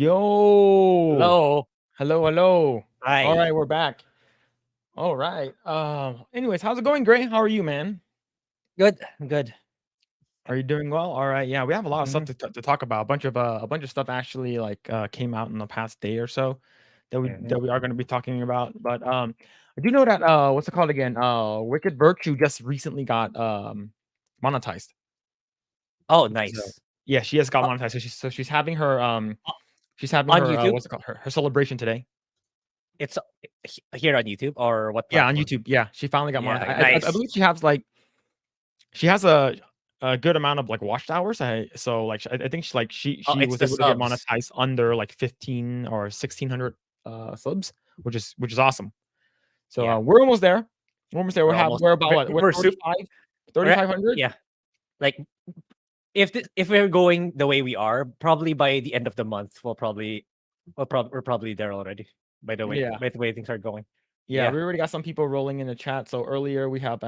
Yo, Hello. hello. All Hi. right, we're back. All right. Anyways, how's it going, Grae? How are you, man? Good. Good. Are you doing well? All right. Yeah, we have a lot of stuff Mm-hmm. to talk about. A bunch of stuff actually came out in the past day or so Mm-hmm. that we are going to be talking about. But I do know that what's it called again? Wicked Virtue just recently got monetized. Oh, So nice. yeah, she has got Uh, monetized. She's having her uh, she's having on her YouTube? what's it called her celebration today. It's here on YouTube or what Yeah, on platform? YouTube. Yeah, she finally got monetized. Yeah, I nice. believe she has a good amount of like watch hours. I think Oh, she it's was the able to get subs. monetized under like 15 or 1600 subs, which is awesome. So Yeah, we're almost there. We're almost there. we're almost We're about what? We're we're super. 35 We're at, 3500. yeah, like if we're going the way we are, probably by the end of the month, we're probably there already. Yeah. By the way things are going. Yeah, Yeah. we already got some people rolling in the chat. So earlier we have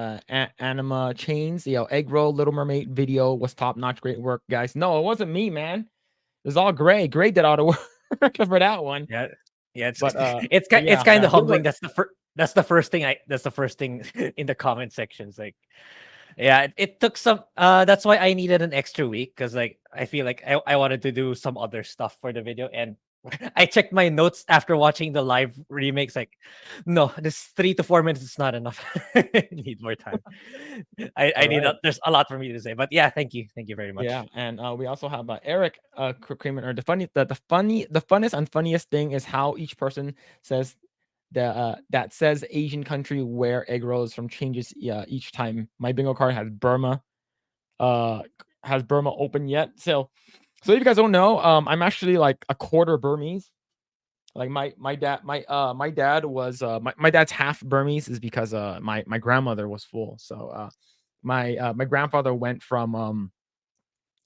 Anima Chains, Eggroll, Little Mermaid video was top notch, great work, guys. No, it wasn't me, man. It was all Grae. Grae did all the work for that one. Yeah, yeah. But It's yeah, kind yeah, of good humbling. work. That's the first thing That's the first thing in the comment sections. Like, yeah, it took some. That's why I needed an extra week because like I feel like I wanted to do some other stuff for the video and. I checked my notes after watching the live remakes. Like, no, this 3 to 4 minutes is not enough. I need more time. I All need. right. There's a lot for me to say, but yeah, thank you very Yeah, much. and we also have Eric Kramer. Or the funnest and funniest thing is how each person says that says Asian country where egg rolls from changes each time. My bingo card uh has Burma open yet. So if you guys don't know, I'm actually like a quarter Burmese. Like my dad was my dad's half Burmese is because my grandmother was full. So my grandfather went from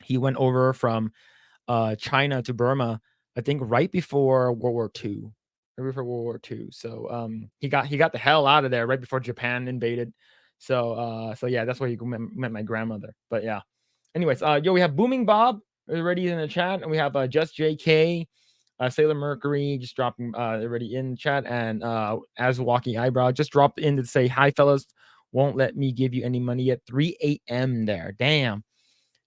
he went over from China to Burma, I think right before World War II. Right before World War II. So he got the hell out of there right before Japan invaded. So yeah, that's why he met my grandmother. But yeah. Anyways, yo, we have Booming Bob already in the chat, and we have Just JK, Sailor Mercury just dropping already in the chat, and as Walking Eyebrow just dropped in to say hi, fellas. Won't let me give you any money at 3 a.m. there. Damn.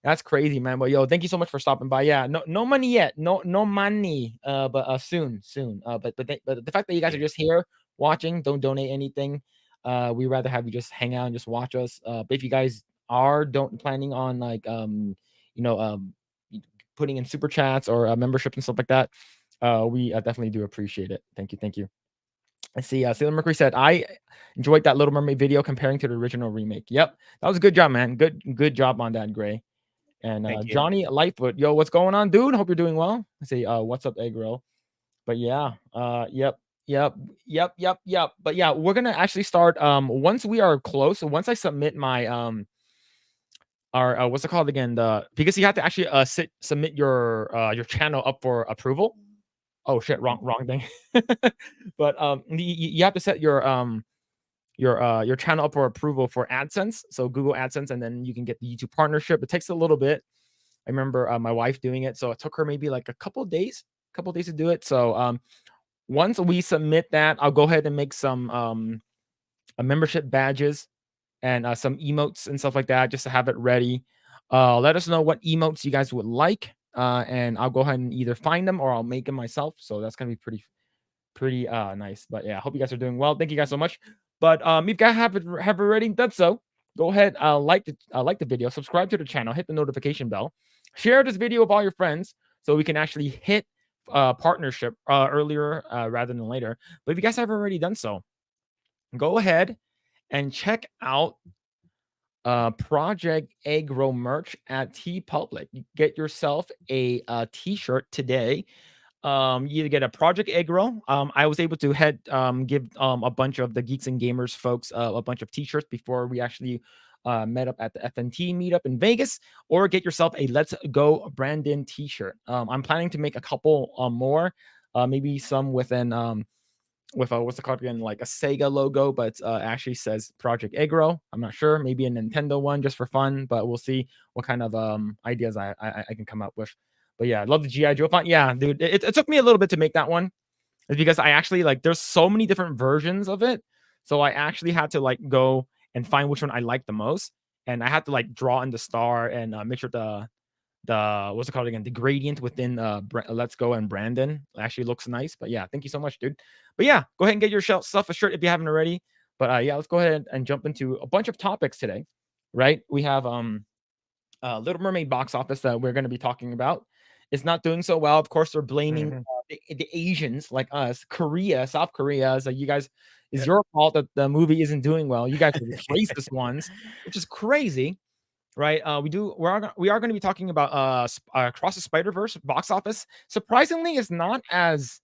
That's crazy, man. But yo, thank you so much for stopping by. Yeah, no money yet. No money. But soon. But the fact that you guys are Yeah. just here watching, don't donate anything. We rather have you just hang out and just watch us. But if you guys are don't planning on like you know putting in super chats or membership and stuff like that, we definitely do appreciate it. Thank you. I see. Sailor Mercury said, "I enjoyed that Little Mermaid video comparing to the original remake." Yep, that was a good job, man. Good job on that, Gray. And Thank you. Johnny Lightfoot, yo, what's going on, dude? Hope you're doing well. I say, what's up, Eggroll? But yeah, yep. But yeah, we're gonna actually start. Once we are close, so once I submit my our what's it called again? The because you have to actually submit your channel up for approval. Oh shit, wrong thing. But you have to set your channel up for approval for AdSense, so Google AdSense, and then you can get the YouTube partnership. It takes a little bit. I remember my wife doing it, so it took her maybe like a couple days to do it. So once we submit that, I'll go ahead and make some membership badges and some emotes and stuff like that, just to have it ready. Let us know what emotes you guys would like, and I'll go ahead and either find them or I'll make them myself. So that's gonna be pretty nice. But yeah, I hope you guys are doing well. Thank you guys so much. But if you guys have already done so, go ahead, like the video, subscribe to the channel, hit the notification bell, share this video with all your friends so we can actually hit partnership earlier rather than later. But if you guys have already done so, go ahead and check out Project Eggroll merch at T Public. Get yourself a t-shirt today. You either get a Project Eggroll. I was able to give a bunch of the Geeks and Gamers folks a bunch of t-shirts before we actually met up at the FNT meetup in Vegas, or get yourself a Let's Go Brandon t-shirt. I'm planning to make a couple more, maybe some with a what's it called again, like a Sega logo, but actually says Project Eggroll. I'm not sure, maybe a Nintendo one just for fun, but we'll see what kind of ideas I can come up with. But yeah, I love the GI Joe font. Yeah, dude, it took me a little bit to make that one. It's because I actually like there's so many different versions of it, so I actually had to like go and find which one I like the most, and I had to like draw in the star and make sure the what's it called again? The gradient within Let's Go and Brandon actually looks nice. But yeah, thank you so much, dude. But yeah, go ahead and get yourself a shirt if you haven't already. But yeah, let's go ahead and jump into a bunch of topics today. Right? We have Little Mermaid box office that we're going to be talking about. It's not doing so well. Of course, they're blaming Mhm. the Asians like us, Korea, South Korea. So you guys, it's your fault that the movie isn't doing well. You guys are the racist ones, which is crazy, right? We are going to be talking about Across the Spider Verse box office. Surprisingly, it's not as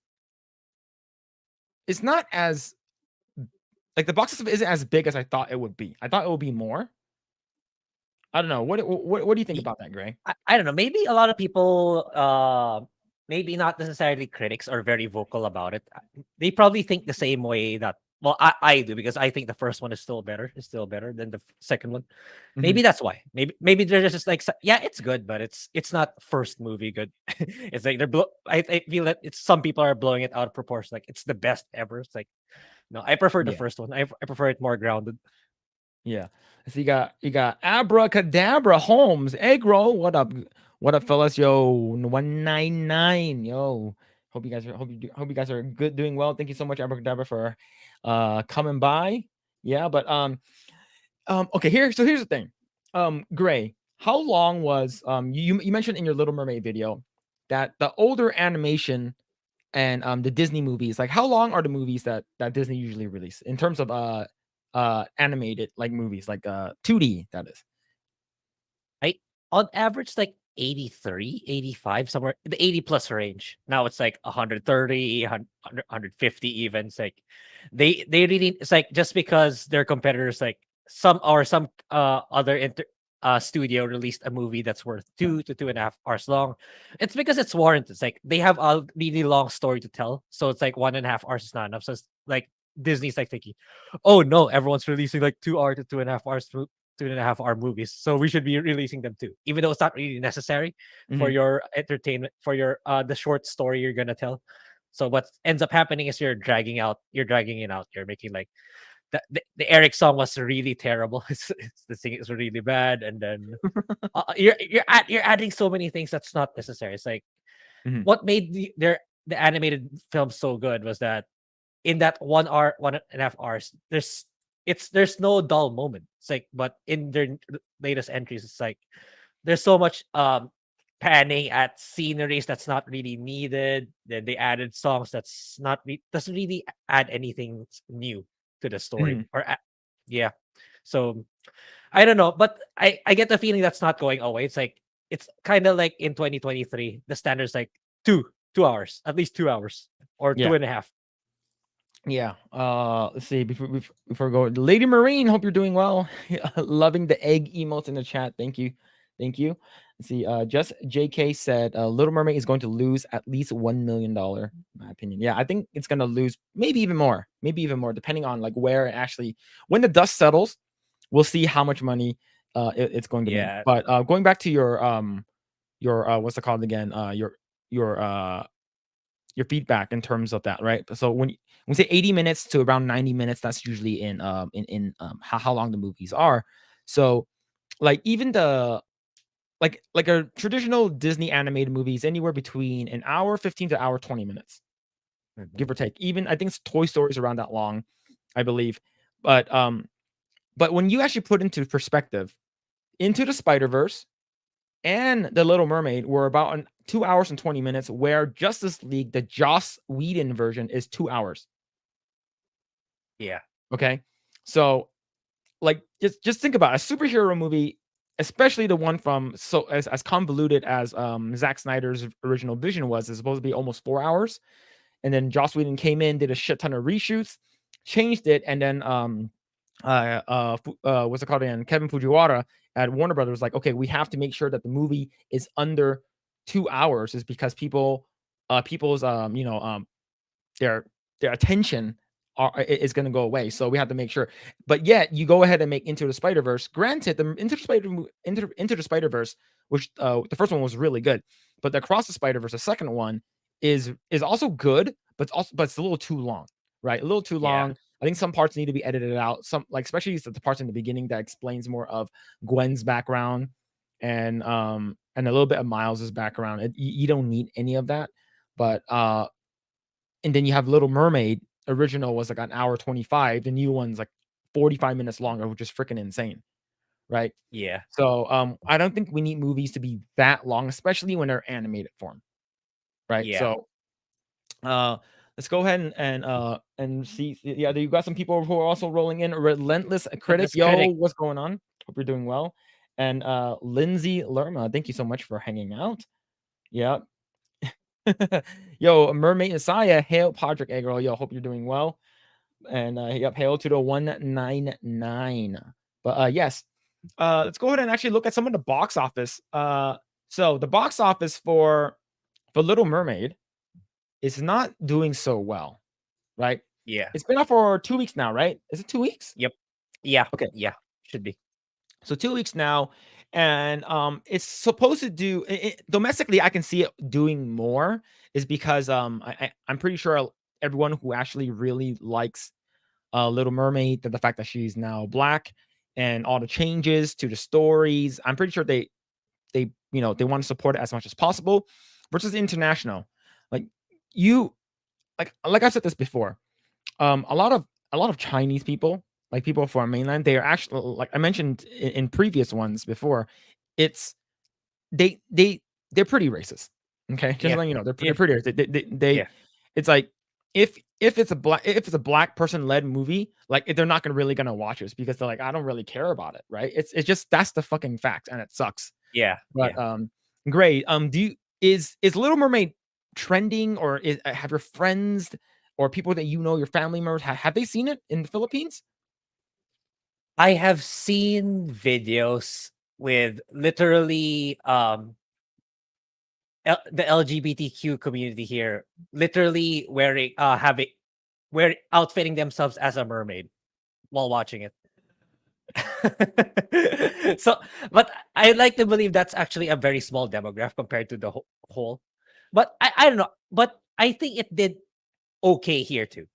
like the box office isn't as big as I thought it would be. I thought it would be more. I don't know. What do you think Ye about that, Gray? I don't know, maybe a lot of people, maybe not necessarily critics are very vocal about it. They probably think the same way that well, I do because I think the first one is still better than the second one. Mhm. Maybe that's why. Maybe they're just like yeah, it's good, but it's not first movie good. It's like I feel that it's some people are blowing it out of proportion. Like it's the best ever. It's like no, I prefer the Yeah. first one. I prefer it more grounded. Yeah. So you got Abracadabra Holmes, Eggroll. What up? What up, fellas? Yo, 199. Yo. Hope you guys are good, doing well. Thank you so much, Abracadabra, for coming by. Yeah, but okay, here's the thing. Gray, how long was you mentioned in your Little Mermaid video that the older animation and the Disney movies, like how long are the movies that Disney usually release in terms of animated like movies, like 2D that is. I on average like 83, 85, somewhere in the 80 plus range. Now it's like 130, 150 even. It's like they really it's like just because their competitors like some other studio released a movie that's worth 2 to 2.5 hours long. It's because it's warranted. It's like they have a really long story to tell. So it's like 1.5 hours is not enough. So it's like Disney's like thinking, oh no, everyone's releasing like 2 hour to 2.5 hours 2.5 hour movies. So we should be releasing them too, even though it's not really necessary for Mhm. your entertainment, for your the short story you're gonna tell. So what ends up happening is you're dragging it out. You're making like the Eric song was really terrible. The thing is really bad, and then you're adding so many things that's not necessary. It's like Mhm. what made the animated film so good was that in that 1 hour, 1.5 hours, there's no dull moment. It's like, but in their latest entries, it's like there's so much panning at sceneries that's not really needed. Then they added songs that's not doesn't really add anything new to the story. Mhm. Yeah. So I don't know, but I get the feeling that's not going away. It's like it's kind of like in 2023, the standard's like 2 hours, at least 2 hours or two Yeah. and a half. Yeah. Let's see. Before we go, Lady Marine. Hope you're doing well. Loving the egg emotes in the chat. Thank you. Thank you. Let's see. Just JK said Little Mermaid is going to lose at least $1 million. In my opinion. Yeah, I think it's gonna lose maybe even more. Maybe even more, depending on like where it actually when the dust settles, we'll see how much money it's going to make. Yeah. But going back to your what's it called again? Your feedback in terms of that, right? So when we say 80 minutes to around 90 minutes, that's usually in how long the movies are. So like even the like a traditional Disney animated movie is anywhere between an hour 15 to hour 20 minutes, Mhm. give or take. Even I think Toy Story is around that long, I believe. But when you actually put into perspective, Into the Spider-Verse and The Little Mermaid were about 2 hours and 20 minutes, where Justice League, the Joss Whedon version, is 2 hours. Yeah. Okay. So like just think about it. A superhero movie, especially the one from so as convoluted as Zack Snyder's original vision was, is supposed to be almost 4 hours. And then Joss Whedon came in, did a shit ton of reshoots, changed it, and then what's it called again? Kevin Fujiwara at Warner Brothers was like, okay, we have to make sure that the movie is under 2 hours, is because people's their their attention is going to go away. So we have to make sure. But yet you go ahead and make Into the Spider-Verse. Granted, the Into the Spider-Verse, which the first one was really good, but the Across the Spider-Verse, the second one, is also good, but it's a little too long, right? A little too Yeah. long. I think some parts need to be edited out. Some, like, especially the parts in the beginning that explains more of Gwen's background and a little bit of Miles's background. You don't need any of that. But and then you have Little Mermaid. Original was like an hour 25. The new one's like 45 minutes longer, which is freaking insane, right? Yeah. So I don't think we need movies to be that long, especially when they're animated form, right? Yeah. So let's go ahead and see. Yeah, you got some people who are also rolling in. Relentless Critic, This yo, critic. what's going on? Hope you're doing well. And Lindsay Lerma, thank you so much for hanging out. Yeah. Yo, Mermaid Messiah, hail Podrick Eggroll. Yo, hope you're doing well. And yep, hail to the 199. But yes, let's go ahead and actually look at some of the box office. So the box office for Little Mermaid is not doing so well, right? Yeah. It's been out for 2 weeks now, right? Is it 2 weeks? Yep. Yeah. Okay. Yeah. Should be. So 2 weeks now, and it's supposed to do domestically. I can see it doing more, is because I'm pretty sure everyone who actually really likes Little Mermaid, the fact that she's now black and all the changes to the stories, I'm pretty sure they they want to support it as much as possible. Versus international, like you like I've said this before, a lot of Chinese people, like people from mainland, they are actually, like I mentioned in previous ones before, it's they they they're pretty racist. Okay, just Yeah. letting you know, they're Yeah. pretty racist. Yeah. It's like if it's a black person led movie, like they're not really gonna watch this because they're like, I don't really care about it, right? It's just that's the fucking fact, and it sucks. Yeah. But Yeah. great. Do you is Little Mermaid trending, or have your friends or people that your family members have they seen it in the Philippines? I have seen videos with literally the LGBTQ community here literally wearing having wear outfitting themselves as a mermaid while watching it. So, but I like to believe that's actually a very small demographic compared to the whole. But I don't know. But I think it did okay here too.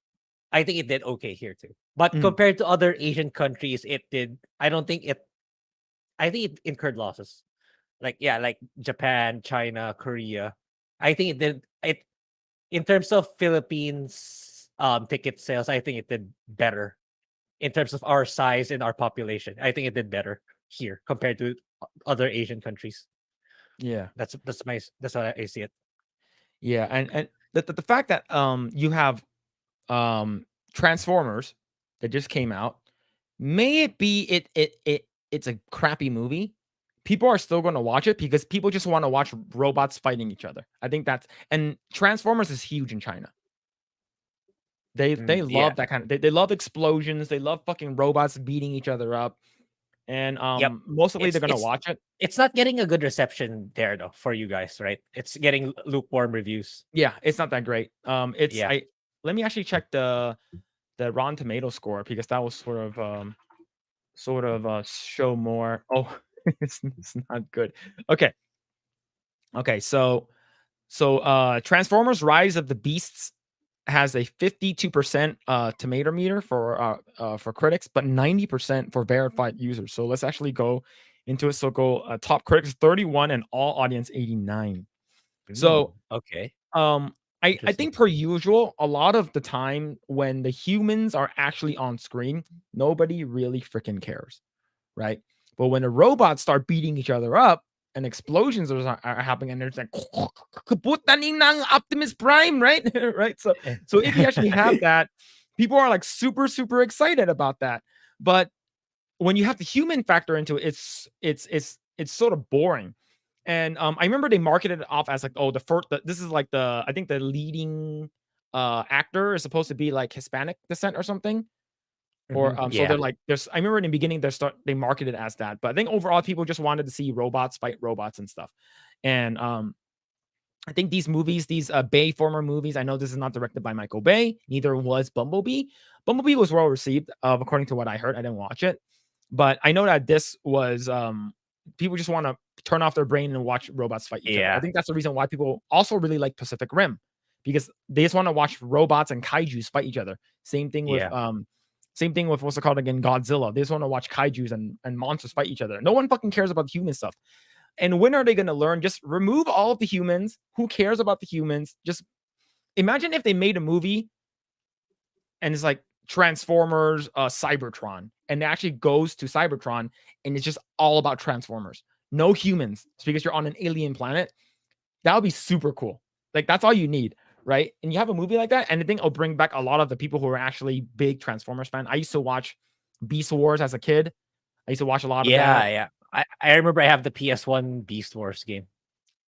I think it did okay here too. But Mm, compared to other Asian countries, it did. I don't think it. I think it incurred losses. Like, yeah, like Japan, China, Korea. I think it did. It in terms of Philippines ticket sales. I think it did better in terms of our size and our population. I think it did better here compared to other Asian countries. yeah. That's how I see it. Yeah, and the fact that you have Transformers that just came out, may it be it's a crappy movie, people are still going to watch it because people just want to watch robots fighting each other. I think that's, and Transformers is huge in China. They Yeah. love that kind of, they love explosions, they love fucking robots beating each other up, and Yep. mostly they're It's going to it's watch it. it's not getting a good reception there though for you guys, right? It's getting lukewarm reviews. Yeah, it's not that great. It's Yeah. I Let me actually check the Rotten Tomato score, because that was show more. Oh, it's not good. Okay. Okay, Transformers Rise of the Beasts has a 52% tomato meter for critics, but 90% for verified users. So let's actually go into it. So go top critics 31 and all audience 89. So Okay. I Interesting. think per usual, a lot of the time when the humans are actually on screen, nobody really freaking cares, right? But when the robots start beating each other up and explosions are happening, and there's like "Kaputan ng Optimus Prime," right? Right. So if you actually have that, people are like super excited about that. But when you have the human factor into it, it's sort of boring. And I remember they marketed it off as like, oh, this is like I think the leading actor is supposed to be like Hispanic descent or something. Or so Yeah. they're like, there's I remember in the beginning they marketed it as that, but I think overall people just wanted to see robots fight robots and stuff. And I think these movies, these Bay former movies, I know this is not directed by Michael Bay, neither was Bumblebee. Bumblebee was well received, according to what I heard. I didn't watch it, but I know that this was people just want to turn off their brain and watch robots fight each other. I Yeah, think that's the reason why people also really like Pacific Rim, because they just want to watch robots and kaijus fight each other. yeah. Same thing with what's it called again, Godzilla. They just want to watch kaijus and monsters fight each other. No one fucking cares about human stuff. And when are they going to learn? Just remove all of the humans. Who cares about the humans? Just imagine if they made a movie and it's like Transformers, Cybertron, and it actually goes to Cybertron and it's just all about Transformers. No humans. It's because you're on an alien planet. That would be super cool. Like that's all you need, right? And you have a movie like that, and I think it'll bring back a lot of the people who are actually big Transformers fan. I used to watch Beast Wars as a kid. I used to watch a lot of that. Yeah, yeah. I remember I have the PS1 Beast Wars game.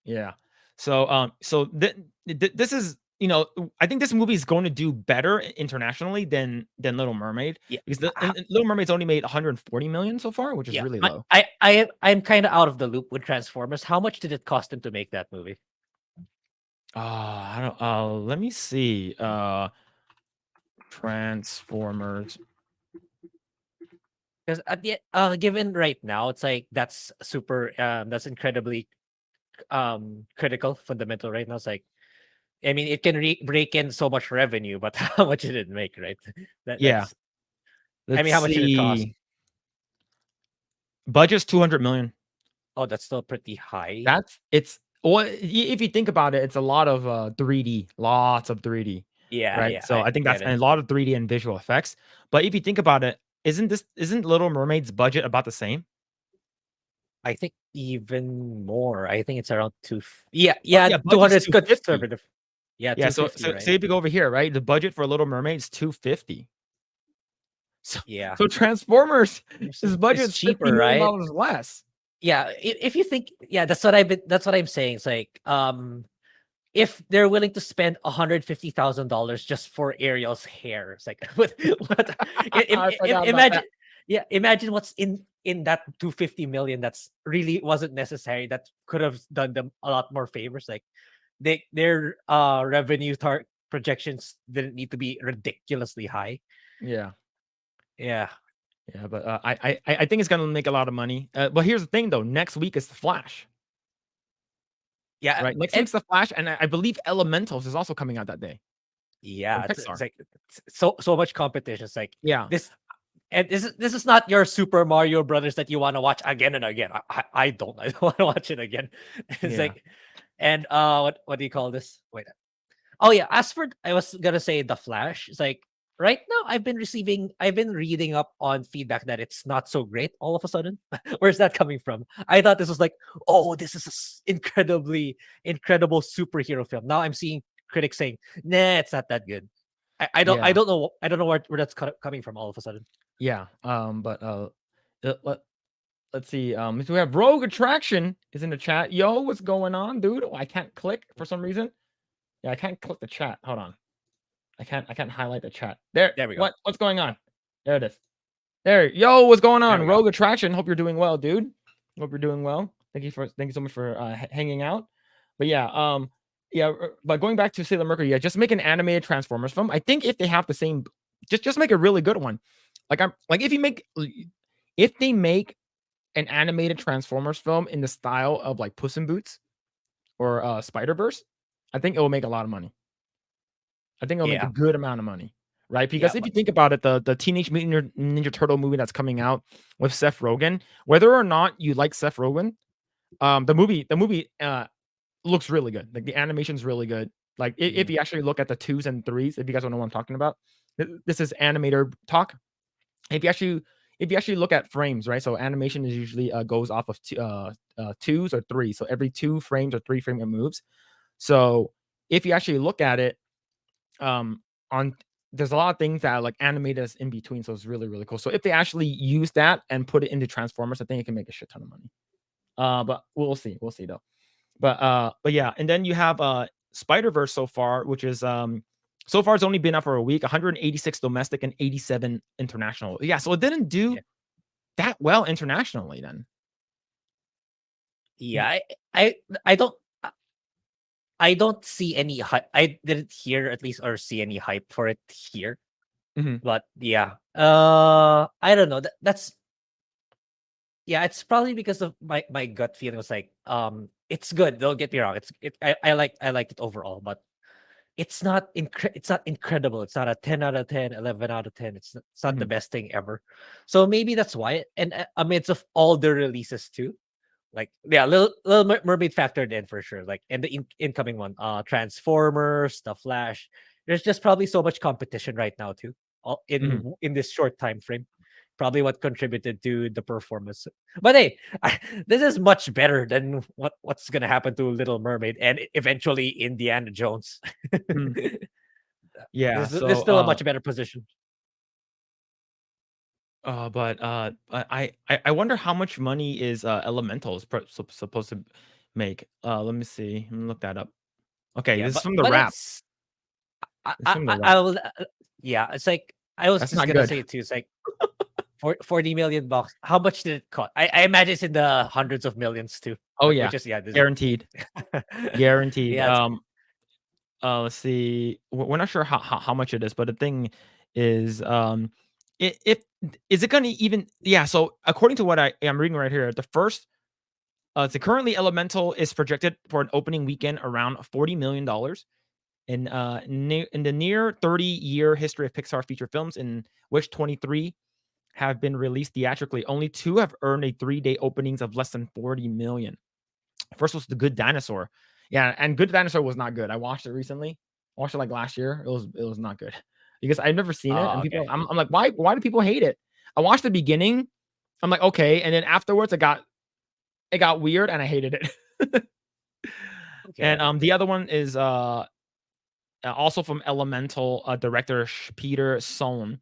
Yeah. So this is, you know, I think this movie is going to do better internationally than Little Mermaid, Yeah. because and Little Mermaid's only made 140 million so far, which is Yeah. really low. I'm kind of out of the loop with Transformers. How much did it cost them to make that movie? I don't. Let me see. Transformers. Because at the given right now, it's like that's super that's incredibly critical, fundamental right now. It's like, I mean, it can break in so much revenue, but how much did it make, right? Yeah. That's I Let's mean, how much did it cost? see. Budget's 200 million. Oh, that's still pretty high. That's it's well, if you think about it, it's a lot of 3D, lots of 3D, Yeah, right? yeah, So I think get that's it. and a lot of 3D and visual effects. But if you think about it, isn't Little Mermaid's budget about the same? I think even more. I think it's around yeah, Well, yeah, yeah, two budget's hundred is 250. conservative. Yeah, Yeah, two fifty, so right? say if you go over here, right? The budget for Little Mermaid is 250. So Yeah, so Transformers' his it's budget is 50 cheaper, million right? dollars less. Yeah, if you think, yeah, that's what I'm saying. It's like, if they're willing to spend $150,000 just for Ariel's hair, it's like, what I forgot about imagine, that. yeah, imagine what's in that 250 million that's really wasn't necessary, that could have done them a lot more favors. Like their revenue projections didn't need to be ridiculously high. Yeah. Yeah, Yeah, but I think it's gonna make a lot of money. But here's the thing though, next week is the Flash, yeah, right? Next and week's the Flash, and I believe Elementals is also coming out that day from yeah, it's Pixar. like so much competition. It's like Yeah, this. And this is not your Super Mario Brothers that you want to watch again and again. I don't. I don't want to watch it again. It's yeah, like, and what do you call this? Wait. Oh yeah. As for, I was gonna say the Flash. It's like right now I've been reading up on feedback that it's not so great all of a sudden. Where's that coming from? I thought this was like, oh, this is incredible superhero film. Now I'm seeing critics saying, nah, it's not that good. I yeah, don't know, where that's coming from all of a sudden. yeah. But let's see. So we have Rogue Attraction is in the chat. Yo, what's going on, dude? Oh, I can't click for some reason. Yeah, I can't click the chat. Hold on. I can't highlight the chat. There. There we go. What's going on? There it is. There. Yo, what's going There on? we go. Rogue Attraction. Hope you're doing well, dude. Hope you're doing well. Thank you so much for hanging out. But yeah, but going back to Sailor Mercury, yeah, just make an animated Transformers film. I think if they have the same, just make a really good one. Like I'm like if they make an animated Transformers film in the style of like Puss in Boots or Spider Verse, I think it will make a lot of money. I think it'll make a Yeah. good amount of money, right? Yeah. Because if you think about it, the Teenage Mutant Ninja Turtle movie that's coming out with Seth Rogen, whether or not you like Seth Rogen, the movie looks really good. Like the animation's really good. Like if you actually look at the 2s and 3s, if you guys don't know what I'm talking about, this is animator talk. If you actually look at frames, right? So animation is usually goes off of 2s or 3s. So every 2 frames or 3 frame it moves. So if you actually look at it, on there's a lot of things that like animate us in between, so it's really cool. So if they actually use that and put it into Transformers, I think it can make a shit ton of money. But we'll see though. But yeah, and then you have Spider Verse so far, which is so far it's only been out for a week, 186 domestic and 87 international. Yeah, so it didn't do Yeah. that well internationally then. Yeah. I don't. I don't see any hype. I didn't hear at least or see any hype for it here. Mhm, But yeah, I don't know. That's yeah. It's probably because of my gut feeling was like, it's good. Don't get me wrong. I liked it overall, but it's not incredible. It's not a 10 out of 10, 11 out of 10. It's not the mhm, best thing ever. So maybe that's why. And amidst of all the releases too, like yeah, little Mermaid factored in for sure. Like and the incoming one, Transformers, the Flash. There's just probably so much competition right now too, all mhm. in this short time frame. Probably what contributed to the performance. But hey, this is much better than what's gonna happen to Little Mermaid and eventually Indiana Jones. Mm. Yeah, This is so, still a much better position. but, I wonder how much money is, Elemental is supposed to make. Let me see, let me look that up. Okay, Yeah, this is from the but Wrap. it's It's from the Wrap. I will. Yeah, it's like I was That's just not gonna good. say it too. It's like 40 million bucks. How much did it cost? I imagine it's in the hundreds of millions too. Oh, Which yeah, is yeah, this, guaranteed, guaranteed. yeah, it's, Let's see. We're not sure how much it is, but the thing is, if is it gonna even yeah, so according to what I am reading right here, the first so currently Elemental is projected for an opening weekend around $40 million in the near 30-year history of Pixar feature films, in which 23 have been released theatrically. Only 2 have earned a 3-day openings of less than 40 million. First was The Good Dinosaur. Yeah, and Good Dinosaur was not good. I watched it recently. I watched it like last year. It was not good because I've never seen it, and okay. people. I'm like, why do people hate it? I watched the beginning. I'm like, okay, and then afterwards it got weird, and I hated it. Okay. And the other one is also from Elemental director Peter Sohn,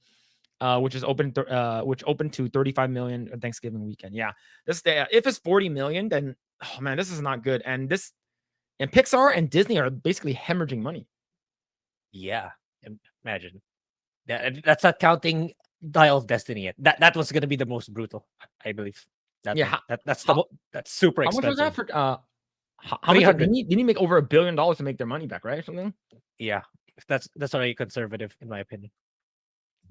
which opened to 35 million on Thanksgiving weekend. Yeah, if it's 40 million, then oh man, this is not good. And Pixar and Disney are basically hemorrhaging money. Yeah. Imagine. That's not counting Dial of Destiny yet. That was gonna be the most brutal, I believe. That Yeah, one. how, That's super how much was that expensive. for? How much did 300. he make over $1 billion to make their money back, right? Or something. Yeah. That's already conservative in my opinion.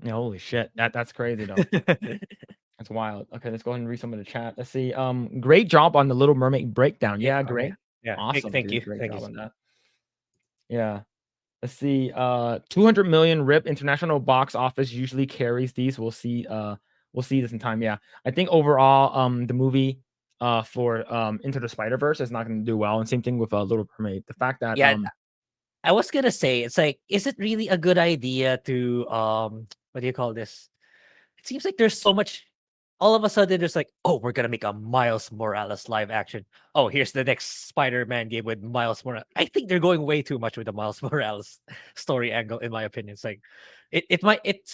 Yeah, holy shit, that's crazy though. That's wild. Okay, let's go ahead and read some of the chat. Let's see. Great job on the Little Mermaid breakdown. Yeah, Yeah, yeah. great. Yeah. Awesome, Thank you. dude. Great Thank you. job on that. Yeah. Let's see. 200 million RIP international box office usually carries these. We'll see this in time. Yeah. I think overall, the movie for Into the Spider-Verse is not gonna do well. And same thing with Little Mermaid. The fact that Yeah, I was gonna say, it's like, is it really a good idea to what do you call this? It seems like there's so much all of a sudden there's like, oh, we're gonna make a Miles Morales live action. Oh, here's the next Spider-Man game with Miles Morales. I think they're going way too much with the Miles Morales story angle, in my opinion. It's like it's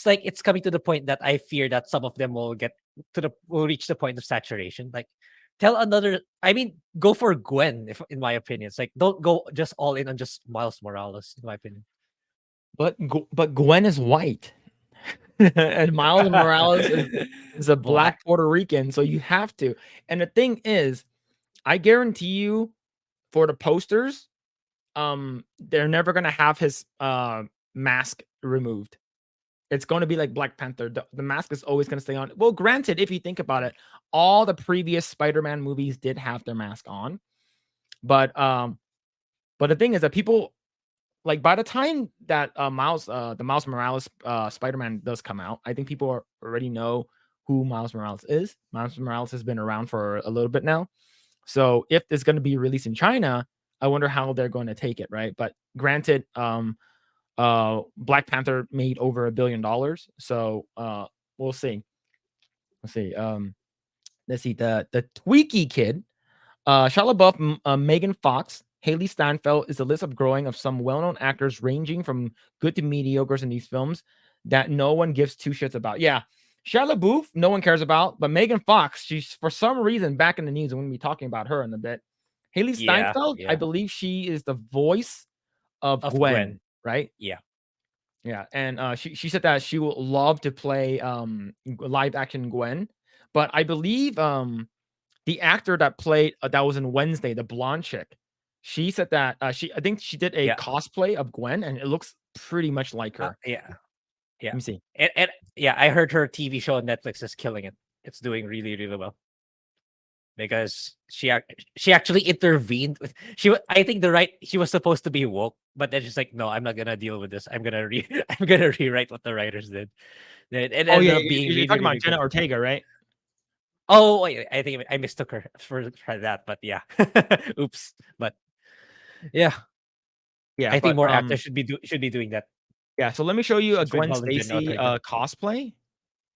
like it's coming to the point that I fear that some of them will reach the point of saturation. Like tell another I mean, go for Gwen, if in my opinion. It's like don't go just all in on just Miles Morales, in my opinion. but Gwen is white. And Miles Morales is a Black. black Puerto Rican, so you have to. And the thing is, I guarantee you for the posters, they're never gonna have his mask removed. It's going to be like Black Panther. The mask is always going to stay on. Well, granted, if you think about it, all the previous Spider-Man movies did have their mask on, but the thing is that people like by the time that the Miles Morales Spider-Man does come out, I think people already know who Miles Morales is. Miles Morales has been around for a little bit now, so if it's going to be released in China, I wonder how they're going to take it, right? But granted, Black Panther made over $1 billion, so we'll see. Let's see. Let's see. The Tweaky Kid, Shia LaBeouf, Megan Fox, Haley Steinfeld is the list of growing of some well-known actors ranging from good to mediocres in these films that no one gives two shits about. Yeah, Shia LaBeouf, no one cares about, but Megan Fox, she's for some reason back in the news, and we're gonna be talking about her in a bit. Haley Yeah, Steinfeld, I yeah. believe she is the voice of Of Gwen. Gwen, right? Yeah. Yeah, and she said that she would love to play live action Gwen, but I believe the actor that played that was in Wednesday, the blonde chick. She said that I think she did a Yeah. cosplay of Gwen, and it looks pretty much like her. Yeah. Let Yeah. me see. And yeah, I heard her TV show on Netflix is killing it. It's doing really, really well. Because she actually intervened with I think she was supposed to be woke, but then she's like, no, I'm not gonna deal with this. I'm gonna I'm gonna rewrite what the writers did. Then it Oh ended yeah, up being you're really, talking about really Jenna good. Ortega, right? Oh, wait, I think I mistook her for that, but yeah. Oops. But yeah, Yeah, I think but more actors should be doing that yeah. So let me show you a since we're Gwen calling Jenna Stacy Ortega. cosplay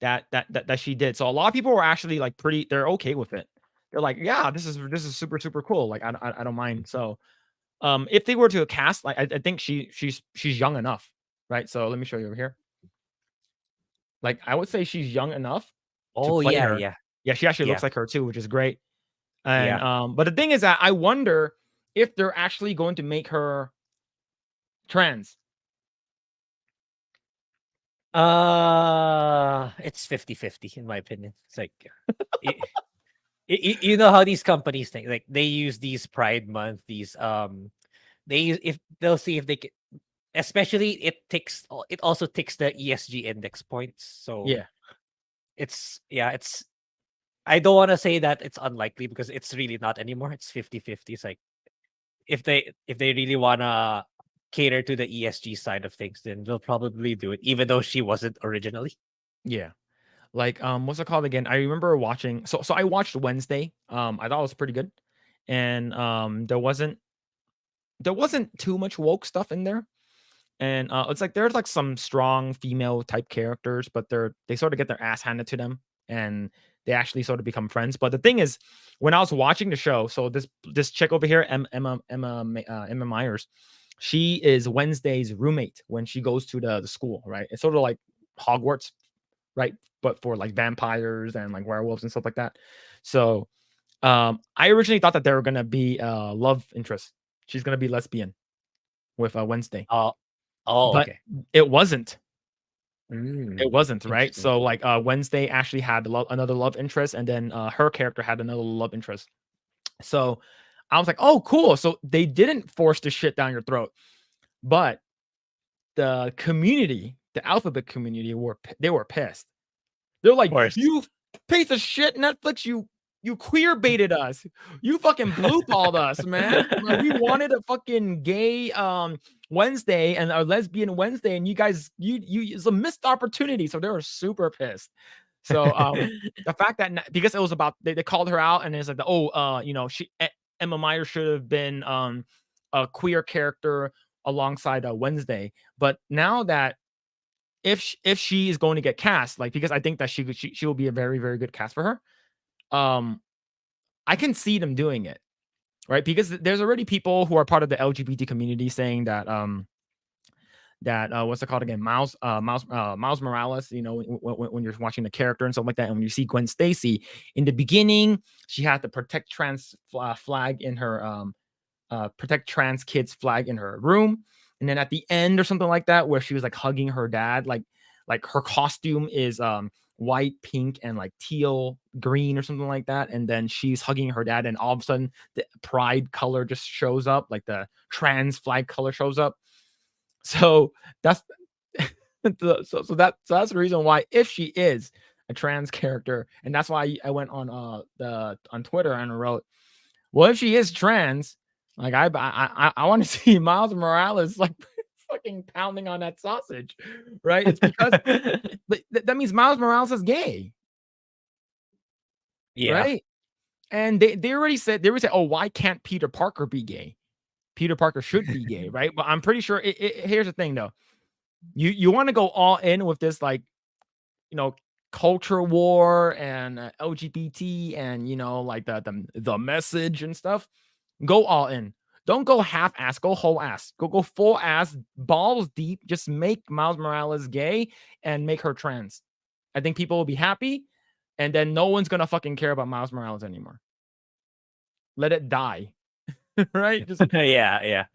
that she did. So a lot of people were actually like they're okay with it. They're like, yeah, this is super super cool. Like I don't mind. So if they were to cast, like I think she's young enough, right? So let me show you over here. Like I would say she's young enough to Oh play yeah, her. yeah, Yeah, she actually yeah, looks like her too, which is great. And yeah. but the thing is that I wonder if they're actually going to make her trans. It's 50-50 in my opinion. It's like you know how these companies think, like they use these Pride Month, these they use if they'll see if they can, especially it also takes the ESG index points. So Yeah, it's I don't want to say that it's unlikely because it's really not anymore. It's 50-50. It's like if they really wanna cater to the ESG side of things, then they'll probably do it, even though she wasn't originally. yeah. Like what's it called again? I remember watching. So I watched Wednesday. I thought it was pretty good, and there wasn't too much woke stuff in there. And it's like there's like some strong female type characters, but they sort of get their ass handed to them, and they actually sort of become friends. But the thing is, when I was watching the show, so this chick over here, Emma Myers, she is Wednesday's roommate when she goes to the school, right? It's sort of like Hogwarts, right? But for like vampires and like werewolves and stuff like that. So I originally thought that they were gonna be love interest. She's gonna be lesbian with Wednesday, Oh, oh, but okay. it wasn't. It Mm, wasn't, right? interesting. So, like, Wednesday actually had another love interest, and then, her character had another love interest. So, I was like, "Oh, cool." So, they didn't force the shit down your throat, but the community, the alphabet community they were pissed. They're Of like, course. "You piece of shit, Netflix, you queer baited us. You fucking blue balled us, man. Like, we wanted a fucking gay, Wednesday and a lesbian Wednesday, and you guys it's a missed opportunity." So they were super pissed. So, the fact that because it was about they called her out and it's like, "Oh, Emma Myers should have been, a queer character alongside, Wednesday." But now that if she is going to get cast, like, because I think that she will be a very, very good cast for her, um, I can see them doing it, right? Because there's already people who are part of the LGBT community saying that, what's it called again? Miles Morales, when you're watching the character and stuff like that, and when you see Gwen Stacy, in the beginning, she had the protect trans flag in her, protect trans kids flag in her room. And then at the end or something like that, where she was like hugging her dad, like her costume is white, pink, and like teal green or something like that. And then she's hugging her dad, and all of a sudden the pride color just shows up, like the trans flag color shows up. So that's so that's the reason why, if she is a trans character, and that's why I went on Twitter and wrote, well, if she is trans, like I want to see Miles Morales like fucking pounding on that sausage, right? It's because that means Miles Morales is gay, Yeah. right? And they already said, oh, why can't Peter Parker be gay? Peter Parker should be gay, right? But I'm pretty sure. Here's the thing, though. You want to go all in with this, like, you know, culture war and LGBT and like the message and stuff. Go all in. Don't go half ass. Go whole ass. Go full ass, balls deep. Just make Miles Morales gay and make her trans. I think people will be happy, and then no one's gonna fucking care about Miles Morales anymore. Let it die, right? Just Yeah, yeah.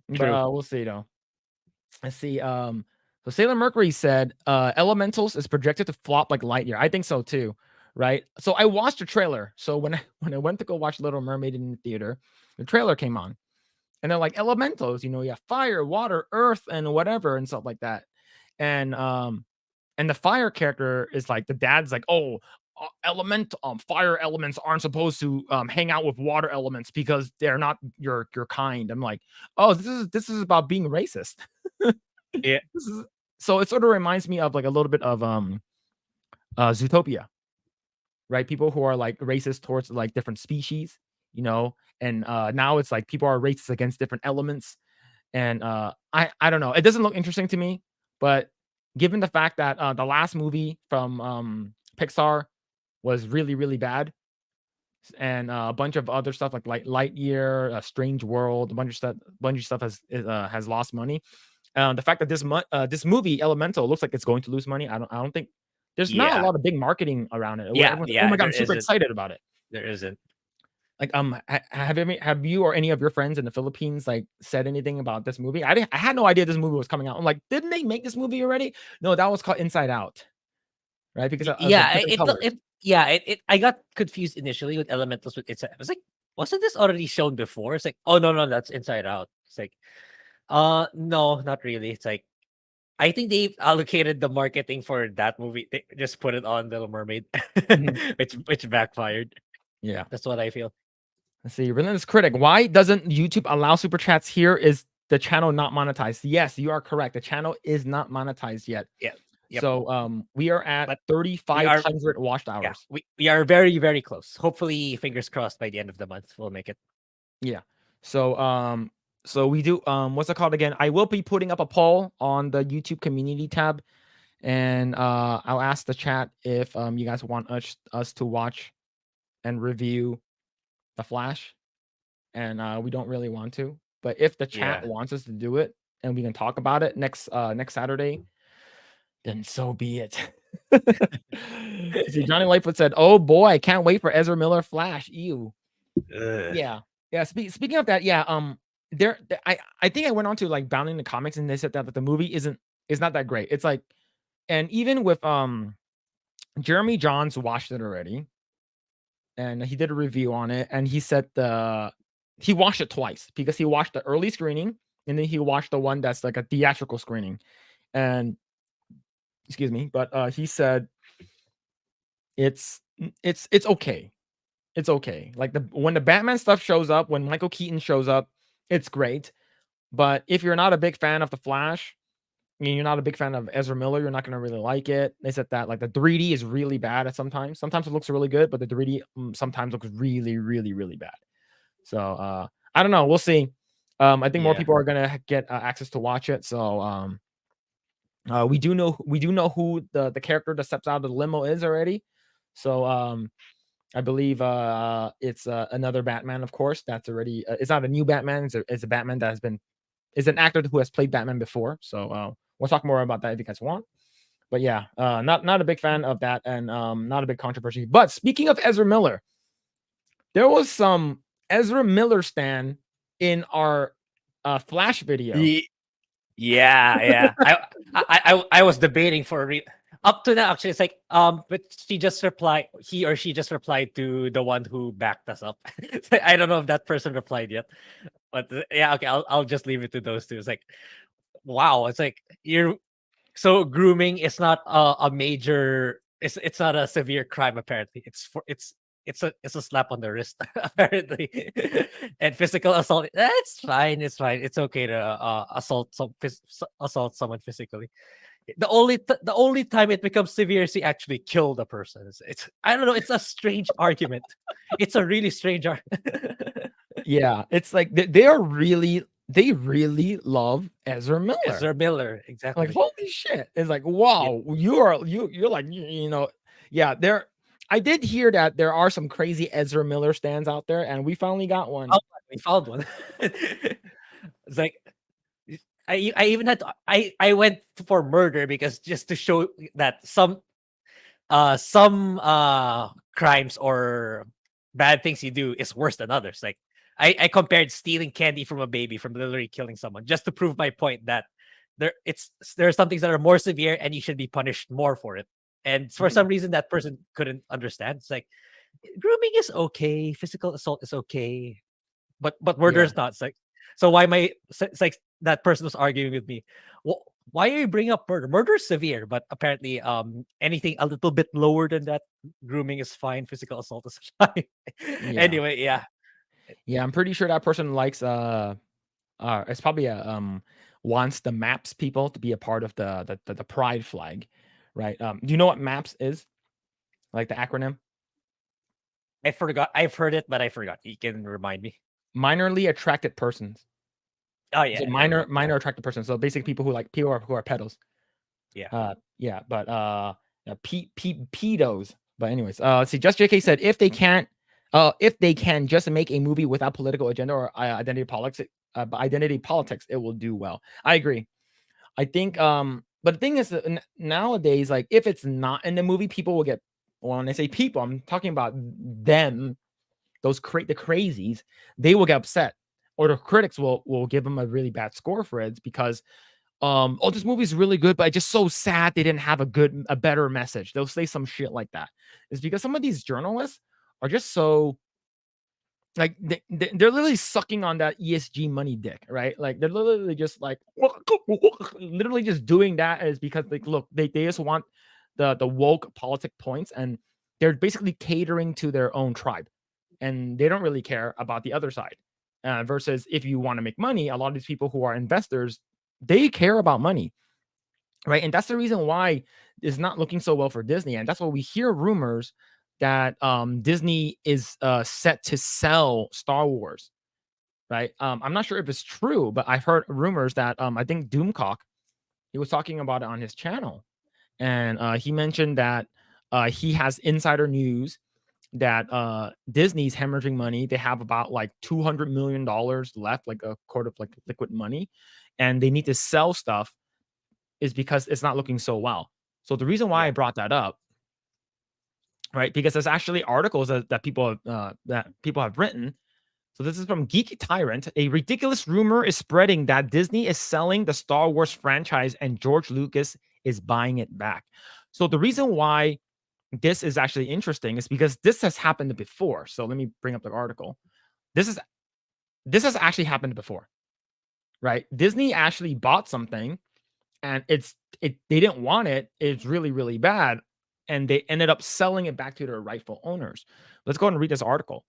but True. we'll see though. Let's see. So Sailor Mercury said, Elementals is projected to flop like Lightyear. I think so too, right? So I watched the trailer. So when I when I went to go watch Little Mermaid in the theater, the trailer came on. and they're like elementals. You know, you have fire, water, earth, and whatever and stuff like that. And and the fire character is like the dad's like, oh, fire elements aren't supposed to hang out with water elements because they're not your kind. I'm like, oh, this is about being racist. Yeah. This is, so it sort of reminds me of like a little bit of Zootopia, right? People who are like racist towards like different species, you know, and now it's like people are racist against different elements. And I don't know, it doesn't look interesting to me, but given the fact that the last movie from Pixar was really really bad, and a bunch of other stuff like Lightyear, Strange World, a bunch of stuff has lost money. The fact that this movie Elemental looks like it's going to lose money, I don't think there's not a Yeah. lot of big marketing around it. Where Yeah. everyone's like, oh Yeah. my god, There I'm super isn't. excited about it. There isn't. Like, have you or any of your friends in the Philippines like said anything about this movie? I had no idea this movie was coming out. I'm like, didn't they make this movie already? No, that was called Inside Out, right? Because of the Yeah. different colors. Yeah. I got confused initially with Elementals. With it's. I was like, wasn't this already shown before? It's like, oh no, no, that's Inside Out. It's like, no, not really. It's like, I think they've allocated the marketing for that movie. They just put it on Little Mermaid, Mhm. which backfired. Yeah. That's what I feel. Let's see. Relentless Critic. Why doesn't YouTube allow super chats here? Is the channel not monetized? Yes, you are correct. The channel is not monetized yet. Yeah. Yep. So we are at But we are 3,500 watched yeah, hours. we are very, very close. Hopefully, fingers crossed by the end of the month, we'll make it. Yeah. So we do what's it called again? I will be putting up a poll on the YouTube community tab, and I'll ask the chat if you guys want us to watch and review The Flash, and we don't really want to, but if the chat Yeah. wants us to do it and we can talk about it next Saturday, then so be it. See, Johnny Lightfoot said, "Oh boy, I can't wait for Ezra Miller Flash." Ew. Ugh. Yeah. Yeah. Speaking of that, yeah. I think I went on to like Bounding the Comics, and they said that the movie is not that great. It's like, and even with Jeremy Johns watched it already, and he did a review on it, and he said he watched it twice because he watched the early screening and then he watched the one that's like a theatrical screening, and excuse me, but he said it's okay. It's okay. Like when the Batman stuff shows up, when Michael Keaton shows up, it's great. But if you're not a big fan of the Flash, and you're not a big fan of Ezra Miller, you're not gonna really like it. They said that like the 3D is really bad at sometimes. Sometimes it looks really good, but the 3D sometimes looks really, really, really bad. So I don't know. We'll see. I think more Yeah. people are gonna get access to watch it. So we do know who the character that steps out of the limo is already. So I believe it's another Batman, of course. That's already it's not a new Batman. It's a Batman that has been is an actor who has played Batman before. So we'll talk more about that if you guys want. But yeah, not a big fan of that, and not a big controversy. But speaking of Ezra Miller, there was some Ezra Miller stan in our Flash video. Yeah, yeah. I was debating for up to now. Actually, it's like but she just replied. He or she just replied to the one who backed us up. So I don't know if that person replied yet, but yeah, okay. I'll just leave it to those two. It's like, wow. It's like you're so grooming is not a major. It's not a severe crime apparently. It's a slap on the wrist apparently, and physical assault. That's fine. It's fine. It's okay to assault someone physically. The only time it becomes severe is you actually kill the person. It's I don't know. It's a strange argument. It's a really strange argument. Yeah, it's like they really love Ezra Miller. Ezra Miller, Like exactly. holy shit! It's like Yeah. wow, you're like you know, yeah. There, I did hear that there are some crazy Ezra Miller stands out there, and we finally got one. Oh, we found one. It's like I even had to, I went for murder because just to show that some crimes or bad things you do is worse than others. Like I compared stealing candy from a baby from literally killing someone just to prove my point that there are some things that are more severe and you should be punished more for it. And for some reason that person couldn't understand. It's like grooming is okay, physical assault is okay, but murder Yeah. is not. It's like So why my it's like that person was arguing with me. Well, why are you bringing up murder? Murder is severe, but apparently, anything a little bit lower than that, grooming is fine. Physical assault is fine. Yeah. Anyway, yeah, Yeah, I'm pretty sure that person likes it's probably a wants the maps people to be a part of the pride flag, right? Do you know what maps is? Like the acronym? I forgot. I've heard it, but I forgot. You can remind me. Minorly attracted persons. Oh So yeah, never minor mind. minor attracted persons. So basically people who are pedos. Yeah. Yeah, but pedos. But anyways, let's see. Just JK said if they can just make a movie without political agenda or identity politics, it will do well. I agree. I think but the thing is that nowadays, like if it's not in the movie, people will get when I say people, I'm talking about them, the crazies, they will get upset. Or the critics will give them a really bad score for it because oh, this movie's really good, but it's just so sad they didn't have a better message. They'll say some shit like that. It's because some of these journalists are just so like they're literally sucking on that ESG money dick, right? Like they're literally just like literally just doing that is because like look, they just want the woke politic points and they're basically catering to their own tribe and they don't really care about the other side. Versus if you want to make money, a lot of these people who are investors, they care about money, right? And that's the reason why it's not looking so well for Disney. And that's why we hear rumors that Disney is set to sell Star Wars, right? I'm not sure if it's true, but I've heard rumors that I think Doomcock, he was talking about it on his channel. And he mentioned that he has insider news that Disney's hemorrhaging money. They have about like $200 million left, like a quart of like liquid money, and they need to sell stuff is because it's not looking so well. So the reason why Yeah. I brought that up, right? Because there's actually articles that people have written. So this is from Geek Tyrant. A ridiculous rumor is spreading that Disney is selling the Star Wars franchise and George Lucas is buying it back. So the reason why this is actually interesting is because this has happened before. So let me bring up the article. This has actually happened before, right? Disney actually bought something and they didn't want it. It's really, really bad. And they ended up selling it back to their rightful owners. Let's go ahead and read this article.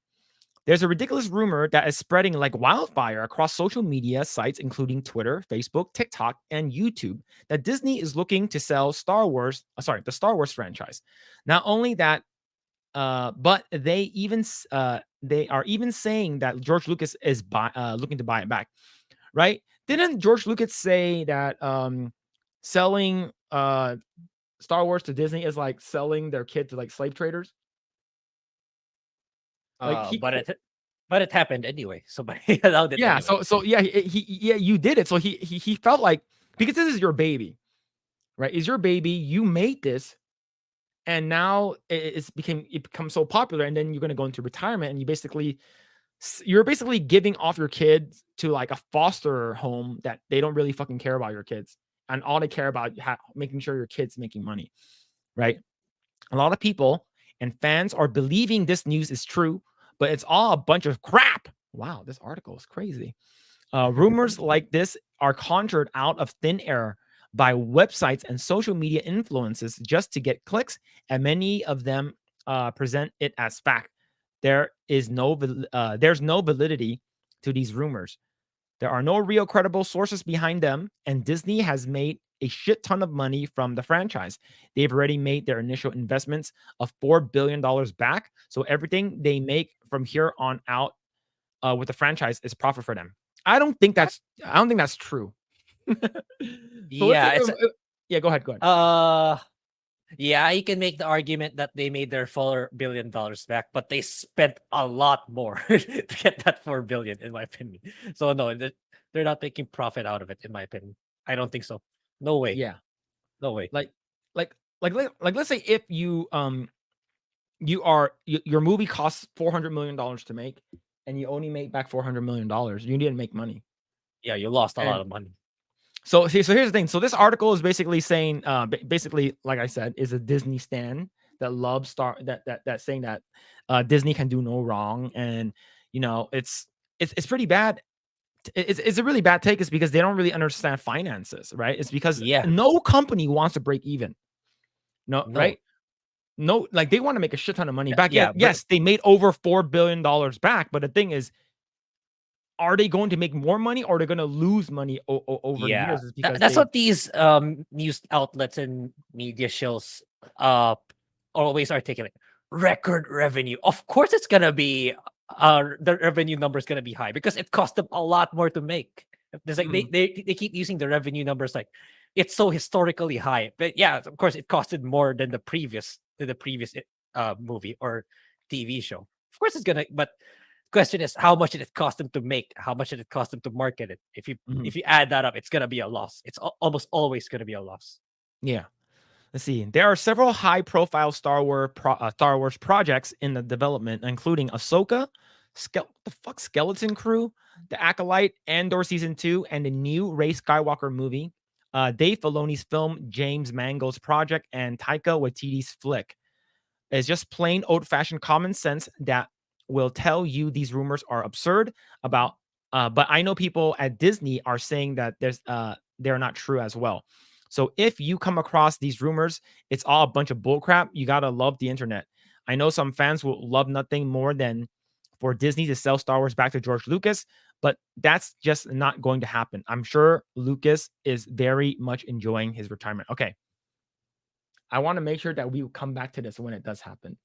There's a ridiculous rumor that is spreading like wildfire across social media sites, including Twitter, Facebook, TikTok, and YouTube, that Disney is looking to sell the Star Wars franchise. Not only that, but they are even saying that George Lucas is looking to buy it back, right? Didn't George Lucas say that selling Star Wars to Disney is like selling their kid to like slave traders? Like Uh, but it but it happened anyway. So but he allowed it yeah, anyway. so yeah, yeah, you did it. So he felt like because this is your baby, right? Is your baby? You made this, and now it becomes so popular, and then you're gonna go into retirement, and you're basically giving off your kids to like a foster home that they don't really fucking care about your kids, and all they care about making sure your kids making money, right? A lot of people and fans are believing this news is true, but it's all a bunch of crap. Wow, this article is crazy. Rumors like this are conjured out of thin air by websites and social media influences just to get clicks, and many of them present it as fact. There's no validity to these rumors. There are no real credible sources behind them, and Disney has made a shit ton of money from the franchise. They've already made their initial investments of $4 billion back, so everything they make from here on out with the franchise is profit for them. I don't think that's true. So let's say, Yeah, it's yeah, go ahead, go ahead. uh yeah, you can make the argument that they made their $4 billion back, but they spent a lot more to get that 4 billion, in my opinion. So no, they're not making profit out of it, in my opinion. I don't think so. No way. Yeah, No way. like, let's say if your movie costs $400 million to make, and you only make back $400 million, you didn't make money. Yeah, you lost a lot And of money. so here's the thing. So this article is basically saying, basically, like I said, is a Disney stan that loves that saying that Disney can do no wrong, and it's pretty bad it's a really bad take is because they don't really understand finances, right? It's because Yeah. no company wants to break even. No, No. right? No, like they want to make a shit ton of money back. Yeah. But Yes, they made over $4 billion back, but the thing is, are they going to make more money or are they going to lose money over yeah, years? Is because that's they what these news outlets and media shows always articulate. Record revenue. Of course, it's gonna be the revenue number is gonna be high because it cost them a lot more to make. There's like mm, they keep using the revenue numbers like it's so historically high. But yeah, of course, it costed more than the previous movie or TV show. Of course, it's gonna. But question is, how much did it cost them to make? How much did it cost them to market it? mhm. If you add that up, it's gonna be a loss. It's almost always gonna be a loss. Yeah. Let's see. There are several high-profile Star Wars projects in the development, including Ahsoka, the fuck Skeleton Crew, The Acolyte, Andor season 2, and the new Rey Skywalker movie. Dave Filoni's film, James Mangold's project, and Taika Waititi's flick. It's just plain old-fashioned common sense that will tell you these rumors are absurd about. But I know people at Disney are saying that they're not true as well. So if you come across these rumors, it's all a bunch of bullcrap. You gotta love the internet. I know some fans will love nothing more than for Disney to sell Star Wars back to George Lucas, but that's just not going to happen. I'm sure Lucas is very much enjoying his retirement. Okay, I want to make sure that we come back to this when it does happen.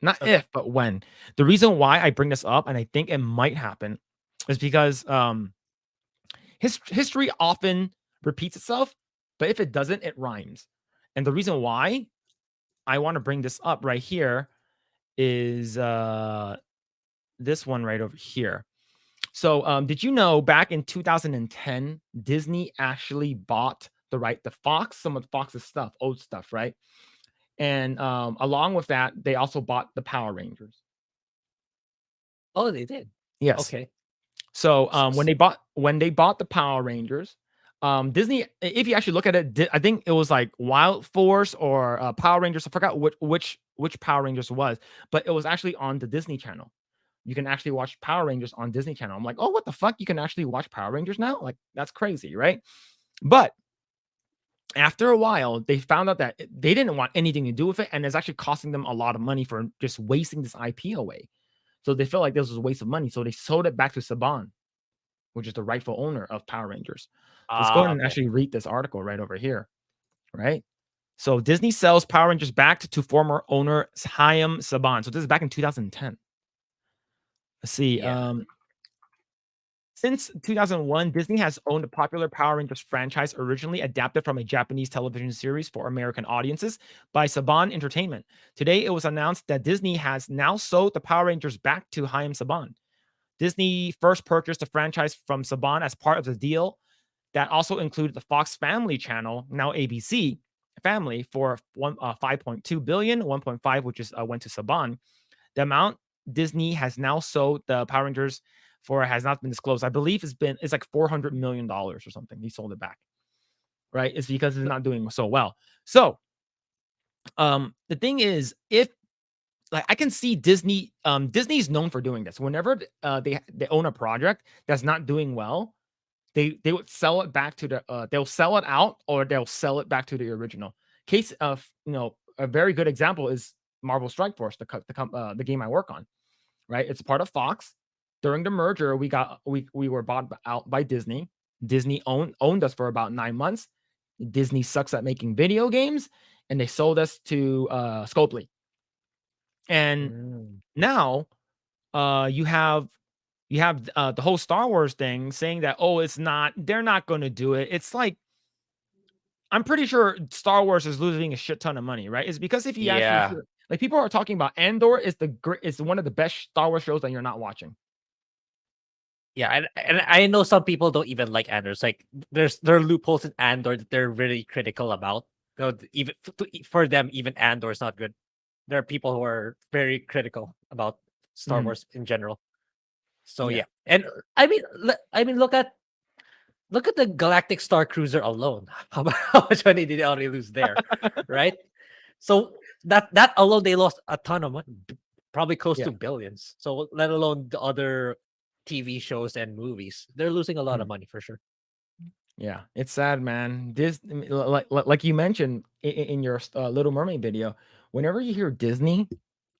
Not Okay. if, but when. The reason why I bring this up, and I think it might happen, is because history often repeats itself, but if it doesn't, it rhymes. And the reason why I want to bring this up right here is this one right over here. So, did you know back in 2010, Disney actually bought the right to Fox, some of Fox's stuff, old stuff, right? And along with that, they also bought the Power Rangers. Oh, they did. Yes. Okay. So, S- s- when they bought the Power Rangers, Disney, if you actually look at it, I think it was like Wild Force or Power Rangers. I forgot which Power Rangers it was, but it was actually on the Disney Channel. You can actually watch Power Rangers on Disney Channel. I'm like, oh, what the fuck? You can actually watch Power Rangers now? Like, that's crazy, right? But after a while, they found out that they didn't want anything to do with it, and it's actually costing them a lot of money for just wasting this IP away. So they felt like this was a waste of money. So they sold it back to Saban, which is the rightful owner of Power Rangers. So let's go ahead and Okay. actually read this article right over here, right? So Disney sells Power Rangers back to former owner Chaim Saban. So this is back in 2010. Let's see. Yeah. Since 2001, Disney has owned a popular Power Rangers franchise originally adapted from a Japanese television series for American audiences by Saban Entertainment. Today, it was announced that Disney has now sold the Power Rangers back to Chaim Saban. Disney first purchased the franchise from Saban as part of the deal that also included the Fox Family Channel, now ABC Family, for 5.2 billion, 1.5 which is went to Saban. The amount Disney has now sold the Power Rangers for has not been disclosed. I believe it's like $400 million or something. He sold it back, right? It's because it's not doing so well. So the thing is, if like I can see Disney, Disney's known for doing this. Whenever they own a project that's not doing well, they would sell it back to they'll sell it out or they'll sell it back to the original. Case of a very good example is Marvel Strike Force, the game I work on, right? It's part of Fox. During the merger, we were bought out by Disney. Disney owned us for about 9 months. Disney sucks at making video games, and they sold us to Scopely. And Mm. now you have the whole Star Wars thing saying that, oh, they're not going to do it. It's like I'm pretty sure Star Wars is losing a shit ton of money, right? It's because if you actually Yeah. hear, like people are talking about Andor is one of the best Star Wars shows that you're not watching. Yeah, and I know some people don't even like Andor. Like there are loopholes in Andor that they're really critical about. So even for them, even Andor is not good. There are people who are very critical about Star Mhm. Wars in general. So Yeah. yeah, and I mean, look at the Galactic Star Cruiser alone. How much money did they already lose there, right? So that alone they lost a ton of money, probably close Yeah. to billions. So let alone the other. TV shows and movies. They're losing a lot of Mm. money for sure. Yeah, it's sad, man. Like you mentioned in your Little Mermaid video, whenever you hear Disney,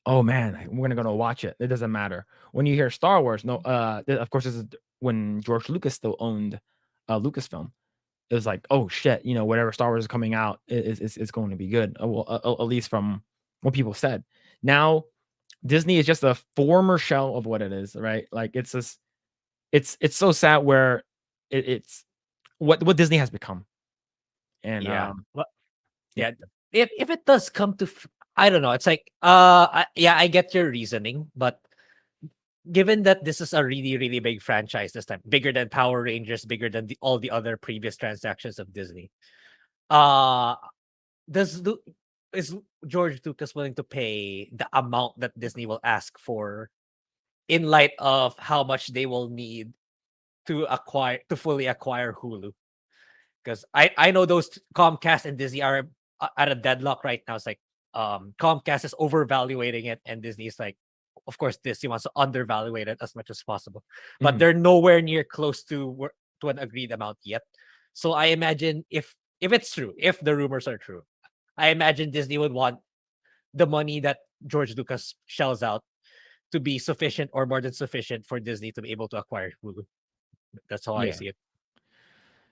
oh man, we're gonna watch it. It doesn't matter. When you hear Star Wars, no, of course, this is when George Lucas still owned Lucasfilm. It was like, oh shit, whatever Star Wars is coming out is going to be good. Well, at least from what people said. Now Disney is just a former shell of what it is, right? Like it's just, it's so sad where it's what Disney has become. And Yeah. Well, yeah. yeah. If it does come to, I don't know. It's like, yeah, I get your reasoning, but given that this is a really, really big franchise this time, bigger than Power Rangers, bigger than all the other previous transactions of Disney, uh, does is George Lucas willing to pay the amount that Disney will ask for in light of how much they will need to fully acquire Hulu? Because I know those Comcast and Disney are at a deadlock right now. It's like Comcast is overvaluating it, and Disney is like, of course, Disney wants to undervaluate it as much as possible, but Mhm. they're nowhere near close to an agreed amount yet. So I imagine if it's true, if the rumors are true, I imagine Disney would want the money that George Lucas shells out to be sufficient or more than sufficient for Disney to be able to acquire Hulu. That's how I Yeah. see it.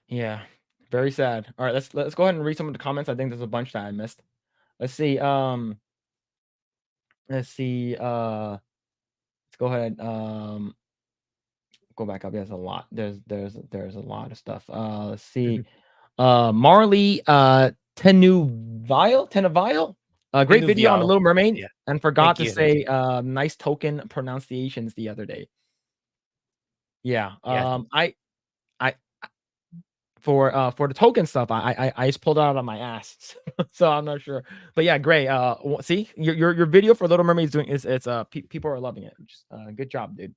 Yeah. Very sad. All right, let's go ahead and read some of the comments. I think there's a bunch that I missed. Let's see. Let's see. Let's go ahead. Go back up. There's a lot. There's a lot of stuff. Let's see. Marley Tenuvile. Great video on the Inuvial. Little Mermaid, Yeah. and forgot Thank to you. Thank you. say nice token pronunciations the other day. Yeah. Yeah. I for the token stuff, I just pulled it out of my ass, so I'm not sure. But yeah, Grae. See your video for Little Mermaid is doing is it's people are loving it. Just, good job, dude.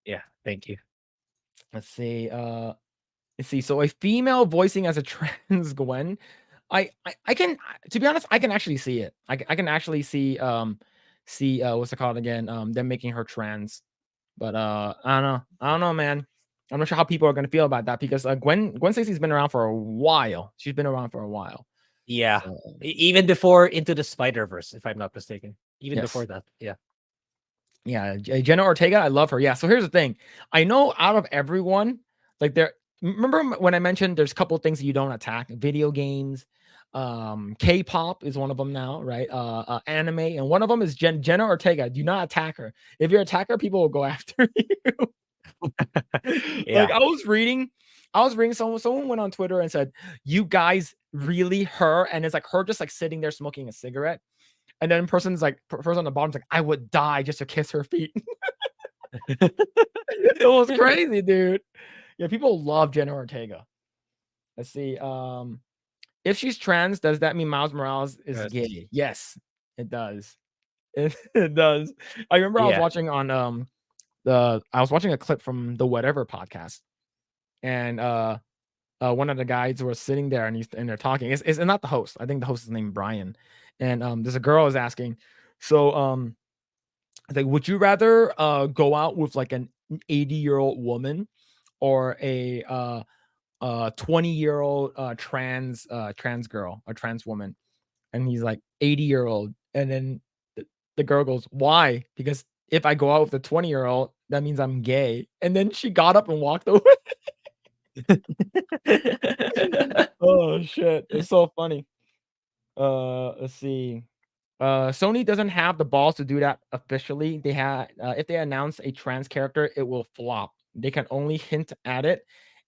Yeah. Thank you. Let's see. Let's see. So a female voicing as a trans Gwen. I can, to be honest, I can actually see it. I can actually see what's it called again? Them making her trans. But I don't know. I don't know, man. I'm not sure how people are gonna feel about that because Gwen Stacy's been around for a while. She's been around for a while. Yeah. So Even before Into the Spider-Verse, if I'm not mistaken. Even before yes. that. Yeah. Yeah, Jenna Ortega, I love her. Yeah, so here's the thing. I know out of everyone, like remember when I mentioned there's a couple of things that you don't attack, video games, K-pop is one of them now, right? Anime, and one of them is Jenna Ortega. Do not attack her. If you attack her, people will go after you. Like Yeah. I was reading someone went on Twitter and said, "You guys really her?" And it's like her just like sitting there smoking a cigarette. And then person on the bottom's like, I would die just to kiss her feet. It was crazy, dude. Yeah, people love Jenna Ortega. Let's see. If she's trans, does that mean Miles Morales is Yes. gay? Yes, it does. It does. I remember I was Yeah. watching on I was watching a clip from the Whatever podcast, and one of the guys was sitting there and they're talking. It's not the host. I think the host is named Brian, and there's a girl is asking. So like, would you rather go out with like an 80-year-old woman or a 20-year-old trans girl, a trans woman? And he's like 80-year-old. And then the girl goes, why? Because if I go out with a 20-year-old, that means I'm gay. And then she got up and walked away. Oh shit. It's so funny. Let's see. Sony doesn't have the balls to do that officially. They had if they announce a trans character, it will flop. They can only hint at it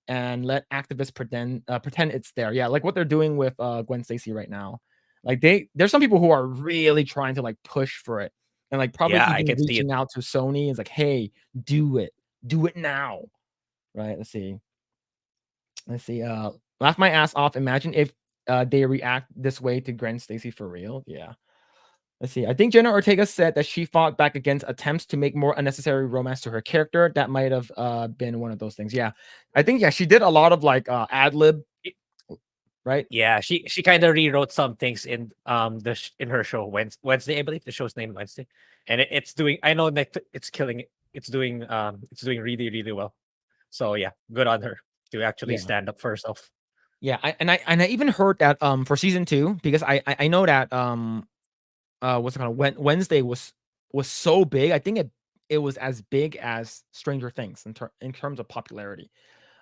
and let activists pretend it's there. Yeah, like what they're doing with Gwen Stacy right now. Like there's some people who are really trying to like push for it and like probably Yeah, I even can see it. reaching out to Sony. It's like, hey, do it, do it now. Right? Let's see. Let's see. Laugh my ass off. Imagine if they react this way to Gwen Stacy for real. Yeah. Let's see. I think Jenna Ortega said that she fought back against attempts to make more unnecessary romance to her character. That might have been one of those things. Yeah, I think she did a lot of like ad lib, right? Yeah, she kind of rewrote some things in in her show Wednesday, I believe the show's name Wednesday, and it's doing. I know that it's killing it. it's doing really really well. So yeah, good on her to actually Yeah. stand up for herself. Yeah, I even heard that for season 2, because I know that what's it called, Wednesday was so big. I think it was as big as Stranger Things in terms of popularity.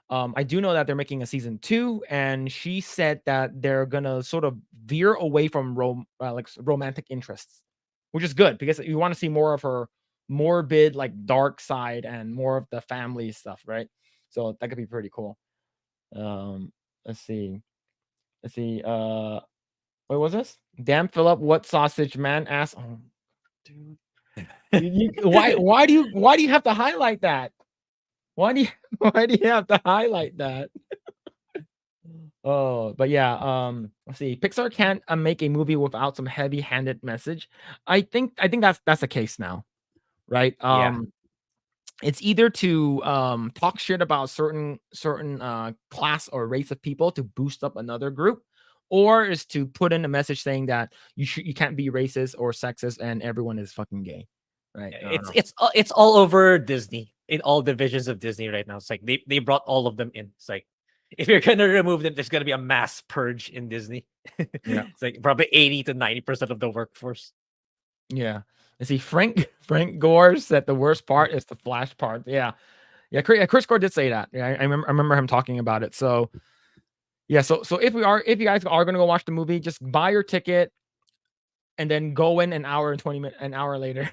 I do know that they're making a season 2, and she said that they're gonna sort of veer away from romantic interests, which is good because you want to see more of her morbid, like dark side and more of the family stuff, right? So that could be pretty cool. Um, let's see. Let's see. What was this? Damn, Phillip, what sausage man ass? Oh, dude, why do you have to highlight that? Why do you why do you have to highlight that? Oh, but yeah. Let's see. Pixar can't make a movie without some heavy-handed message. I think that's the case now, right? Yeah, It's either to talk shit about certain class or race of people to boost up another group, or is to put in a message saying that you can't be racist or sexist and everyone is fucking gay, right? I don't know. it's all over Disney in all divisions of Disney right now. It's like they brought all of them in. It's like if you're gonna remove them, there's gonna be a mass purge in Disney. Yeah, It's like probably 80 to 90% of the workforce. yeah. And see, Frank Gore said the worst part is the Flash part. Yeah, yeah. Chris Gore did say that. Yeah, I remember him talking about it. So yeah, so if you guys are gonna go watch the movie, just buy your ticket and then go in an hour and 20 minutes, an hour later,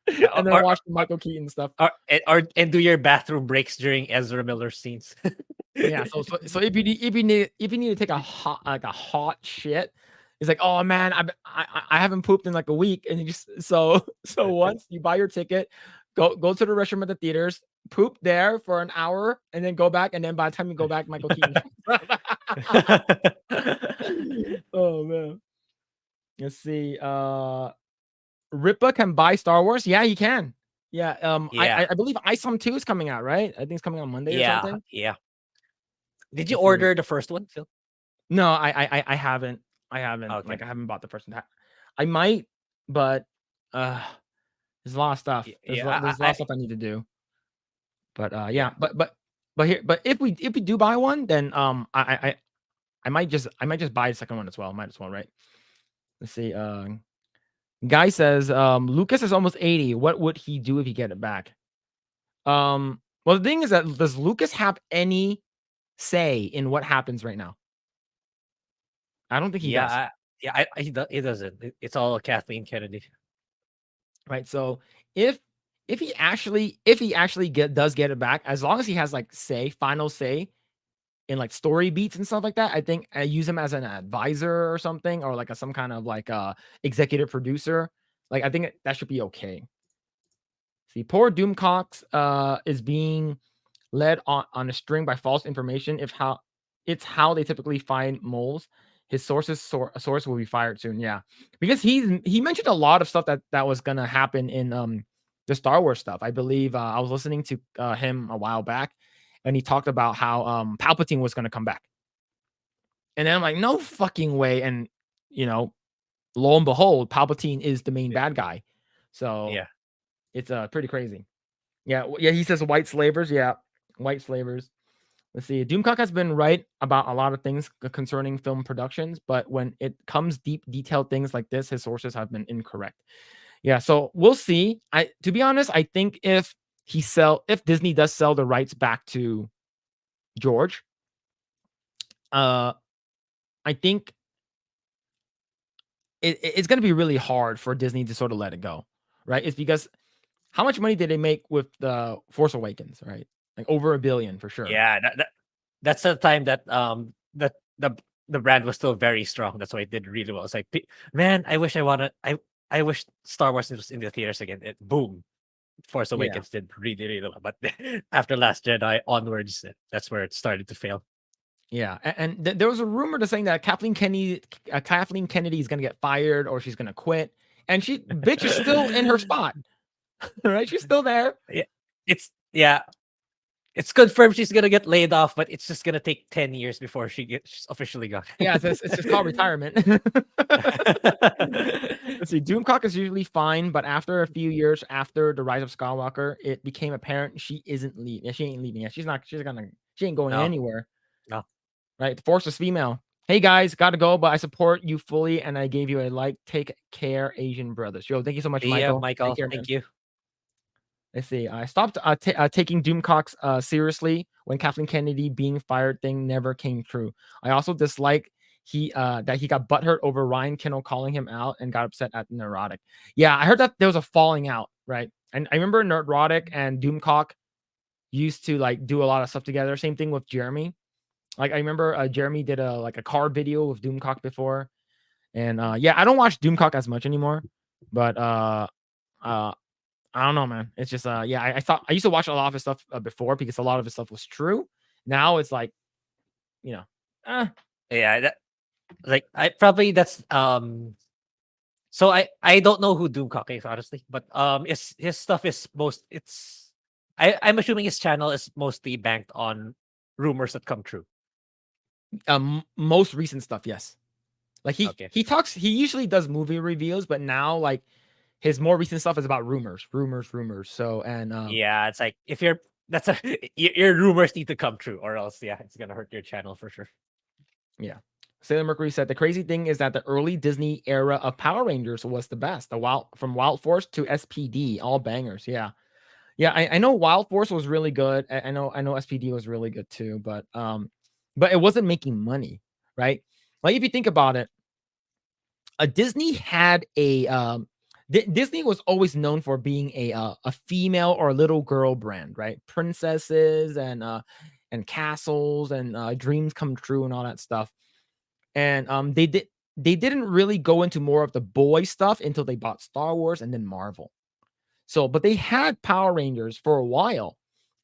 Yeah, and then watch the Michael Keaton stuff. and do your bathroom breaks during Ezra Miller scenes. Yeah, so if you need to take a hot shit, it's like, oh man, I haven't pooped in like a week, and you just so once you buy your ticket, go to the restroom at the theaters, poop there for an hour, and then go back, and then by the time you go back, Michael Keaton. Oh man, let's see. Ripa can buy Star Wars. Yeah, he can. Yeah. Yeah, I believe ISOM 2 is coming out, right? I think it's coming on Monday or yeah, something. yeah. Did you Let's see. order the first one, Phil? No, I haven't. I haven't. Okay. Like, I haven't bought the first one. I might, but uh, there's a lot of stuff. Yeah, There's a lot of stuff I need to do. But yeah, yeah. But if we do buy one, then I might just buy the second one as well. Might as well, right? Let's see. Guy says Lucas is almost 80. What would he do if he get it back? Well, the thing is that does Lucas have any say in what happens right now? I don't think he does. yeah. He doesn't. It's all Kathleen Kennedy. Right? So if if he actually does get it back, as long as he has like final say in like story beats and stuff like that, I think I use him as an advisor or something, or like some kind of like executive producer. Like, I think that should be okay. See, poor Doomcox is being led on a string by false information. It's how they typically find moles. His source will be fired soon. Yeah, because he mentioned a lot of stuff that was gonna happen in the Star Wars stuff. I believe I was listening to him a while back, and he talked about how Palpatine was gonna come back, and then I'm like, no fucking way. And you know, lo and behold, Palpatine is the main bad guy. So Yeah, it's pretty crazy. Yeah, yeah. He says white slavers. Yeah, white slavers. Let's see. Doomcock has been right about a lot of things concerning film productions, but when it comes deep, detailed things like this, his sources have been incorrect. Yeah, so we'll see. To be honest, I think if Disney does sell the rights back to George, I think it's going to be really hard for Disney to sort of let it go, right? It's because how much money did they make with the Force Awakens, right? Like over $1 billion for sure. yeah. That's the time that that the brand was still very strong. That's why it did really well. It's like, man, I wish Star Wars was in the theaters again. Boom, Force Yeah. Awakens did really really well, but after Last Jedi onwards, that's where it started to fail. Yeah, and there was a rumor to saying that Kathleen Kennedy is gonna get fired or she's gonna quit, and bitch is still in her spot, right? She's still there. Yeah, yeah, it's confirmed she's gonna get laid off, but it's just gonna take 10 years before she's officially gone. Yeah, it's just called retirement. Let's see. Doomcock is usually fine, but after a few years after the Rise of Skywalker, it became apparent she isn't leaving. Yeah, she ain't leaving. Yeah, she's not. She ain't going No, anywhere. no. Right. The Force is female. Hey guys, gotta go, but I support you fully, and I gave you a like. Take care, Asian brothers. Yo, thank you so much, Yeah, Michael. Take Michael. care, Thank man. you. Let's see. I stopped taking Doomcocks seriously when Kathleen Kennedy being fired thing never came true. I also dislike that he got butthurt over Ryan Kinnell calling him out and got upset at Neurotic. Yeah, I heard that there was a falling out, right? And I remember Neurotic and Doomcock used to like do a lot of stuff together. Same thing with Jeremy. Like I remember Jeremy did a car video with Doomcock before. And yeah, I don't watch Doomcock as much anymore, but uh I don't know, man. It's just yeah, I thought I used to watch a lot of his stuff before because a lot of his stuff was true. Now it's like, you know, uh, Yeah, that, like I probably that's So I don't know who Doomcock is honestly, but his stuff is I'm assuming his channel is mostly banked on rumors that come true. most recent stuff, yes. Like Okay. he usually does movie reviews, but now like his more recent stuff is about rumors. So and Yeah, it's like if you're that's a your rumors need to come true, or else yeah, it's gonna hurt your channel for sure. yeah. Sailor Mercury said the crazy thing is that the early Disney era of Power Rangers was the best. The Wild Force to SPD, all bangers. Yeah. Yeah, I know Wild Force was really good. I know SPD was really good too, but it wasn't making money, right? Like if you think about it, Disney had a Disney was always known for being a female or a little girl brand, right? Princesses and castles and dreams come true and all that stuff. And they didn't really go into more of the boy stuff until they bought Star Wars and then Marvel. So, but they had Power Rangers for a while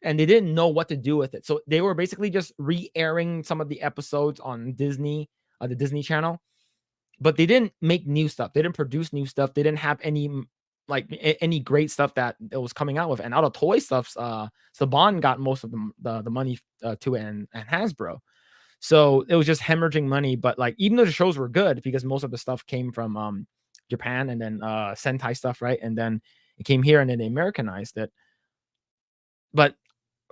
and they didn't know what to do with it. So they were basically just re-airing some of the episodes on Disney, the Disney Channel, but they didn't make new stuff. They didn't produce new stuff. They didn't have any any great stuff that it was coming out with. And out of toy stuffs, Saban got most of the money to it and Hasbro. So it was just hemorrhaging money. But like even though the shows were good because most of the stuff came from Japan and then Sentai stuff, right? And then it came here and then they Americanized it. But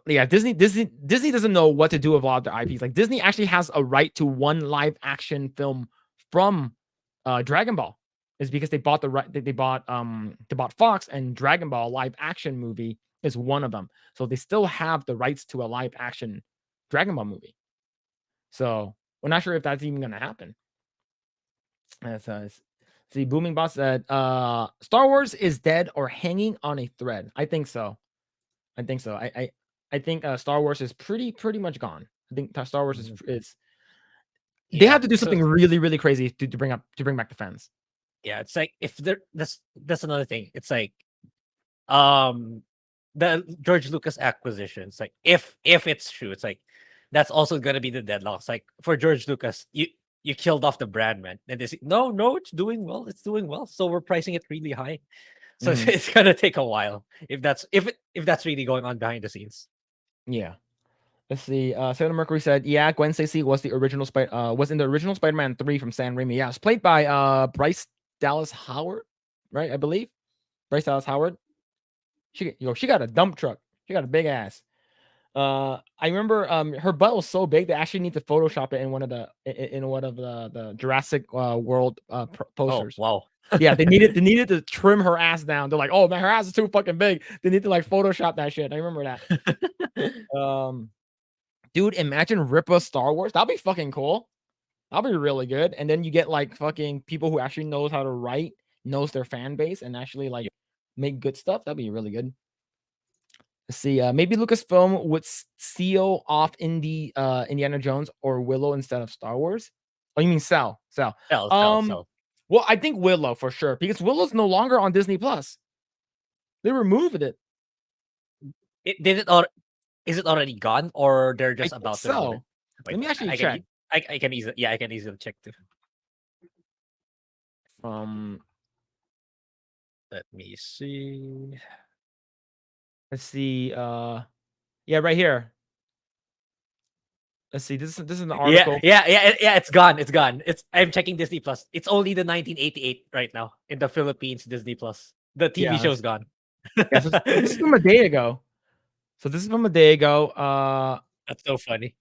yeah, Disney doesn't know what to do with a lot of their IPs. Like Disney actually has a right to one live action film from Dragon Ball. Is because they bought the right they bought Fox and Dragon Ball live action movie is one of them. So they still have the rights to a live action Dragon Ball movie. So we're not sure if that's even gonna happen. See, Booming Boss said, Star Wars is dead or hanging on a thread. I think so. I think Star Wars is pretty much gone. I think Star Wars Mhm. is they Yeah. have to do So something really crazy to bring back the fans. yeah, it's like if there that's another thing. It's like um the George Lucas acquisition. It's like if it's true, it's like that's also gonna be the deadlock. It's like for George Lucas, you killed off the brand, man. And they say, no, it's doing well. It's doing well. So we're pricing it really high. So Mhm. it's gonna take a while if that's really going on behind the scenes. Yeah. Let's see. Sailor Mercury said, "Yeah, Gwen Stacy was the original was in the original Spider-Man 3 from Sam Raimi. Yeah, it's played by Bryce Dallas Howard, right? I believe Bryce Dallas Howard. She got a dump truck. She got a big ass. I remember her butt was so big they actually need to Photoshop it in one of the Jurassic World Oh posters. wow. Yeah, they needed to trim her ass down. They're like, oh man, her ass is too fucking big. They need to like Photoshop that shit. I remember that. Um, dude, imagine Ripper Star Wars. That'd be fucking cool. That'll be really good. And then you get like fucking people who actually knows how to write, knows their fan base, and actually like Yeah. make good stuff. That'd be really good. Let's see. Maybe Lucasfilm would seal off Indiana Jones or Willow instead of Star Wars. Oh, you mean Sell? Sell. Sell. Well, I think Willow for sure because Willow's no longer on Disney Plus. They removed it. It did it or is it already gone or they're I just think about to remove it? so. Wait, Let me actually I can check. I can easily I can easily check too. Um, Let me see. let's see. Yeah, right here. let's see. This is an Yeah, article. yeah, yeah, yeah. It's gone. It's gone. I'm checking Disney Plus. It's only the 1988 right now in the Philippines. Disney Plus. The TV Yeah, show's gone. yeah. So this is from a day ago. So this is from a day ago. That's so funny.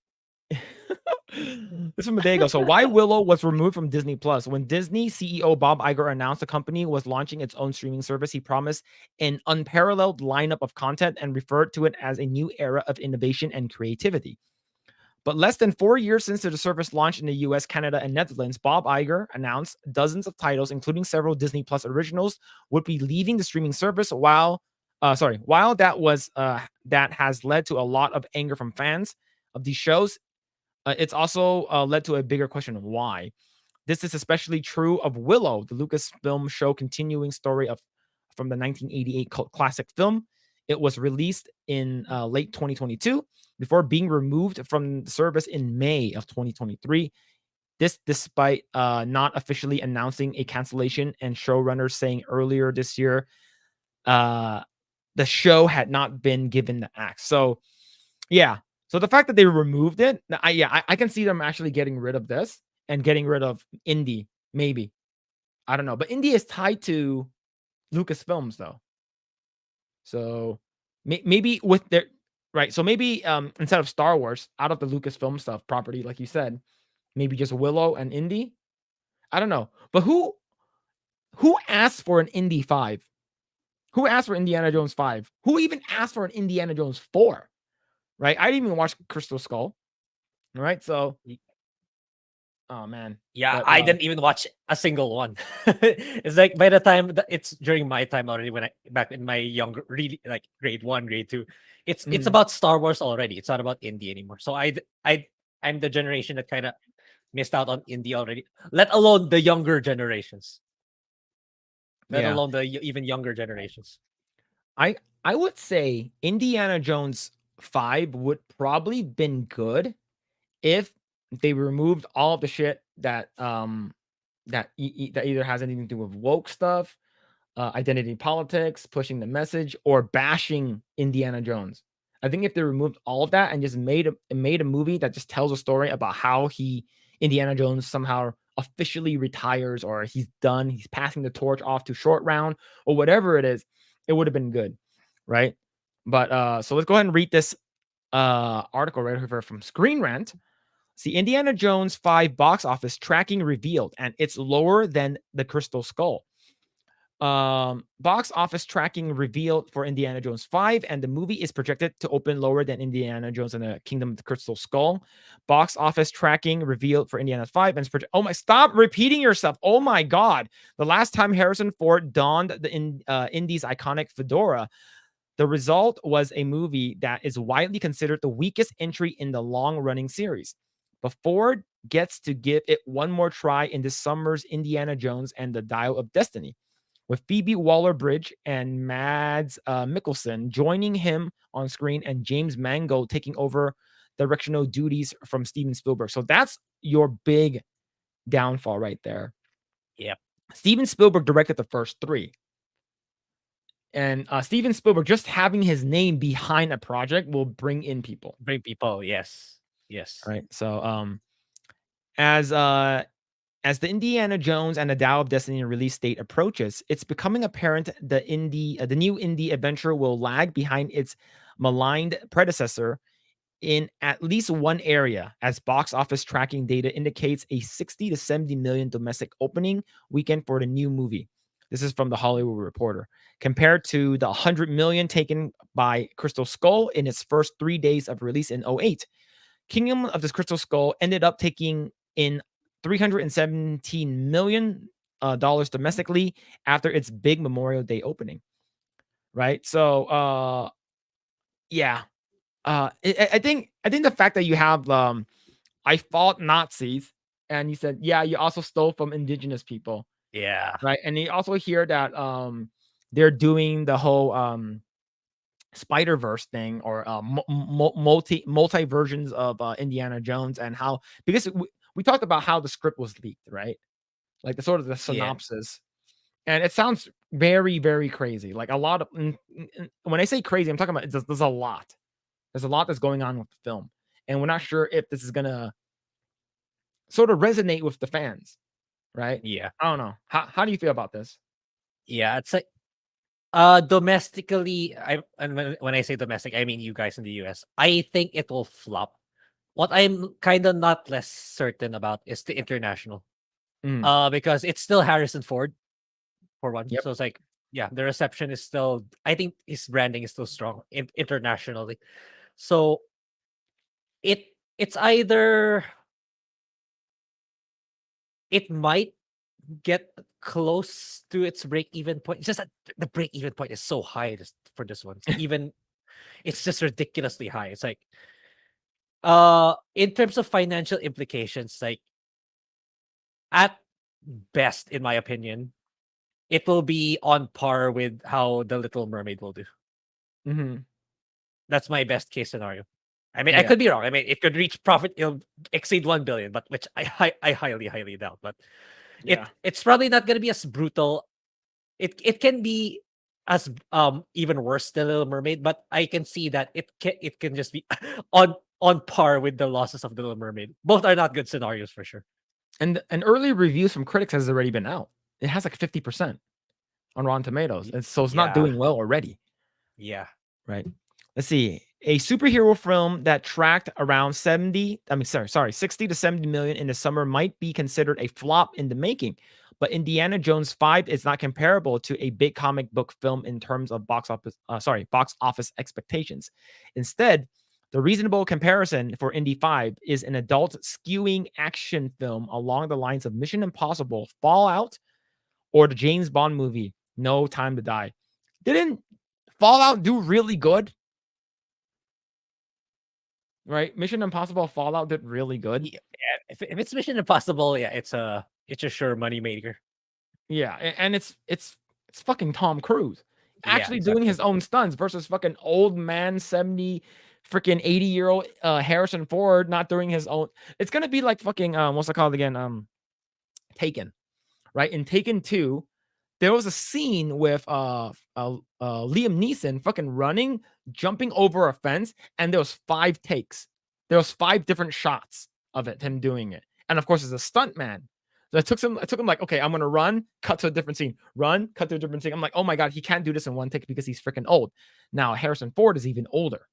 This is from a day ago. So why Willow was removed from Disney Plus? When Disney CEO Bob Iger announced the company was launching its own streaming service, he promised an unparalleled lineup of content and referred to it as a new era of innovation and creativity. But less than 4 years since the service launched in the US, Canada, and Netherlands, Bob Iger announced dozens of titles, including several Disney Plus originals, would be leaving the streaming service. While that has led to a lot of anger from fans of these shows, it's also led to a bigger question of why. This is especially true of Willow, the Lucasfilm show continuing story of from the 1988 cult classic film. It was released in late 2022 before being removed from the service in May of 2023. This despite not officially announcing a cancellation and showrunners saying earlier this year uh, the show had not been given the axe. So yeah. So the fact that they removed it, I can see them actually getting rid of this and getting rid of Indie, maybe. I don't know. But Indie is tied to Lucasfilms though. So maybe with their right. So maybe instead of Star Wars, out of the Lucasfilm stuff property, like you said, maybe just Willow and Indie. I don't know. But who asked for an Indie 5? Who asked for Indiana Jones 5? Who even asked for an Indiana Jones 4? Right? I didn't even watch Crystal Skull. Right. So oh man. Yeah, But I didn't even watch a single one. It's like by the time it's during my time already when I back in my younger really like grade 1, grade 2. It's mhm. about Star Wars already. It's not about indie anymore. So I'm the generation that kind of missed out on indie already. Let alone the younger generations. Let Yeah. alone the even younger generations. I I would say Indiana Jones 5 would probably been good if they removed all of the shit that that either has anything to do with woke stuff, identity politics, pushing the message, or bashing Indiana Jones. I think if they removed all of that and just made a movie that just tells a story about how Indiana Jones somehow officially retires or he's done, he's passing the torch off to Short Round or whatever it is, it would have been good, right? But so let's go ahead and read this article right here from Screen Rant. See, Indiana Jones 5 box office tracking revealed, and it's lower than the Crystal Skull. Box office tracking revealed for Indiana Jones 5, and the movie is projected to open lower than Indiana Jones and the Kingdom of the Crystal Skull. Box office tracking revealed for Indiana 5 and oh my, stop repeating yourself. Oh my god. The last time Harrison Ford donned the Indy's iconic fedora, the result was a movie that is widely considered the weakest entry in the long-running series. But Ford gets to give it one more try in this summer's Indiana Jones and the Dial of Destiny, with Phoebe Waller-Bridge and Mads Mikkelsen joining him on screen and James Mangold taking over directional duties from Steven Spielberg. So that's your big downfall right there. Yep. Steven Spielberg directed the first three. And Steven Spielberg, just having his name behind a project will bring in people. Bring people, yes. Yes. Right. So as the Indiana Jones and the Dial of Destiny release date approaches, it's becoming apparent the new indie adventure will lag behind its maligned predecessor in at least one area, as box office tracking data indicates a 60 to 70 million domestic opening weekend for the new movie. This is from the Hollywood Reporter, compared to the 100 million taken by Crystal Skull in its first 3 days of release in 2008. Kingdom of the Crystal Skull ended up taking in $317 million domestically after its big Memorial Day opening. Right. So yeah. I think the fact that you have I fought Nazis and you said, yeah, you also stole from indigenous people. Yeah. Right. And you also hear that they're doing the whole Spider-Verse thing or multi versions of Indiana Jones, and how because we talked about how the script was leaked, right? Like the sort of the Yeah. synopsis, and it sounds very very crazy. Like a lot of when I say crazy, I'm talking about there's a lot. There's a lot that's going on with the film, and we're not sure if this is gonna sort of resonate with the fans, right? Yeah. I don't know. How do you feel about this? Yeah, it's like domestically, and when I say domestic, I mean you guys in the US. I think it will flop. What I'm kind of not less certain about is the international. Mm, Because it's still Harrison Ford for one. yep. So it's like, yeah, the reception is still. I think his branding is still strong internationally. So it it's either it might get close to its break even point. It's just that the break even point is so high for this one. So even it's just ridiculously high. It's like in terms of financial implications, like at best, in my opinion, it will be on par with how the Little Mermaid will do. Hmm. That's my best case scenario. I mean, I Yeah. could be wrong. I mean, it could reach profit, it'll exceed 1 billion, but which I highly, highly doubt. But Yeah. it's probably not gonna be as brutal. It can be as even worse than Little Mermaid, but I can see that it can just be on par with the losses of the Little Mermaid. Both are not good scenarios for sure. And early reviews from critics has already been out. It has like 50% on Rotten Tomatoes, and so it's not Yeah, doing well already, yeah, right? Let's see. A superhero film that tracked around 60 to 70 million in the summer might be considered a flop in the making. But Indiana Jones 5 is not comparable to a big comic book film in terms of box office expectations. Instead, the reasonable comparison for Indy 5 is an adult skewing action film along the lines of Mission Impossible, Fallout, or the James Bond movie, No Time to Die. Didn't Fallout do really good? Right? Mission Impossible Fallout did really good. yeah. If it's Mission Impossible, yeah, it's a sure money maker. Yeah, and it's fucking Tom Cruise Yeah, actually doing exactly. his own stunts versus fucking old man 70 freaking 80-year-old Harrison Ford not doing his own. It's gonna be like fucking what's it called again? Taken, right? In Taken 2, there was a scene with Liam Neeson fucking running, jumping over a fence, and there was 5 takes. There was 5 different shots of it, him doing it. And of course, as a stunt man. So it took him like, okay, I'm gonna run, cut to a different scene, run, cut to a different scene. I'm like, oh my god, he can't do this in one take because he's freaking old. Now Harrison Ford is even older.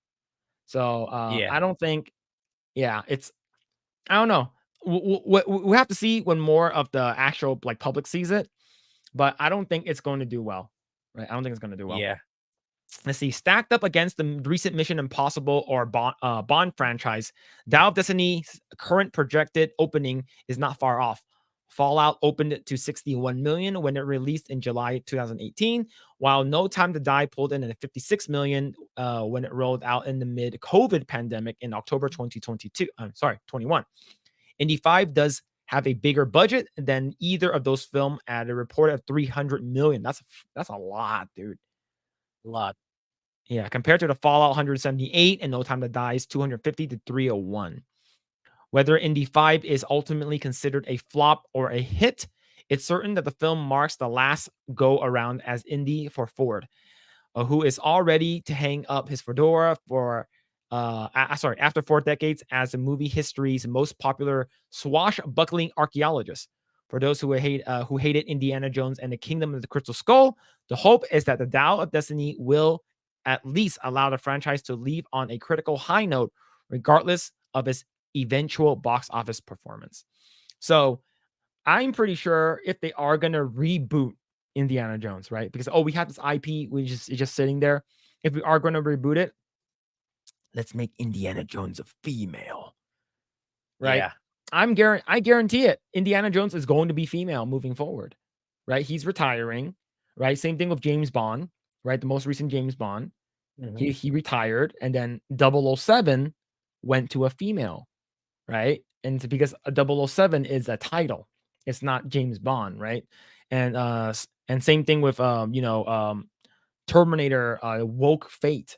So Yeah, I don't think, yeah, it's I don't know. We have to see when more of the actual like public sees it, but I don't think it's going to do well. Right? I don't think it's going to do well. yeah, Let's see. Stacked up against the recent Mission Impossible or Bond franchise, Dial of Destiny's current projected opening is not far off. Fallout opened to 61 million when it released in July 2018, while No Time to Die pulled in at 56 million when it rolled out in the mid-COVID pandemic in October 2022. I'm sorry, 21. Indy 5 does have a bigger budget than either of those films at a report of 300 million. That's a lot, dude. a lot. Yeah, compared to the Fallout 178 and No Time to Die's 250 to 301. Whether Indy 5 is ultimately considered a flop or a hit, it's certain that the film marks the last go around as Indy for Ford, who is all ready to hang up his fedora for after 4 decades as the movie history's most popular swashbuckling archaeologist. For those who hated Indiana Jones and the Kingdom of the Crystal Skull, the hope is that the Dial of Destiny will at least allow the franchise to leave on a critical high note, regardless of its eventual box office performance. So I'm pretty sure if they are gonna reboot Indiana Jones, right? Because we have this IP, it's just sitting there. If we are gonna reboot it, let's make Indiana Jones a female, right? Yeah. I guarantee it. Indiana Jones is going to be female moving forward, right? He's retiring, right? Same thing with James Bond, right? The most recent James Bond, Mhm. he retired, and then 007 went to a female, right? And it's because a 007 is a title. It's not James Bond, right? And same thing with Terminator Woke Fate,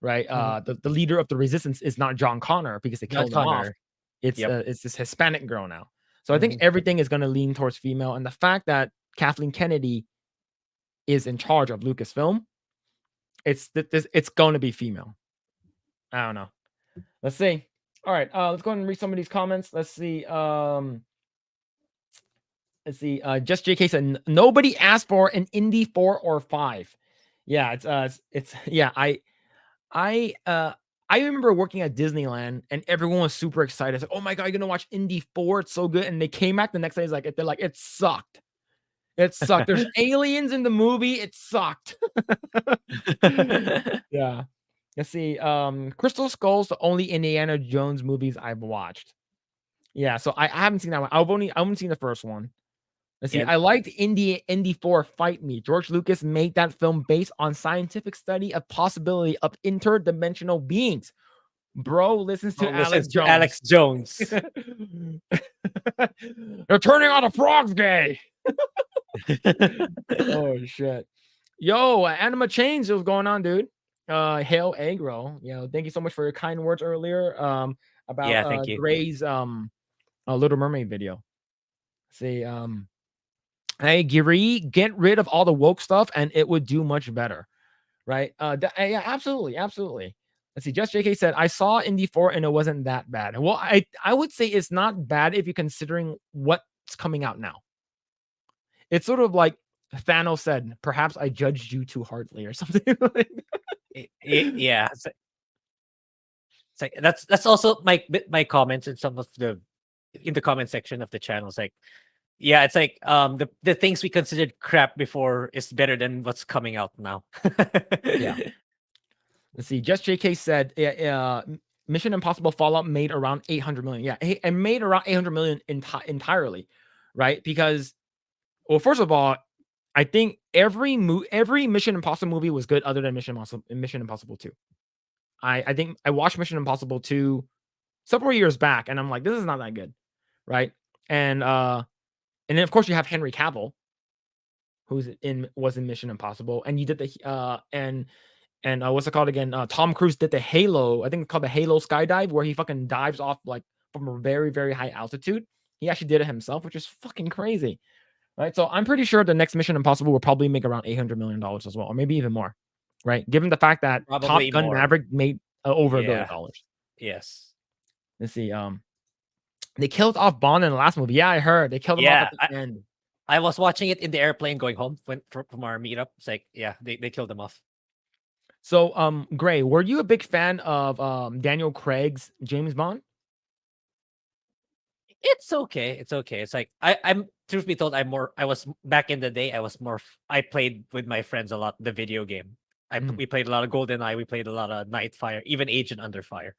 right? Mhm. The leader of the resistance is not John Connor because they John killed him off. Connor. Yep. It's this Hispanic girl now. So I think Mhm. everything is going to lean towards female, and the fact that Kathleen Kennedy is in charge of Lucasfilm, it's going to be female. I don't know. Let's see. All right, let's go ahead and read some of these comments. Let's see. Let's see. Just JK said nobody asked for an Indy 4 or 5. Yeah, it's yeah. I uh I remember working at Disneyland and everyone was super excited. It's like, oh my god, you're gonna watch Indy 4, it's so good. And they came back the next day, they're like, it sucked. It sucked. There's aliens in the movie, it sucked. Yeah. Let's see. Crystal Skull's the only Indiana Jones movies I've watched. Yeah, so I haven't seen that one. I haven't seen the first one. Let's see. Yeah. I liked Indy 4 Fight Me. George Lucas made that film based on scientific study of possibility of interdimensional beings. Bro listens Bro to Alex listens to Jones. Alex Jones. They're turning on the frogs gay. Oh shit. Yo, Anima Chains, what's going on, dude? Hail Eggroll. You know, thank you so much for your kind words earlier. About Yeah, thank you. Grae's Little Mermaid video. See, I agree. Get rid of all the woke stuff, and it would do much better, right? Yeah, absolutely, absolutely. Let's see. Just JK said I saw Indy 4 and it wasn't that bad. Well, I would say it's not bad if you're considering what's coming out now. It's sort of like Thanos said, perhaps I judged you too hardly or something. Yeah, it's like that's also my comments in some of the in the comment section of the channel. It's like, yeah, it's like the things we considered crap before is better than what's coming out now. Yeah. Let's see. Just JK said, Mission Impossible Fallout made around 800 million. Yeah, and made around 800 million entirely, right? Because, well, first of all, I think every Mission Impossible movie was good, other than Mission Impossible 2. I think I watched Mission Impossible 2 several years back, and I'm like, this is not that good, right? And then of course you have Henry Cavill, was in Mission Impossible, and you did the and what's it called again? Tom Cruise did the Halo, I think it's called the Halo skydive, where he fucking dives off like from a very, very high altitude. He actually did it himself, which is fucking crazy, right? So I'm pretty sure the next Mission Impossible will probably make around $800 million as well, or maybe even more, right? Given the fact that Top Probably Gun more. Maverick made over $1 billion. Yeah. Yes. Let's see. They killed off Bond in the last movie. Yeah, I heard they killed him off Yeah, at the end. I was watching it in the airplane going home from our meetup. It's like, yeah, they killed him off. So, Grae, were you a big fan of Daniel Craig's James Bond? It's okay. It's okay. It's like I'm truth be told, I was back in the day. I played with my friends a lot the video game. We played a lot of GoldenEye. We played a lot of Nightfire, even Agent Under Fire.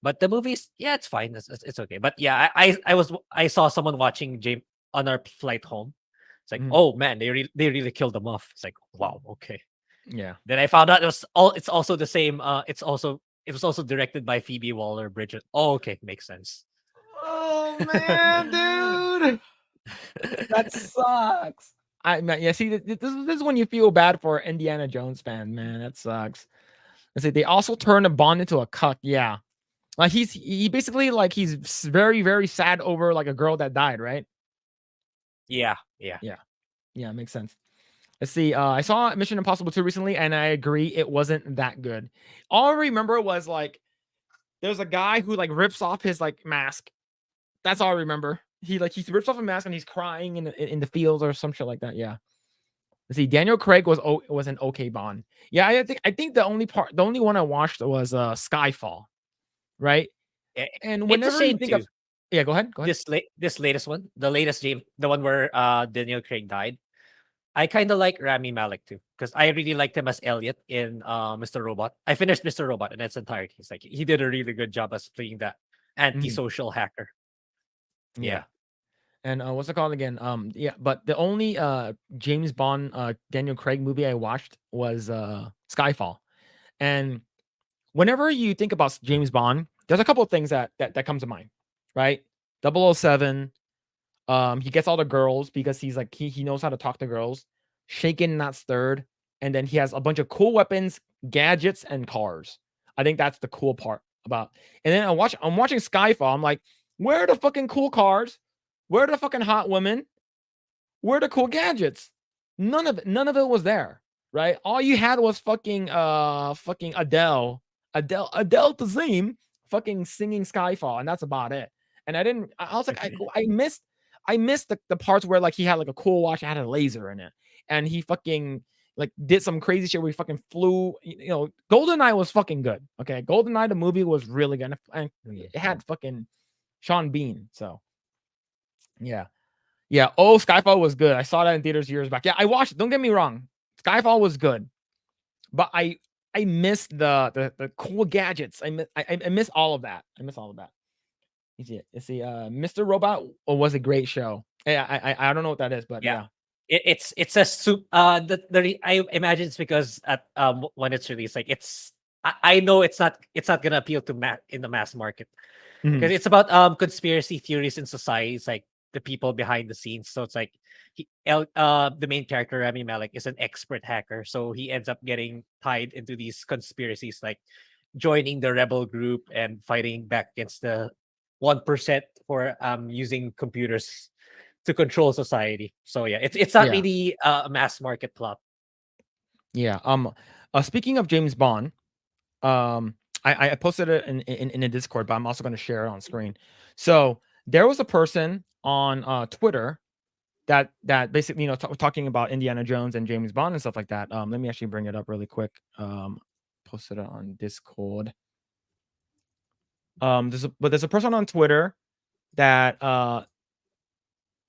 But the movies, yeah, it's fine. It's okay. But yeah, I saw someone watching James on our flight home. It's like, oh man, they really killed them off. It's like, wow, okay. Yeah. Then I found out it's also the same. It was also directed by Phoebe Waller-Bridge. Oh, okay, makes sense. Oh man, dude, that sucks. Yeah. See, this is when you feel bad for Indiana Jones fan, man. That sucks. I say they also turned a Bond into a cuck. Yeah, like he basically like he's very, very sad over like a girl that died, right? Yeah. Makes sense. Let's see. I saw Mission Impossible 2 recently, and I agree it wasn't that good. All I remember was like there's a guy who like rips off his like mask. That's all I remember. He rips off a mask and he's crying in the fields or some shit like that. Yeah. Let's see. Daniel Craig was an okay Bond. Yeah, I think the only one I watched was Skyfall, right? And whenever you think of, yeah, go ahead. This latest one, the latest James, the one where Daniel Craig died. I kind of like Rami Malek too, because I really liked him as Elliot in Mr. Robot. I finished Mr. Robot in its entirety. It's like he did a really good job as playing that antisocial hacker. Yeah. And what's it called again? Yeah, but the only James Bond Daniel Craig movie I watched was Skyfall. And whenever you think about James Bond, there's a couple of things that comes to mind, right? 007, he gets all the girls because he's like he knows how to talk to girls. Shaken not stirred, and then he has a bunch of cool weapons, gadgets, and cars. I think that's the cool part about. And then I'm watching Skyfall. I'm like, where are the fucking cool cars? Where are the fucking hot women? Where are the cool gadgets? None of it was there, right? All you had was fucking Adele Dazeem fucking singing Skyfall, and that's about it. And I was like, I missed the parts where like he had like a cool watch, that had a laser in it, and he fucking like did some crazy shit where he fucking flew. GoldenEye was fucking good. Okay, GoldenEye the movie was really good, and it had fucking Sean Bean. So yeah. Yeah. Oh, Skyfall was good. I saw that in theaters years back. Yeah, I watched it. Don't get me wrong. Skyfall was good. But I missed the cool gadgets. I miss all of that. I miss all of that. You see, Mr. Robot was a great show. Yeah, I don't know what that is, but yeah. It's a soup. I imagine it's because at when it's released, like I know it's not gonna appeal to in the mass market because it's about conspiracy theories in society. It's like the people behind the scenes. So it's like the main character Rami Malek is an expert hacker, so he ends up getting tied into these conspiracies, like joining the rebel group and fighting back against the 1% for using computers to control society. So yeah, it's not really a mass market plot. Yeah. Speaking of James Bond, I posted it in a Discord, but I'm also going to share it on screen. So there was a person on Twitter that basically talking about Indiana Jones and James Bond and stuff like that. Let me actually bring it up really quick. Posted it on Discord. There's a person on Twitter that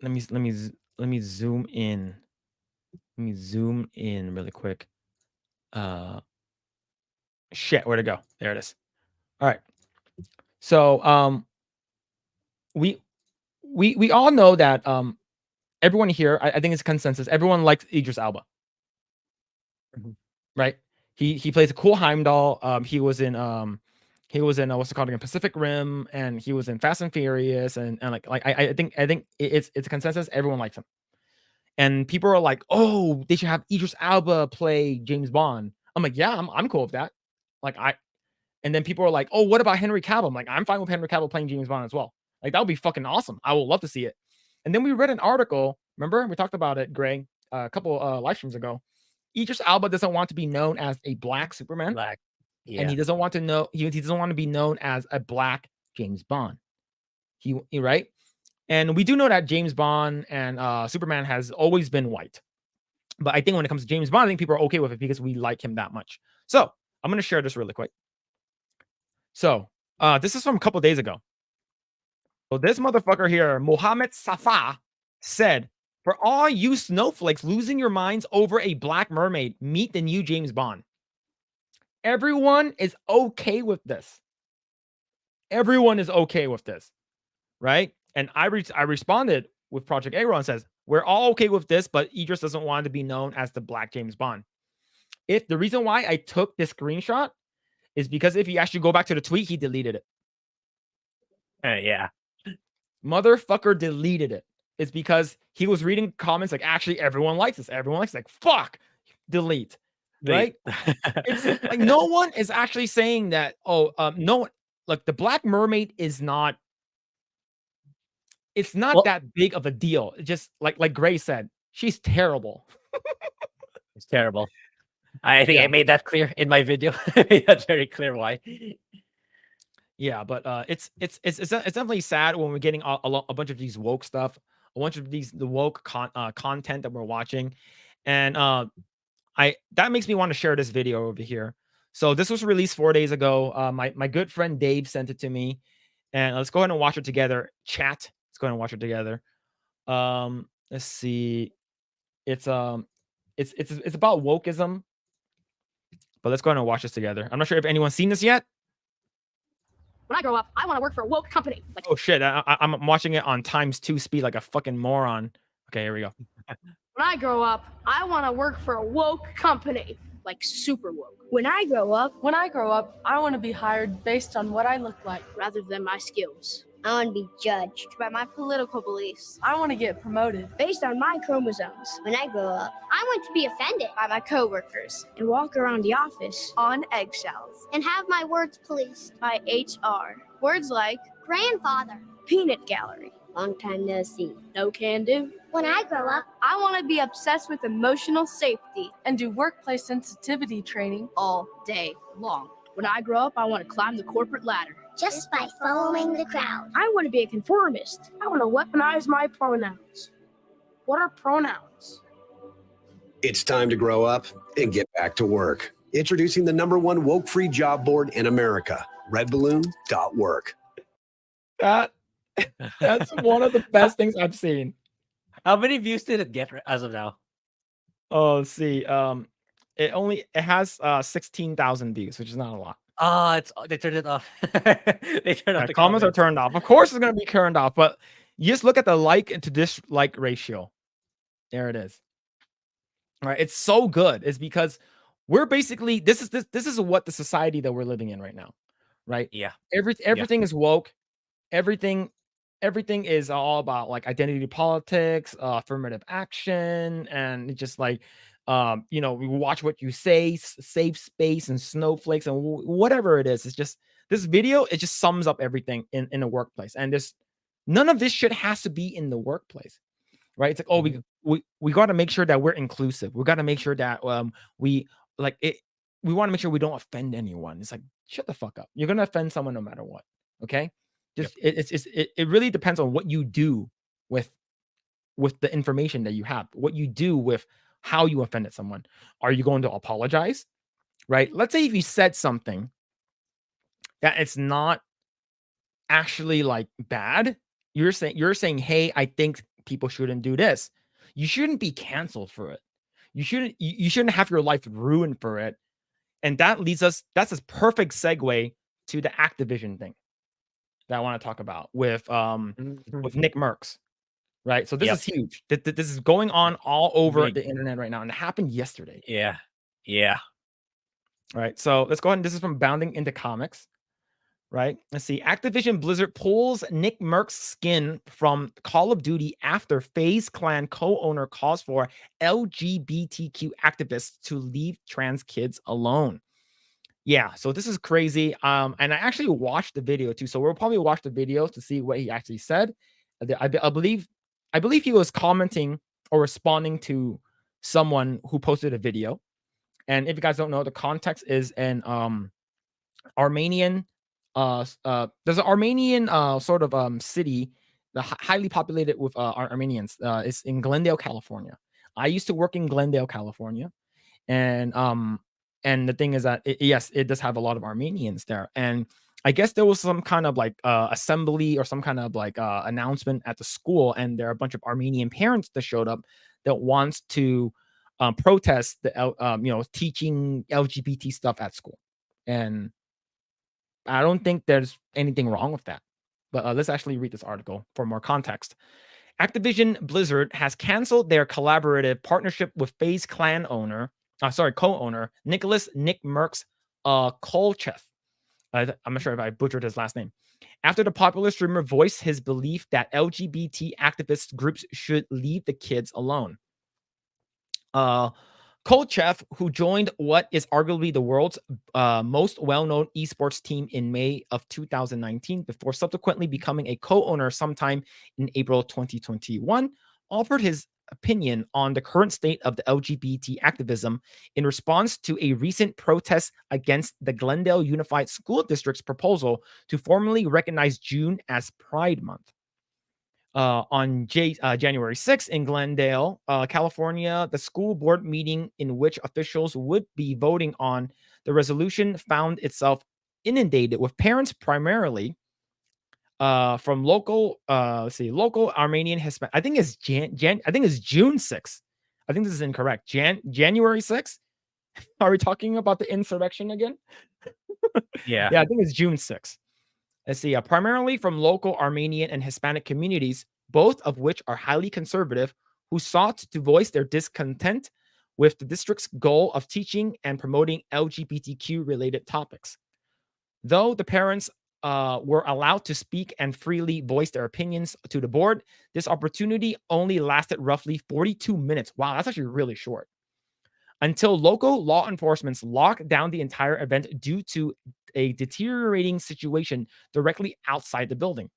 let me zoom in. Let me zoom in really quick. Shit, where'd it go? There it is. All right. So we all know that everyone here, I think it's consensus, everyone likes Idris Elba. Right? He plays a cool Heimdall. He was in what's it called again, Pacific Rim, and he was in Fast and Furious, and like I think it's a consensus, everyone likes him. And people are like, oh, they should have Idris Elba play James Bond. I'm like, yeah, I'm cool with that. And then people are like, oh, what about Henry Cavill? I'm like, I'm fine with Henry Cavill playing James Bond as well. Like, that would be fucking awesome. I would love to see it. And then we read an article. Remember, we talked about it, Grae, a couple live streams ago. Idris Elba doesn't want to be known as a black Superman. Yeah. And he doesn't want to he doesn't want to be known as a black James Bond. He right? And we do know that James Bond and Superman has always been white. But I think when it comes to James Bond, I think people are okay with it because we like him that much. So I'm going to share this really quick. So this is from a couple days ago. So this motherfucker here, Mohammed Safa, said, for all you snowflakes losing your minds over a black mermaid, meet the new James Bond. Everyone is okay with this. Everyone is okay with this, right? And I responded with Project Eggroll and says, we're all okay with this, but Idris doesn't want to be known as the black James Bond. If the reason why I took this screenshot is because if you actually go back to the tweet, he deleted it. Yeah. Motherfucker deleted it. It's because he was reading comments like, actually, everyone likes this. Everyone likes it. Like, fuck, delete. Right? It's like no one is actually saying that, no one, like the Black Mermaid is not, it's not that big of a deal. It just like Grae said, she's terrible. It's terrible. I think I made that clear in my video. I made that very clear why. Yeah, but it's definitely sad when we're getting a bunch of these woke stuff, a bunch of the woke content that we're watching, and that makes me want to share this video over here. So this was released 4 days ago. My good friend Dave sent it to me, and let's go ahead and watch it together. Chat, let's go ahead and watch it together. Let's see. It's about wokeism, but let's go ahead and watch this together. I'm not sure if anyone's seen this yet. When I grow up, I want to work for a woke company. Oh shit! I'm watching it on ×2 speed like a fucking moron. Okay, here we go. When I grow up, I want to work for a woke company, like super woke. When I grow up, I want to be hired based on what I look like rather than my skills. I want to be judged by my political beliefs. I want to get promoted based on my chromosomes. When I grow up, I want to be offended by my coworkers and walk around the office on eggshells and have my words policed by HR. Words like grandfather, peanut gallery, long time no see, no can do. When I grow up, I want to be obsessed with emotional safety and do workplace sensitivity training all day long. When I grow up, I want to climb the corporate ladder just by following the crowd. I want to be a conformist. I want to weaponize my pronouns. What are pronouns? It's time to grow up and get back to work. Introducing the #1 woke-free job board in America, redballoon.work. That's one of the best things I've seen. How many views did it get as of now? Oh, let's see. It has 16,000 views, which is not a lot. They turned it off. They turned off the Comments are turned off. Of course, it's gonna be turned off, but you just look at the like to dislike ratio. There it is. All right, it's so good. It's because we're basically this is what the society that we're living in right now, right? Yeah. Everything is woke. Everything is all about like identity politics, affirmative action, and it's just like we watch what you say, safe space and snowflakes and whatever it is. It's just this video, it just sums up everything in a workplace. And none of this shit has to be in the workplace. Right? It's like, we got to make sure that we're inclusive. We got to make sure that we want to make sure we don't offend anyone. It's like, shut the fuck up. You're gonna offend someone no matter what. Okay? Just it really depends on what you do with the information that you have, what you do with how you offended someone. Are you going to apologize? Right? Let's say if you said something that it's not actually like bad, you're saying, hey, I think people shouldn't do this. You shouldn't be canceled for it. You shouldn't have your life ruined for it. And that's a perfect segue to the Activision thing that I want to talk about with Nick Merckx, right? So this is huge. This is going on all over the internet right now, and it happened yesterday. Yeah. All right, so let's go ahead. And this is from Bounding into Comics, right? Let's see. Activision Blizzard pulls Nick Merckx's skin from Call of Duty after FaZe Clan co-owner calls for LGBTQ activists to leave trans kids alone. Yeah, so this is crazy. And I actually watched the video too. So we'll probably watch the video to see what he actually said. I believe he was commenting or responding to someone who posted a video. And if you guys don't know, the context is an Armenian. There's an Armenian sort of city, highly populated with Armenians. It's in Glendale, California. I used to work in Glendale, California, and the thing is that it does have a lot of Armenians there. And I guess there was some kind of like assembly or some kind of like announcement at the school, and there are a bunch of Armenian parents that showed up that wants to protest the teaching LGBT stuff at school. And I don't think there's anything wrong with that. But let's actually read this article for more context. Activision Blizzard has canceled their collaborative partnership with FaZe Clan co-owner Nicholas Nick Merckx Kolchev. I'm not sure if I butchered his last name. After the popular streamer voiced his belief that LGBT activist groups should leave the kids alone. Kolchev, who joined what is arguably the world's most well-known esports team in May of 2019, before subsequently becoming a co-owner sometime in April 2021, offered his opinion on the current state of the LGBT activism in response to a recent protest against the Glendale Unified School District's proposal to formally recognize June as Pride Month. On January 6th in Glendale, California, the school board meeting in which officials would be voting on the resolution found itself inundated with parents primarily from local Armenian Hispanic. I think it's June 6th. I think this is incorrect. January 6th. Are we talking about the insurrection again? Yeah, I think it's June 6th. Let's see. Primarily from local Armenian and Hispanic communities, both of which are highly conservative, who sought to voice their discontent with the district's goal of teaching and promoting LGBTQ-related topics. Though the parents were allowed to speak and freely voice their opinions to the board, this opportunity only lasted roughly 42 minutes. Wow, that's actually really short. Until local law enforcement locked down the entire event due to a deteriorating situation directly outside the building.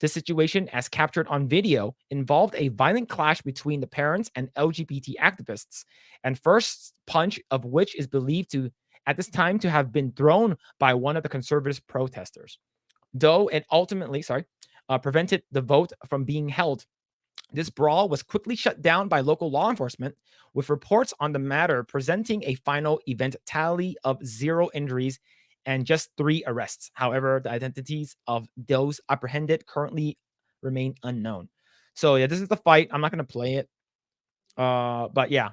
This situation, as captured on video, involved a violent clash between the parents and LGBT activists, and first punch of which is believed to, at this time, to have been thrown by one of the conservative protesters. Though it ultimately, prevented the vote from being held. This brawl was quickly shut down by local law enforcement, with reports on the matter presenting a final event tally of 0 injuries and just 3 arrests. However, the identities of those apprehended currently remain unknown. So yeah, this is the fight. I'm not going to play it. But yeah.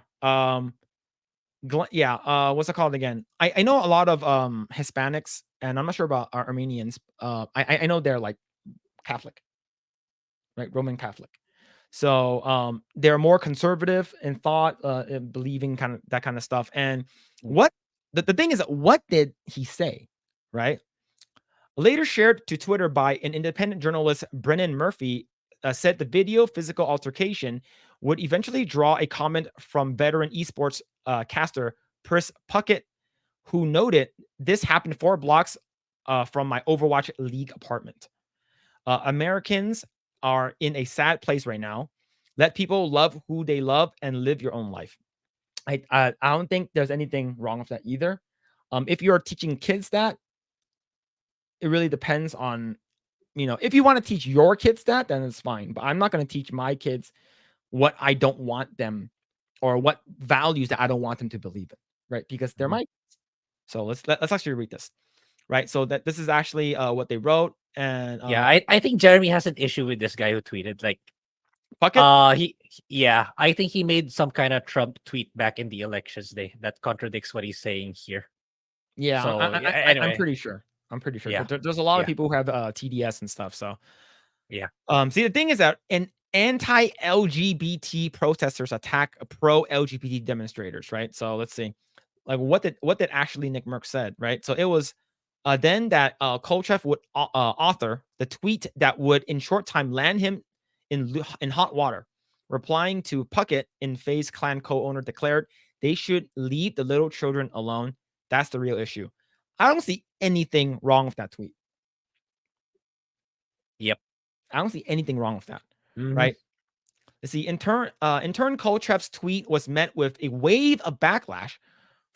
What's it called again? I know a lot of Hispanics, and I'm not sure about Armenians. I know they're like Catholic, right? Roman Catholic. So they're more conservative in thought, in believing kind of that kind of stuff. And what the thing is, what did he say, right? Later shared to Twitter by an independent journalist, Brennan Murphy, said the video physical altercation would eventually draw a comment from veteran esports caster Chris Puckett, who noted this happened 4 blocks from my Overwatch League apartment. Americans are in a sad place right now. Let people love who they love and live your own life. I don't think there's anything wrong with that either. If you're teaching kids that, it really depends on, if you want to teach your kids that, then it's fine. But I'm not going to teach my kids what I don't want them, or what values that I don't want them to believe in, right? Because they're my kids. So let's actually read this, right? So that this is actually what they wrote. And Yeah, I think Jeremy has an issue with this guy who tweeted like, Puckett? I think he made some kind of Trump tweet back in the elections day that contradicts what he's saying here. Yeah, So I'm anyway, pretty sure. Yeah. There's a lot of Yeah. people who have TDS and stuff. So Yeah. See, the thing is that an anti-LGBT protesters attack pro-LGBT demonstrators, right? So let's see, like what did actually Nick Merck said, right? So it was then that Kolchev would author the tweet that would in short time land him in hot water. Replying to Puckett, in FaZe Clan co-owner declared they should leave the little children alone. That's the real issue. I don't see anything wrong with that tweet. Yep. I don't see anything wrong with that, Mhm. right? Let's see. In turn, Kolchev's tweet was met with a wave of backlash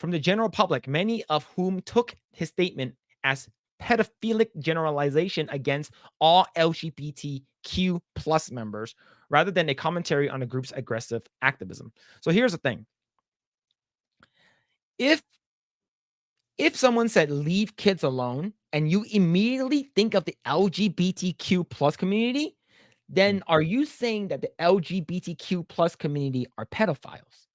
from the general public, many of whom took his statement as pedophilic generalization against all LGBTQ plus members, rather than a commentary on the group's aggressive activism. So here's the thing: if someone said leave kids alone, and you immediately think of the LGBTQ plus community, then are you saying that the LGBTQ plus community are pedophiles?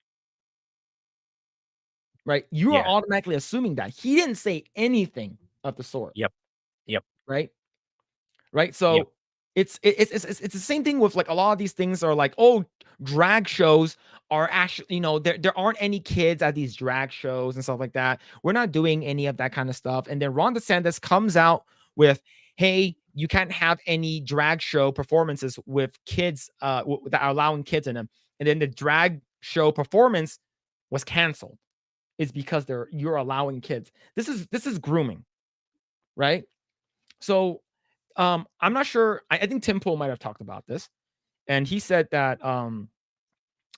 Right? You are Yeah. automatically assuming that. He didn't say anything of the sort. Yep. Yep. Right? Right? So it's the same thing with like a lot of these things are like, oh, drag shows are actually, there aren't any kids at these drag shows and stuff like that. We're not doing any of that kind of stuff. And then Ron DeSantis comes out with, hey, you can't have any drag show performances with kids that are allowing kids in them. And then the drag show performance was canceled. Is because you're allowing kids. This is grooming, right? So I'm not sure. I think Tim Pool might have talked about this, and he said that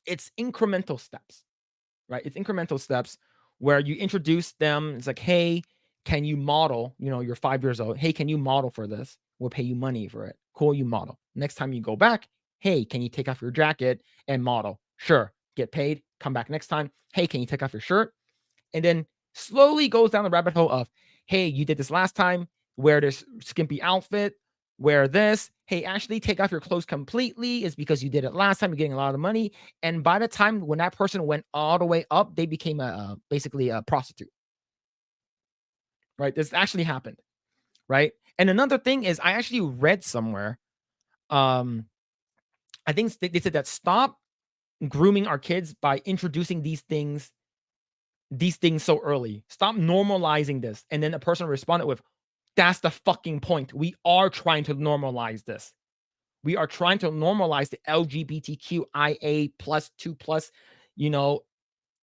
it's incremental steps, right? It's incremental steps where you introduce them. It's like, hey, can you model? You're 5 years old. Hey, can you model for this? We'll pay you money for it. Cool, you model. Next time you go back, hey, can you take off your jacket and model? Sure, get paid. Come back next time. Hey, can you take off your shirt? And then slowly goes down the rabbit hole of, hey, you did this last time. Wear this skimpy outfit. Wear this. Hey, actually take off your clothes completely. Is because you did it last time. You're getting a lot of money. And by the time when that person went all the way up, they became basically a prostitute. Right? This actually happened. Right? And another thing is, I actually read somewhere. I think they said that stop grooming our kids by introducing these things so early. Stop normalizing this. And then the person responded with, that's the fucking point. We are trying to normalize this. We are trying to normalize the LGBTQIA plus 2+,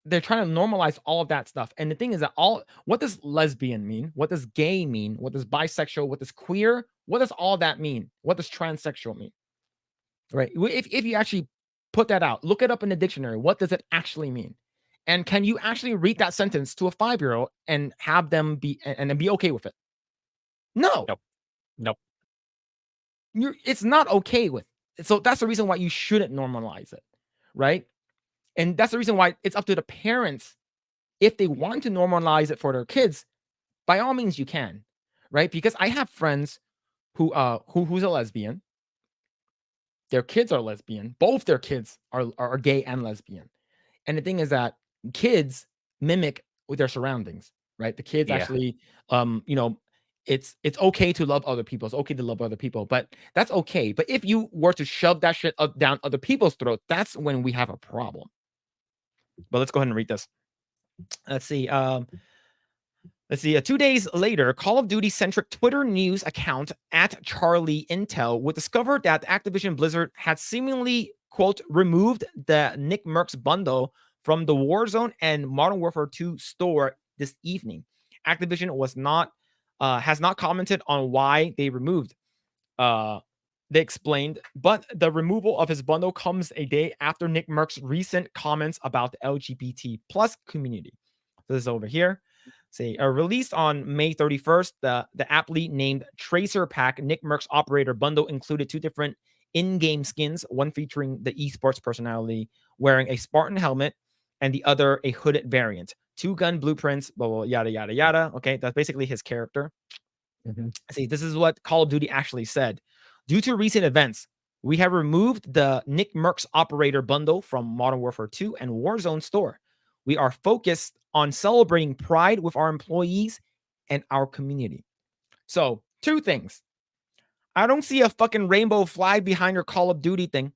they're trying to normalize all of that stuff. And the thing is that what does lesbian mean? What does gay mean? What does bisexual? What does queer? What does all that mean? What does transsexual mean? Right? If you actually put that out, look it up in the dictionary. What does it actually mean? And can you actually read that sentence to a 5-year-old and have them be okay with it? No. Nope. Nope. It's not okay with. So that's the reason why you shouldn't normalize it, right? And that's the reason why it's up to the parents. If they want to normalize it for their kids, by all means you can, right? Because I have friends who's a lesbian. Their kids are lesbian. Both their kids are gay and lesbian. And the thing is that kids mimic with their surroundings, right? The kids Yeah. actually, it's okay to love other people. It's okay to love other people, but that's okay. But if you were to shove that shit up down other people's throat, that's when we have a problem. But let's go ahead and read this. Let's see. 2 days later, Call of Duty-centric Twitter news account @CharlieIntel would discover that Activision Blizzard had seemingly, quote, removed the Nick Mercs bundle from the Warzone and Modern Warfare 2 store this evening. Activision has not commented on why they removed. They explained, but the removal of his bundle comes a day after Nick Merck's recent comments about the LGBT plus community. So this is over here. Released on May 31st, the aptly named Tracer Pack Nick Merck's Operator bundle included 2 different in-game skins, one featuring the esports personality wearing a Spartan helmet and the other a hooded variant. 2 gun blueprints, blah, blah, yada, yada, yada. Okay, that's basically his character. See, this is what Call of Duty actually said. Due to recent events, we have removed the Nick Merck's Operator bundle from Modern Warfare 2 and Warzone store. We are focused on celebrating pride with our employees and our community. So, 2 things. I don't see a fucking rainbow flag behind your Call of Duty thing.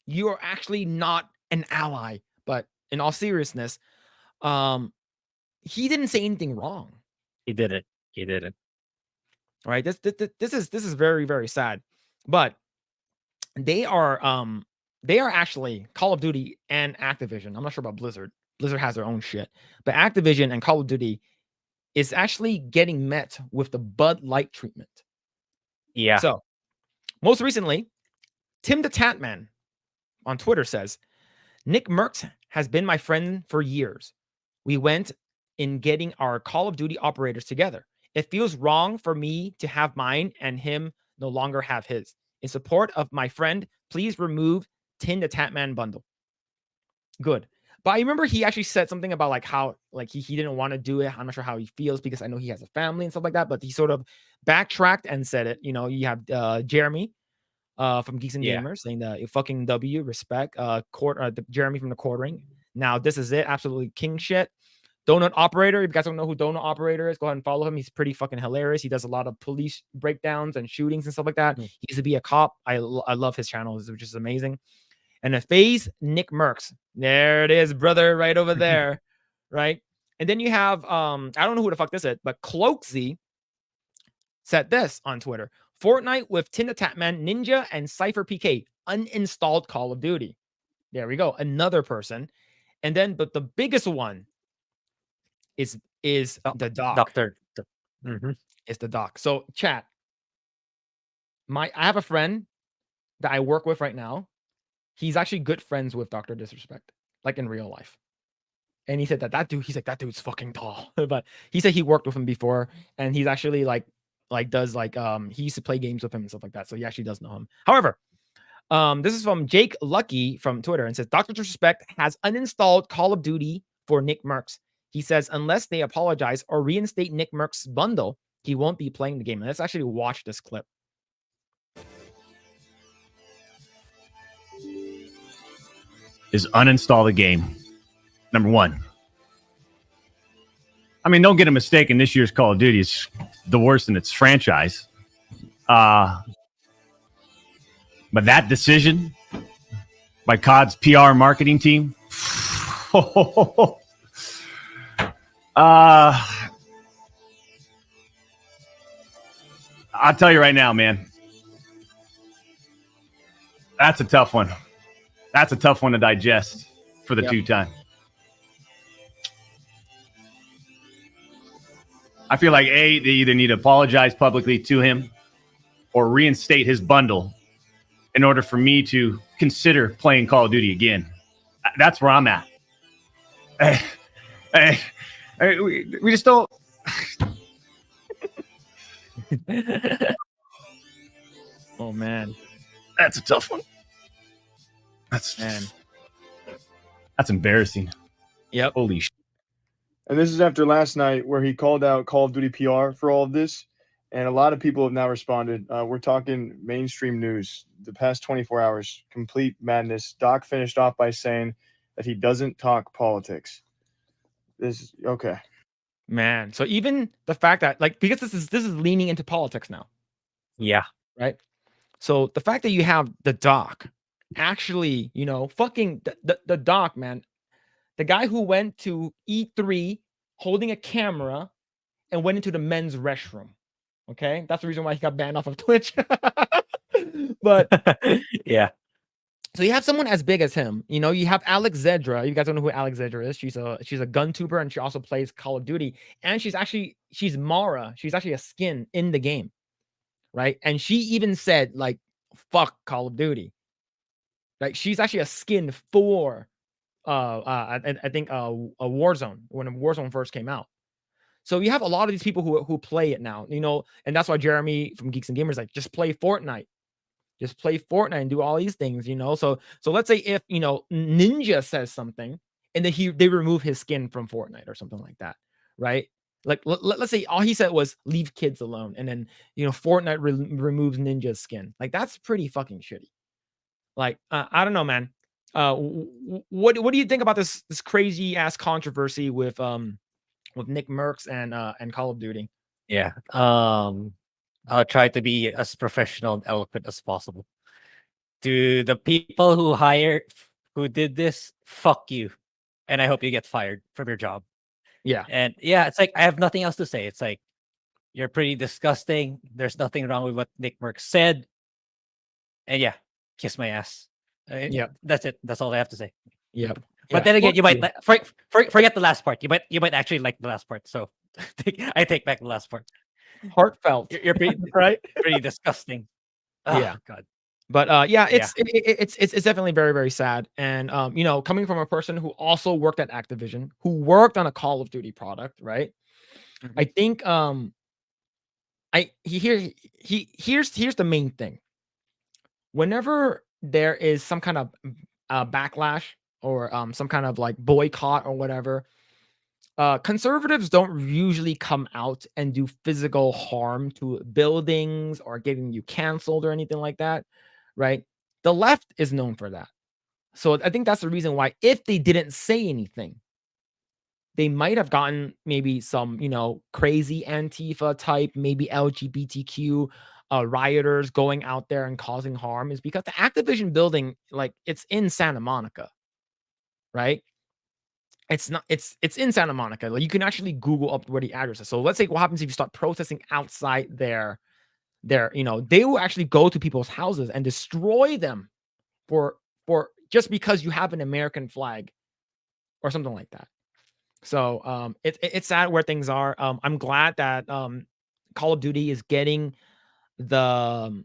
You are actually not an ally. But in all seriousness, he didn't say anything wrong. He didn't. All right, this is very, very sad. But they are actually Call of Duty and Activision. I'm not sure about Blizzard. Blizzard has their own shit. But Activision and Call of Duty is actually getting met with the Bud Light treatment. Yeah. So, most recently, Tim the Tatman on Twitter says, Nick Merckx has been my friend for years. We went in getting our Call of Duty operators together. It feels wrong for me to have mine and him no longer have his. In support of my friend, please remove Tim the Tatman bundle. Good. But I remember he actually said something about like how like he didn't want to do it. I'm not sure how he feels because I know he has a family and stuff like that. But he sort of backtracked and said it. You know, you have Jeremy from Geeks and Gamers saying that fucking W, respect. Jeremy from the Quartering. Now this is it. Absolutely king shit. Donut Operator. If you guys don't know who Donut Operator is, go ahead and follow him. He's pretty fucking hilarious. He does a lot of police breakdowns and shootings and stuff like that. He used to be a cop. I love his channel, which is amazing. And a phase Nick Merckx. There it is, brother, right over there. Right. And then you have I don't know who the fuck this is, but Cloaksy said this on Twitter. Fortnite with Tim the Tatman, Ninja, and Cypher PK uninstalled Call of Duty. There we go. Another person. And then, but the biggest one is the doc. Doctor. It's the doc. So chat. I have a friend that I work with right now. He's actually good friends with Dr. Disrespect, like in real life. And he said that dude's fucking tall. But he said he worked with him before, and he's actually does he used to play games with him and stuff like that. So he actually does know him. However, this is from Jake Lucky from Twitter and says Dr. Disrespect has uninstalled Call of Duty for Nick Merckx. He says unless they apologize or reinstate Nick Merckx's bundle, he won't be playing the game. And let's actually watch this clip. Is uninstall the game. Number 1. I mean, don't get a mistake. In this year's Call of Duty is the worst in its franchise. But that decision by COD's PR marketing team. I'll tell you right now, man. That's a tough one. That's a tough one to digest for the 2-time. I feel like, A, they either need to apologize publicly to him or reinstate his bundle in order for me to consider playing Call of Duty again. That's where I'm at. We just don't... Oh man. That's a tough one. That's embarrassing. Yep. Holy shit. And this is after last night where he called out Call of Duty PR for all of this. And a lot of people have now responded. We're talking mainstream news. The past 24 hours, complete madness. Doc finished off by saying that he doesn't talk politics. This is okay. Man. So even the fact that like because this is leaning into politics now. Yeah. Right? So the fact that you have the doc actually, fucking the doc, man. The guy who went to E3 holding a camera and went into the men's restroom. Okay? That's the reason why he got banned off of Twitch. But yeah. so you have someone as big as him. You have Alex Zedra. You guys don't know who Alex Zedra is. She's a gun tuber and she also plays Call of Duty. And she's Mara. She's actually a skin in the game. Right? And she even said, like, fuck Call of Duty. Like, she's actually a skin for I think a Warzone when Warzone first came out. So you have a lot of these people who play it now, and that's why Jeremy from Geeks and Gamers like just play Fortnite. Just play Fortnite and do all these things, So let's say if Ninja says something and then they remove his skin from Fortnite or something like that, right? Like let's say all he said was leave kids alone, and then Fortnite removes Ninja's skin. Like that's pretty fucking shitty. Like I don't know, man. What do you think about this crazy ass controversy with Nick Merckx and Call of Duty? Yeah. I'll try to be as professional and eloquent as possible. To the people who did this, fuck you. And I hope you get fired from your job. Yeah. And yeah, it's like I have nothing else to say. It's like you're pretty disgusting. There's nothing wrong with what Nick Merckx said. And yeah, kiss my ass. Yeah. That's it. That's all I have to say. Yep. But then again, you might forget the last part. You might actually like the last part. So I take back the last part. Heartfelt. You're pretty right. Pretty disgusting. Oh, yeah. God. But it's definitely very, very sad. And coming from a person who also worked at Activision, who worked on a Call of Duty product, right? Mm-hmm. I think here's the main thing. Whenever there is some kind of backlash or some kind of like boycott or whatever, conservatives don't usually come out and do physical harm to buildings or getting you canceled or anything like that, right? The left is known for that. So I think that's the reason why if they didn't say anything, they might have gotten maybe some, crazy Antifa type, maybe LGBTQ rioters going out there and causing harm, is because the Activision building, like it's in Santa Monica, right? It's in Santa Monica. Like you can actually Google up where the address is. So let's say what happens if you start protesting outside there, they will actually go to people's houses and destroy them for just because you have an American flag or something like that. So it's sad where things are. I'm glad that Call of Duty is getting the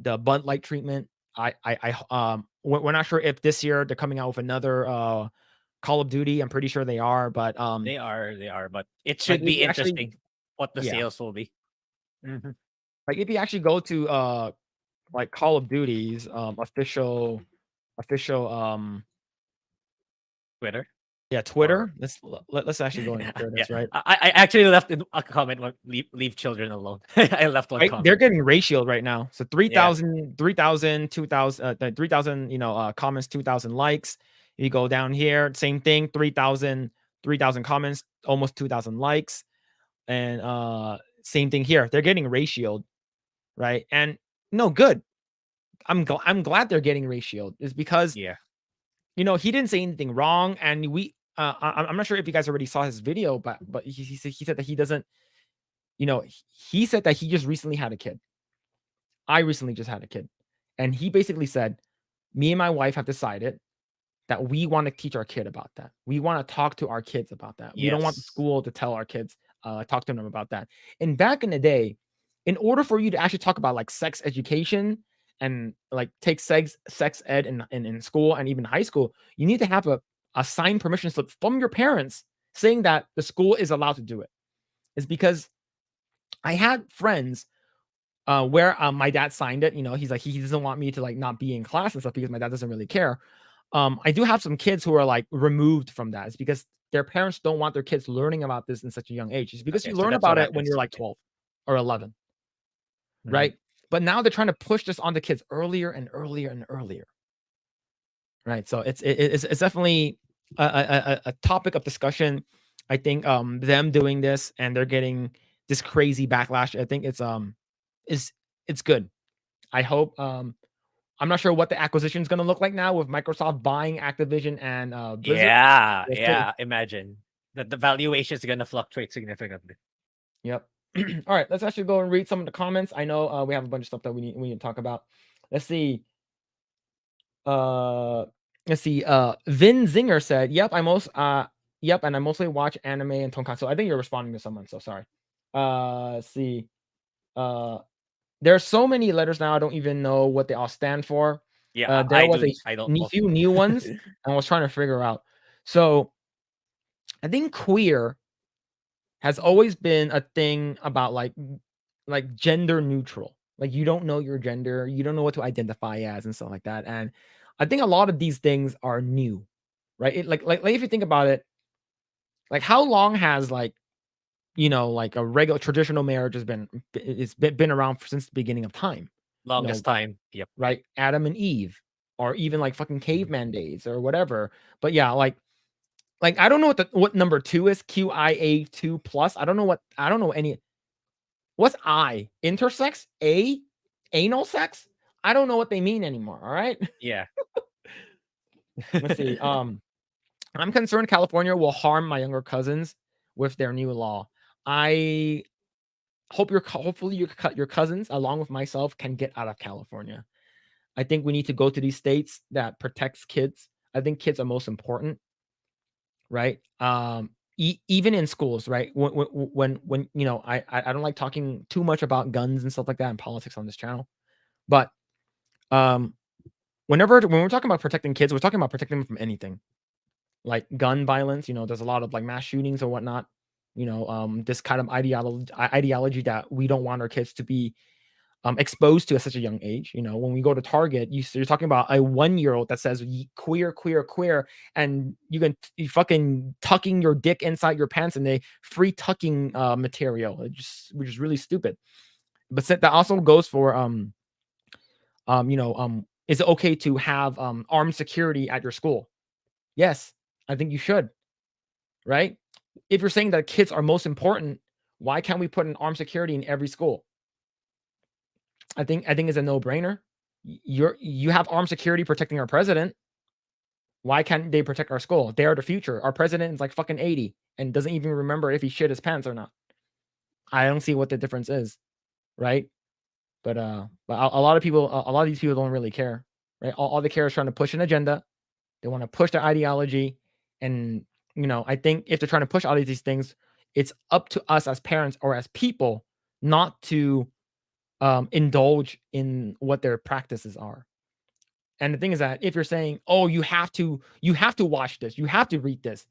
Bud Light treatment. We're not sure if this year they're coming out with another Call of Duty. I'm pretty sure they are, but they are, but it should be interesting what the sales will be. Mm-hmm. Like if you actually go to like Call of Duty's official Twitter. Yeah, Twitter. Let's actually go into this, right? I actually left a comment like leave children alone. I left one comment. They're getting ratioed right now. So 3,000, 2,000, 3,000, comments, 2,000 likes. You go down here, same thing, 3,000 comments, almost 2,000 likes. And same thing here. They're getting ratioed, right? And no, good. I'm glad they're getting ratioed. Is because he didn't say anything wrong, and I'm not sure if you guys already saw his video, but he said that he doesn't, he said that he just recently had a kid. I recently just had a kid, and he basically said, me and my wife have decided that we want to teach our kid about that. We want to talk to our kids about that. We don't want the school to tell our kids, talk to them about that. And back in the day, in order for you to actually talk about like sex education and like take sex ed in school and even high school, you need to have a signed permission slip from your parents saying that the school is allowed to do it. It's because I had friends where my dad signed it. You know, he's like he doesn't want me to like not be in class and stuff because my dad doesn't really care. I do have some kids who are like removed from that. It's because their parents don't want their kids learning about this in such a young age. It's because Okay, you so learn that's about what it when happens. you're like Okay. 12 or 11, Mhm. right? But now they're trying to push this on the kids earlier and earlier and earlier, right? So it's definitely a topic of discussion. I think them doing this and they're getting this crazy backlash. I think it's good. I hope I'm not sure what the acquisition is going to look like now with Microsoft buying Activision and Blizzard. Yeah, We'll see. yeah. Imagine that the valuation is gonna fluctuate significantly. Yep. All right, let's actually go and read some of the comments. I know we have a bunch of stuff that we need to talk about. Let's see. Let's see. Vin Zinger said, "Yep, yep, and I mostly watch anime and tonkatsu." I think you're responding to someone, so sorry. Let's see. There are so many letters now. I don't even know what they all stand for. Yeah, There I was do. a I don't know. few new ones, and I was trying to figure out. So, I think queer has always been a thing about like gender neutral. Like you don't know your gender, you don't know what to identify as and stuff like that. And I think a lot of these things are new, right? Like if you think about it, like how long has like like a regular traditional marriage has been around since the beginning of time, Longest time. Yep. right? Adam and Eve, or even like fucking caveman days or whatever. But yeah, like I don't know what number 2 is, QIA2 plus. I don't know any. What's I? Intersex? A? Anal sex? I don't know what they mean anymore. All right. Yeah. Let's see. I'm concerned California will harm my younger cousins with their new law. I hope hopefully your cousins, along with myself, can get out of California. I think we need to go to these states that protects kids. I think kids are most important, right? Even in schools, right? When I don't like talking too much about guns and stuff like that and politics on this channel, but when we're talking about protecting kids, we're talking about protecting them from anything, like gun violence. There's a lot of like mass shootings or whatnot. This kind of ideology that we don't want our kids to be exposed to at such a young age. When we go to Target, you're talking about a 1-year-old that says queer, queer, queer, and you fucking tucking your dick inside your pants and they free tucking material, which is really stupid. But that also goes for is it okay to have armed security at your school? Yes, I think you should. Right? If you're saying that kids are most important, why can't we put an armed security in every school? I think it's a no-brainer. You have armed security protecting our president. Why can't they protect our school? They are the future. Our president is like fucking 80 and doesn't even remember if he shit his pants or not. I don't see what the difference is, right? But a lot of these people don't really care, right? All they care is trying to push an agenda. They want to push their ideology, and I think if they're trying to push all of these things, it's up to us as parents or as people not to indulge in what their practices are. And the thing is that if you're saying, "Oh, you have to watch this, you have to read this,"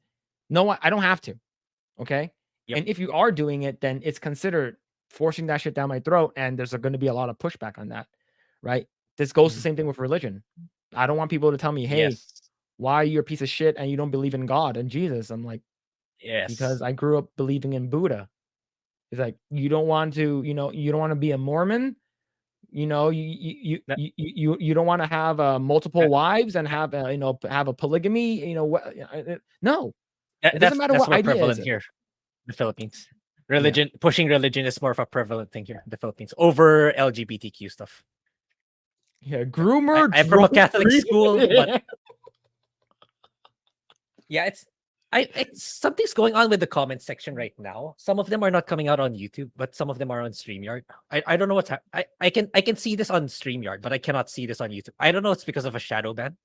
no, I don't have to. Okay. Yep. And if you are doing it, then it's considered forcing that shit down my throat, and there's going to be a lot of pushback on that, right? This goes the same thing with religion. I don't want people to tell me, "Hey, Yes. why are you a piece of shit and you don't believe in God and Jesus?" I'm like, Yes. because I grew up believing in Buddha. It's like you don't want to, you don't want to be a Mormon. You don't want to have multiple wives and have have a polygamy. No, it doesn't matter That's what more idea prevalent is it. here in the Philippines. Pushing religion is more of a prevalent thing here in the Philippines over LGBTQ stuff. Yeah, groomer. I'm from a Catholic drone-free. school, but yeah, it's something's going on with the comment section right now. Some of them are not coming out on YouTube, but some of them are on StreamYard. I don't know what's I can see this on StreamYard, but I cannot see this on YouTube. I don't know. It's because of a shadow ban.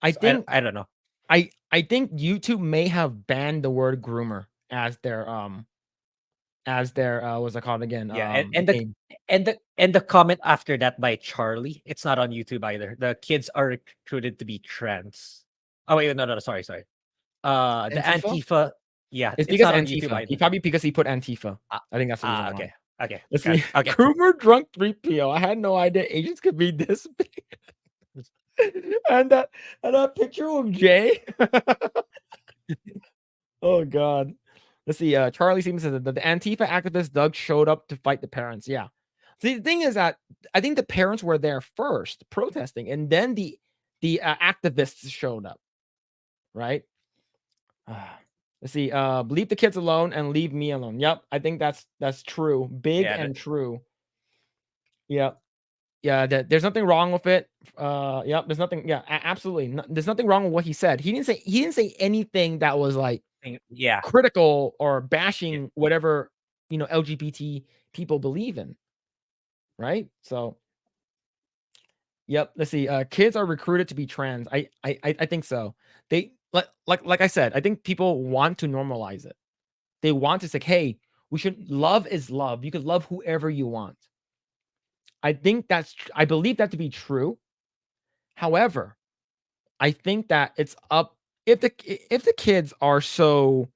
I think I don't know. I think YouTube may have banned the word groomer as their what's it called again? Yeah, name. and the comment after that by Charlie, it's not on YouTube either. The kids are recruited to be trans. Oh wait, no, sorry. The Antifa? Antifa, yeah, It's it's because not on YouTube Antifa. either. Probably because he put Antifa. I think that's the reason why. Okay. Okay. Let's got see. it. Okay. Groomer drunk 3PO. I had no idea agents could be this big. and that picture of Jay. Oh God. Let's see. Charlie Stevens says that the Antifa activist Doug showed up to fight the parents. Yeah. See, the thing is that I think the parents were there first protesting, and then the activists showed up. Right. Let's see. Leave the kids alone and leave me alone. Yep. I think that's true. Big Yeah, and true. Yep. Yeah, there's nothing wrong with it. Yep, there's nothing. Yeah, absolutely. There's nothing wrong with what he said. He didn't say anything that was like Yeah. critical or bashing whatever LGBT people believe in. Right. So, yep. Let's see. Kids are recruited to be trans. I think so. They like I said. I think people want to normalize it. They want to say, hey, we should. Love is love. You could love whoever you want. I believe that to be true. However, I think that it's up if the kids are so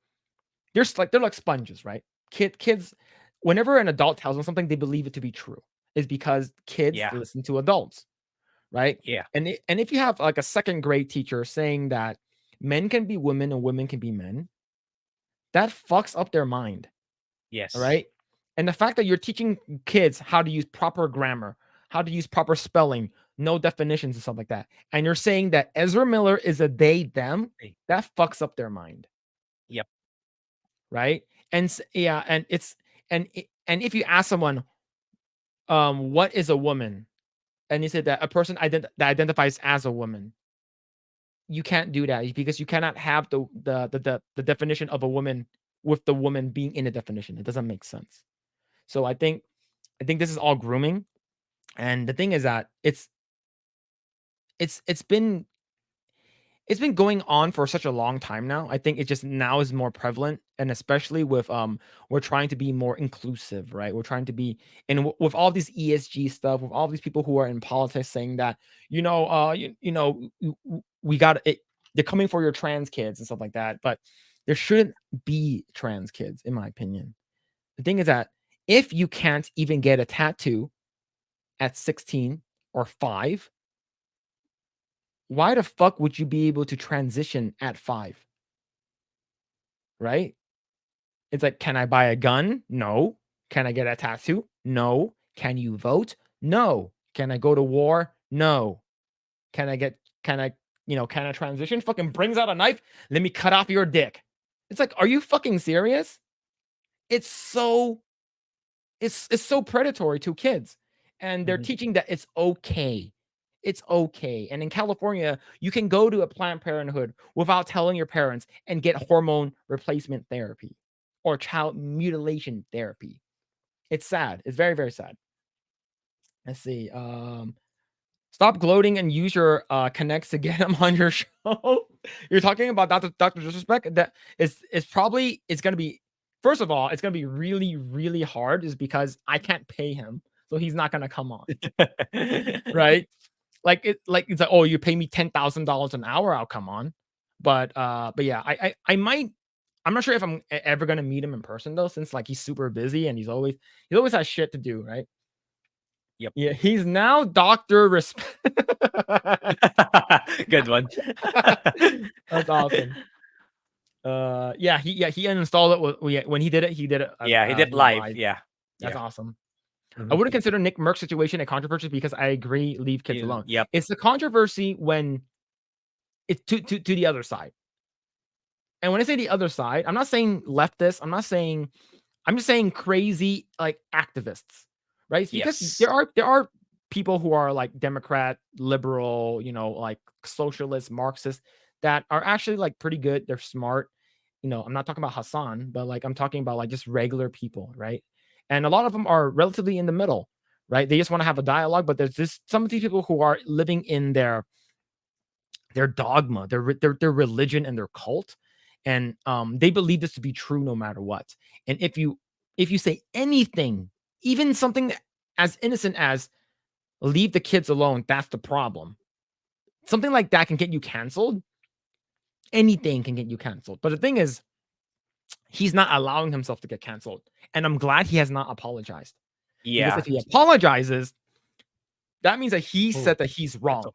they're like sponges, right? Kids, whenever an adult tells them something, they believe it to be true. Is because kids listen to adults, right? Yeah. And if you have like a second grade teacher saying that men can be women and women can be men, that fucks up their mind. Yes. All right. And the fact that you're teaching kids how to use proper grammar, how to use proper spelling, no definitions and stuff like that, and you're saying that Ezra Miller is a they, them, that fucks up their mind. Yep. Right. And and if you ask someone, what is a woman, and you said that a person that identifies as a woman, you can't do that because you cannot have the definition of a woman with the woman being in a definition. It doesn't make sense. So I think this is all grooming, and the thing is that it's been going on for such a long time now. I think it just now is more prevalent, and especially with we're trying to be more inclusive, right? We're trying to be, and with all this ESG stuff, with all these people who are in politics saying that we got it. They're coming for your trans kids and stuff like that, but there shouldn't be trans kids, in my opinion. The thing is that if you can't even get a tattoo at 16 or 5, why the fuck would you be able to transition at 5? Right? It's like, can I buy a gun? No. Can I get a tattoo? No. Can you vote? No. Can I go to war? No. Can I transition? Fucking brings out a knife. Let me cut off your dick. It's like, are you fucking serious? It's so predatory to kids, and they're teaching that it's okay. It's okay. And in California, you can go to a Planned Parenthood without telling your parents and get hormone replacement therapy or child mutilation therapy. It's sad. It's very, very sad. Let's see. Stop gloating and use your connects to get him on your show. You're talking about Dr. Disrespect. That is probably, it's going to be, first of all, it's going to be really, really hard is because I can't pay him. So he's not going to come on. Right? It's like, oh, you pay me $10,000 an hour, I'll come on. But yeah, I might. I'm not sure if I'm ever gonna meet him in person though, since like he's super busy and he's always has shit to do, right? Yep. Yeah, he's now Dr. Respect. Good one. That's awesome. Yeah, he uninstalled it when he did it. He did it. He did live. Yeah, that's awesome. I wouldn't consider Nick Merck's situation a controversy because I agree, leave kids alone. Yep. It's the controversy when it's to the other side. And when I say the other side, I'm not saying leftist. I'm just saying crazy like activists, right? Because there are people who are like Democrat, liberal, like socialist, Marxist that are actually like pretty good. They're smart. I'm not talking about Hassan, but like I'm talking about like just regular people, right? And a lot of them are relatively in the middle, right? They just want to have a dialogue, but there's just some of these people who are living in their dogma, their religion and their cult. And they believe this to be true no matter what. And if you say anything, even something as innocent as leave the kids alone, that's the problem. Something like that can get you canceled. Anything can get you canceled. But the thing is, he's not allowing himself to get canceled. And I'm glad he has not apologized. Yeah. Because if he apologizes, that means that he Ooh. said that he's wrong. It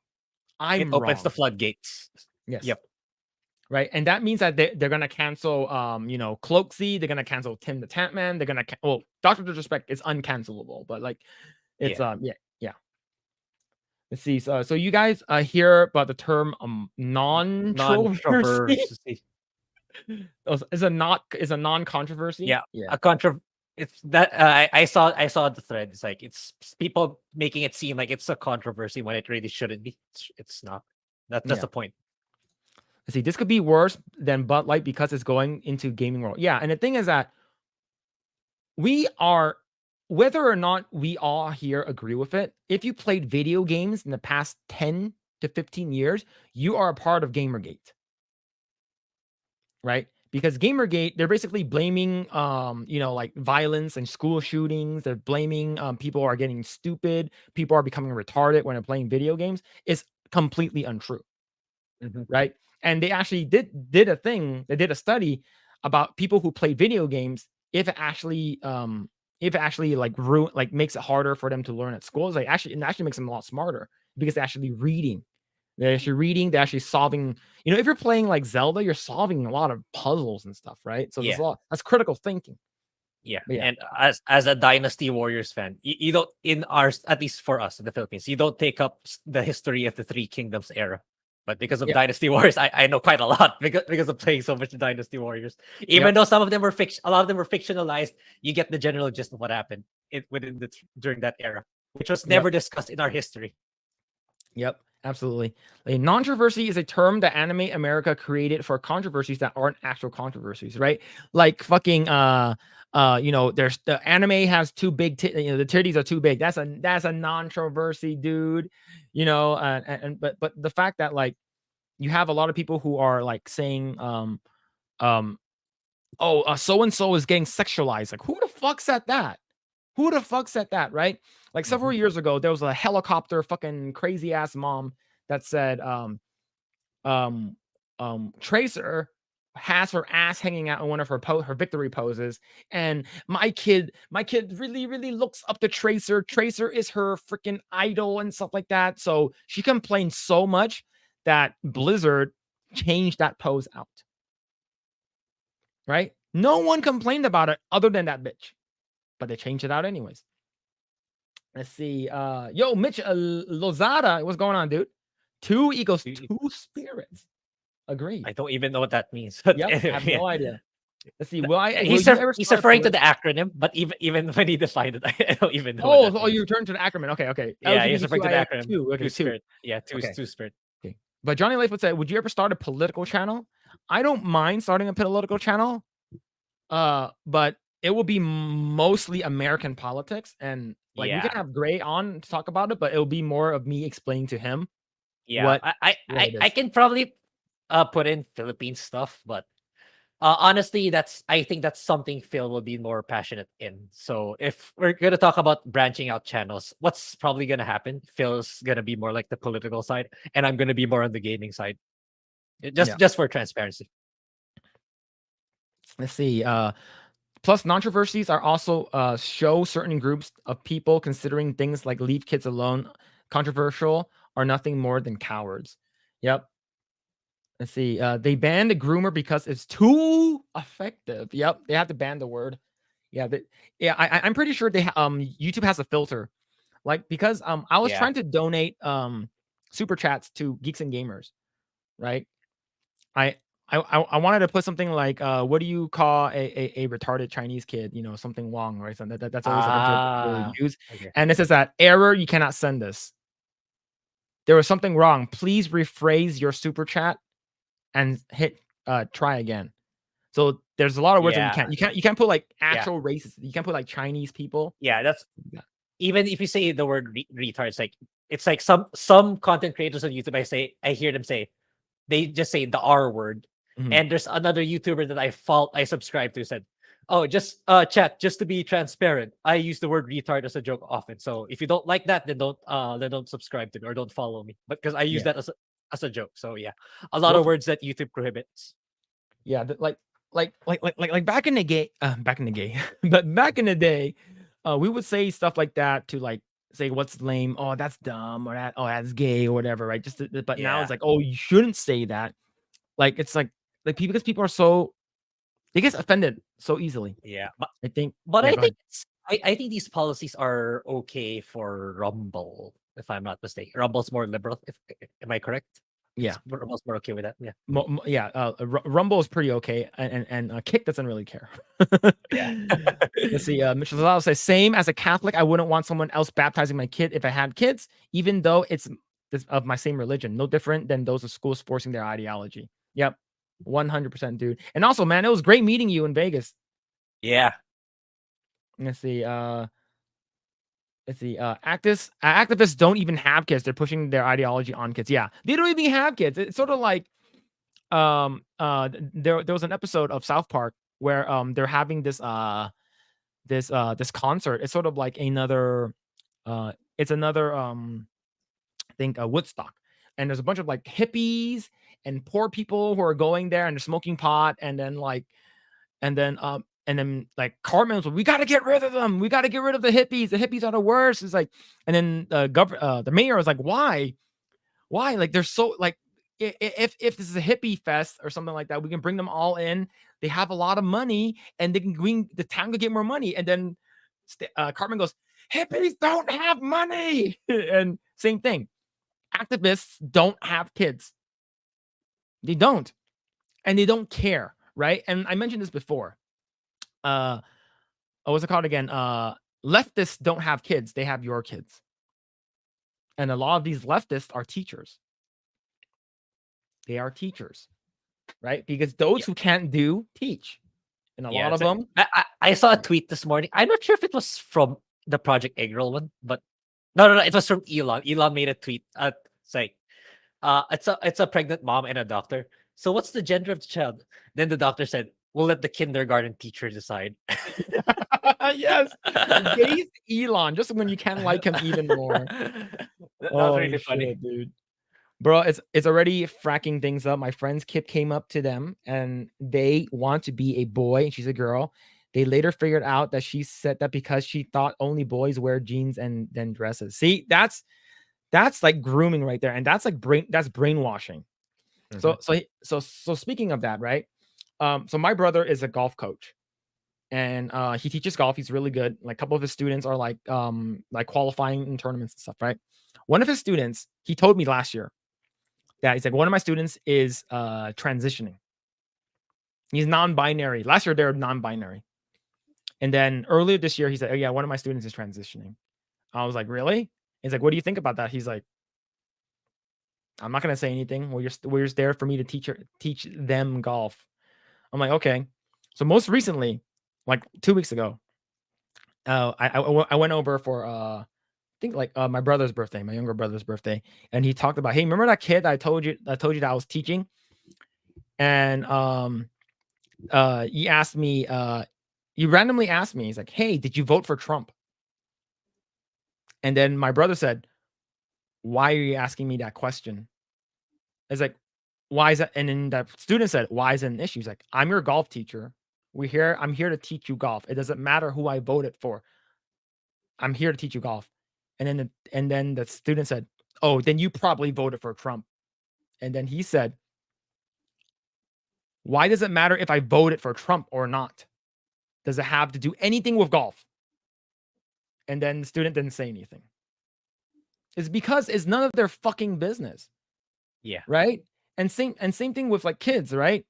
I'm opens wrong. the floodgates. Yes. Yep. Right. And that means that they're gonna cancel Cloaksy, they're gonna cancel Tim the Tap Man, they're gonna Dr. Disrespect is uncancelable, but like it's yeah. Let's see. So you guys hear about the term non-controversy? Is a non-controversy? Yeah. Yeah. It's that I saw the thread. It's like it's people making it seem like it's a controversy when it really shouldn't be. It's not. That's Yeah. the point. Let's see, this could be worse than Bud Light because it's going into gaming world. Yeah, and the thing is that we are, whether or not we all here agree with it, if you played video games in the past 10 to 15 years, you are a part of Gamergate. Right? Because Gamergate, they're basically blaming like violence and school shootings. They're blaming people are getting stupid, people are becoming retarded when they're playing video games. It's completely untrue. Right? And they actually did a thing. They did a study about people who play video games. If it actually like makes it harder for them to learn at school, it actually makes them a lot smarter because they're actually reading. They're actually solving. If you're playing like Zelda, you're solving a lot of puzzles and stuff, right? So there's a lot. That's critical thinking. Yeah. And as a Dynasty Warriors fan, you don't, at least for us in the Philippines, you don't take up the history of the Three Kingdoms era. But because of Dynasty Warriors, I know quite a lot because of playing so much Dynasty Warriors. Even though some of them were a lot of them were fictionalized, you get the general gist of what happened during that era, which was never discussed in our history. Yep, absolutely. A non-controversy is a term that Anime America created for controversies that aren't actual controversies, right? Like fucking there's the anime has too big the titties are too big. That's a non-controversy, dude. But the fact that like you have a lot of people who are like saying so and so is getting sexualized. Like who the fuck said that? Right? Like several years ago, there was a helicopter fucking crazy ass mom that said Tracer has her ass hanging out in one of her victory poses, and my kid really looks up to Tracer. Tracer is her freaking idol and stuff like that. So she complained so much that Blizzard changed that pose out. Right? No one complained about it other than that bitch, but they changed it out anyways. Let's see. Yo, Mitch Lozada, what's going on, dude? 2 equals 2 spirits. Agreed. I don't even know what that means. Yep, I have no idea. Let's see. He's referring to the acronym, but even when he defined it, I don't even know. Oh, you returned to the acronym. Okay. Yeah, he's referring to the acronym. 2. Okay, 2. Spirit. Yeah, 2 is 2 spirit. Okay. But Johnny Life would say, would you ever start a political channel? I don't mind starting a political channel. But it will be mostly American politics, and we can have Grae on to talk about it, but it'll be more of me explaining to him. Yeah, I can probably put in Philippine stuff, but honestly, I think that's something Phil will be more passionate in. So if we're gonna talk about branching out channels, what's probably gonna happen? Phil's gonna be more like the political side, and I'm gonna be more on the gaming side. Just for transparency. Let's see. Plus, controversies are also show certain groups of people considering things like leave kids alone controversial are nothing more than cowards. Yep. Let's see. They banned the groomer because it's too effective. Yep. They have to ban the word. Yeah. I'm pretty sure they YouTube has a filter. Like because I was trying to donate super chats to Geeks and Gamers, right? I wanted to put something like, what do you call a retarded Chinese kid? Something wrong, right? So that's always like a joke to use. Okay. And it says that error, you cannot send this. There was something wrong. Please rephrase your super chat and hit try again. So there's a lot of words that you can't put like actual races. You can't put like Chinese people. Yeah, that's even if you say the word retard, it's like some content creators on YouTube. I hear them say they just say the R word. And there's another YouTuber that I subscribe to said, oh, just chat, just to be transparent, I use the word retard as a joke often. So if you don't like that, then don't subscribe to me or don't follow me. But because I use that as a joke. So yeah, a lot of words that YouTube prohibits. Yeah, like like back in the but back in the day, we would say stuff like that to like say what's lame, oh that's dumb, or that, oh that's gay or whatever, right? But now Yeah. it's like, oh you shouldn't say that. Like it's like people, because people are so, they get offended so easily. Yeah. I think. But Yeah, I go ahead. think I think these policies are okay for Rumble, if I'm not mistaken. Rumble's more liberal. If am I correct? Yeah. Rumble's more okay with that. Yeah. Yeah, Rumble is pretty okay, and Kick doesn't really care. Yeah. Let's see. Mitchell Zalalo says, same as a Catholic, I wouldn't want someone else baptizing my kid if I had kids, even though it's of my same religion. No different than those of schools forcing their ideology. Yep, 100%, dude. And also, man, it was great meeting you in Vegas. Yeah. Let's see. Activists don't even have kids. They're pushing their ideology on kids. Yeah, they don't even have kids. It's sort of like there was an episode of South Park where they're having this concert. It's sort of like another it's another I think Woodstock, and there's a bunch of like hippies and poor people who are going there and they're smoking pot, and then like Cartman's like, we got to get rid of them. We got to get rid of the hippies. The hippies are the worst. It's like, and then the mayor was like, why? Like they're so like, if this is a hippie fest or something like that, we can bring them all in. They have a lot of money, and the town could get more money. And then Cartman goes, hippies don't have money. And same thing. Activists don't have kids. They don't, and they don't care, right? And I mentioned this before. What's it called again? Leftists don't have kids. They have your kids. And a lot of these leftists are teachers. They are teachers, right? Because those who can't do, teach. And a lot of them. I saw a tweet this morning. I'm not sure if it was from the Project Eggroll one, but no, it was from Elon. Elon made a tweet. It's like, it's a pregnant mom and a doctor. So what's the gender of the child? Then the doctor said, we'll let the kindergarten teacher decide. Yes. Gaze Elon, just when you can like him even more. That was really funny. Dude. Bro, it's already fracking things up. My friend's Kip came up to them and they want to be a boy and she's a girl. They later figured out that she said that because she thought only boys wear jeans and then dresses. See, that's like grooming right there. And that's like brainwashing. Mhm. So speaking of that, right? So my brother is a golf coach and he teaches golf. He's really good. Like a couple of his students are like qualifying in tournaments and stuff, right? One of his students, he told me last year that he's like, one of my students is transitioning. He's non-binary. Last year they were non-binary. And then earlier this year, he said, oh yeah, one of my students is transitioning. I was like, really? He's like, what do you think about that? He's like, I'm not gonna say anything. We're just there for me to teach them golf. I'm like, okay. So most recently, like 2 weeks ago, I went over for I think like my brother's birthday, my younger brother's birthday, and he talked about, hey, remember that kid I told you that I was teaching? And he asked me, he randomly asked me, he's like, hey, did you vote for Trump? And then my brother said, why are you asking me that question? It's like, why is that? And then that student said, why is it an issue? He's like, I'm your golf teacher. I'm here to teach you golf. It doesn't matter who I voted for. I'm here to teach you golf. And then the student said, oh, then you probably voted for Trump. And then he said, why does it matter if I voted for Trump or not? Does it have to do anything with golf? And then the student didn't say anything. It's because it's none of their fucking business. Yeah. Right? And same thing with like kids, right?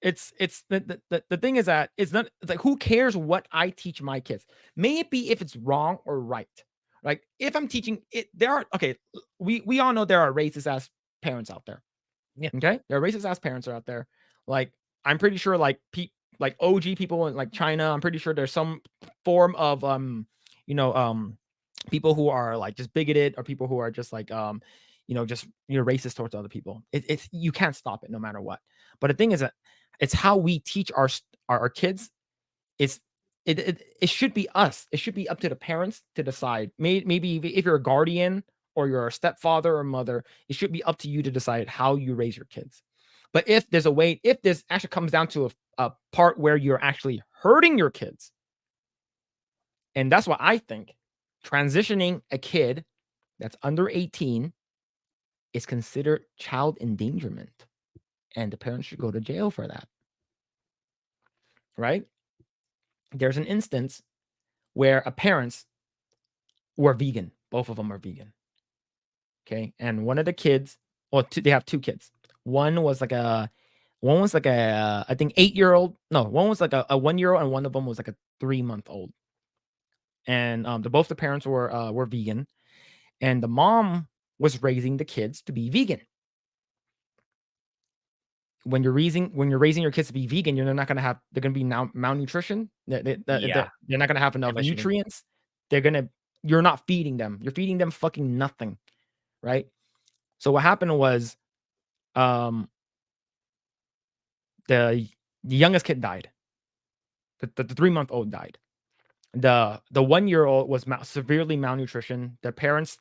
It's the thing is that it's like, who cares what I teach my kids? May it be if it's wrong or right. Like if I'm teaching it, we all know there are racist ass parents out there. Yeah. Okay. There are racist ass parents out there. Like I'm pretty sure like OG people in like China, I'm pretty sure there's some form of people who are like just bigoted, or people who are just like racist towards other people. It's you can't stop it no matter what. But the thing is that it's how we teach our kids. It should be us. It should be up to the parents to decide. Maybe if you're a guardian or you're a stepfather or mother, it should be up to you to decide how you raise your kids. But if there's a way, if this actually comes down to a part where you're actually hurting your kids, and that's what I think, transitioning a kid that's under 18 is considered child endangerment, and the parents should go to jail for that. Right? There's an instance where a parents were vegan. Both of them are vegan. Okay, and one of the kids, well, they have two kids. One was like a I think 8-year-old. No, one was like a 1-year-old, and one of them was like a 3-month-old. And both the parents were vegan, and the mom was raising the kids to be vegan. When you're raising your kids to be vegan, they're not gonna be malnutrition. They're not gonna have enough what you mean. nutrients. You're not feeding them. You're feeding them fucking nothing, right? So what happened was, the youngest kid died. The 3-month-old died. The 1-year-old was severely malnutrition. The parents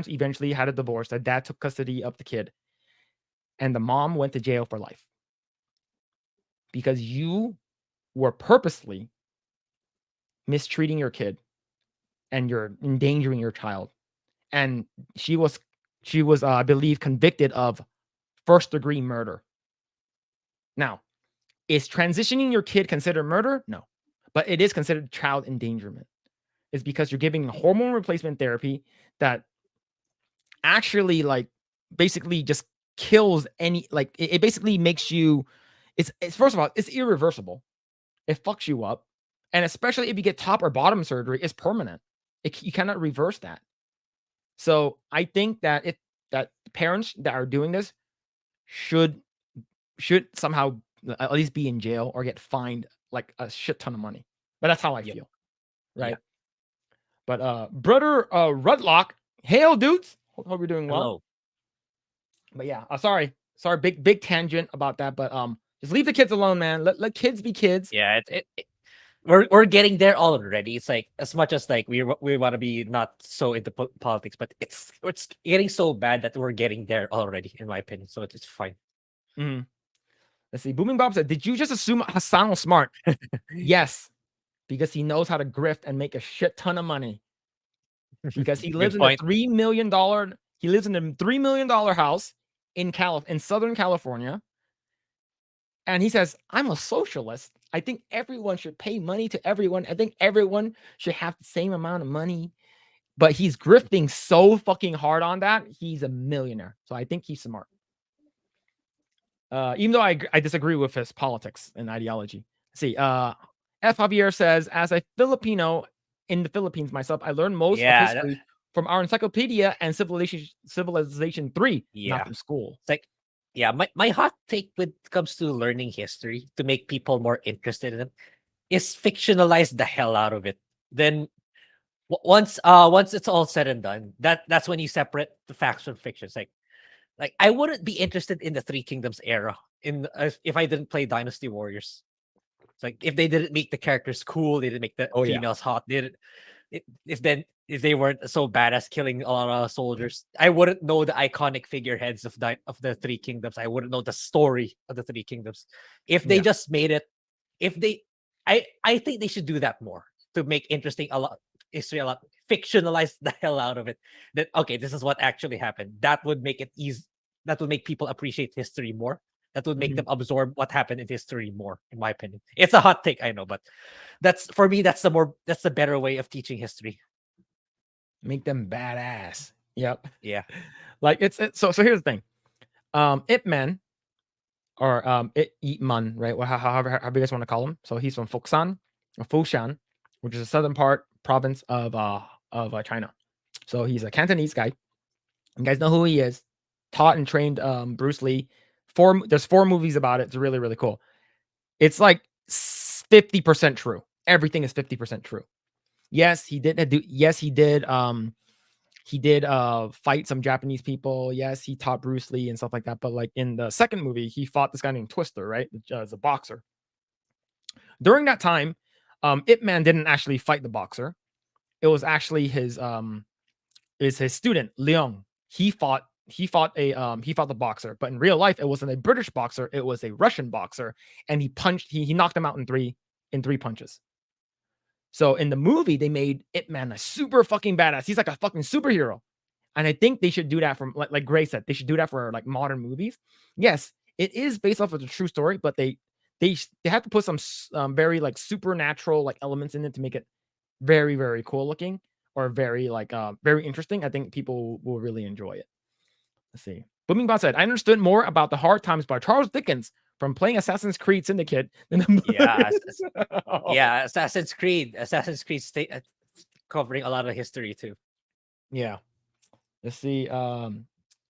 eventually had a divorce. The dad took custody of the kid, and the mom went to jail for life because you were purposely mistreating your kid and you're endangering your child. And she was I believe convicted of first-degree murder. Now, is transitioning your kid considered murder? No, but it is considered child endangerment. It's because you're giving hormone replacement therapy that actually basically just kills any, it basically makes you, it's first of all, it's irreversible. It fucks you up. And especially if you get top or bottom surgery, it's permanent. You cannot reverse that. So I think that that parents that are doing this should somehow at least be in jail or get fined like a shit ton of money. But that's how I feel. Right. Yeah. But brother Rudlock, hail dudes. Hope you're doing well. Hello. But yeah, sorry, big tangent about that. But just leave the kids alone, man. Let kids be kids. Yeah, we're getting there already. It's like, as much as like we want to be not so into politics, but it's getting so bad that we're getting there already, in my opinion. So it's fine. Mm-hmm. Let's see. Booming Bob said, "Did you just assume Hassan was smart?" Yes, because he knows how to grift and make a shit ton of money. Because he lives in a $3 million. He lives in a $3 million house in Southern California. And he says, "I'm a socialist. I think everyone should pay money to everyone. I think everyone should have the same amount of money." But he's grifting so fucking hard on that. He's a millionaire. So I think he's smart. Even though I disagree with his politics and ideology. Let's see. F. Javier says, "As a Filipino in the Philippines myself, I learned most of history from our encyclopedia and Civilization 3, not from school." It's like, yeah, my hot take when it comes to learning history to make people more interested in it is fictionalize the hell out of it. Then once it's all said and done, that's when you separate the facts from fiction. It's like I wouldn't be interested in the Three Kingdoms era if I didn't play Dynasty Warriors. It's like, if they didn't make the characters cool, they didn't make the females hot, if they weren't so badass killing a lot of soldiers, I wouldn't know the iconic figureheads of the Three Kingdoms. I wouldn't know the story of the Three Kingdoms. If they just made it, I think they should do that more to make history a lot, fictionalize the hell out of it. That, okay, this is what actually happened. That would make it easy. That would make people appreciate history more. That would make them absorb what happened in history more, in my opinion. It's a hot take, I know, but for me, that's the better way of teaching history. Make them badass. Yep. Yeah. Like so here's the thing. Ip Man, or Ip Man, right? However you guys want to call him. So he's from Foshan, which is a southern province of China. So he's a Cantonese guy. You guys know who he is. Taught and trained Bruce Lee. There's 4 movies about it. It's really, really cool. It's like 50% true. Everything is 50% true. Yes, he did fight some Japanese people. Yes, he taught Bruce Lee and stuff like that. But like in the second movie, he fought this guy named Twister, right? As a boxer. During that time, Ip Man didn't actually fight the boxer. It was actually his student, Leong. He fought the boxer, but in real life it wasn't a British boxer, it was a Russian boxer, and he knocked him out in three punches. So in the movie, they made Ip Man a super fucking badass. He's like a fucking superhero. And I think they should do that from like Grae said, they should do that for like modern movies. Yes, it is based off of the true story, but they have to put some very like supernatural like elements in it to make it very, very cool looking or very like very interesting. I think people will really enjoy it. Let's see. Boomingbot said, I understood more about the hard times by Charles Dickens from playing Assassin's Creed Syndicate than the Yeah, yeah, Assassin's Creed covering a lot of history too. Yeah. Let's see. Laugh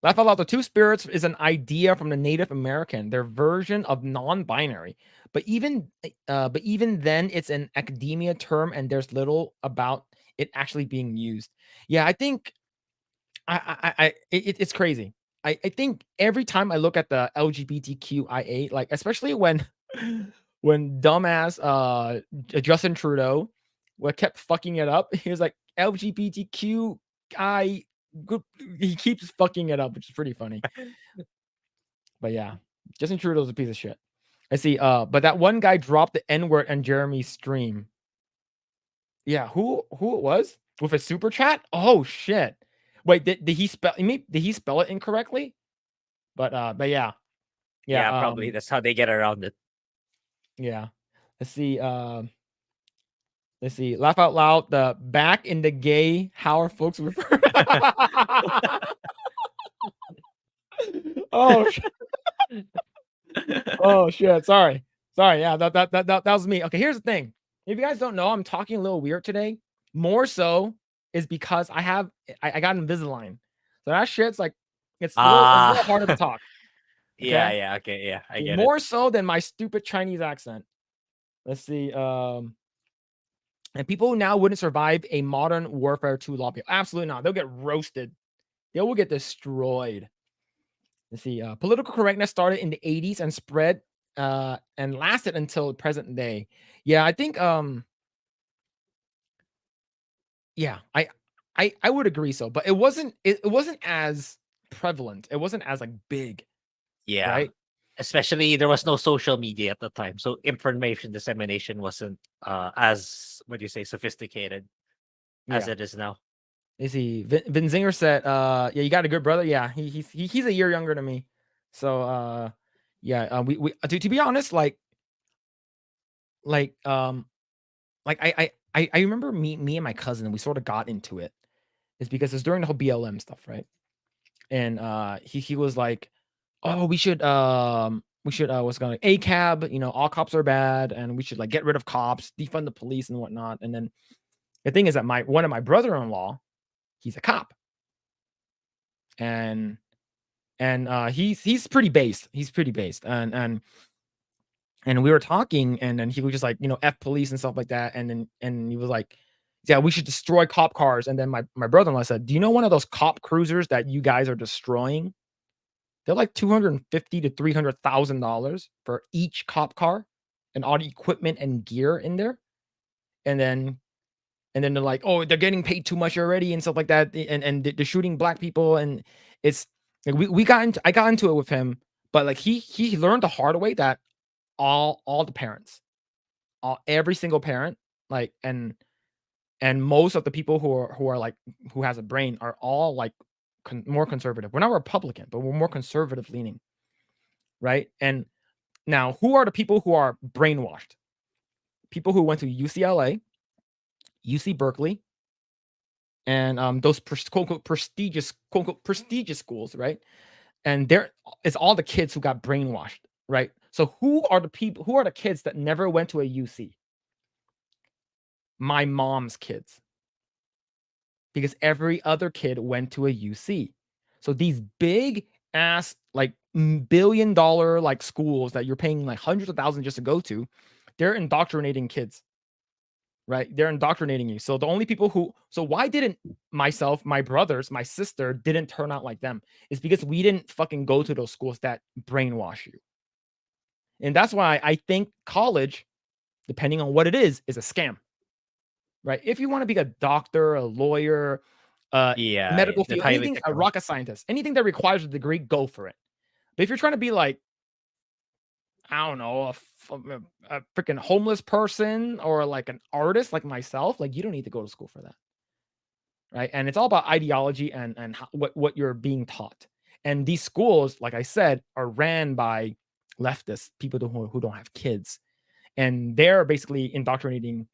Out Loud, the Two Spirits is an idea from the Native American, their version of non-binary. But even then, it's an academia term, and there's little about it actually being used. Yeah, I think it's crazy. I think every time I look at the LGBTQIA, like especially when dumbass Justin Trudeau kept fucking it up, he was like LGBTQI. He keeps fucking it up, which is pretty funny. But yeah, Justin Trudeau's a piece of shit. I see. But that one guy dropped the N-word on Jeremy's stream. Yeah, who it was with a super chat? Oh shit! Wait, did he spell? Did he spell it incorrectly? But yeah, probably that's how they get around it. Yeah. Let's see. Laugh Out Loud. The back in the gay. How are folks refer? Oh shit. Oh shit. Sorry. Yeah, that was me. Okay, here's the thing. If you guys don't know, I'm talking a little weird today. More so is because I got Invisalign. So that shit's like it's a little harder to talk. Okay? Yeah, okay, yeah, I get More so than my stupid Chinese accent. Let's see. And people now wouldn't survive a modern Warfare 2 lobby. Absolutely not. They'll get roasted. They will get destroyed. Let's see. Political correctness started in the 80s and spread and lasted until present day. Yeah, I think yeah, I would agree so, but it wasn't as prevalent. It wasn't as like big. Yeah. Right? Especially there was no social media at the time, so information dissemination wasn't as sophisticated as it is now. Is he Vin Zinger said yeah, you got a good brother. Yeah, he's a year younger than me. So yeah, we to be honest, like I remember me and my cousin, we sort of got into it. It's because it's during the whole BLM stuff, right? And he was like, oh, we should what's going ACAB, you know, all cops are bad, and we should like get rid of cops, defund the police and whatnot. And then the thing is that one of my brother-in-law, he's a cop. And he's pretty based. He's pretty based. And we were talking, and then he was just like, you know, F police and stuff like that. And he was like, yeah, we should destroy cop cars. And then my brother-in-law said, do you know one of those cop cruisers that you guys are destroying? They're like $250,000 to $300,000 for each cop car and all the equipment and gear in there. And then they're like, oh, they're getting paid too much already and stuff like that. And they're shooting black people. And it's like I got into it with him, but like he learned the hard way that all the parents, every single parent, like and most of the people who are like who has a brain are all like more conservative. We're not Republican, but we're more conservative leaning, right? And now, who are the people who are brainwashed? People who went to UCLA, UC Berkeley, and those quote unquote prestigious schools, right? And it's all the kids who got brainwashed, right? So who are the kids that never went to a UC? My mom's kids. Because every other kid went to a UC. So these big ass, like $1 billion like schools that you're paying like hundreds of thousands just to go to, they're indoctrinating kids, right? They're indoctrinating you. So the only people so why didn't myself, my brothers, my sister didn't turn out like them? It's because we didn't fucking go to those schools that brainwash you. And that's why I think college, depending on what it is a scam. Right? If you want to be a doctor, a lawyer, medical the field, highly anything, a technical. rocket scientist, anything that requires a degree, go for it. But if you're trying to be like, I don't know, a freaking homeless person or like an artist like myself, like you don't need to go to school for that, right? And it's all about ideology and what you're being taught. And these schools, like I said, are ran by leftists, people who don't have kids, and they're basically indoctrinating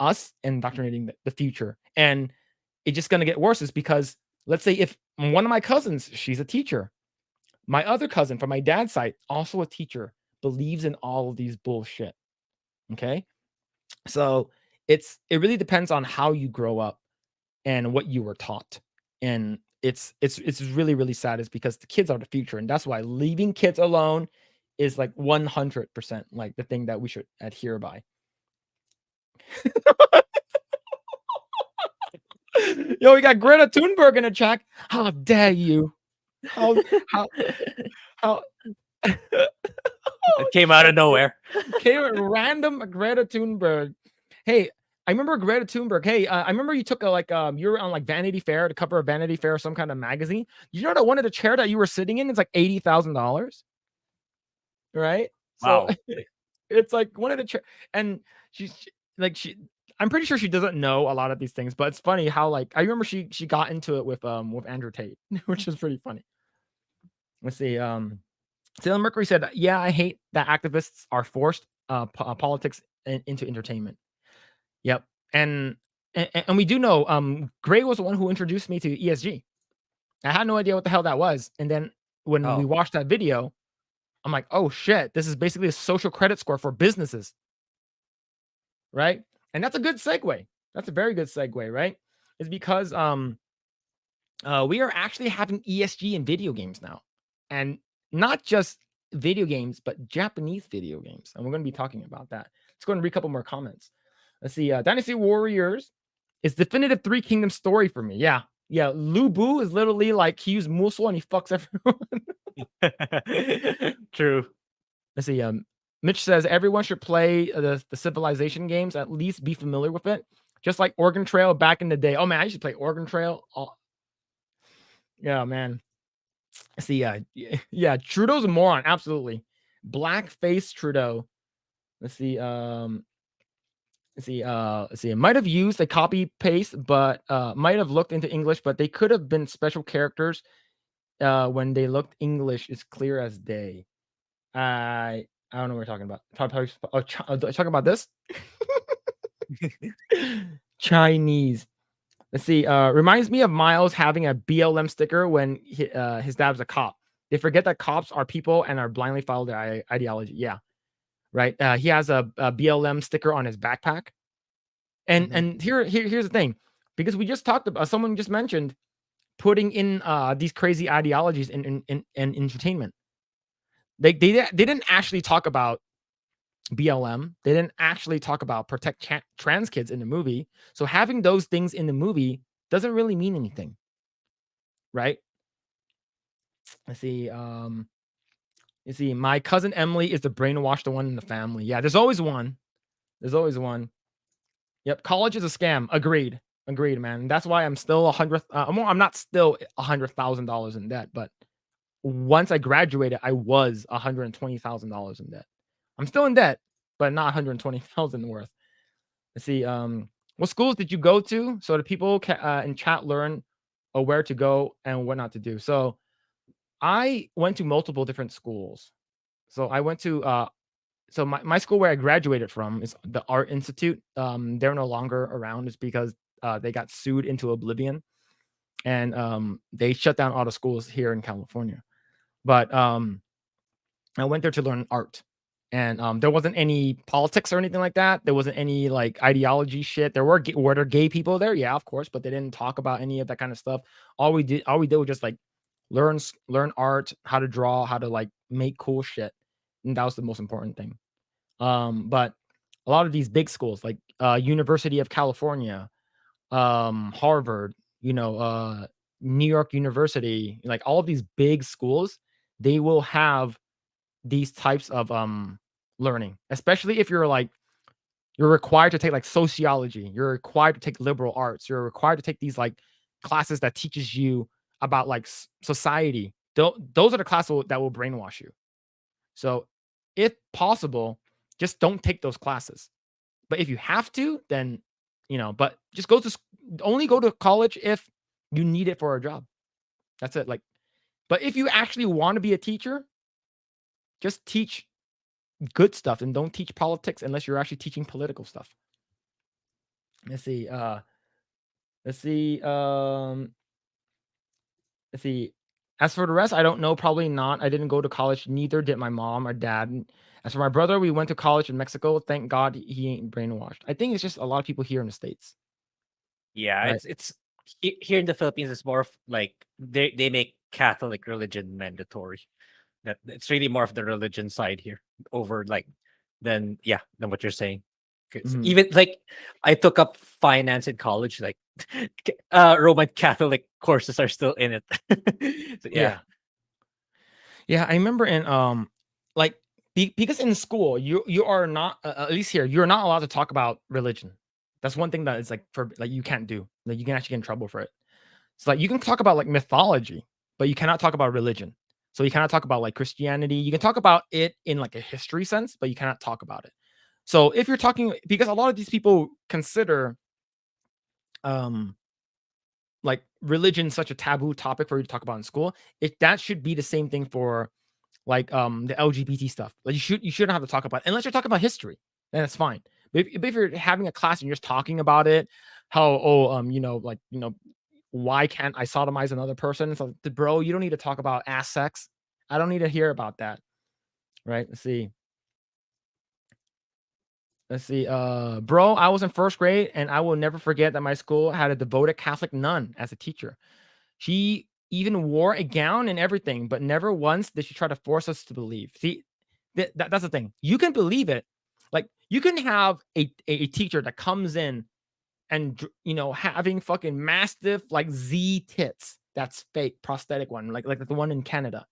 us, indoctrinating the future. And it's just going to get worse, is because let's say if one of my cousins, she's a teacher, my other cousin from my dad's side, also a teacher, believes in all of these bullshit. Okay. So it really depends on how you grow up and what you were taught. And it's really, really sad, is because the kids are the future. And that's why leaving kids alone is like 100% like the thing that we should adhere by. Yo, we got Greta Thunberg in the chat. How dare you? How It came out of nowhere. came random Greta Thunberg. Hey, I remember Greta Thunberg. Hey, I remember you took you were on like Vanity Fair, to cover of Vanity Fair or some kind of magazine. You know that one of the chair that you were sitting in is like $80,000, right? So Wow. it's like one of the chair, and I'm pretty sure she doesn't know a lot of these things, but it's funny how like I remember she got into it with Andrew Tate, which is pretty funny. Let's see. Taylor Mercury said, "Yeah, I hate that activists are forced politics into entertainment." Yep, and we do know Grae was the one who introduced me to ESG. I had no idea what the hell that was, and then when we watched that video, I'm like, "Oh shit, this is basically a social credit score for businesses." Right? And that's a good segue. That's a very good segue, right? It's because we are actually having ESG in video games now. And not just video games, but Japanese video games. And we're going to be talking about that. Let's go and read a couple more comments. Let's see. Dynasty Warriors is definitive Three Kingdoms story for me. Yeah. Yeah. Lu Bu is literally like he used Musou and he fucks everyone. True. Let's see. Mitch says everyone should play the Civilization games, at least be familiar with it. Just like Oregon Trail back in the day. Oh man, I used to play Oregon Trail. Oh. Yeah, man. See, yeah, Trudeau's a moron. Absolutely. Blackface Trudeau. Let's see. Let's see. It might have used a copy paste, but might have looked into English, but they could have been special characters. When they looked English, it's clear as day. I don't know what we're talking about. Talking about this? Chinese. Let's see. Reminds me of Miles having a BLM sticker when his dad's a cop. They forget that cops are people and are blindly follow their ideology. Yeah, right. He has a BLM sticker on his backpack. And here's the thing, because we just talked about, someone just mentioned putting in these crazy ideologies in entertainment. They didn't actually talk about BLM. They didn't actually talk about protect trans kids in the movie. So having those things in the movie doesn't really mean anything, right? Let's see. You see, my cousin Emily is the brainwashed one in the family. Yeah, there's always one. There's always one. Yep, college is a scam. Agreed, man. That's why I'm still I'm not still $100,000 in debt, but once I graduated, I was $120,000 in debt. I'm still in debt, but not 120,000 worth. Let's see. What schools did you go to so that people in chat learn where to go and what not to do? So I went to multiple different schools. So I went to so my school where I graduated from is the Art Institute. They're no longer around. It's because they got sued into oblivion, and they shut down all the schools here in California. But I went there to learn art. And there wasn't any politics or anything like that. There wasn't any like ideology shit. Were there gay people there? Yeah, of course, but they didn't talk about any of that kind of stuff. All we did was just like learn art, how to draw, how to like make cool shit, and that was the most important thing. But a lot of these big schools like University of California, Harvard, New York University, like all of these big schools, they will have these types of learning, especially if you're required to take like sociology, you're required to take liberal arts, you're required to take these like classes that teaches you about like society. Those are the classes that will brainwash you. So if possible, just don't take those classes. But if you have to, then but just only go to college if you need it for a job. That's it. Like, but if you actually want to be a teacher, just teach good stuff and don't teach politics unless you're actually teaching political stuff. Let's see. Let's see. Let's see. As for the rest, I don't know. Probably not. I didn't go to college. Neither did my mom or dad. As for my brother, we went to college in Mexico. Thank God he ain't brainwashed. I think it's just a lot of people here in the States. Yeah, Right. it's here in the Philippines. It's more of like they make Catholic religion mandatory. That it's really more of the religion side here over than what you're saying. 'Cause Mhm. even like I took up finance in college, like Roman Catholic courses are still in it. So, yeah. Yeah, I remember in like because in school you are not at least here you're not allowed to talk about religion. That's one thing that is like for like you can't do. Like you can actually get in trouble for it. So like you can talk about like mythology, but you cannot talk about religion. So you cannot talk about like Christianity. You can talk about it in like a history sense, but you cannot talk about it. So if you're talking because a lot of these people consider um like religion such a taboo topic for you to talk about in school, that should be the same thing for like the LGBT stuff. Like you shouldn't have to talk about it. Unless you're talking about history, then it's fine. But if you're having a class and you're just talking about it, why can't I sodomize another person? It's like, bro, you don't need to talk about ass sex. I don't need to hear about that. Right? Let's see. Bro, I was in first grade and I will never forget that my school had a devoted Catholic nun as a teacher. She even wore a gown and everything, but never once did she try to force us to believe. See, that's the thing. You can believe it. Like you can have a teacher that comes in and having fucking massive like Z tits. That's fake prosthetic one, like the one in Canada.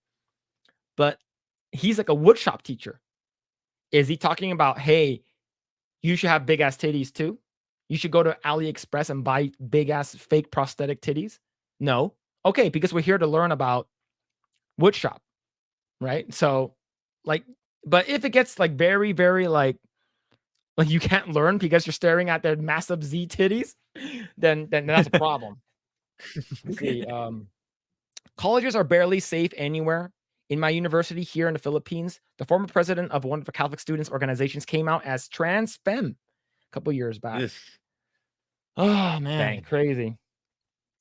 But he's like a woodshop teacher. Is he talking about, hey, you should have big ass titties too? You should go to AliExpress and buy big ass fake prosthetic titties? No. Okay, because we're here to learn about woodshop, right? So, like, but if it gets like very, very like you can't learn because you're staring at their massive Z titties, then that's a problem. Let's see. Colleges are barely safe anywhere. In my university here in the Philippines, the former president of one of the Catholic students' organizations came out as trans femme a couple years back. Ugh. Oh man, Dang. crazy.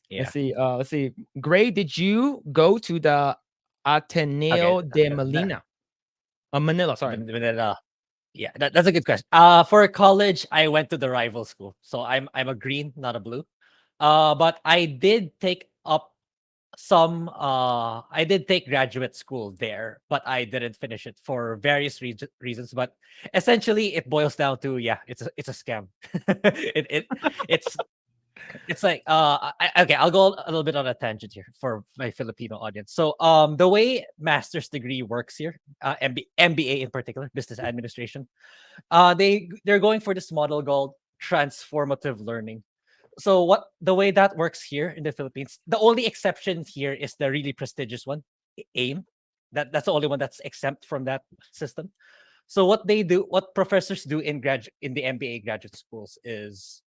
Yeah. Let's see. Grae, did you go to the Ateneo de Manila? Manila, sorry. Manila. Yeah, that's a good question. For college, I went to the rival school, so I'm a green, not a blue. But I did take up I did take graduate school there, but I didn't finish it for various reasons. But essentially, it boils down to it's a scam. It's like okay, I'll go a little bit on a tangent here for my Filipino audience. So the way master's degree works here, MBA in particular, business administration, they're going for this model called transformative learning. So the way that works here in the Philippines, the only exception here is the really prestigious one, AIM. That's the only one that's exempt from that system. So what professors do in the MBA graduate schools is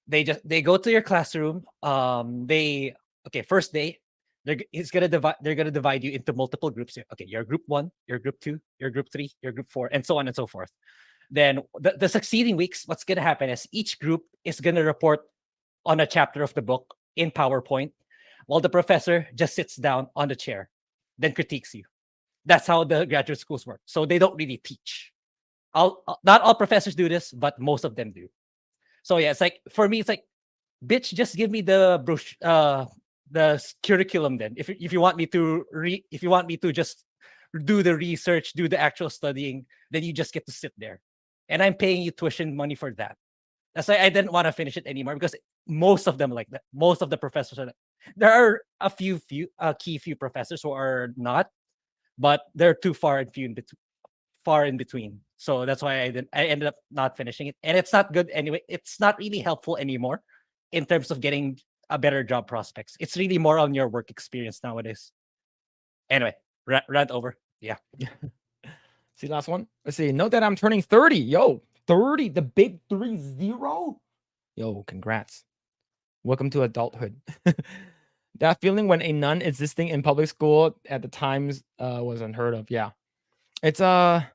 they go to your classroom. First day, they're gonna divide you into multiple groups. Okay, you're group 1, you're group 2, you're group 3, you're group 4, and so on and so forth. Then the succeeding weeks, what's gonna happen is each group is gonna report on a chapter of the book in PowerPoint, while the professor just sits down on the chair, then critiques you. That's how the graduate schools work. So they don't really teach. Not all professors do this, but most of them do. So yeah, it's like for me, it's like, bitch, just give me the curriculum then. If you want me to just do the research, do the actual studying, then you just get to sit there, and I'm paying you tuition money for that. That's why I didn't want to finish it anymore, because most of them like that. Most of the professors are. There are a few few professors who are not, but they're too far and few in between. So that's why I ended up not finishing it, and it's not good anyway. It's not really helpful anymore in terms of getting a better job prospects. It's really more on your work experience nowadays. Anyway, rant over. Yeah. See, last one. Let's see. Note that I'm turning 30. Yo, 30, the big 30. Yo, congrats. Welcome to adulthood. That feeling when a nun existing in public school at the times was unheard of. Yeah. It's I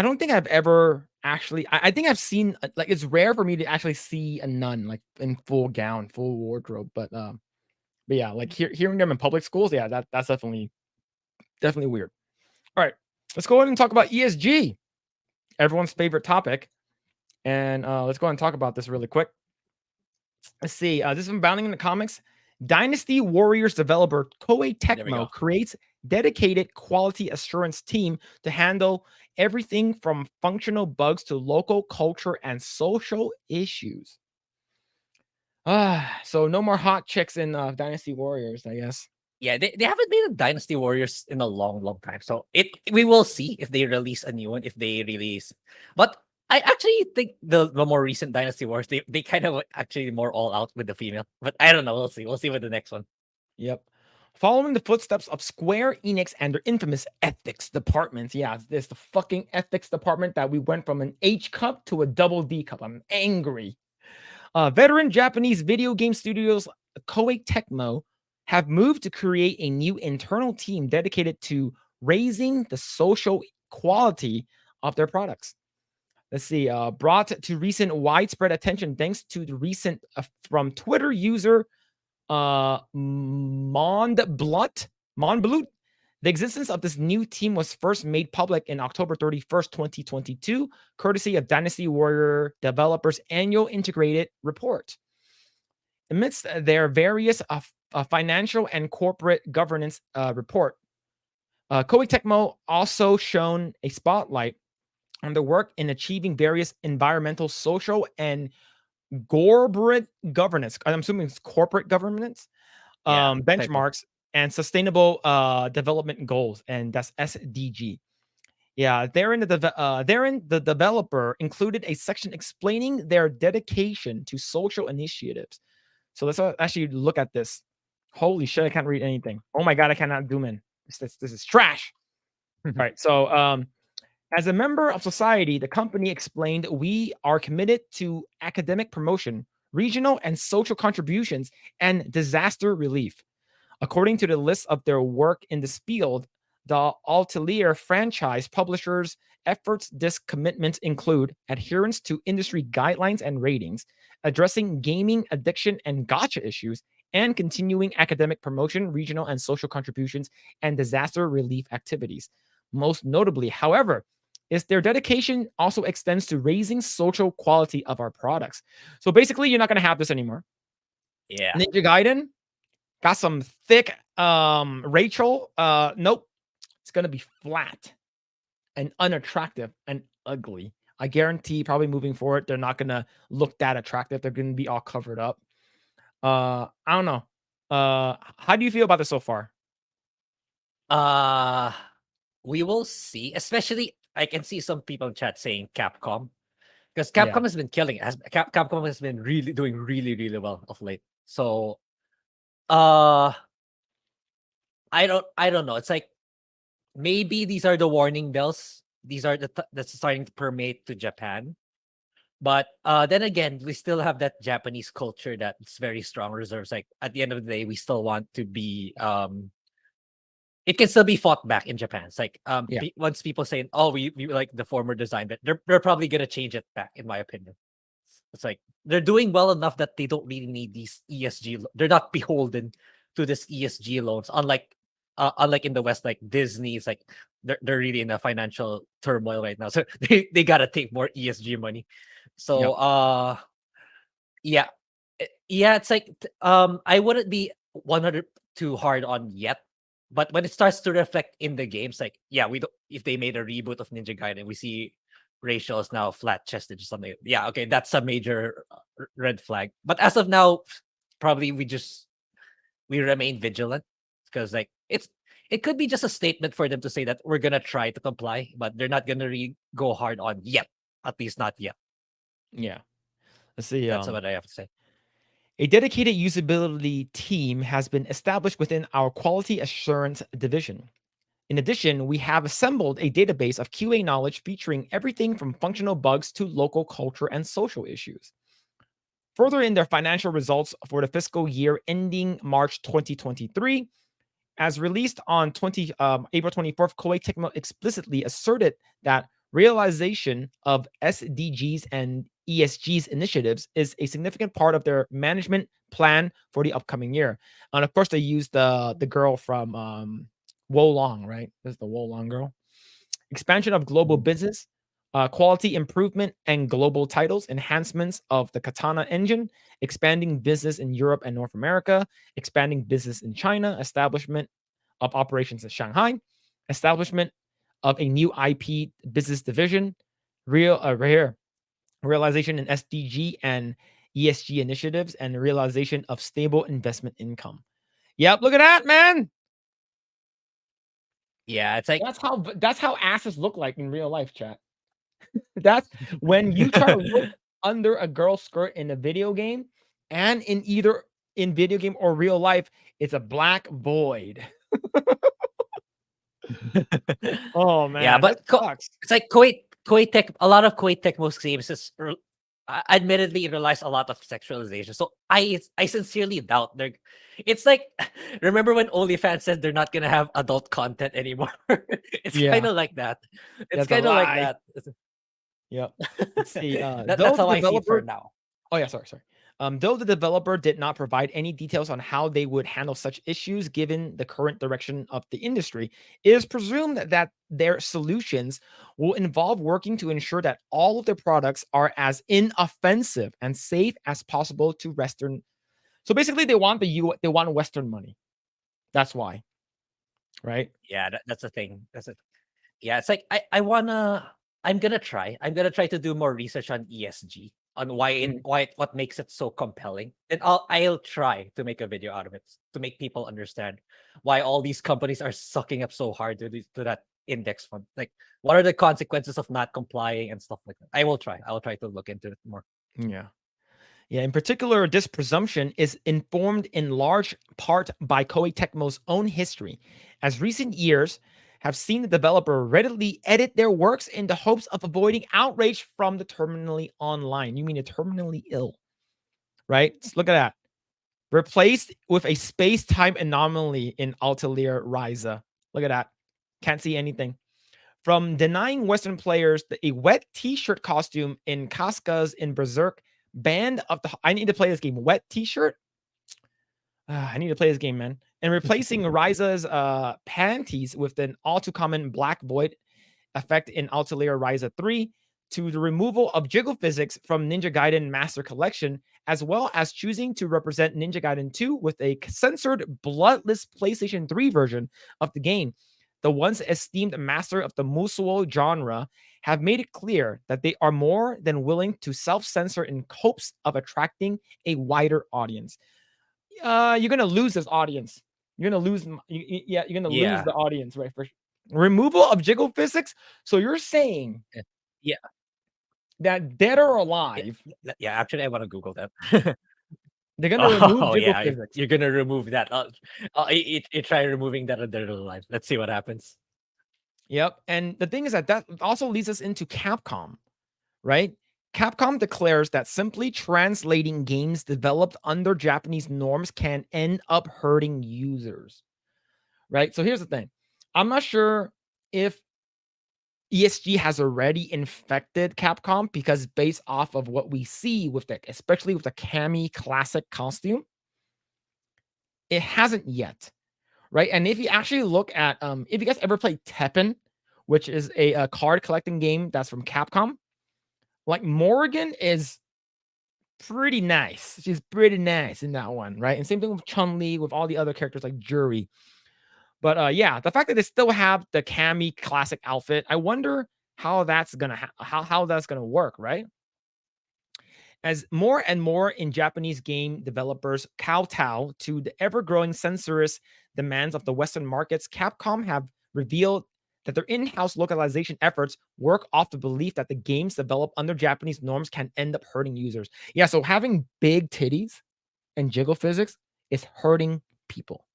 don't think I've ever actually I think I've seen like it's rare for me to actually see a nun like in full gown, full wardrobe, but yeah, like hearing them in public schools, yeah, that's definitely weird. All right, let's go ahead and talk about ESG, everyone's favorite topic, and let's go ahead and talk about this really quick. Let's see. This is from Bounding in the Comics. Dynasty Warriors developer Koei Tecmo creates dedicated quality assurance team to handle everything from functional bugs to local culture and social issues. So no more hot chicks in Dynasty Warriors, I guess. Yeah, they haven't made a Dynasty Warriors in a long time. So we will see if they release a new one, if they release. But I actually think the more recent Dynasty Wars, they kind of actually more all out with the female. But I don't know. We'll see. We'll see with the next one. Yep. Following the footsteps of Square Enix and their infamous ethics department. Yeah, there's the fucking ethics department that we went from an H cup to a double D cup. I'm angry. Veteran Japanese video game studios Koei Tecmo have moved to create a new internal team dedicated to raising the social quality of their products. Let's see, brought to recent widespread attention thanks to the recent from Twitter user Monblut. The existence of this new team was first made public in October 31st, 2022, courtesy of Dynasty Warrior developers' annual integrated report. Amidst their various financial and corporate governance report, Koei Tecmo also shone a spotlight on the work in achieving various environmental, social, and corporate governance. I'm assuming it's corporate governance benchmarks and sustainable development goals, and that's SDG. Yeah, therein the developer included a section explaining their dedication to social initiatives. So let's actually look at this. Holy shit, I can't read anything. Oh my god, I cannot zoom in. This is trash. All right, so as a member of society, the company explained, we are committed to academic promotion, regional and social contributions, and disaster relief. According to the list of their work in this field, the Atelier franchise publishers' efforts, this commitment include adherence to industry guidelines and ratings, addressing gaming addiction and gacha issues, and continuing academic promotion, regional and social contributions, and disaster relief activities. Most notably, however, is their dedication also extends to raising social quality of our products. So basically, you're not going to have this anymore. Yeah. Ninja Gaiden got some thick Rachel. Nope. It's going to be flat and unattractive and ugly. I guarantee probably moving forward, they're not going to look that attractive. They're going to be all covered up. I don't know. How do you feel about this so far? We will see. Especially, I can see some people in chat saying Capcom, because Capcom has been killing it. Capcom has been doing really well of late. So, I don't know. It's like maybe these are the warning bells. These are that's starting to permeate to Japan. But then again, we still have that Japanese culture that's very strong reserves. Like at the end of the day, we still want to be it can still be fought back in Japan. It's like once people say, "Oh, we like the former design," but they're probably gonna change it back, in my opinion. It's like they're doing well enough that they don't really need these ESG. They're not beholden to this ESG loans, unlike in the West, like Disney. It's like they're really in a financial turmoil right now, so they gotta take more ESG money. So it's like I wouldn't be 100 too hard on yet. But when it starts to reflect in the games, like, we don't, if they made a reboot of Ninja Gaiden, we see Rachel is now flat-chested or something. Yeah, okay, that's a major red flag. But as of now, probably we remain vigilant, because like it could be just a statement for them to say that we're gonna try to comply, but they're not gonna go hard on yet. At least not yet. Yeah. Let's see. That's what I have to say. A dedicated usability team has been established within our quality assurance division. In addition, we have assembled a database of QA knowledge featuring everything from functional bugs to local culture and social issues. Further, in their financial results for the fiscal year ending March 2023, as released on April 24th, Koei Tecmo explicitly asserted that realization of SDGs and ESGs initiatives is a significant part of their management plan for the upcoming year. And of course, they used the girl from Wolong, right? This is the Wolong girl. Expansion of global business, quality improvement and global titles, enhancements of the Katana engine, expanding business in Europe and North America, expanding business in China, establishment of operations in Shanghai, establishment of a new IP business division, realization in SDG and ESG initiatives, and realization of stable investment income. Yep, look at that, man. Yeah, it's like That's how asses look like in real life, chat. That's when you try to look under a girl's skirt in a video game, and in either in video game or real life, it's a black void. Oh man, yeah, but that sucks. it's like Koei Tech. A lot of Koei Tecmo's games is admittedly it relies a lot of sexualization. So I sincerely doubt they're. It's like remember when OnlyFans said they're not gonna have adult content anymore. It's Yeah. kind of like that. It's That's a kind of like lie. that. Yep. Let's see. That's how I see it for now. Oh yeah, sorry. Though the developer did not provide any details on how they would handle such issues given the current direction of the industry, it is presumed that their solutions will involve working to ensure that all of their products are as inoffensive and safe as possible to Western. So basically, they want they want Western money. That's why, right? Yeah, that's the thing. That's it. Yeah, it's like I'm gonna try to do more research on ESG, on what makes it so compelling. And I'll try to make a video out of it to make people understand why all these companies are sucking up so hard to that index fund. Like, what are the consequences of not complying and stuff like that. I'll try to look into it more. Yeah. Yeah, in particular, this presumption is informed in large part by Koei Tecmo's own history, as recent years have seen the developer readily edit their works in the hopes of avoiding outrage from the terminally online. You mean the terminally ill, right? Let's look at that. Replaced with a space-time anomaly in Atelier Ryza. Look at that. Can't see anything. From denying Western players a wet t-shirt costume in Cascas in Berserk, banned of the. I need to play this game. Wet t-shirt. I need to play this game, man. And replacing Ryza's panties with an all too common black void effect in Atelier Ryza 3, to the removal of jiggle physics from Ninja Gaiden Master Collection, as well as choosing to represent Ninja Gaiden 2 with a censored, bloodless PlayStation 3 version of the game. The once esteemed master of the Musou genre have made it clear that they are more than willing to self-censor in hopes of attracting a wider audience. You're gonna lose this audience. You're gonna lose. You're gonna lose the audience, right? For removal of jiggle physics. So you're saying, yeah, that dead or alive. Yeah, actually, I want to Google that. They're gonna remove jiggle physics. You're gonna remove that. You try removing that in their life. Let's see what happens. Yep. And the thing is that also leads us into Capcom, right? Capcom declares that simply translating games developed under Japanese norms can end up hurting users, right? So here's the thing. I'm not sure if ESG has already infected Capcom, because based off of what we see with especially with the Kami classic costume, it hasn't yet, right? And if you actually look at, if you guys ever played Tekken, which is a card collecting game that's from Capcom, like Morrigan is pretty nice. She's pretty nice in that one, right? And same thing with Chun-Li, with all the other characters like Juri. But yeah, the fact that they still have the Kami classic outfit, I wonder how that's gonna how that's gonna work, right? As more and more in Japanese game developers kowtow to the ever-growing censorious demands of the Western markets, Capcom have revealed that their in-house localization efforts work off the belief that the games developed under Japanese norms can end up hurting users. Yeah, so having big titties and jiggle physics is hurting people.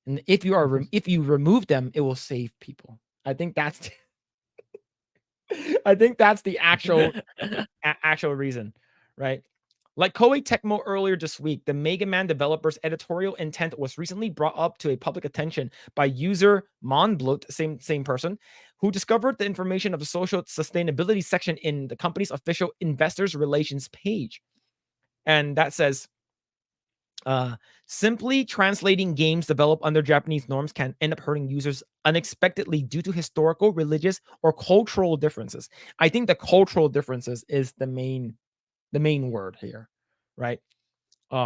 And if you are if you remove them, it will save people. I think that's I think that's the actual actual reason, right? Like Koei Tecmo earlier this week, the Mega Man developer's editorial intent was recently brought up to a public attention by user Monblut, same person, who discovered the information of the social sustainability section in the company's official investors relations page. And that says, simply translating games developed under Japanese norms can end up hurting users unexpectedly due to historical, religious, or cultural differences. I think the cultural differences is the main word here, right?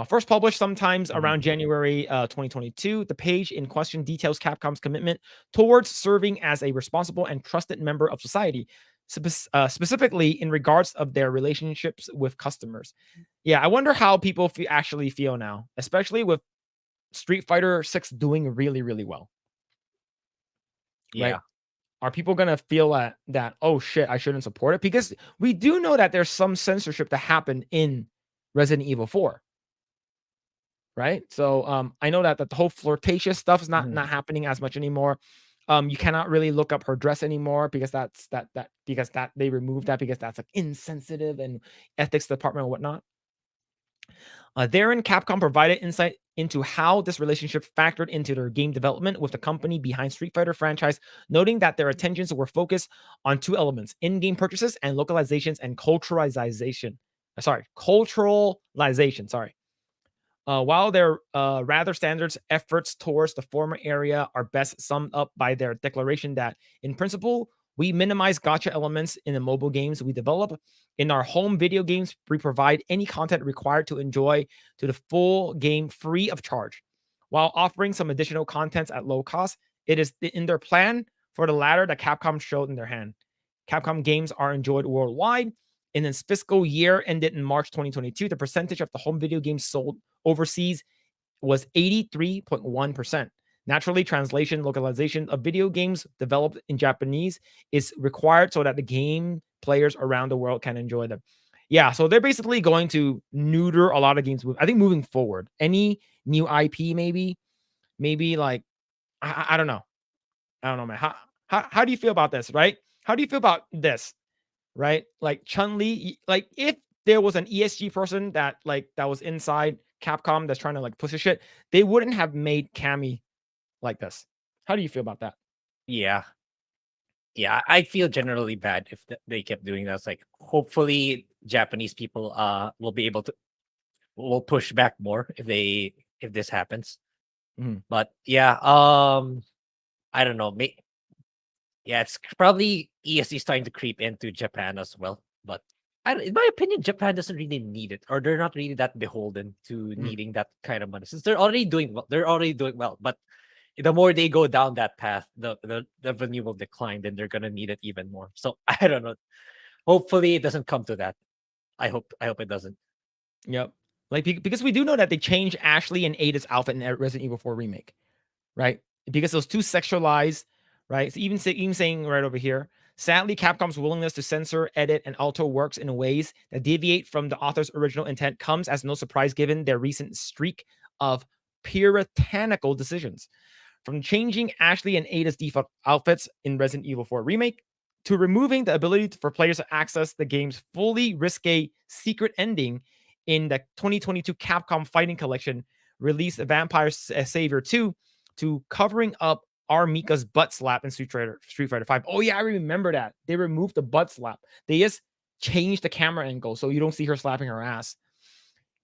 First published sometimes around January 2022, the page in question details Capcom's commitment towards serving as a responsible and trusted member of society, specifically in regards of their relationships with customers. Yeah, I wonder how people actually feel now, especially with Street Fighter 6 doing really, really well. Yeah. Right? Are people going to feel that, oh shit, I shouldn't support it? Because we do know that there's some censorship that happened in Resident Evil 4. Right? So I know that the whole flirtatious stuff is not happening as much anymore. You cannot really look up her dress anymore because that's because they removed that because that's like insensitive and ethics department and whatnot. Therein, Capcom provided insight into how this relationship factored into their game development with the company behind Street Fighter franchise, noting that their attentions were focused on two elements: in-game purchases and localizations and culturalization. Culturalization. While their rather standard efforts towards the former area are best summed up by their declaration that, in principle, we minimize gacha elements in the mobile games we develop. In our home video games, we provide any content required to enjoy to the full game free of charge. While offering some additional contents at low cost, it is in their plan for the latter that Capcom showed in their hand. Capcom games are enjoyed worldwide. In its fiscal year ended in March 2022, the percentage of the home video games sold overseas was 83.1%. Naturally, translation, localization of video games developed in Japanese is required so that the game players around the world can enjoy them. Yeah, so they're basically going to neuter a lot of games. I think moving forward, any new IP, maybe like I don't know. I don't know, man. How do you feel about this, right? How do you feel about this, right? Like Chun-Li, like if there was an ESG person that was inside Capcom that's trying to like push the shit, they wouldn't have made Cammy like this. How do you feel about that? Yeah. Yeah, I feel generally bad if they kept doing that. It's like, hopefully Japanese people will push back more if this happens. But yeah, I don't know. Yeah, it's probably ESG starting to creep into Japan as well. But in my opinion, Japan doesn't really need it, or they're not really that beholden to needing that kind of money, since they're already doing well. But the more they go down that path, the revenue will decline. Then they're gonna need it even more. So I don't know. Hopefully, it doesn't come to that. I hope it doesn't. Yep. Like because we do know that they changed Ashley and Ada's outfit in Resident Evil 4 remake, right? Because it was too sexualized, right? So even saying right over here, sadly, Capcom's willingness to censor, edit, and alter works in ways that deviate from the author's original intent comes as no surprise given their recent streak of puritanical decisions. From changing Ashley and Ada's default outfits in Resident Evil 4 remake to removing the ability for players to access the game's fully risque secret ending in the 2022 Capcom Fighting Collection released Vampire Savior 2 to covering up Mika's butt slap in Street Fighter 5. Oh yeah, I remember that. They removed the butt slap. They just changed the camera angle so you don't see her slapping her ass.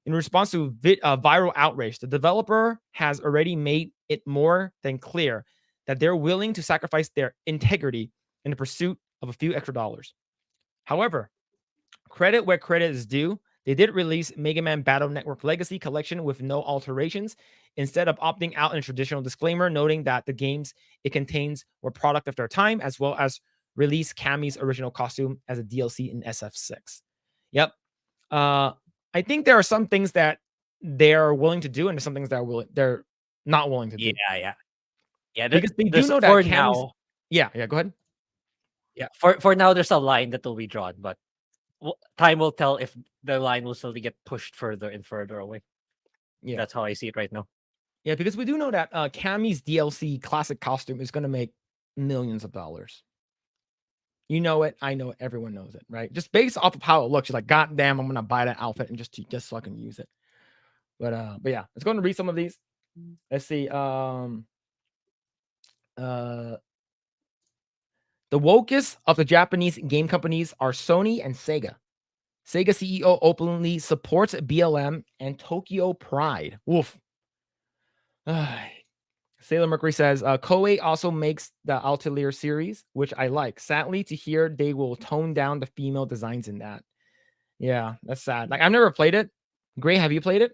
In response to viral outrage, the developer has already made it more than clear that they're willing to sacrifice their integrity in the pursuit of a few extra dollars. However, credit where credit is due, they did release Mega Man Battle Network Legacy Collection with no alterations, instead of opting out in a traditional disclaimer, noting that the games it contains were product of their time, as well as release Cammy's original costume as a DLC in SF6. Yep. I think there are some things that they're willing to do, and there's some things that they're not willing to do. Yeah. Because they do know that for Cammy's... now. Yeah. Go ahead. Yeah. For now, there's a line that will be drawn, but time will tell if the line will slowly get pushed further and further away. Yeah. That's how I see it right now. Yeah, because we do know that Cammy's DLC classic costume is going to make millions of dollars. You know it. I know it. Everyone knows it, right? Just based off of how it looks, you're like, God damn, I'm going to buy that outfit and just so I can use it. But yeah, let's go and read some of these. Let's see. The wokest of the Japanese game companies are Sony and Sega. Sega CEO openly supports BLM and Tokyo Pride. Woof. Sailor Mercury says, Koei also makes the Altair series, which I like. Sadly, to hear they will tone down the female designs in that. Yeah, that's sad. Like, I've never played it. Grae, have you played it?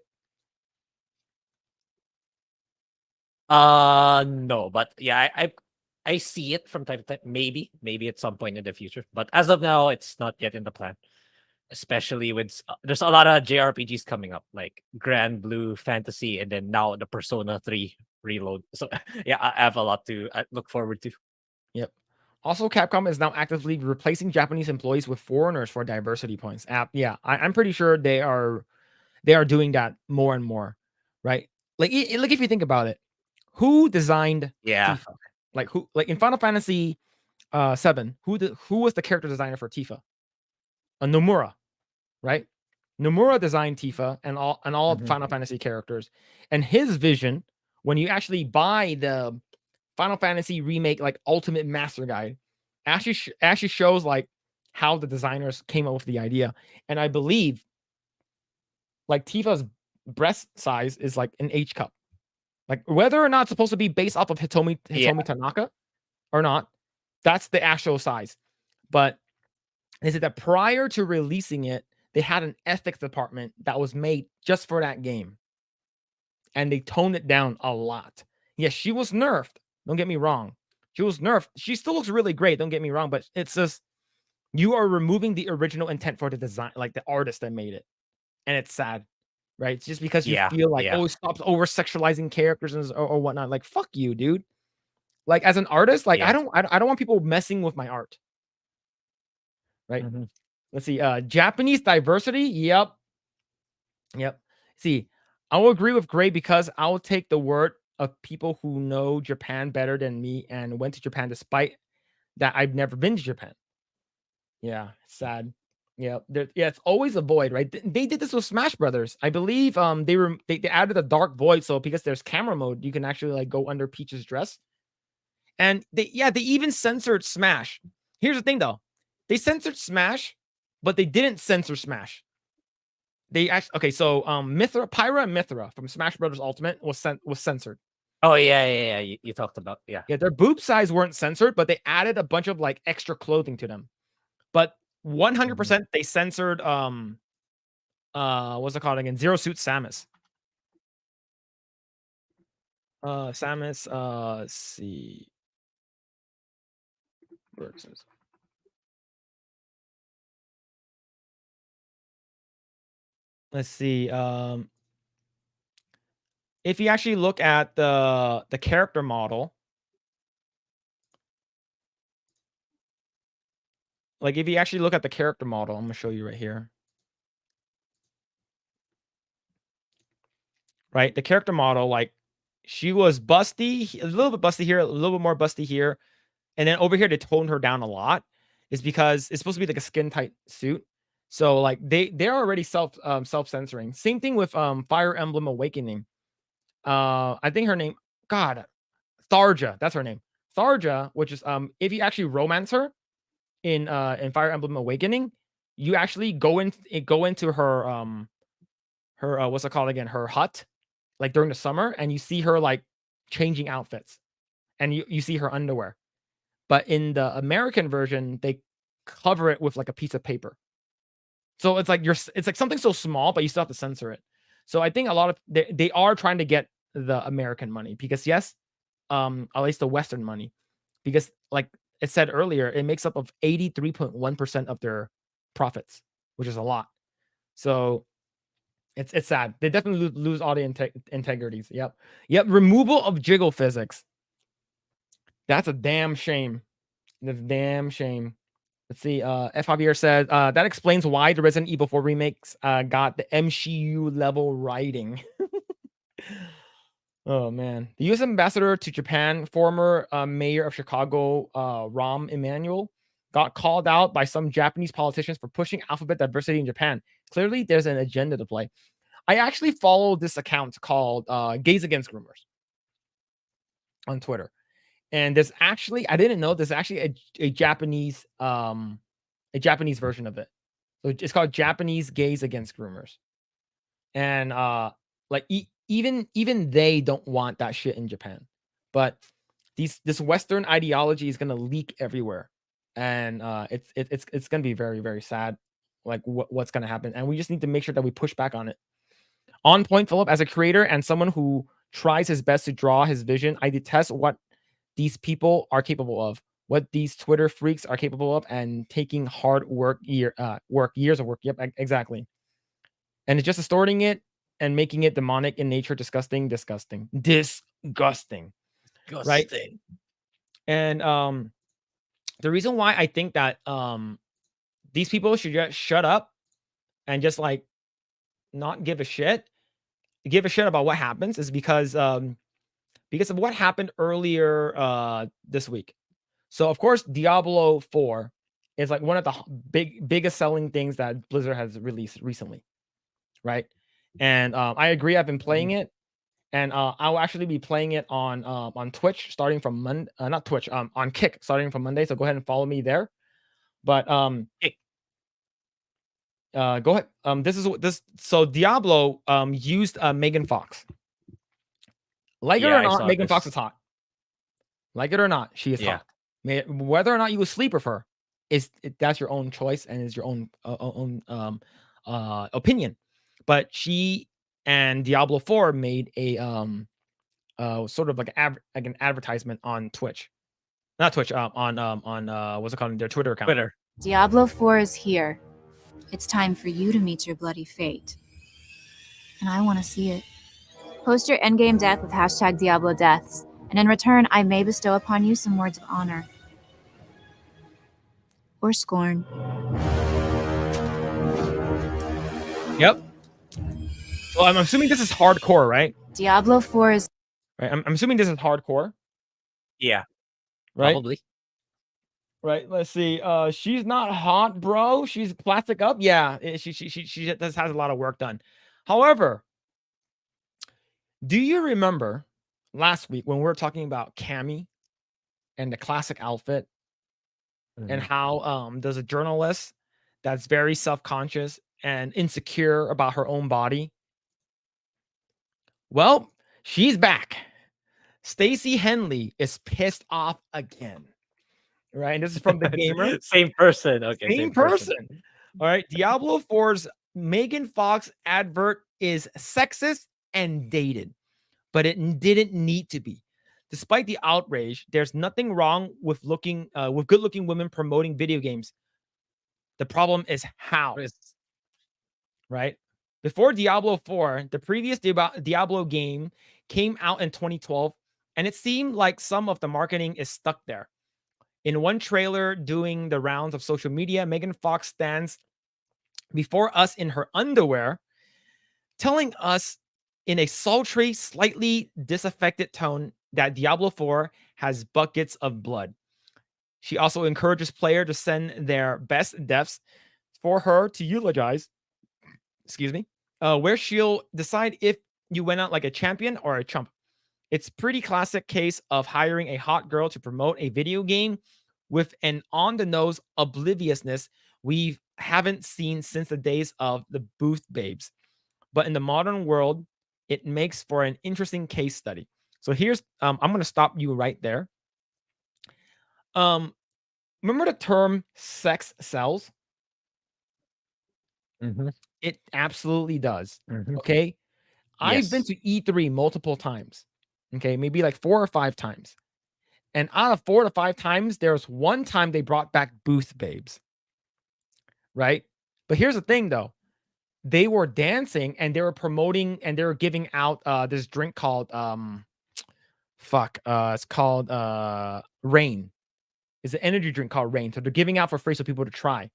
No, but yeah, I see it from time to time. Maybe at some point in the future. But as of now, it's not yet in the plan. Especially with there's a lot of JRPGs coming up, like Grand Blue Fantasy, and then now the Persona 3 Reload. So yeah, I have a lot to look forward to. Yep. Also, Capcom is now actively replacing Japanese employees with foreigners for diversity points. Yeah, I'm pretty sure they are doing that more and more, right? Like if you think about it, who designed Yeah. Tifa? Like who? Like in Final Fantasy 7, who was the character designer for Tifa? Nomura, right? Nomura designed Tifa and all Final Fantasy characters, and his vision, when you actually buy the Final Fantasy remake like Ultimate Master Guide, actually shows like how the designers came up with the idea. And I believe like Tifa's breast size is like an H cup. Like whether or not it's supposed to be based off of Hitomi Tanaka or not, that's the actual size. But they said that prior to releasing it, they had an ethics department that was made just for that game. And they toned it down a lot. Yes, she was nerfed. Don't get me wrong. She was nerfed. She still looks really great. Don't get me wrong. But it's just, you are removing the original intent for the design, like the artist that made it. And it's sad, right? It's just because you feel like, oh, stop over sexualizing characters or whatnot. Like, fuck you, dude. Like as an artist, like I don't want people messing with my art. Right? Let's see. Japanese diversity. Yep. See, I will agree with Grae because I will take the word of people who know Japan better than me and went to Japan despite that I've never been to Japan. Yeah, sad. Yeah, it's always a void, right? They did this with Smash Brothers. I believe they added a dark void, so because there's camera mode, you can actually like go under Peach's dress. And they even censored Smash. Here's the thing though. They censored Smash, but they didn't censor Smash. They actually so Pyra and Mithra from Smash Brothers Ultimate was censored. Oh yeah. You talked about Yeah, their boob size weren't censored, but they added a bunch of like extra clothing to them. But 100% they censored what's it called again? Zero Suit Samus. Samus, let's see. Where is this? Let's see. If you actually look at the character model, like if you actually look at the character model, I'm gonna show you right here. Right, the character model, like she was busty, a little bit busty here, a little bit more busty here, and then over here they toned her down a lot. Is because it's supposed to be like a skin tight suit. So like they're already self-censoring. Same thing with Fire Emblem Awakening. I think her name, Tharja, that's her name. Tharja, which is if you actually romance her in Fire Emblem Awakening, you actually go into her what's it called again? Her hut, like during the summer, and you see her like changing outfits, and you see her underwear. But in the American version, they cover it with like a piece of paper. So it's like something so small, but you still have to censor it. So I think a lot of they are trying to get the American money because yes, at least the Western money, because like it said earlier, it makes up of 83.1% of their profits, which is a lot. So it's sad. They definitely lose all the integrities. Yep. Removal of jiggle physics. That's a damn shame. That's a damn shame. Let's see. F. Javier said that explains why the Resident Evil 4 remakes got the MCU level writing. Oh man, the U.S. ambassador to Japan, former mayor of Chicago, Rahm Emanuel, got called out by some Japanese politicians for pushing alphabet diversity in Japan. Clearly, there's an agenda to play. I actually follow this account called Gays Against Groomers on Twitter, and there's actually, I didn't know, there's actually a Japanese version of it. So it's called Japanese Gays Against Groomers, and like even they don't want that shit in Japan, but this Western ideology is gonna leak everywhere, and it's gonna be very, very sad, like what's gonna happen, and we just need to make sure that we push back on it. On point, Philip, as a creator and someone who tries his best to draw his vision, I detest what these people are capable of, what these Twitter freaks are capable of, and taking hard years of work. Yep, exactly. And it's just distorting it and making it demonic in nature, disgusting. Right? And the reason why I think that these people should just shut up and just like not give a shit about what happens is because of what happened earlier this week. So of course, Diablo 4 is like one of the biggest selling things that Blizzard has released recently, right? And I agree. I've been playing it, and I'll actually be playing it on Twitch starting from Monday. Not Twitch, on Kick starting from Monday. So go ahead and follow me there. But go ahead. So Diablo used Megan Fox. Like it or not, Megan Fox is hot. Like it or not, she is hot. Whether or not you would sleep with her that's your own choice and is your own opinion. But she and Diablo 4 made a sort of like an advertisement on Twitch, not Twitch, on what's it called, their Twitter account. Twitter. Diablo 4 is here. It's time for you to meet your bloody fate. And I want to see it. Post your endgame death with hashtag Diablo Deaths, and in return, I may bestow upon you some words of honor. Or scorn. Yep. Well, I'm assuming this is hardcore, right? Diablo 4 is... Right. I'm assuming this is hardcore. Yeah. Right? Probably. Right. Let's see. She's not hot, bro. She's plastic up. Yeah. She just has a lot of work done. However, do you remember last week when we were talking about Cammy and the classic outfit and how there's a journalist that's very self-conscious and insecure about her own body? Well, she's back. Stacey Henley is pissed off again. Right? And this is from The Gamer. Same person. Okay. Same person. All right. Diablo 4's Megan Fox advert is sexist and dated, but it didn't need to be. Despite the outrage, there's nothing wrong with good-looking women promoting video games. The problem is how. Right? Before Diablo 4, the previous Diablo game came out in 2012, and it seemed like some of the marketing is stuck there. In one trailer doing the rounds of social media, Megan Fox stands before us in her underwear, telling us in a sultry, slightly disaffected tone that Diablo 4 has buckets of blood. She also encourages players to send their best deaths for her to eulogize, where she'll decide if you went out like a champion or a chump. It's pretty classic case of hiring a hot girl to promote a video game with an on-the-nose obliviousness we haven't seen since the days of the booth babes. But in the modern world, it makes for an interesting case study. So here's, I'm going to stop you right there. Remember the term sex sells? It absolutely does. Okay. I've been to E3 multiple times. Okay. Maybe like 4 or 5 times. And out of 4 to 5 times, there's one time they brought back booth babes. Right. But here's the thing though. They were dancing and they were promoting and they were giving out this drink called it's called Rain. is an energy drink called Rain. So they're giving out for free so people to try,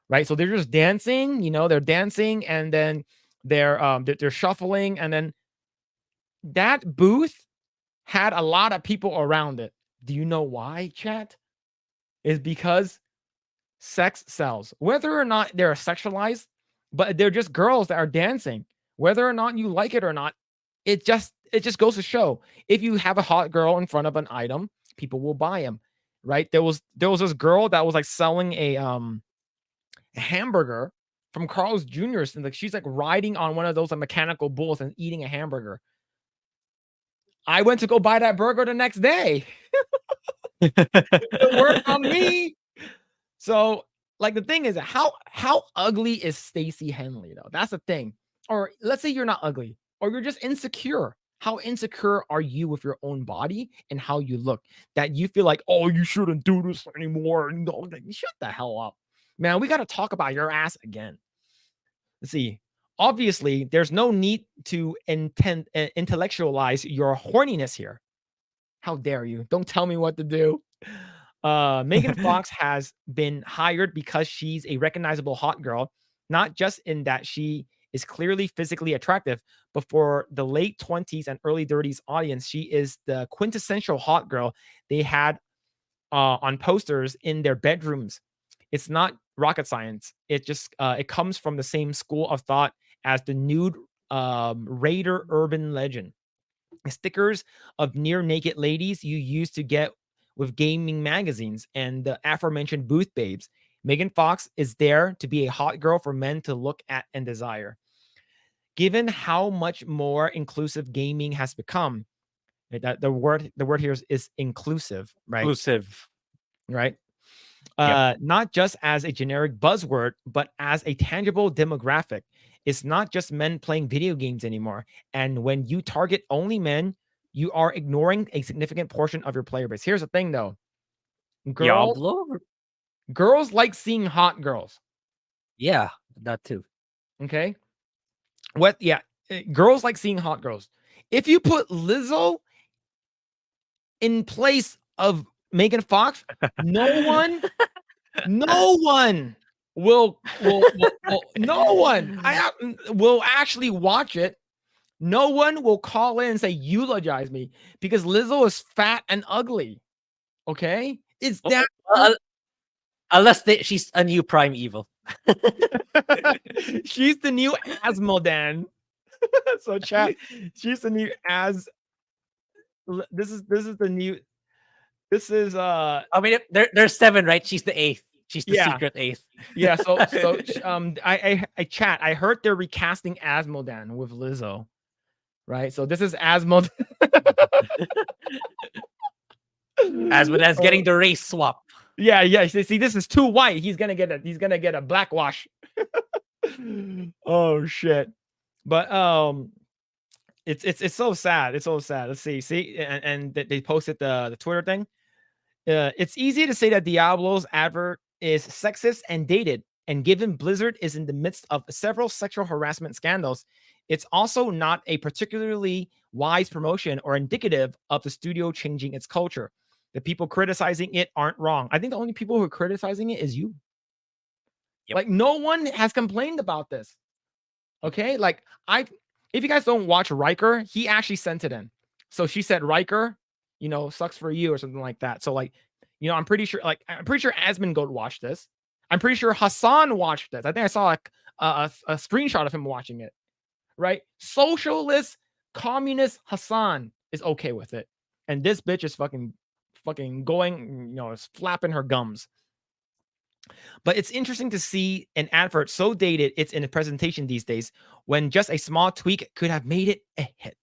right? So they're just dancing, they're dancing, and then they're shuffling, and then that booth had a lot of people around it. Do you know why, chat? Is because sex sells. Whether or not they're sexualized, but they're just girls that are dancing. Whether or not you like it or not, it just goes to show, if you have a hot girl in front of an item, people will buy them, right? There was this girl that was like selling a hamburger from Carl's Jr. and like she's like riding on one of those mechanical bulls and eating a hamburger. I went to go buy that burger the next day. It worked on me. So, like, the thing is, how ugly is Stacey Henley, though? That's the thing. Or let's say you're not ugly, or you're just insecure. How insecure are you with your own body and how you look that you feel like, oh, you shouldn't do this anymore? No, shut the hell up, man. We got to talk about your ass again. Let's see. Obviously, there's no need to intellectualize your horniness here. How dare you? Don't tell me what to do. Megan Fox has been hired because she's a recognizable hot girl, not just in that she is clearly physically attractive, but for the late 20s and early 30s audience, she is the quintessential hot girl they had on posters in their bedrooms. It's not rocket science. It just it comes from the same school of thought as the nude raider urban legend. Stickers of near naked ladies you used to get with gaming magazines and the aforementioned booth babes. Megan Fox is there to be a hot girl for men to look at and desire. Given how much more inclusive gaming has become, that the word here is inclusive, right? Inclusive, right? Not just as a generic buzzword, but as a tangible demographic. It's not just men playing video games anymore. And when you target only men, you are ignoring a significant portion of your player base. Here's the thing, though. Girls like seeing hot girls. Yeah, that too. Okay. Girls like seeing hot girls. If you put Lizzo in place of Megan Fox, no one will actually watch it. No one will call in and say eulogize me because Lizzo is fat and ugly. Okay, it's that. Unless she's a new Prime Evil. She's the new Asmodan. So chat, she's the new This is the new. This is I mean, there's 7, right? She's the 8th. She's the secret 8th. Yeah. So I chat. I heard they're recasting Asmodan with Lizzo, right? So this is Asmodan. Asmodan's getting the race swap. Yeah. See, this is too white. He's gonna get a black wash. Oh shit. But it's so sad. It's so sad. Let's see. And they posted the Twitter thing. It's easy to say that Diablo's advert is sexist and dated, and given Blizzard is in the midst of several sexual harassment scandals, it's also not a particularly wise promotion or indicative of the studio changing its culture. The people criticizing it aren't wrong. I think the only people who are criticizing it is you. Yep. Like, no one has complained about this. Okay, like if you guys don't watch Riker, he actually sent it in. So she said, Riker, sucks for you or something like that. So like, I'm pretty sure Asmongold watched this. I'm pretty sure Hassan watched this. I think I saw like a screenshot of him watching it. Right? Socialist, communist Hassan is okay with it. And this bitch is fucking going, is flapping her gums. But it's interesting to see an advert so dated it's in a presentation these days when just a small tweak could have made it a hit.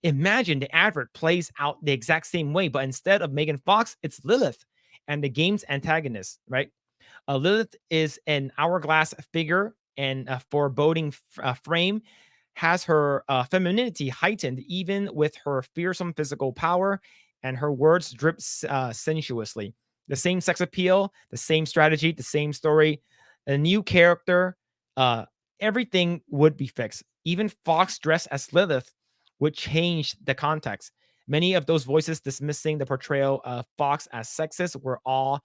Imagine the advert plays out the exact same way, but instead of Megan Fox, it's Lilith and the game's antagonist, right? Lilith is an hourglass figure and a foreboding frame, has her femininity heightened even with her fearsome physical power, and her words drip sensuously. The same sex appeal, the same strategy, the same story, a new character, everything would be fixed. Even Fox dressed as Lilith would change the context. Many of those voices dismissing the portrayal of Fox as sexist were all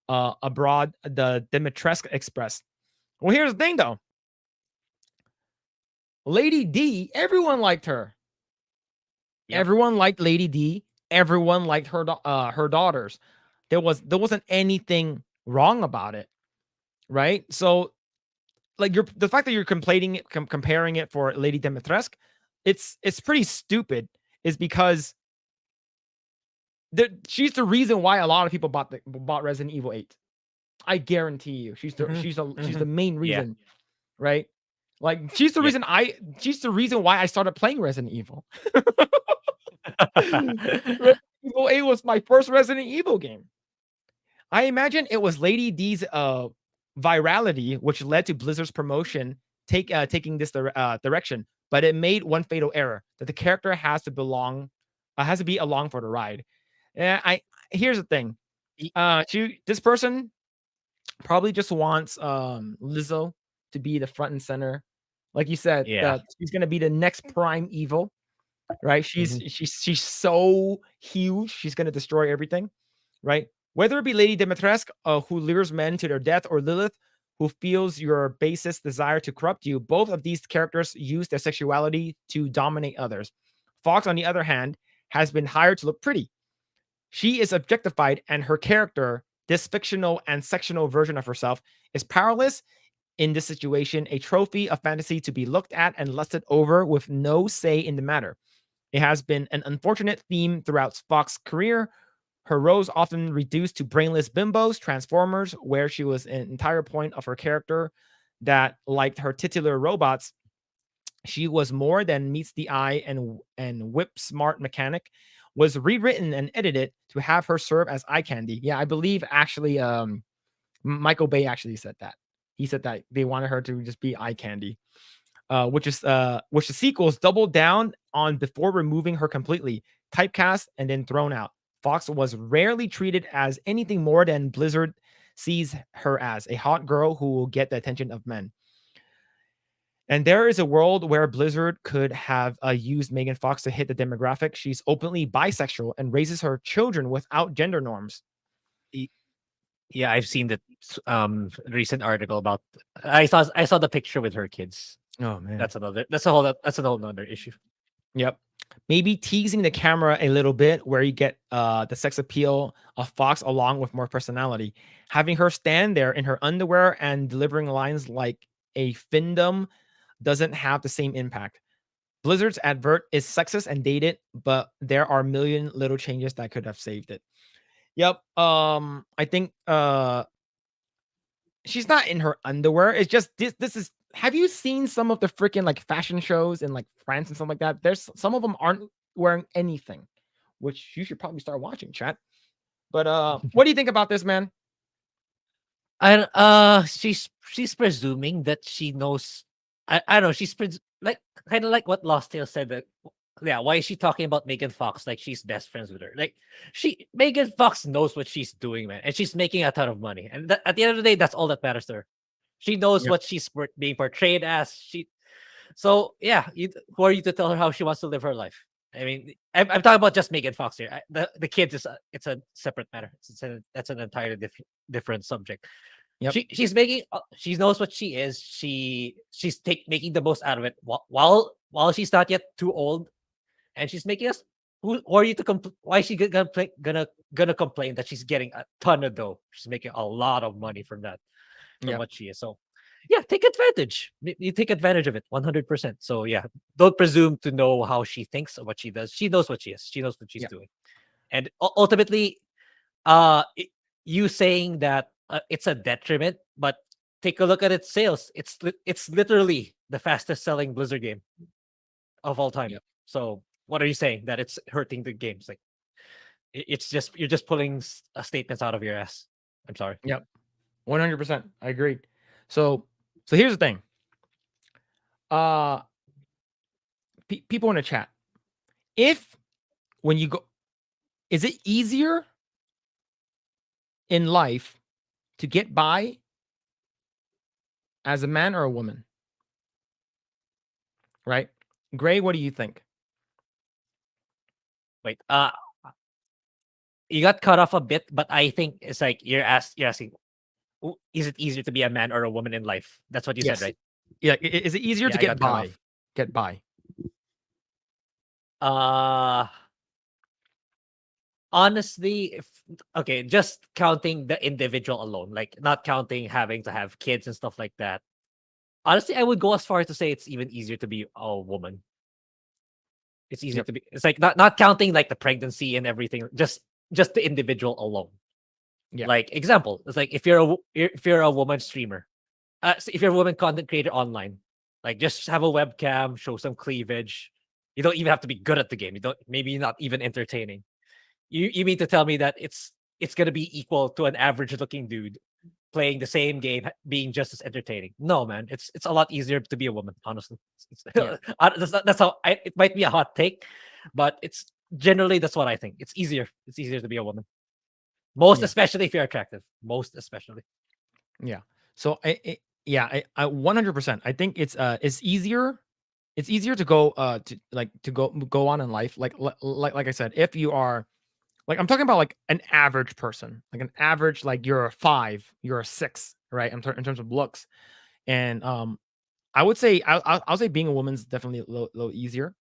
abroad. The Dimitrescu expressed. Well, here's the thing, though. Lady D, everyone liked her. Yep. Everyone liked Lady D. Everyone liked her daughters. There wasn't anything wrong about it, right? So, like, the fact that you're comparing it for Lady Dimitrescu, it's pretty stupid. Is because she's the reason why a lot of people bought Resident Evil 8. I guarantee you, she's the main reason, right? Like, she's the reason why I started playing Resident Evil. Resident Evil 8 was my first Resident Evil game. I imagine it was Lady D's virality which led to Blizzard's promotion taking this direction, but it made one fatal error: that the character has to be along for the ride. And here's the thing. This person probably just wants Lizzo to be the front and center. Like you said, she's gonna be the next prime evil, right? She's so huge, she's gonna destroy everything, right? Whether it be Lady Dimitrescu, who lures men to their death, or Lilith, who feels your basest desire to corrupt you, both of these characters use their sexuality to dominate others. Fox, on the other hand, has been hired to look pretty. She is objectified, and her character, this fictional and sectional version of herself, is powerless in this situation, a trophy of fantasy to be looked at and lusted over with no say in the matter. It has been an unfortunate theme throughout Fox's career. Her roles often reduced to brainless bimbos, Transformers, where she was an entire point of her character that, like her titular robots, she was more than meets the eye and whip smart mechanic, was rewritten and edited to have her serve as eye candy. Yeah, I believe actually Michael Bay actually said that. He said that they wanted her to just be eye candy. Which the sequels doubled down on before removing her completely, typecast, and then thrown out. Fox was rarely treated as anything more than Blizzard sees her as, a hot girl who will get the attention of men. And there is a world where Blizzard could have used Megan Fox to hit the demographic. She's openly bisexual and raises her children without gender norms. Yeah, I've seen the recent article about. I saw the picture with her kids. Oh man, that's a whole other issue. Yep. Maybe teasing the camera a little bit, where you get the sex appeal of Fox along with more personality. Having her stand there in her underwear and delivering lines like a findom doesn't have the same impact. Blizzard's advert is sexist and dated, but there are a million little changes that could have saved it. Yep. I think she's not in her underwear. It's just this is. Have you seen some of the freaking like fashion shows in like France and stuff like that? There's some of them aren't wearing anything, which you should probably start watching, chat. But what do you think about this, man? She's presuming that she knows. I don't know. She's like kind of like what Lost Tale said. That why is she talking about Megan Fox like she's best friends with her? Like Megan Fox knows what she's doing, man, and she's making a ton of money. And at the end of the day, that's all that matters to her. She knows what she's being portrayed as. So yeah, who are you to tell her how she wants to live her life? I mean, I'm talking about just Megan Fox here. The kids it's a separate matter. That's an entirely different subject. Yep. She knows what she is. She's making the most out of it while she's not yet too old, and she's making us. Who are you to why is she gonna complain that she's getting a ton of dough? She's making a lot of money from that. From what she is. So yeah, take advantage. You take advantage of it 100%. So yeah, don't presume to know how she thinks or what she does. She knows what she is. She knows what she's doing. And ultimately, you saying that it's a detriment, but take a look at its sales. It's literally the fastest selling Blizzard game of all time. So what are you saying? That it's hurting the games? Like it's just you're just pulling statements out of your ass. I'm sorry. Yep. 100%. I agree. So here's the thing. People in the chat, when you go, is it easier in life to get by as a man or a woman? Right? Grae, what do you think? Wait. You got cut off a bit, but I think it's like you're asking, is it easier to be a man or a woman in life? That's what you said, Yes. right? Yeah. Is it easier Yeah, to I get got cut by? off. Get by. Honestly, okay, just counting the individual alone, like not counting having to have kids and stuff like that. Honestly, I would go as far as to say it's even easier to be a woman. It's easier Yep. to be. It's like not counting like the pregnancy and everything. Just the individual alone. Yeah. Like example, it's like if you're a woman streamer, so if you're a woman content creator online, like just have a webcam, show some cleavage. You don't even have to be good at the game. You don't maybe not even entertaining. You mean to tell me that it's gonna be equal to an average looking dude playing the same game, being just as entertaining? No, man. It's a lot easier to be a woman, honestly. Yeah. That's how it might be a hot take, but it's generally that's what I think. It's easier. It's easier to be a woman. Most Yeah. especially if you're attractive. Most especially. Yeah. So I 100%. I think it's easier. It's easier to go to go on in life. Like I said, if you are like I'm talking about like an average person, like an average, like you're a 5, you're a 6, right? In terms of looks. And I would say I'll say being a woman's definitely a little easier.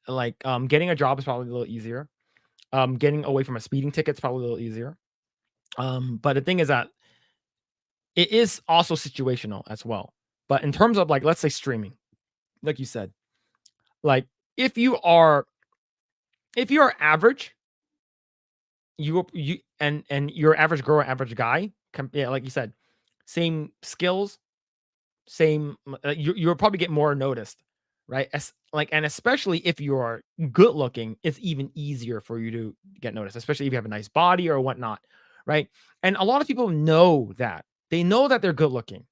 Like getting a job is probably a little easier. Getting away from a speeding ticket is probably a little easier. But the thing is that it is also situational as well. But in terms of like let's say streaming, like you said, like if you are average, you and you're average girl, average guy, yeah, like you said, same skills, same you'll probably get more noticed, right? And especially if you're good looking, it's even easier for you to get noticed, especially if you have a nice body or whatnot, right? And a lot of people know that. They know that they're good looking,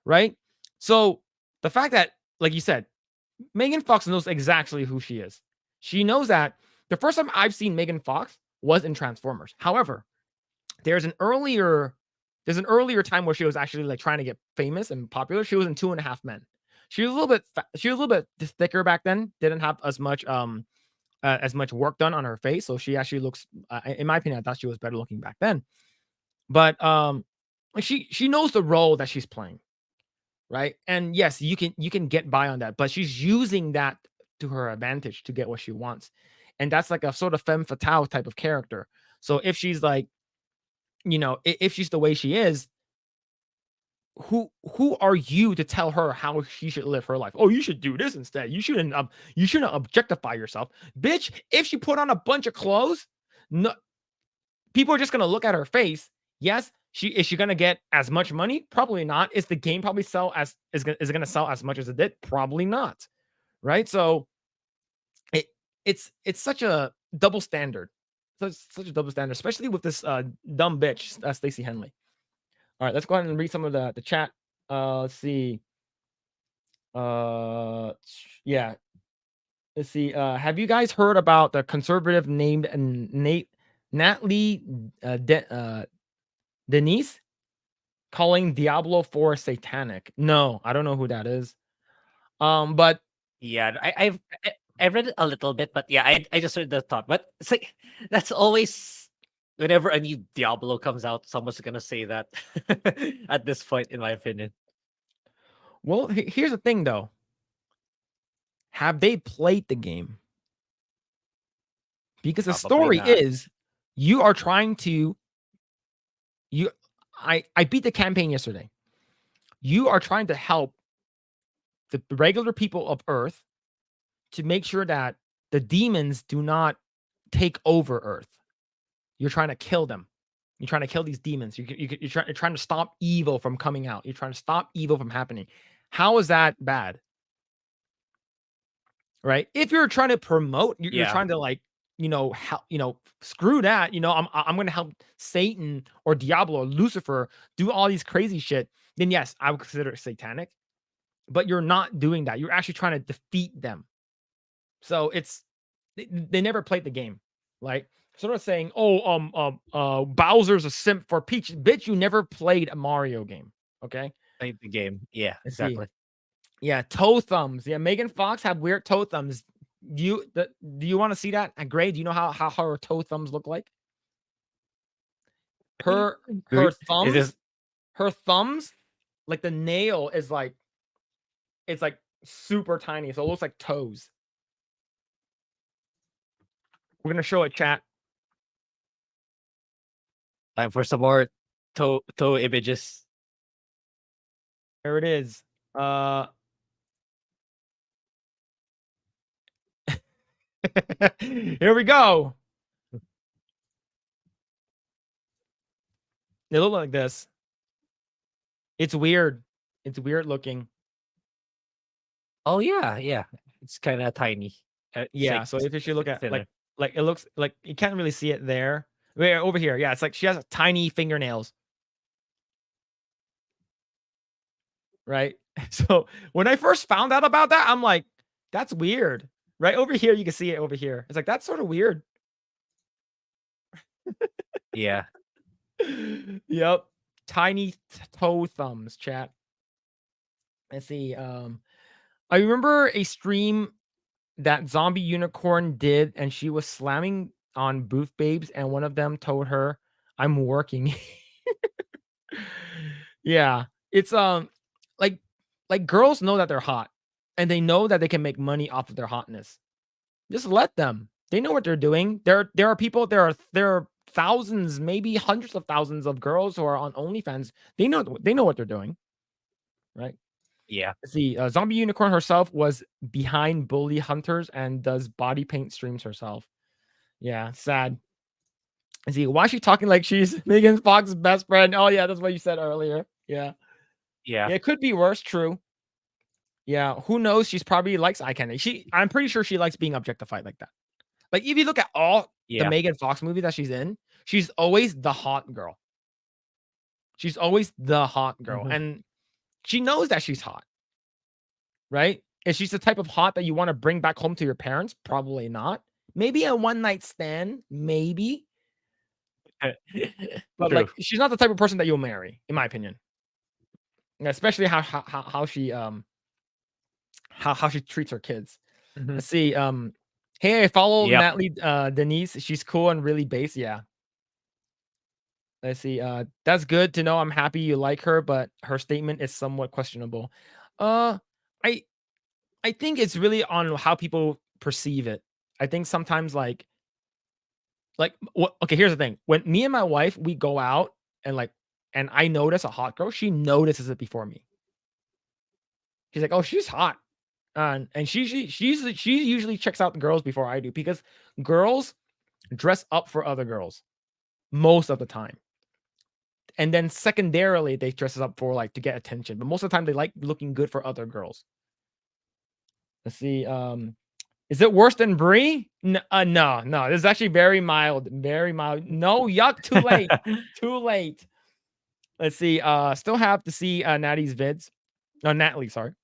right? So the fact that, like you said, Megan Fox knows exactly who she is. She knows that. The first time I've seen Megan Fox was in Transformers. However, there's an earlier time where she was actually like trying to get famous and popular. She was in 2.5 Men. She was a little bit she was a little bit thicker back then. Didn't have as much work done on her face, so she actually looks in my opinion, I thought she was better looking back then. But like she knows the role that she's playing, right? And yes, you can get by on that, but she's using that to her advantage to get what she wants. And that's like a sort of femme fatale type of character. So if she's like, if she's the way she is, who are you to tell her how she should live her life? Oh, you should do this instead. You shouldn't objectify yourself. Bitch, if she put on a bunch of clothes, no, people are just gonna look at her face. Yes, is she gonna get as much money? Probably not. Is the game probably is it gonna sell as much as it did? Probably not. Right? So it's such a double standard. Such a double standard, especially with this dumb bitch, Stacey Henley. All right, let's go ahead and read some of the chat. Let's see. Yeah. Let's see. Have you guys heard about the conservative named Natalie Denise calling Diablo 4 satanic? No, I don't know who that is. But Yeah, I've read it a little bit, but yeah, I just heard the thought. But it's like that's always whenever a new Diablo comes out, someone's gonna say that at this point, in my opinion. well, here's the thing though. Have they played the game? Because the Probably story not. is you are trying to I beat the campaign yesterday. You are trying to help the regular people of Earth to make sure that the demons do not take over Earth. You're trying to kill them. You're trying to kill these demons. You're trying to stop evil from coming out. You're trying to stop evil from happening. How is that bad? Right? If you're trying to promote, you're Yeah. trying to like, screw that. I'm going to help Satan or Diablo or Lucifer do all these crazy shit. Then yes, I would consider it satanic. But you're not doing that. You're actually trying to defeat them. So they never played the game, like sort of saying, Bowser's a simp for Peach. Bitch, you never played a Mario game. Okay. Played the game. Yeah, Let's see. exactly. Yeah, toe thumbs. Yeah, Megan Fox have weird toe thumbs. do you want to see that? And Grae, do you know how her toe thumbs look like? Her It thumbs, is her thumbs, like the nail is like, it's like super tiny, so it looks like toes. We're gonna show it, chat. time for some more toe images. There it is. Here we go. They look like this. It's weird. It's weird looking. Oh yeah. It's kind of tiny. It's Yeah. like So if you look at thinner. like it looks like you can't really see it there. Wait, over here. Yeah, it's like she has tiny fingernails. Right. So when I first found out about that, I'm like, that's weird. Right over here, you can see it over here. It's like that's sort of weird. Yeah. Yep. Tiny toe thumbs, chat. Let's see. I remember a stream that Zombie Unicorn did, and she was slamming on booth babes, and one of them told her, "I'm working." Yeah, it's like girls know that they're hot, and they know that they can make money off of their hotness. Just let them. They know what they're doing. There are people. There are thousands, maybe hundreds of thousands of girls who are on OnlyFans. They know what they're doing, right? Yeah. See, Zombie Unicorn herself was behind Bully Hunters and does body paint streams herself. Yeah, sad. See, why is she talking like she's Megan Fox's best friend? Oh yeah, that's what you said earlier. Yeah, Yeah. it could be worse. True. Yeah, who knows? She's probably likes eye candy. I'm pretty sure she likes being objectified like that. Like if you look at all the Megan Fox movies that she's in, she's always the hot girl. She's always the hot girl, and she knows that she's hot. Right? Is she the type of hot that you want to bring back home to your parents? Probably not. Maybe a one night stand, maybe. But True. like, she's not the type of person that you'll marry, in my opinion. Especially how she how she treats her kids. Let's see. Hey, I follow Natalie Denise. She's cool and really base. Yeah. Let's see. That's good to know. I'm happy you like her, but her statement is somewhat questionable. I think it's really on how people perceive it. I think sometimes okay, here's the thing. When me and my wife, we go out and I notice a hot girl, she notices it before me. She's like, "Oh, she's hot." And she usually checks out the girls before I do, because girls dress up for other girls most of the time. And then secondarily, they dress up for to get attention. But most of the time, they like looking good for other girls. Let's see. Is it worse than Brie? No. It's actually very mild. Very mild. No, yuck. Too late. Too late. Let's see. Still have to see Natty's vids. No, Natalie, sorry.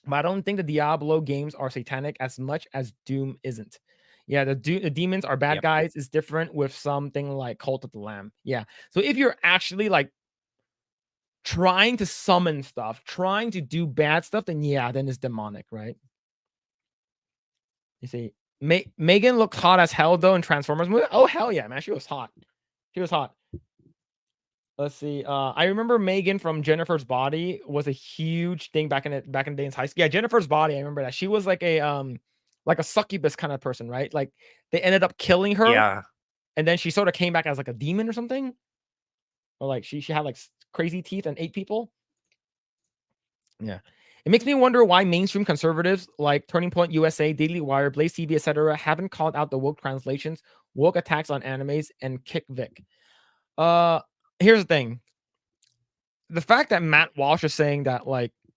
But I don't think the Diablo games are satanic as much as Doom isn't. Yeah, the demons are bad guys. It's different with something like Cult of the Lamb. Yeah. So if you're actually trying to summon stuff, trying to do bad stuff, then it's demonic, right? You see, Megan looked hot as hell though in Transformers movie. Oh hell yeah, man, she was hot. She was hot. Let's see. I remember Megan from Jennifer's Body was a huge thing back in the day in high school. Yeah, Jennifer's Body. I remember that she was like a succubus kind of person, right? Like they ended up killing her. Yeah. And then she sort of came back as like a demon or something. Or she had crazy teeth and ate people. Yeah. It makes me wonder why mainstream conservatives like Turning Point USA, Daily Wire, Blaze TV, etc. haven't called out the woke translations, woke attacks on animes, and Kick Vic. Here's the thing. The fact that Matt Walsh is saying that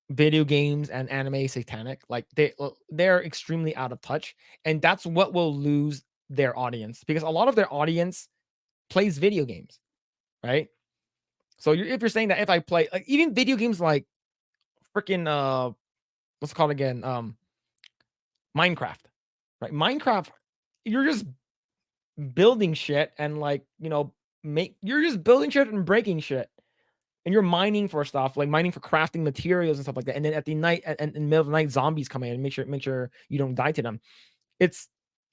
video games and anime is satanic, they're extremely out of touch, and that's what will lose their audience, because a lot of their audience plays video games, right? So if you're saying that if I play even video games like freaking what's it called again? Minecraft, right? Minecraft, you're just building shit and you're just building shit and breaking shit, and you're mining for stuff, mining for crafting materials and stuff like that. And then at the night and in the middle of the night, zombies come in and make sure you don't die to them.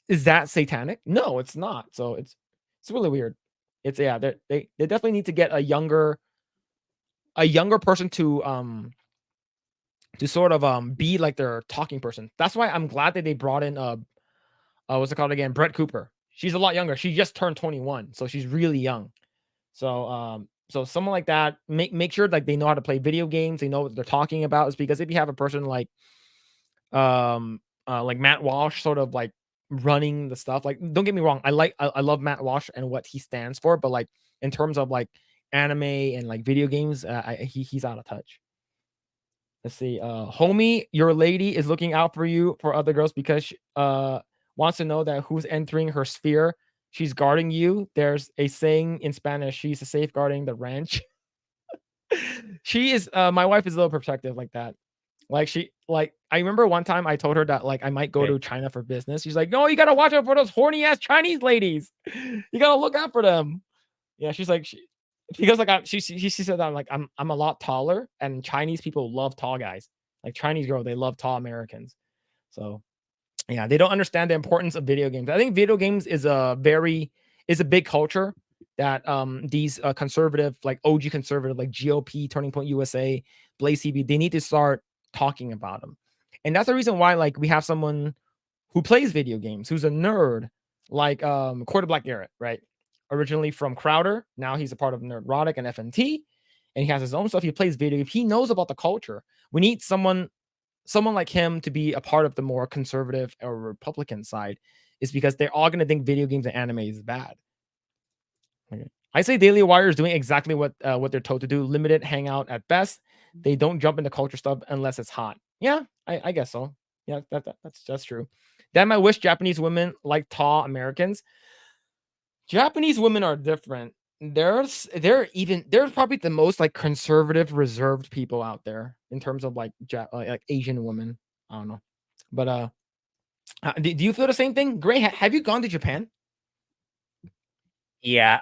is that satanic? No, it's not. So it's really weird. It's they definitely need to get a younger person to sort of be like their talking person. That's why I'm glad that they brought in what's it called again? Brett Cooper. She's a lot younger. She just turned 21, so she's really young. So so someone like that, make sure like they know how to play video games, they know what they're talking about. Is because if you have a person like Matt Walsh sort of like running the stuff, like don't get me wrong, I love Matt Walsh and what he stands for, but like in terms of like anime and like video games, he's out of touch. Let's see. Homie, your lady is looking out for you for other girls because she wants to know that who's entering her sphere. She's guarding you. There's a saying in Spanish, she's safeguarding the ranch. She is my wife is a little protective like that. Like I remember one time I told her that like I might go to China for business. She's like, no, you gotta watch out for those horny ass Chinese ladies. You gotta look out for them. Yeah, she's like because like she said that I'm a lot taller and Chinese people love tall guys. Like Chinese girl, they love tall Americans. So yeah, they don't understand the importance of video games. I think video games is a big culture that these conservative, like OG conservative, like GOP, Turning Point USA, Blaze TV, they need to start talking about them. And that's the reason why like we have someone who plays video games, who's a nerd, like Quarter Black Garrett, right? Originally from Crowder, now he's a part of Nerdrotic and FNT, and he has his own stuff. He plays video games. He knows about the culture. We need someone like him to be a part of the more conservative or Republican side, is because they're all going to think video games and anime is bad. Okay. I say Daily Wire is doing exactly what they're told to do. Limited hangout at best. They don't jump into culture stuff unless it's hot. Yeah, I guess so. Yeah, that's true. Then I wish Japanese women like tall Americans. Japanese women are different. They're probably the most like conservative, reserved people out there in terms of like like Asian women. I don't know, but do you feel the same thing, Grae? Have you gone to Japan? Yeah,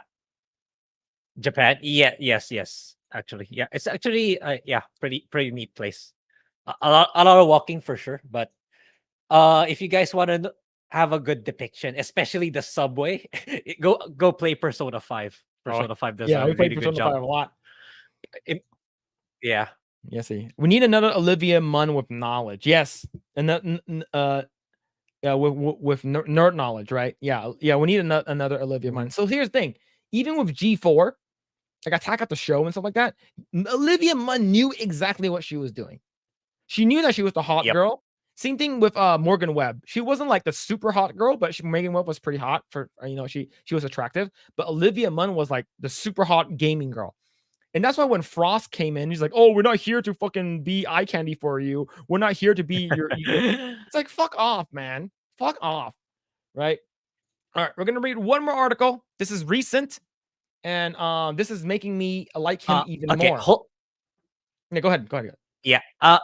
Japan. Yeah, yes. Actually, yeah, it's actually pretty neat place. A lot of walking for sure, but if you guys want to have a good depiction, especially the subway, go play Persona 5. Persona 5 does a we play really Persona good job. 5 a lot. Yeah. See, we need another Olivia Munn with knowledge. Yes, and with nerd knowledge, right? Yeah, we need another Olivia Munn. So here's the thing: even with G4, like Attack at the Show and stuff like that, Olivia Munn knew exactly what she was doing. She knew that she was the hot girl. Same thing with Morgan Webb. She wasn't like the super hot girl, but Megan Webb was pretty hot for she was attractive. But Olivia Munn was like the super hot gaming girl. And that's why when Frost came in, he's like, "Oh, we're not here to fucking be eye candy for you. We're not here to be your." It's like, fuck off, man. Fuck off. Right. All right. We're gonna read one more article. This is recent, and this is making me like him even more. Yeah, go ahead. Yeah.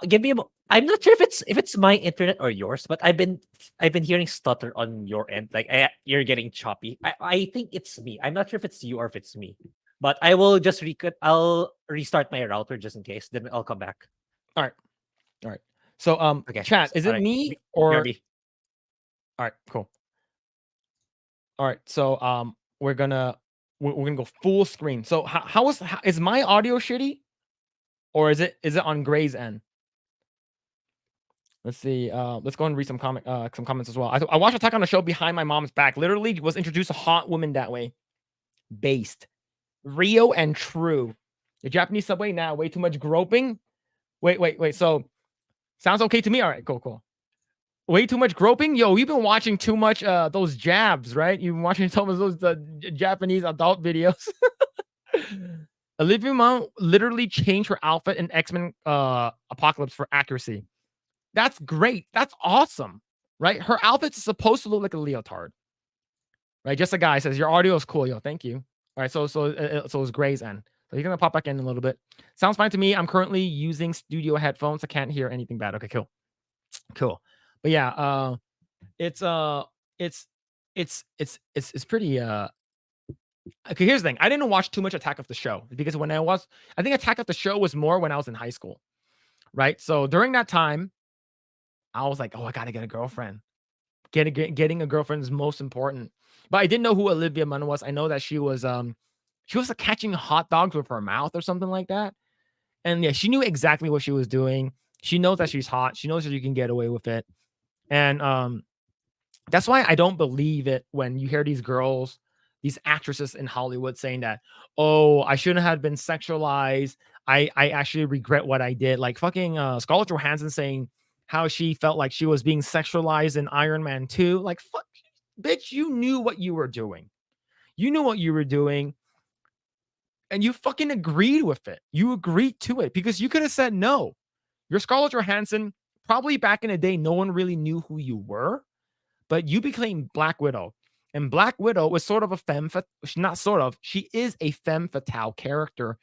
Give me I'm not sure if it's my internet or yours, but I've been hearing stutter on your end. Like you're getting choppy. I think it's me. I'm not sure if it's you or if it's me. But I will just I'll restart my router just in case. Then I'll come back. All right. So okay. Chat, is it me or me? All right, cool. All right, so we're gonna go full screen. So how is my audio shitty, or is it on Grae's end? Let's see. Let's go and read some comments as well. I watched Attack on the Show behind my mom's back. Literally was introduced to hot women that way. Based. Rio and True. The Japanese subway now. Way too much groping. Wait. So sounds okay to me. All right, cool. Way too much groping. Yo, you've been watching too much those jabs, right? You've been watching some of those Japanese adult videos. Olivia Munn literally changed her outfit in X-Men Apocalypse for accuracy. That's great. That's awesome, right? Her outfit's supposed to look like a leotard, right? Just a guy says your audio is cool, yo. Thank you. All right, so it's Grae's end. So you're gonna pop back in a little bit. Sounds fine to me. I'm currently using studio headphones. I can't hear anything bad. Okay, cool. But yeah, it's pretty. Okay, here's the thing. I didn't watch too much Attack of the Show because I think Attack of the Show was more when I was in high school, right? So during that time, I was like, oh, I gotta get a girlfriend. getting a girlfriend is most important. But I didn't know who Olivia Munn was. I know that she was catching hot dogs with her mouth or something like that. And yeah, she knew exactly what she was doing. She knows that she's hot. She knows that you can get away with it. And that's why I don't believe it when you hear these girls, these actresses in Hollywood saying that, oh, I shouldn't have been sexualized. I actually regret what I did. Like fucking Scarlett Johansson saying how she felt like she was being sexualized in Iron Man 2. Like, fuck, bitch, you knew what you were doing. You knew what you were doing. And you fucking agreed with it. You agreed to it because you could have said no. You're Scarlett Johansson. Probably back in the day, no one really knew who you were, but you became Black Widow. And Black Widow was sort of a not sort of, she is a femme fatale character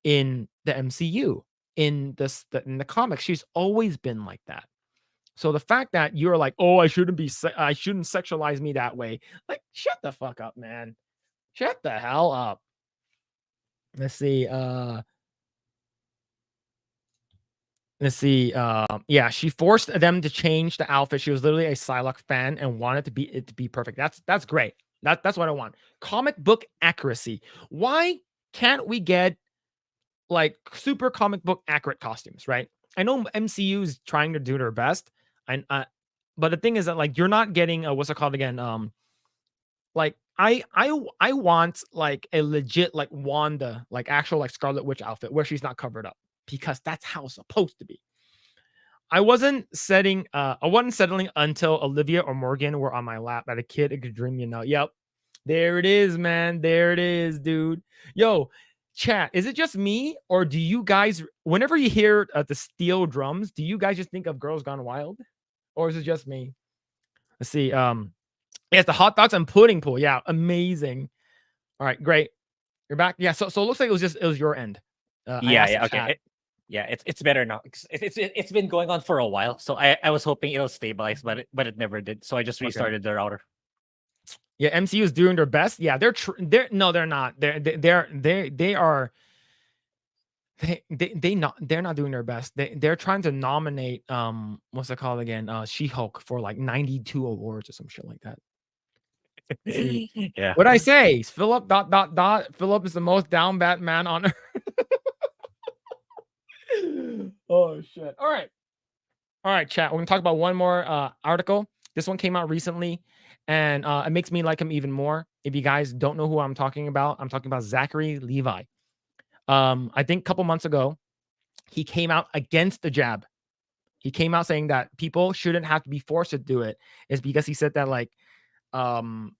in the MCU. In the comics, she's always been like that. So the fact that you're like, oh, I shouldn't sexualize me that way. Like, shut the fuck up, man. Shut the hell up. Let's see. Yeah, she forced them to change the outfit. She was literally a Psylocke fan and wanted it to be perfect. That's great. That's what I want. Comic book accuracy. Why can't we get like super comic book accurate costumes, right? I know MCU is trying to do their best. And but the thing is that like you're not getting what's it called again? Like I want like a legit like Wanda, like actual like Scarlet Witch outfit where she's not covered up because that's how it's supposed to be. I wasn't settling until Olivia or Morgan were on my lap at a kid it could dream, you know. Yep. There it is, man. There it is, dude. Yo, chat, is it just me or do you guys whenever you hear the steel drums, do you guys just think of Girls Gone Wild? Or is it just me? Let's see. Yes, the hot dogs and pudding pool. Yeah, amazing. All right, great. You're back. Yeah, so it looks like it was your end. Yeah, okay. It's better now. It's been going on for a while, so I was hoping it'll stabilize, but it never did. So I just restarted the router. Yeah, MCU is doing their best. Yeah, they're not. They're not doing their best. They're trying to nominate what's it called again? She-Hulk for like 92 awards or some shit like that. Yeah. What'd I say? Phillip ... Phillip is the most down bad man on earth. Oh shit. All right, chat. We're gonna talk about one more article. This one came out recently, and it makes me like him even more. If you guys don't know who I'm talking about Zachary Levi. I think a couple months ago, he came out against the jab. He came out saying that people shouldn't have to be forced to do it. It's because he said that like how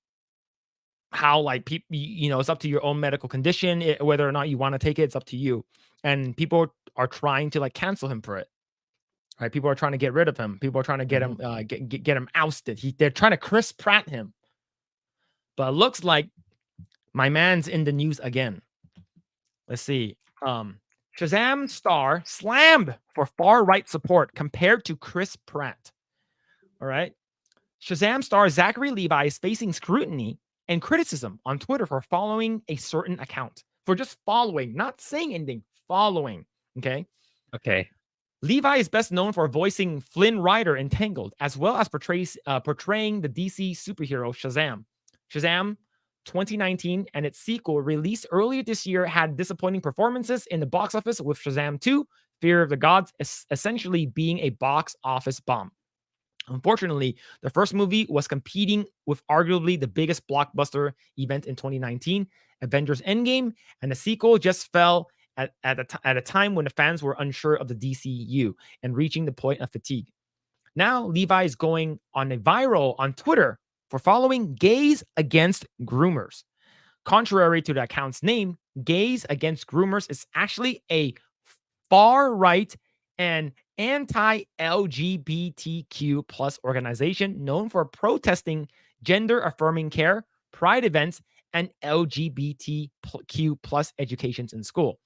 like people, you know, it's up to your own medical condition, whether or not you want to take it, it's up to you. And people are trying to like cancel him for it. Right? People are trying to get rid of him. People are trying to get him get him ousted. They're trying to Chris Pratt him. But it looks like my man's in the news again. Let's see. Shazam star slammed for far-right support compared to Chris Pratt. All right. Shazam star Zachary Levi is facing scrutiny and criticism on Twitter for following a certain account. For just following, not saying anything, following. Okay. Levi is best known for voicing Flynn Rider in Tangled, as well as portraying the DC superhero Shazam. Shazam 2019 and its sequel, released earlier this year, had disappointing performances in the box office, with Shazam 2, Fear of the Gods, essentially being a box office bomb. Unfortunately, the first movie was competing with arguably the biggest blockbuster event in 2019, Avengers Endgame, and the sequel just fell at a time when the fans were unsure of the DCU and reaching the point of fatigue. Now, Levi is going on a viral on Twitter for following Gays Against Groomers. Contrary to the account's name, Gays Against Groomers is actually a far-right and anti-LGBTQ plus organization known for protesting gender-affirming care, pride events, and LGBTQ plus educations in school.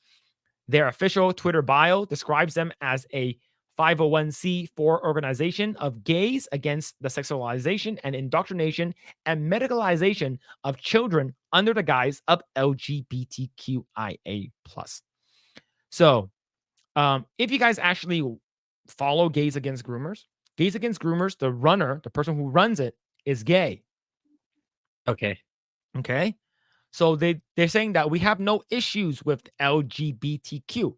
Their official Twitter bio describes them as a 501c4 organization of gays against the sexualization and indoctrination and medicalization of children under the guise of LGBTQIA+. So, if you guys actually follow Gays Against Groomers, Gays Against Groomers, the runner, the person who runs it, is gay. Okay. Okay. So they're saying that we have no issues with LGBTQ.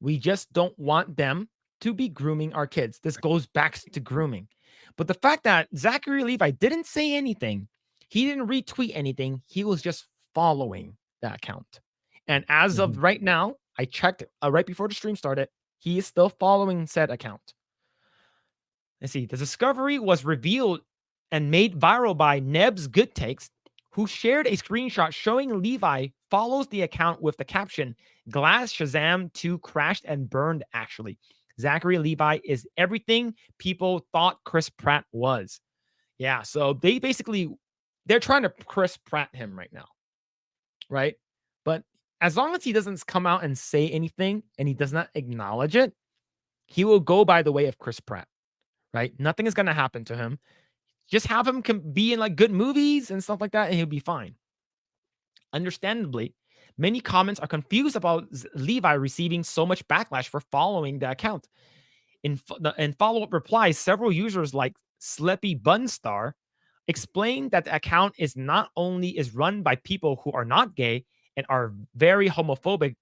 We just don't want them to be grooming our kids. This goes back to grooming. But the fact that Zachary Levi didn't say anything, he didn't retweet anything, he was just following that account. And as of right now, I checked right before the stream started, he is still following said account. Let's see. The discovery was revealed and made viral by Neb's Good Takes, who shared a screenshot showing Levi follows the account with the caption, Glass Shazam 2 crashed and burned, actually. Zachary Levi is everything people thought Chris Pratt was. Yeah, so they're trying to Chris Pratt him right now, right? But as long as he doesn't come out and say anything and he does not acknowledge it, he will go by the way of Chris Pratt, right? Nothing is going to happen to him. Just have him be in like good movies and stuff like that, and he'll be fine. Understandably, many comments are confused about Levi receiving so much backlash for following the account. In follow-up replies, several users like Sleppy Bunstar explained that the account is run by people who are not gay and are very homophobic,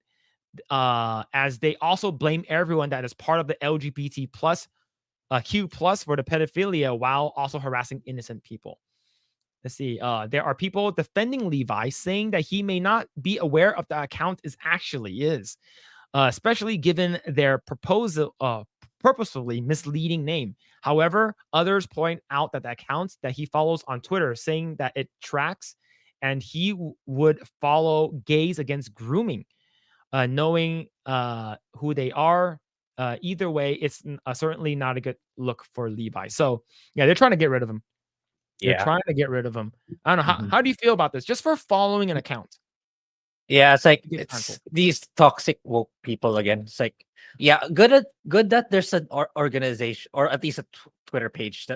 as they also blame everyone that is part of the LGBT plus Q plus for the pedophilia while also harassing innocent people. Let's see. There are people defending Levi, saying that he may not be aware of the account actually is, especially given their purposefully misleading name. However, others point out that the accounts that he follows on Twitter, saying that it tracks and he would follow Gays Against Grooming, knowing who they are. Either way, it's certainly not a good look for Levi. So yeah, they're trying to get rid of him. They're trying to get rid of him. I don't know. How do you feel about this? Just for following an account. Yeah, it's like it's these toxic woke people again. It's like, yeah, good that there's an organization or at least a Twitter page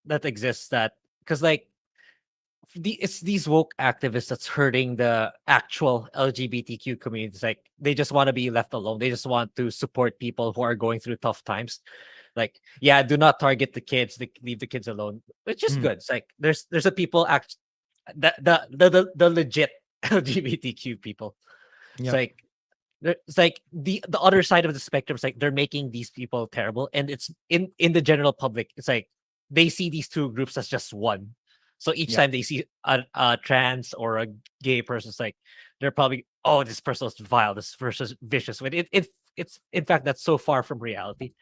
that exists, that because like it's these woke activists that's hurting the actual LGBTQ community. It's like they just want to be left alone. They just want to support people who are going through tough times. Like, yeah, do not target the kids. Leave the kids alone. It's just good. It's like there's a people the legit LGBTQ people. Yep. It's like the other side of the spectrum. It's like they're making these people terrible, and it's in the general public. It's like they see these two groups as just one. So each time they see a trans or a gay person, it's like they're probably, oh, this person is vile, this person is vicious. When it's in fact that's so far from reality.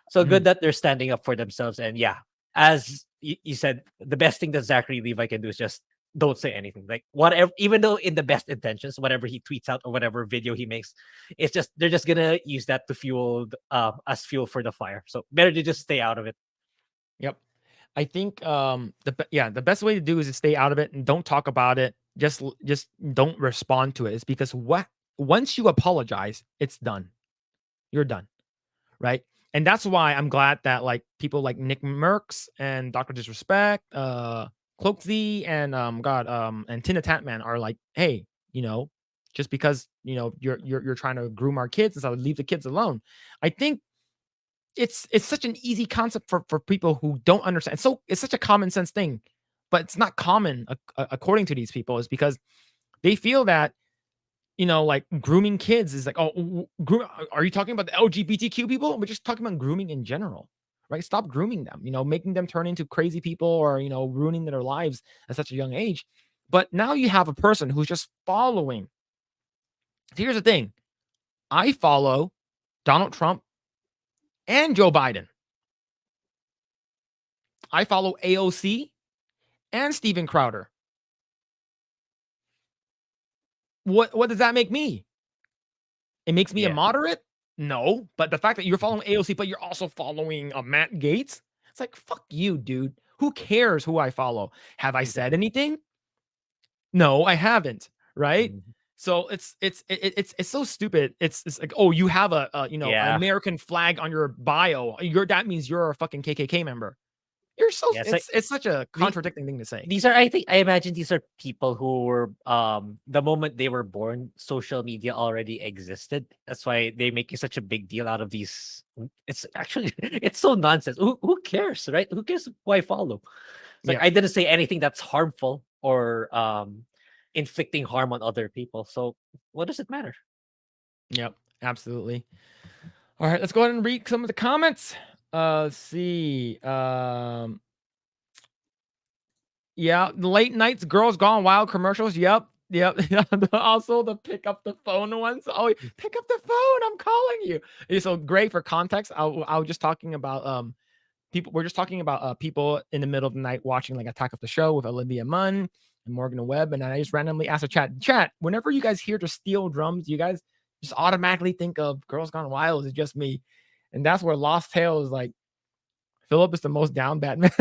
So good that they're standing up for themselves. And yeah, as you said, the best thing that Zachary Levi can do is just don't say anything. Like whatever, even though in the best intentions, whatever he tweets out or whatever video he makes, it's just they're just gonna use that to fuel as fuel for the fire. So better to just stay out of it. Yep. I think the best way to do is to stay out of it and don't talk about it. Just don't respond to it. It's because once you apologize, it's done. You're done, right? And that's why I'm glad that like people like Nick Merckx and Dr. Disrespect, Cloakzy, and and Tina Tatman are like, hey, just because you're trying to groom our kids and so leave the kids alone. I think it's such an easy concept for people who don't understand. So it's such a common sense thing, but it's not common according to these people, is because they feel that like grooming kids is like, oh, are you talking about the LGBTQ people? We're just talking about grooming in general, right? Stop grooming them, making them turn into crazy people or ruining their lives at such a young age. But now you have a person who's just following. Here's the thing: I follow Donald Trump and Joe Biden. I follow AOC and Steven Crowder. What does that make me? It makes me a moderate? No, but the fact that you're following AOC, but you're also following Matt Gaetz, it's like, fuck you, dude. Who cares who I follow? Have I said anything? No, I haven't. Right? So it's so stupid. It's like, oh, you have an American flag on your bio. That means you're a fucking KKK member. You're so Yes, it's such a contradicting thing to say. These are, I imagine these are people who were the moment they were born, social media already existed. That's why they make such a big deal out of these. It's actually it's so nonsense. Who cares, right? Who cares who I follow? It's like Yeah. I didn't say anything that's harmful or inflicting harm on other people. So what does it matter? Yep, absolutely. All right, let's go ahead and read some of the comments. Let's see. Yeah, the late nights, girls gone wild commercials. Yep. Also the pick up the phone ones. Oh, pick up the phone. I'm calling you. Yeah, so great for context. I was just talking about people. We're just talking about people in the middle of the night watching like Attack of the Show with Olivia Munn and Morgan Webb, and I just randomly asked a chat. Whenever you guys hear the steel drums, you guys just automatically think of Girls Gone Wild. Is it just me? And that's where Lost Tale is like. Phillip is the most down Batman.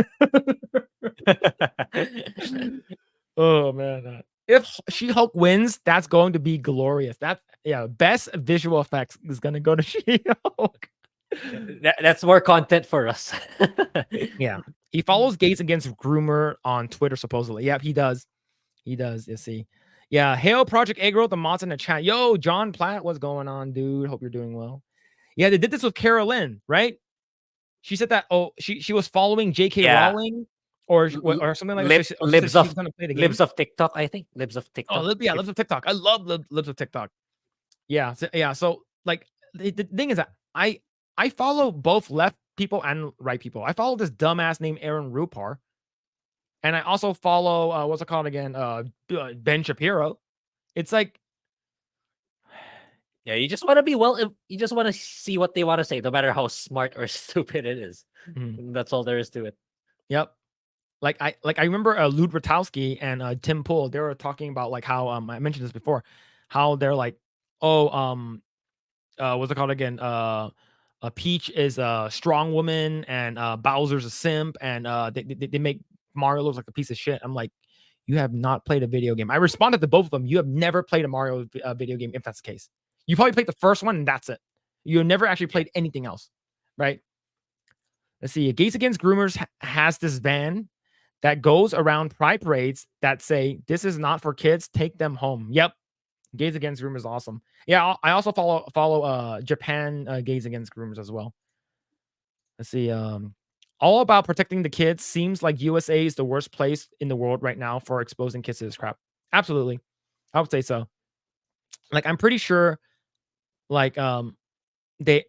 Oh man. If She-Hulk wins, that's going to be glorious. Best visual effects is going to go to She-Hulk. That's more content for us. Yeah. He follows Gates Against Groomer on Twitter, supposedly. Yep, he does. You see. Yeah, hail Project Eggroll, the mods in the chat. Yo, John Platt, what's going on, dude? Hope you're doing well. Yeah, they did this with Carolyn, right? She said that, she was following J.K. Rowling or something like that. Libs of Libs of TikTok, I think. Libs of TikTok. Oh, Libs of TikTok. I love Libs of TikTok. Yeah, so like the thing is that I follow both left people and right people. I follow this dumbass named Aaron Rupar, and I also follow what's it called again? Ben Shapiro. It's like, yeah, you just want to be you just want to see what they want to say, no matter how smart or stupid it is. That's all there is to it. Yep. Like I remember Lud Ratowski and Tim Pool, they were talking about like how I mentioned this before, how they're like, what's it called again? Peach is a strong woman and Bowser's a simp, and they make Mario look like a piece of shit. I'm like, you have not played a video game. I responded to both of them. You have never played a Mario video game, if that's the case. You probably played the first one and that's it. You never actually played anything else, right? Let's see. Gates Against Groomers has this van that goes around pride parades that say, "This is not for kids. Take them home." Yep. Gates Against Groomers is awesome. Yeah, I also follow Japan Gates Against Groomers as well. Let's see. All about protecting the kids. Seems like USA is the worst place in the world right now for exposing kids to this crap. Absolutely. I would say so. Like, I'm pretty sure like they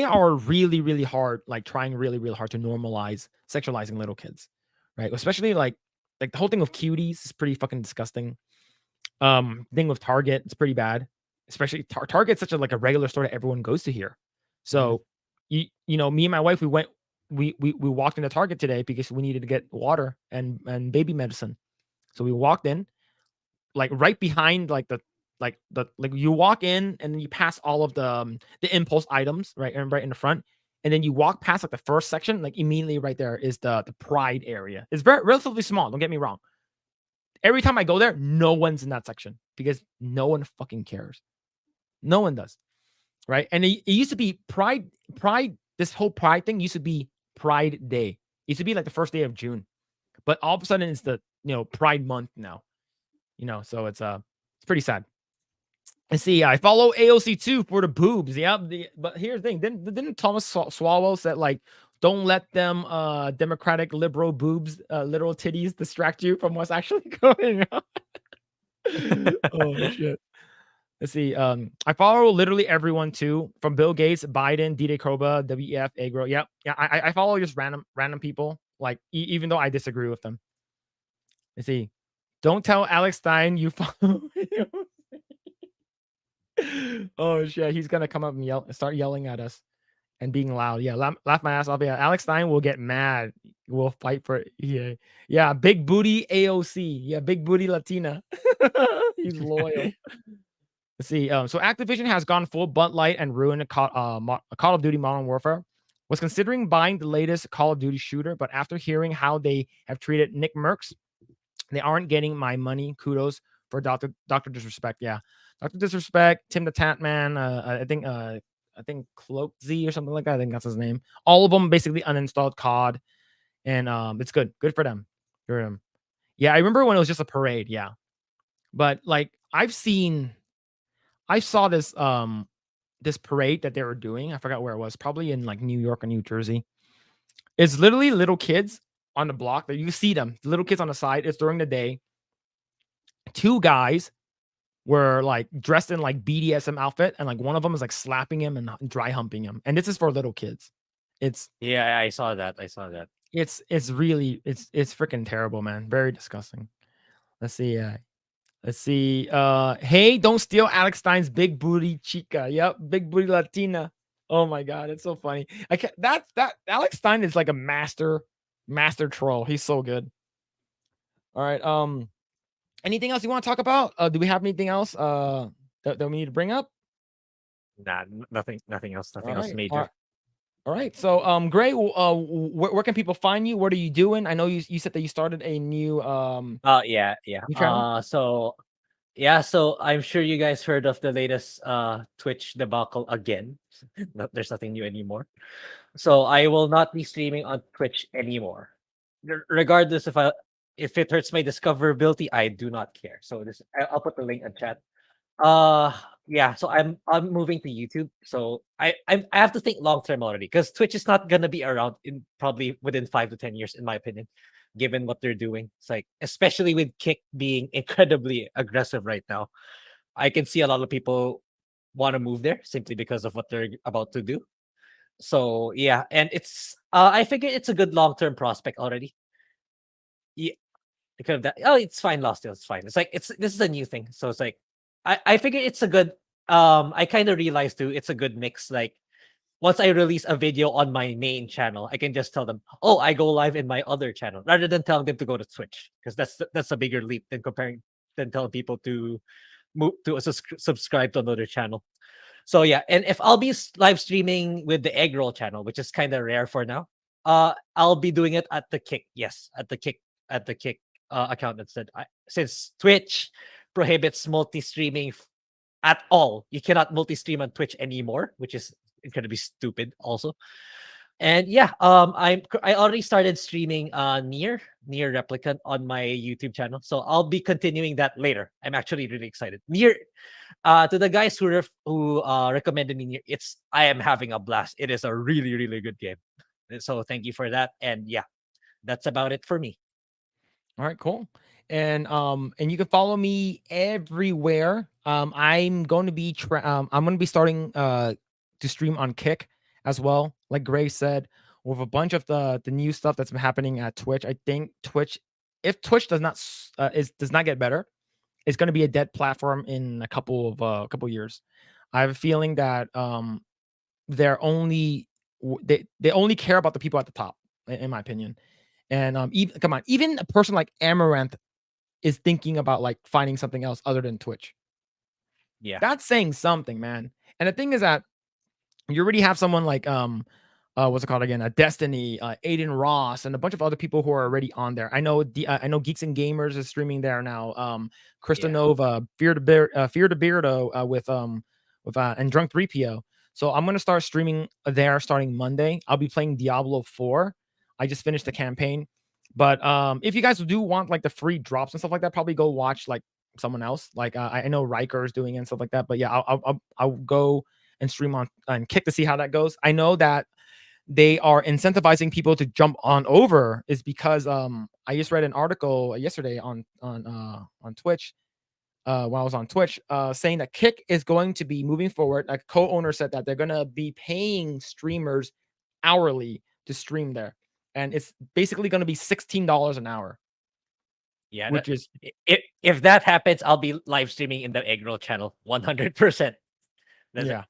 are really, really hard, like trying really, really hard to normalize sexualizing little kids, right? Especially like the whole thing with cuties is pretty fucking disgusting. Thing with Target, it's pretty bad. Especially Target's such a like a regular store that everyone goes to here. So you know, me and my wife, we walked into Target today because we needed to get water and baby medicine. So we walked in, like right behind like you walk in and then you pass all of the impulse items right in the front, and then you walk past like the first section, like immediately right there is the pride area. It's very relatively small, don't get me wrong. Every time I go there, no one's in that section because no one fucking cares. No one does, right? And it used to be pride. This whole pride thing used to be Pride Day. It used to be like the first day of June, but all of a sudden it's the Pride Month now. So it's pretty sad. And see, I follow AOC2 for the boobs. Yeah, but here's the thing. Didn't Thomas Swalwell said like, don't let them democratic liberal boobs, little titties distract you from what's actually going on. Oh shit. Let's see. I follow literally everyone too, from Bill Gates, Biden, D-Day Kroba, WEF, Eggroll. Yep. Yeah, I follow just random people, like even though I disagree with them. Let's see. Don't tell Alex Stein you follow. Oh shit, he's gonna come up and start yelling at us and being loud. Yeah, laugh my ass off. Yeah, Alex Stein will get mad. We'll fight for it. Yeah, big booty AOC. Yeah, big booty Latina. He's loyal. Let's see. So Activision has gone full Bud Light and ruined a Call of Duty Modern Warfare. Was considering buying the latest Call of Duty shooter, but after hearing how they have treated Nick Merckx, they aren't getting my money. Kudos for Dr. Disrespect. Yeah. Dr. Disrespect, Tim the Tat Man, I think Cloak Z or something like that. I think that's his name. All of them basically uninstalled COD. and it's good for them. Good for them. Yeah, I remember when it was just a parade. Yeah, but like I saw this parade that they were doing. I forgot where it was. Probably in like New York or New Jersey. It's literally little kids on the block that you see them. Little kids on the side. It's during the day. Two guys were like dressed in like BDSM outfit, and like one of them is like slapping him and dry humping him. And this is for little kids. It's Yeah, I saw that. it's really it's freaking terrible, man. Very disgusting. Let's see. Let's see. Hey, don't steal Alex Stein's big booty chica. Yep, big booty Latina. Oh my god, it's so funny. I can't that Alex Stein is like a master troll. He's so good. All right. Anything else you want to talk about? Do we have anything else that we need to bring up? Nah, nothing else. Nothing All else right, major. All right. So, Grae, where can people find you? What are you doing? I know you said that you started a new Yeah. new channel. So I'm sure you guys heard of the latest Twitch debacle again. There's nothing new anymore. So I will not be streaming on Twitch anymore. Regardless if it hurts my discoverability, I do not care. So I'll put the link in chat. Yeah, so I'm moving to YouTube. So I have to think long term already, because Twitch is not gonna be around in probably within 5 to 10 years, in my opinion, given what they're doing. It's like, especially with Kick being incredibly aggressive right now, I can see a lot of people want to move there simply because of what they're about to do. So yeah, and it's I figure it's a good long term prospect already. Yeah, because that, oh, it's fine, Lost Tales, it's fine. It's like this is a new thing, so it's like I figure it's a good. I kind of realized too, it's a good mix. Like once I release a video on my main channel, I can just tell them, oh, I go live in my other channel, rather than telling them to go to Twitch, because that's a bigger leap than telling people to move to subscribe to another channel. So yeah, and if I'll be live streaming with the Eggroll channel, which is kind of rare for now, I'll be doing it at the Kick. Yes, at the Kick account instead. Since Twitch prohibits multi-streaming at all, you cannot multi-stream on Twitch anymore, which is incredibly stupid also. And yeah, I already started streaming near Replicant on my YouTube channel, so I'll be continuing that later. I'm actually really excited. Near to the guys who recommended me, I am having a blast. It is a really, really good game. So thank you for that. And yeah, that's about it for me. All right, cool. And you can follow me everywhere. I'm going to be starting to stream on Kick as well, like Grae said, with a bunch of the new stuff that's been happening at Twitch. I think if Twitch does not get better, it's going to be a dead platform in a couple years. I have a feeling that they only care about the people at the top, in my opinion. And even a person like Amaranth is thinking about like finding something else other than Twitch. Yeah, that's saying something, man. And the thing is that you already have someone like what's it called again? Destiny, Aiden Ross, and a bunch of other people who are already on there. I know Geeks and Gamers is streaming there now. Krista Nova, Fear to Beardo with and Drunk 3PO. So I'm gonna start streaming there starting Monday. I'll be playing Diablo 4. I just finished the campaign. But if you guys do want like the free drops and stuff like that, probably go watch like someone else. Like I know Riker is doing it and stuff like that. But yeah, I'll go and stream on Kick to see how that goes. I know that they are incentivizing people to jump on over is because I just read an article yesterday on Twitch while I was on Twitch saying that Kick is going to be moving forward. A co-owner said that they're going to be paying streamers hourly to stream there. And it's basically going to be $16 an hour. Yeah, which is if that happens, I'll be live streaming in the Eggroll channel 100%. Yeah,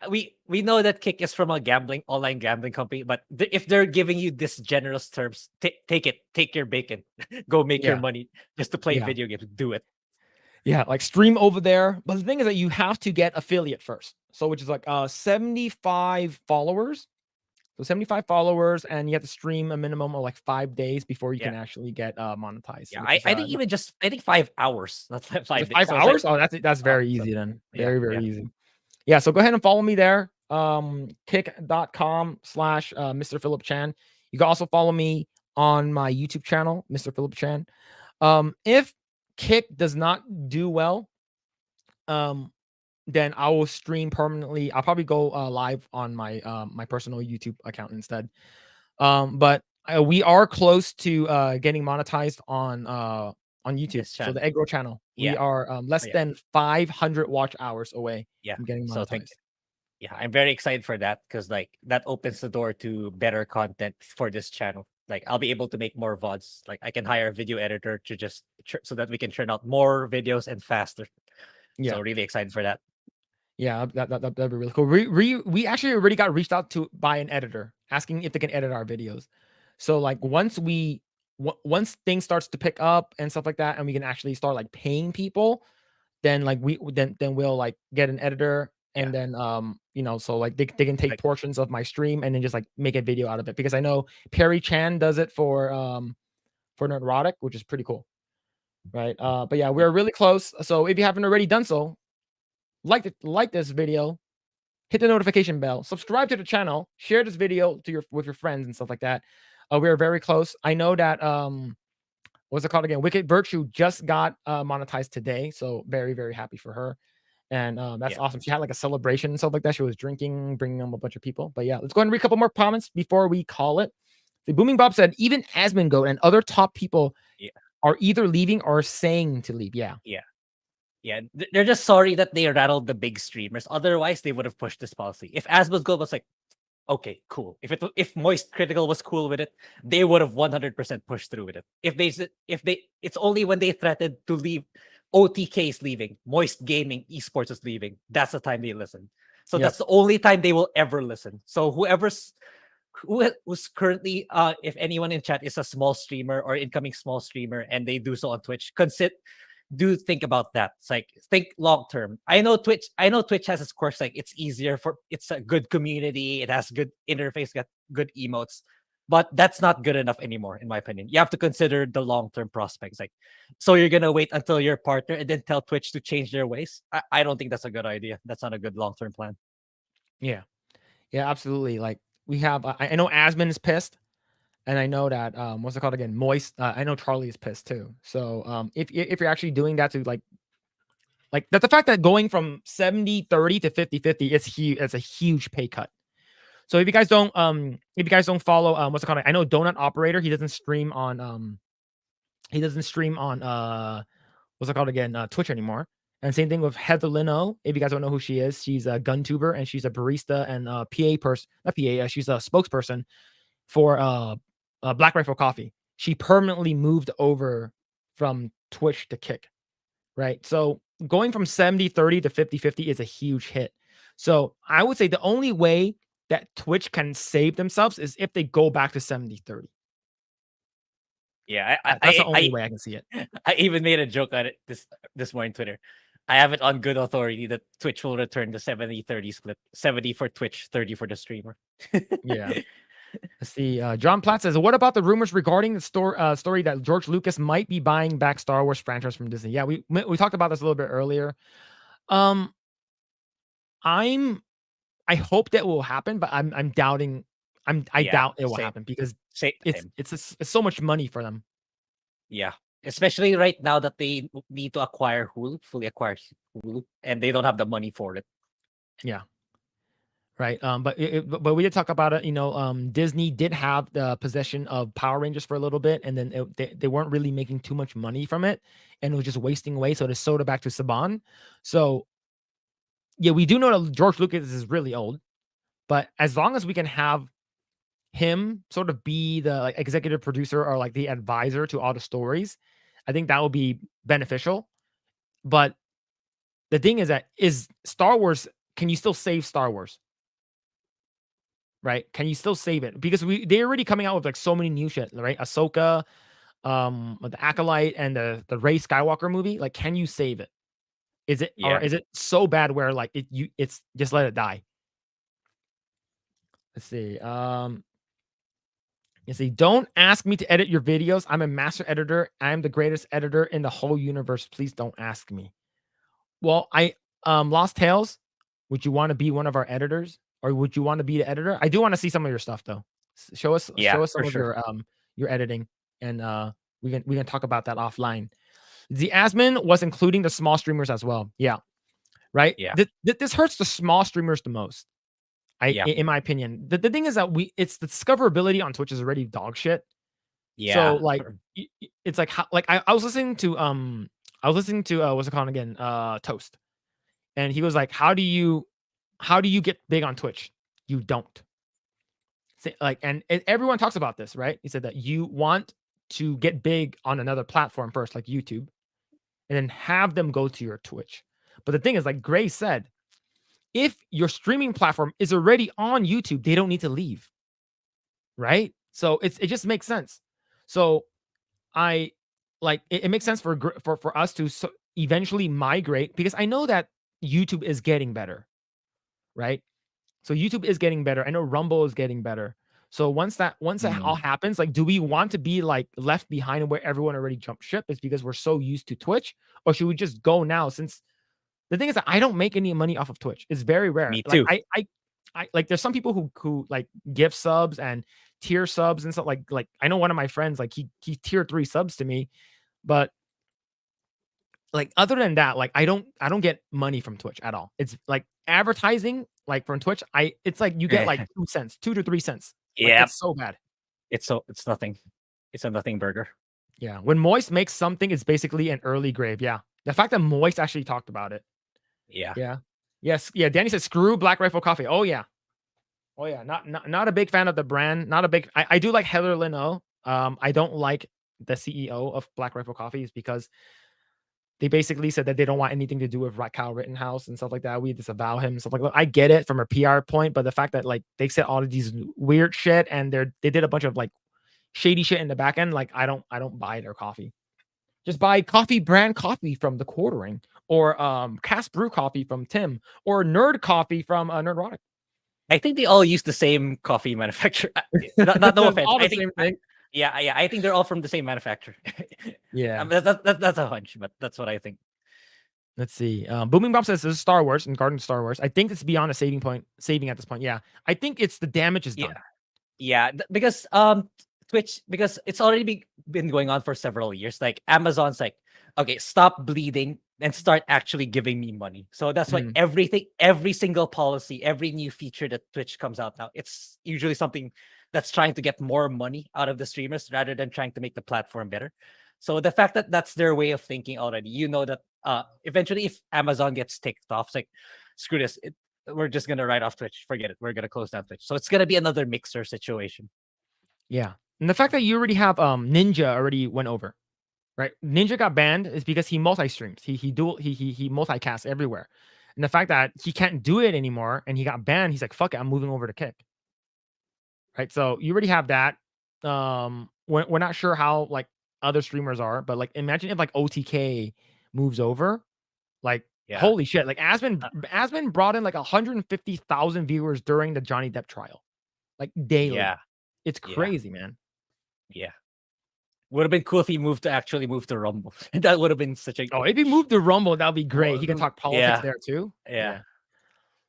we know that Kick is from a online gambling company, but if they're giving you this generous terms, take it, take your bacon, go make your money just to play video games. Do it. Yeah, like stream over there. But the thing is that you have to get affiliate first, so which is like 75 followers. So 75 followers, and you have to stream a minimum of like 5 days before you can actually get monetized. Yeah, I think 5 hours. Not 5 days. 5 hours? Like, that's very easy then. Very easy. Yeah, so go ahead and follow me there. Kick.com/Mr. Phillip Chan. You can also follow me on my YouTube channel, Mr. Phillip Chan. If Kick does not do well, then I will stream permanently. I'll probably go live on my my personal YouTube account instead. But we are close to getting monetized on YouTube. This So the channel. Eggroll channel, we Yeah. are less Yeah. than 500 watch hours away Yeah. from getting So monetized. yeah, I'm very excited for that because like that opens the door to better content for this channel. Like I'll be able to make more VODs. Like I can hire a video editor to just so that we can churn out more videos and faster. Yeah. So really excited for that. Yeah, that'd be really cool. We actually already got reached out to by an editor asking if they can edit our videos. So like once things starts to pick up and stuff like that, and we can actually start like paying people, then like then we'll like get an editor, and then you know, so like they can take Like- portions of my stream and then just like make a video out of it, because I know Perry Chan does it for Nerdrotic, which is pretty cool. Right. But yeah, we're really close. So if you haven't already done so, like this video, hit the notification bell, subscribe to the channel, share this video with your friends and stuff like that. We are very close. I know that what's it called again? Wicked Virtue just got monetized today, so very, very happy for her. And that's awesome. She had like a celebration and stuff like that. She was drinking, bringing home a bunch of people. But yeah, let's go ahead and read a couple more comments before we call it. The Booming Bob said, even Asmongoat and other top people are either leaving or saying to leave. Yeah. Yeah, they're just sorry that they rattled the big streamers. Otherwise, they would have pushed this policy. If Asmongoat was like, okay, cool. If Moist Critical was cool with it, they would have 100% pushed through with it. It's only when they threatened to leave, OTK is leaving, Moist Gaming Esports is leaving. That's the time they listen. So that's the only time they will ever listen. So who's currently, if anyone in chat is a small streamer or incoming small streamer and they do so on Twitch, do think about that. It's like, think long term. I know Twitch has its quirks. Like it's a good community. It has good interface, got good emotes, but that's not good enough anymore, in my opinion. You have to consider the long term prospects. Like, so you're gonna wait until your partner and then tell Twitch to change their ways? I don't think that's a good idea. That's not a good long term plan. Yeah, absolutely. Like we have, I know Asmon is pissed. And I know that what's it called again? Moist. I know Charlie is pissed too. So if you're actually doing that to like that, the fact that going from 70-30 to 50-50 is huge. It's a huge pay cut. So if you guys don't follow what's it called? I know Donut Operator. He doesn't stream on what's it called again? Twitch anymore. And same thing with Heather Lino. If you guys don't know who she is, she's a gun tuber and she's a barista and PA person. Not PA. She's a spokesperson for Black Rifle Coffee. She permanently moved over from Twitch to Kick, right? So going from 70-30 to 50-50 is a huge hit. So I would say the only way that Twitch can save themselves is if they go back to 70-30. Yeah, that's the only way I can see it. I even made a joke on it this morning on Twitter. I have it on good authority that Twitch will return the 70-30 split. 70 for Twitch, 30 for the streamer. Yeah. Let's see. John Platt says, what about the rumors regarding the story that George Lucas might be buying back Star Wars franchise from Disney? Yeah, we talked about this a little bit earlier. I hope that will happen, but I'm doubting. I doubt it will happen because it's so much money for them. Yeah, especially right now that they need to fully acquire Hulu, and they don't have the money for it. Yeah. Right. But we did talk about it. You know, Disney did have the possession of Power Rangers for a little bit, and then they weren't really making too much money from it, and it was just wasting away. So they sold it back to Saban. So yeah, we do know that George Lucas is really old, but as long as we can have him sort of be the like executive producer or like the advisor to all the stories, I think that will be beneficial. But the thing is Star Wars, can you still save Star Wars? Right? Can you still save it? Because they're already coming out with like so many new shit, right? Ahsoka, the Acolyte, and the Rey Skywalker movie. Like, can you save it? Is it or is it so bad where like it's just let it die? Let's see. You see, don't ask me to edit your videos. I'm a master editor. I'm the greatest editor in the whole universe. Please don't ask me. Well, Lost Tales, would you want to be one of our editors? Or would you want to be the editor? I do want to see some of your stuff though. Show us some for of sure. your editing, and we can talk about that offline. The admin was including the small streamers as well. Yeah, right. Yeah. This hurts the small streamers the most. Yeah. In my opinion, the thing is that it's the discoverability on Twitch is already dog shit. Yeah. So like it's like how, like I was listening to what's it called again, Toast, and he was like, how do you get big on Twitch? You don't. Like, and everyone talks about this, right? He said that you want to get big on another platform first, like YouTube, and then have them go to your Twitch. But the thing is, like Grae said, if your streaming platform is already on YouTube, they don't need to leave, right? So it just makes sense. So I like it makes sense for us to eventually migrate, because I know that YouTube is getting better, right? So YouTube is getting better. I know Rumble is getting better. So once that all happens, like, do we want to be like left behind where everyone already jumped ship? Is because we're so used to Twitch, or should we just go now? Since the thing is that I don't make any money off of Twitch. It's very rare. Me Like too. I like there's some people who like gift subs and tier subs and stuff. Like I know one of my friends, like he tier 3 subs to me, but like other than that, like I don't get money from Twitch at all. It's like advertising, like from Twitch, it's like you get like 2 cents, 2 to 3 cents. Like, Yeah. it's so bad. It's nothing. It's a nothing burger. Yeah. When Moist makes something, it's basically an early grave. Yeah. The fact that Moist actually talked about it. Yeah. Yeah. Yes. Yeah. Danny says screw Black Rifle Coffee. Oh yeah. Oh yeah. Not a big fan of the brand. Not a big. I do like Heather Leno. I don't like the CEO of Black Rifle Coffee because they basically said that they don't want anything to do with Kyle Rittenhouse and stuff like that. We disavow him and stuff like that. I get it from a PR point, but the fact that like they said all of these weird shit and they did a bunch of like shady shit in the back end, like I don't buy their coffee. Just buy coffee brand coffee from the Quartering, or Cast Brew coffee from Tim, or Nerd coffee from Nerdrotic. I think they all use the same coffee manufacturer. Not no offense. All the I think same thing. Yeah. I think they're all from the same manufacturer. Yeah. That's a hunch, but that's what I think. Let's see. Booming Bob says this is Star Wars and Garden Star Wars. I think it's beyond a saving at this point. Yeah. I think it's the damage is done. Yeah, because Twitch, because it's already been going on for several years. Like Amazon's like, okay, stop bleeding and start actually giving me money. So that's why every single policy, every new feature that Twitch comes out now, it's usually something that's trying to get more money out of the streamers rather than trying to make the platform better. So the fact that that's their way of thinking already, you know that eventually if Amazon gets ticked off, it's like, screw this, we're just gonna write off Twitch, forget it, we're gonna close down Twitch. So it's gonna be another Mixer situation. Yeah. And the fact that you already have Ninja already went over, right? Ninja got banned is because he multi-streams. He multicasts everywhere. And the fact that he can't do it anymore and he got banned, he's like, fuck it, I'm moving over to Kick. Right. So you already have that. We're not sure how like other streamers are, but like imagine if like OTK moves over. Like holy shit. Like Aspen brought in like 150,000 viewers during the Johnny Depp trial. Like daily. Yeah. It's crazy, man. Yeah. Would have been cool if he actually moved to Rumble. That would have been such a if he moved to Rumble, that'd be great. He can talk politics there too. Yeah.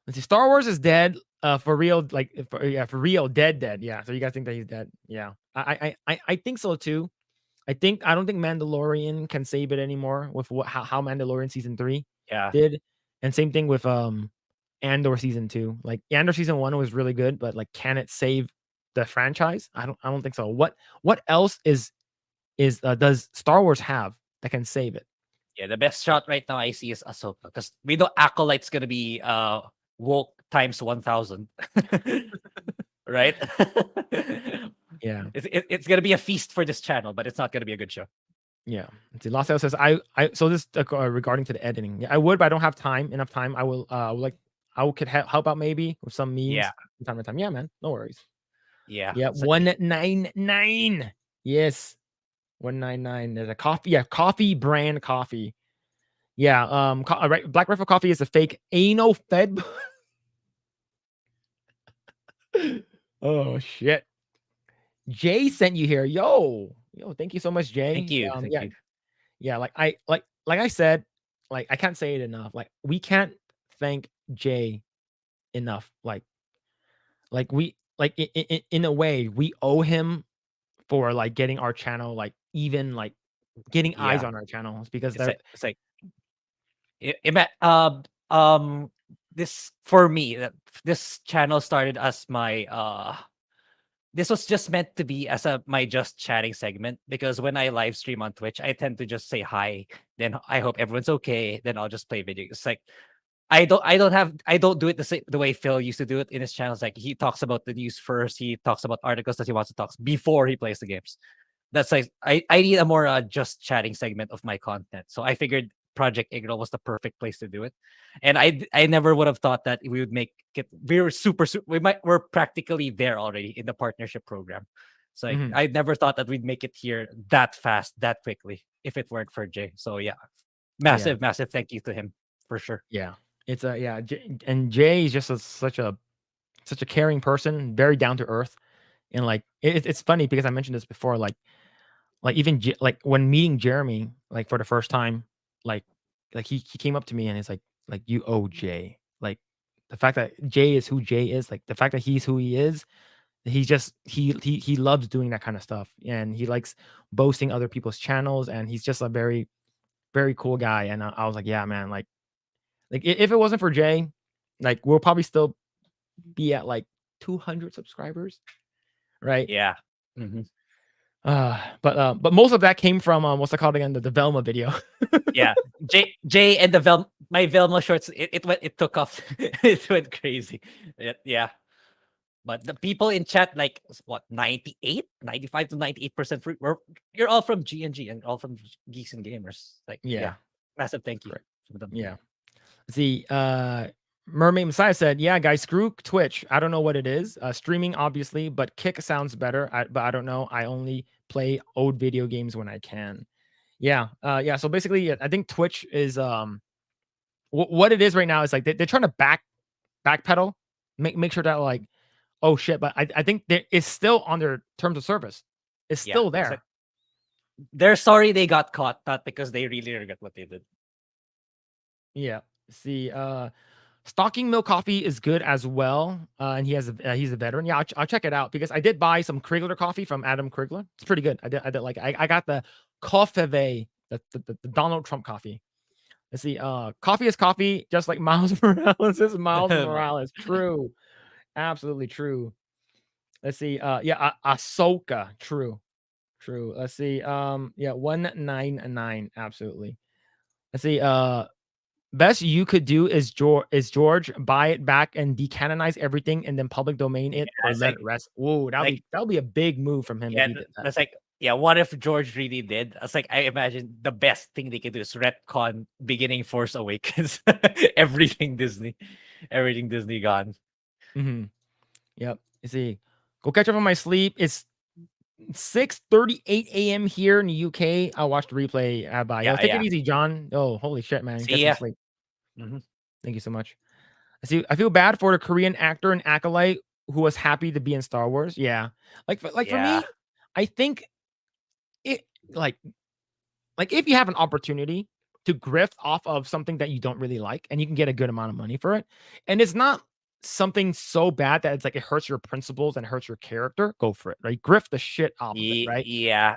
Let's see. Star Wars is dead. For real, like for real, dead. Yeah. So you guys think that he's dead? Yeah. I think so too. I don't think Mandalorian can save it anymore with how Mandalorian season 3 did, and same thing with Andor season 2. Like Andor season 1 was really good, but like can it save the franchise? I don't think so. What else does Star Wars have that can save it? Yeah, the best shot right now I see is Ahsoka, because we know Acolyte's gonna be woke times 1,000. Right? Yeah. It's gonna be a feast for this channel, but it's not gonna be a good show. Yeah. Let's see. Lost says I so this regarding to the editing. Yeah, I would, but I don't have enough time. I will could help out maybe with some memes from time to time. Yeah, man. No worries. Yeah. Yeah. 199. Yes. 199. There's a coffee. Yeah, coffee brand coffee. Yeah. Right. Black Rifle Coffee is a fake anal fed. Oh shit. Jay sent you here. Yo, thank you so much, Jay. Thank you. Thank you. Yeah, like I said, like I can't say it enough. Like we can't thank Jay enough. Like like in a way, we owe him for like getting our channel, like even like getting eyes Yeah. on our channels, because It's they're like this for me, this channel started as my this was just meant to be as my just chatting segment, because when I live stream on Twitch, I tend to just say hi, then I hope everyone's okay, then I'll just play video. It's like I don't do it the way Phil used to do it in his channels. Like, he talks about the news first, he talks about articles that he wants to talk before he plays the games. That's like I need a more just chatting segment of my content. So I figured Project Eggroll was the perfect place to do it. And I never would have thought that we would make it. We were we're practically there already in the partnership program. So like, Mhm. I never thought that we'd make it here that fast, that quickly, if it weren't for Jay. So yeah, massive thank you to him for sure. Yeah, it's a and Jay is just such a caring person, very down to earth, and like it's funny because I mentioned this before, like even like when meeting Jeremy, like for the first time, like he came up to me and he's like you owe Jay, like the fact that Jay is who Jay is, like the fact that he's who he is, he just he loves doing that kind of stuff, and he likes boasting other people's channels, and he's just a very very cool guy, and I was like, yeah, man, like if it wasn't for Jay, like we'll probably still be at like 200 subscribers, right? Yeah. Mhm. But most of that came from what's it called again? The Velma video. Yeah, Jay and the my Velma shorts, it took off. It went crazy. Yeah. But the people in chat, like what, 95 to 98% free. You're all from G&G and all from Geeks and Gamers. Like, Yeah. massive thank you Correct. from them. Yeah. See, Mermaid Messiah said, "Yeah, guys, screw Twitch. I don't know what it is. Streaming, obviously, but Kick sounds better. But I don't know. I only play old video games when I can." Yeah. Yeah. So basically, I think Twitch is what it is right now is like they're trying to backpedal, make sure that like, oh shit, but I think it's still on their terms of service. It's Yeah, still it's there. like, they're sorry they got caught, not because they really regret what they did. Yeah. See, Stalking Milk Coffee is good as well, and he's a veteran. Yeah, I'll check it out because I did buy some Krigler coffee from Adam Krigler. It's pretty good. I did like I got the Coffee, the Donald Trump coffee. Let's see. Coffee is coffee, just like Miles Morales is Miles Morales. True, absolutely true. Let's see. Yeah, Ahsoka. True. Let's see. Yeah, 199. Absolutely. Let's see. Best you could do is George buy it back and decanonize everything and then public domain it or it's let like- it rest. Whoa, that'll be a big move from him Yeah, if he did that. that's like, yeah, what if George really did? It's like, I imagine the best thing they could do is retcon beginning Force Awakens. Everything Disney gone. Mm-hmm. Yep. You see, go catch up on my sleep. It's 6:38 a.m. here in the UK. I'll watch the replay. Bye. Yeah, Take yeah. it easy, John. Oh, holy shit, man. See Get ya. some sleep. Mhm. Thank you so much. I feel bad for the Korean actor and acolyte who was happy to be in Star Wars. Yeah. For Yeah. me, I think it like if you have an opportunity to grift off of something that you don't really like and you can get a good amount of money for it, and it's not something so bad that it's like it hurts your principles and hurts your character, go for it, right? Grift the shit off of it, right? Yeah.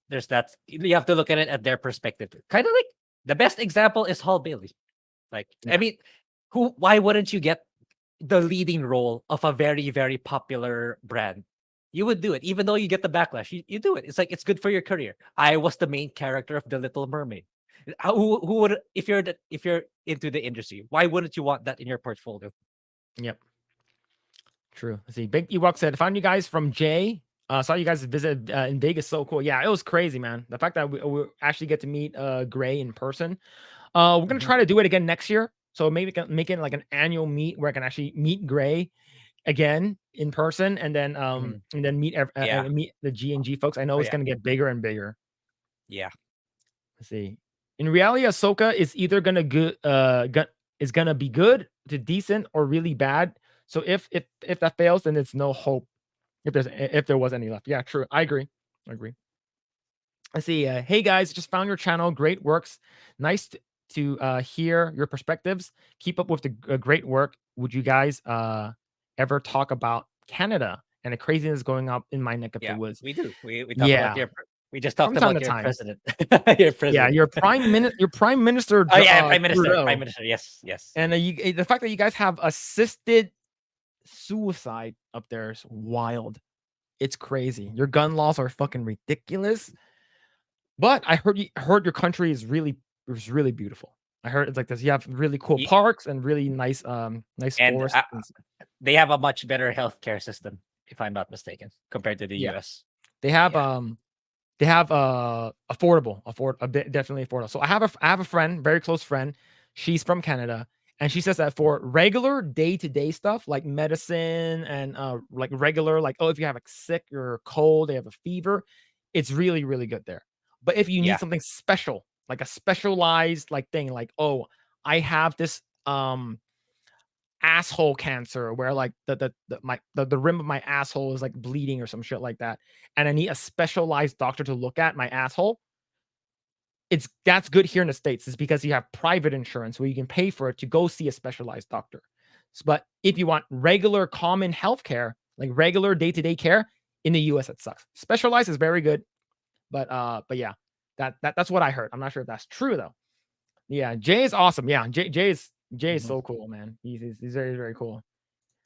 There's that. You have to look at it at their perspective. Kind of like the best example is Hall Bailey. Like, Yeah. I mean, why wouldn't you get the leading role of a very, very popular brand? You would do it, even though you get the backlash. You do it. It's like, it's good for your career. I was the main character of The Little Mermaid. Who would, if you're into the industry, why wouldn't you want that in your portfolio? Yep. True. Let's see. Big Ewok said, found you guys from Jay. Saw you guys visit in Vegas. So cool. Yeah, it was crazy, man. The fact that we actually get to meet Grae in person. We're gonna try to do it again next year. So maybe make it like an annual meet where I can actually meet Grae again in person, and then meet meet the G&G folks. I know it's gonna get bigger and bigger. Yeah. Let's see. In reality, Ahsoka is either gonna be good to decent or really bad. So if that fails, then it's no hope. If there was any left. Yeah, true. I agree. Let's see. Hey guys, just found your channel. Great works. Nice to hear your perspectives. Keep up with the great work. Would you guys ever talk about Canada and the craziness going up in my neck of Yeah, the woods. we do. We talk Yeah. about we just talked From time about to your time. president. Your president. Yeah, your prime minister. Oh yeah, prime minister. Trudeau. Prime minister. Yes. And the fact that you guys have assisted suicide up there is wild. It's crazy. Your gun laws are fucking ridiculous. But I heard your country is really beautiful. I heard it's like this. You have really cool parks and really nice nice forests. They have a much better healthcare system, if I'm not mistaken, compared to the US. They have definitely affordable. So I have a friend, very close friend. She's from Canada, and she says that for regular day-to-day stuff like medicine and like regular, like, oh, if you have a sick or a cold, they have a fever, it's really, really good there. But if you need something special, like a specialized like thing, like, oh, I have this asshole cancer where like the rim of my asshole is like bleeding or some shit like that, and I need a specialized doctor to look at my asshole, that's good here in the States. Is because you have private insurance where you can pay for it to go see a specialized doctor. But if you want regular common healthcare, like regular day-to-day care in the US, it sucks. Specialized is very good, but yeah, that's what I heard. I'm not sure if that's true though. Yeah, Jay is awesome. Yeah, Jay is so cool, man. He's very, very cool.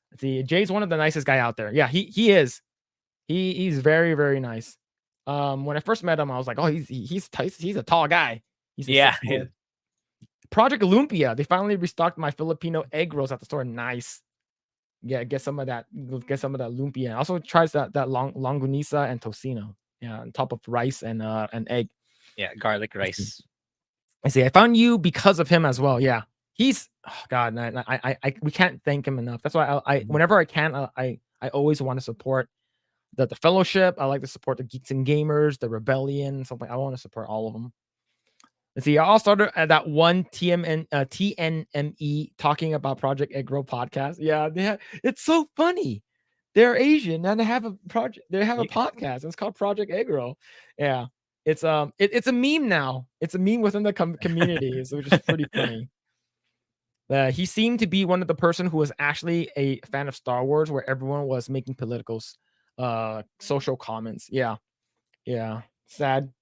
Let's see, Jay's one of the nicest guy out there. Yeah, he is. He's very, very nice. When I first met him, I was like, oh, he's a tall guy. He's Project Olympia. They finally restocked my Filipino egg rolls at the store. Nice. Yeah, get some of that lumpia. I also tries that longanisa and tocino. Yeah, on top of rice and egg. Yeah, garlic rice. I see. I found you because of him as well. Yeah, he's God. We can't thank him enough. That's why I whenever I can, I always want to support the fellowship. I like to support the Geeks and Gamers, the Rebellion, something. I want to support all of them. Let's see. I all started at that one TNME talking about Project Eggroll podcast. Yeah, it's so funny. They're Asian and they have a project. They have a podcast. And it's called Project Eggroll. Yeah. It's a meme now. It's a meme within the community, which is pretty funny. He seemed to be one of the person who was actually a fan of Star Wars, where everyone was making political, social comments. Yeah, sad.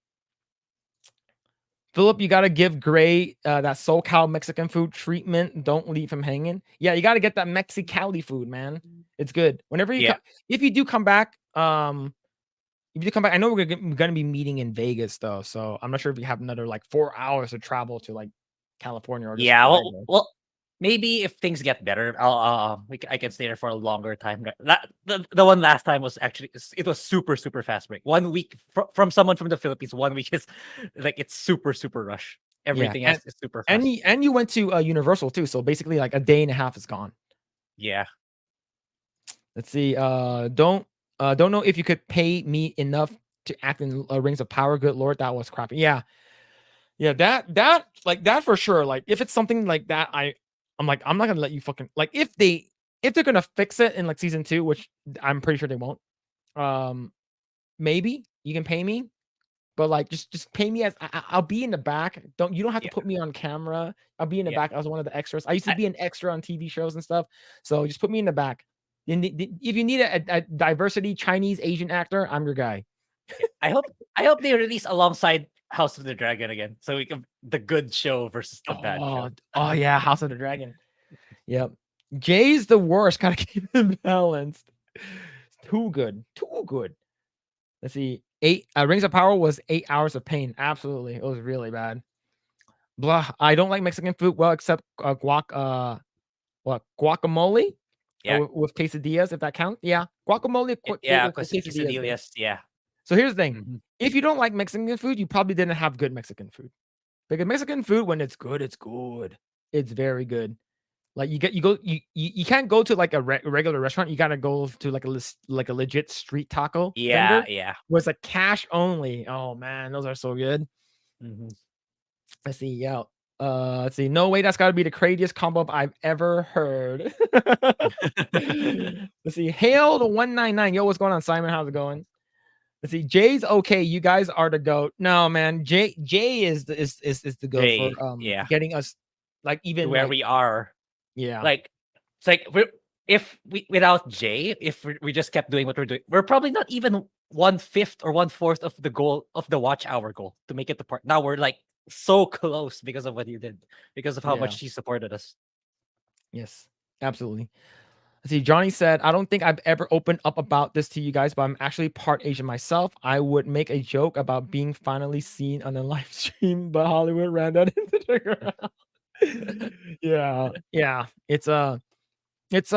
Philip, you gotta give Grae that SoCal Mexican food treatment. Don't leave him hanging. Yeah, you gotta get that Mexicali food, man. It's good. Whenever you, if you do come back, I know we're gonna be meeting in Vegas though, so I'm not sure if you have another like 4 hours to travel to like California or well, maybe if things get better, I can stay there for a longer time. The one last time was actually it was super fast break. 1 week from someone from the Philippines. 1 week is like it's super rush. Everything else is super fast. And you went to Universal too, so basically like a day and a half is gone. Yeah. Let's see. Don't know if you could pay me enough to act in Rings of Power. Good Lord, that was crappy. Yeah, that like that for sure. Like if it's something like that, I'm like, I'm not gonna let you fucking like if they're gonna fix it in like season 2, which I'm pretty sure they won't. Maybe you can pay me, but like just pay me as I'll be in the back. You don't have to put me on camera. I'll be in the back. I was one of the extras. I used to be an extra on TV shows and stuff. So just put me in the back. If you need a diversity Chinese Asian actor, I'm your guy. I hope they release alongside House of the Dragon again, so we can the good show versus the bad show. Oh yeah, House of the Dragon. Yep. Jay's the worst. Gotta keep it balanced. Too good. Let's see. Rings of Power was 8 hours of pain. Absolutely, it was really bad. Blah. I don't like Mexican food. Well, except guacamole. Yeah, with quesadillas, if that counts. Yeah, guacamole. Quesadillas. Yeah. So here's the thing: if you don't like Mexican food, you probably didn't have good Mexican food. Because Mexican food, when it's good, it's good. It's very good. Like you can't go to like a regular restaurant. You gotta go to like a legit street taco. Yeah. Where it's like cash only. Oh man, those are so good. Let's see. Yeah. Let's see. No way, that's got to be the craziest combo I've ever heard. Let's see. Hail to 199. Yo, what's going on, Simon? How's it going? Let's see. Jay's okay. You guys are the GOAT. No, man. Jay is the GOAT for getting us like even where like, we are. Yeah. Like it's like if we without Jay, if we just kept doing what we're doing, we're probably not even 1/5 or 1/4 of the goal of the watch hour goal to make it to part. Now we're like so close because of what you did, because of how Yeah. much he supported us. Yes, absolutely. See, Johnny said, I don't think I've ever opened up about this to you guys, but I'm actually part Asian myself. I would make a joke about being finally seen on a live stream, but Hollywood ran that into the ground. Yeah. It's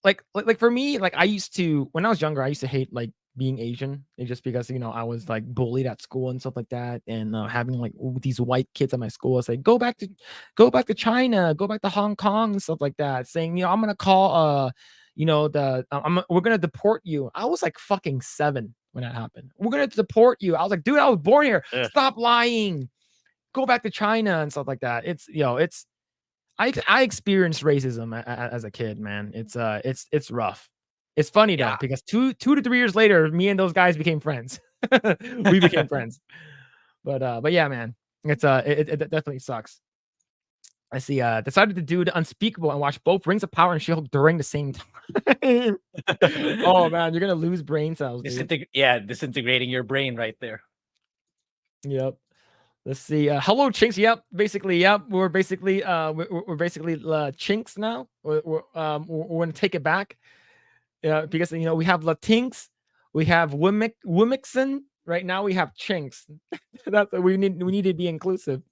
like for me, like I used to when I was younger, I used to hate like being Asian, just because I was like bullied at school and stuff like that, and having like these white kids at my school say, go back to China, go back to Hong Kong and stuff like that, saying I'm gonna call we're gonna deport you. I was like fucking 7 when that happened. We're gonna deport you. I was like, dude, I was born here. Ugh. Stop lying. Go back to China and stuff like that. It's I experienced racism as a kid, man. It's rough. It's funny though, Yeah. because 2 to 3 years later, me and those guys became friends. We became friends. But yeah, man, it definitely sucks. I see. Decided to do the unspeakable and watch both Rings of Power and She-Hulk during the same time. Oh man, you're gonna lose brain cells, dude. Disintegrating your brain right there. Yep. Let's see. Hello, Chinks. Yep. Basically, yep. We're basically Chinks now. We're gonna take it back. Yeah, because we have Latinx, we have Wimixon. Right now we have Chinks. That's we need to be inclusive.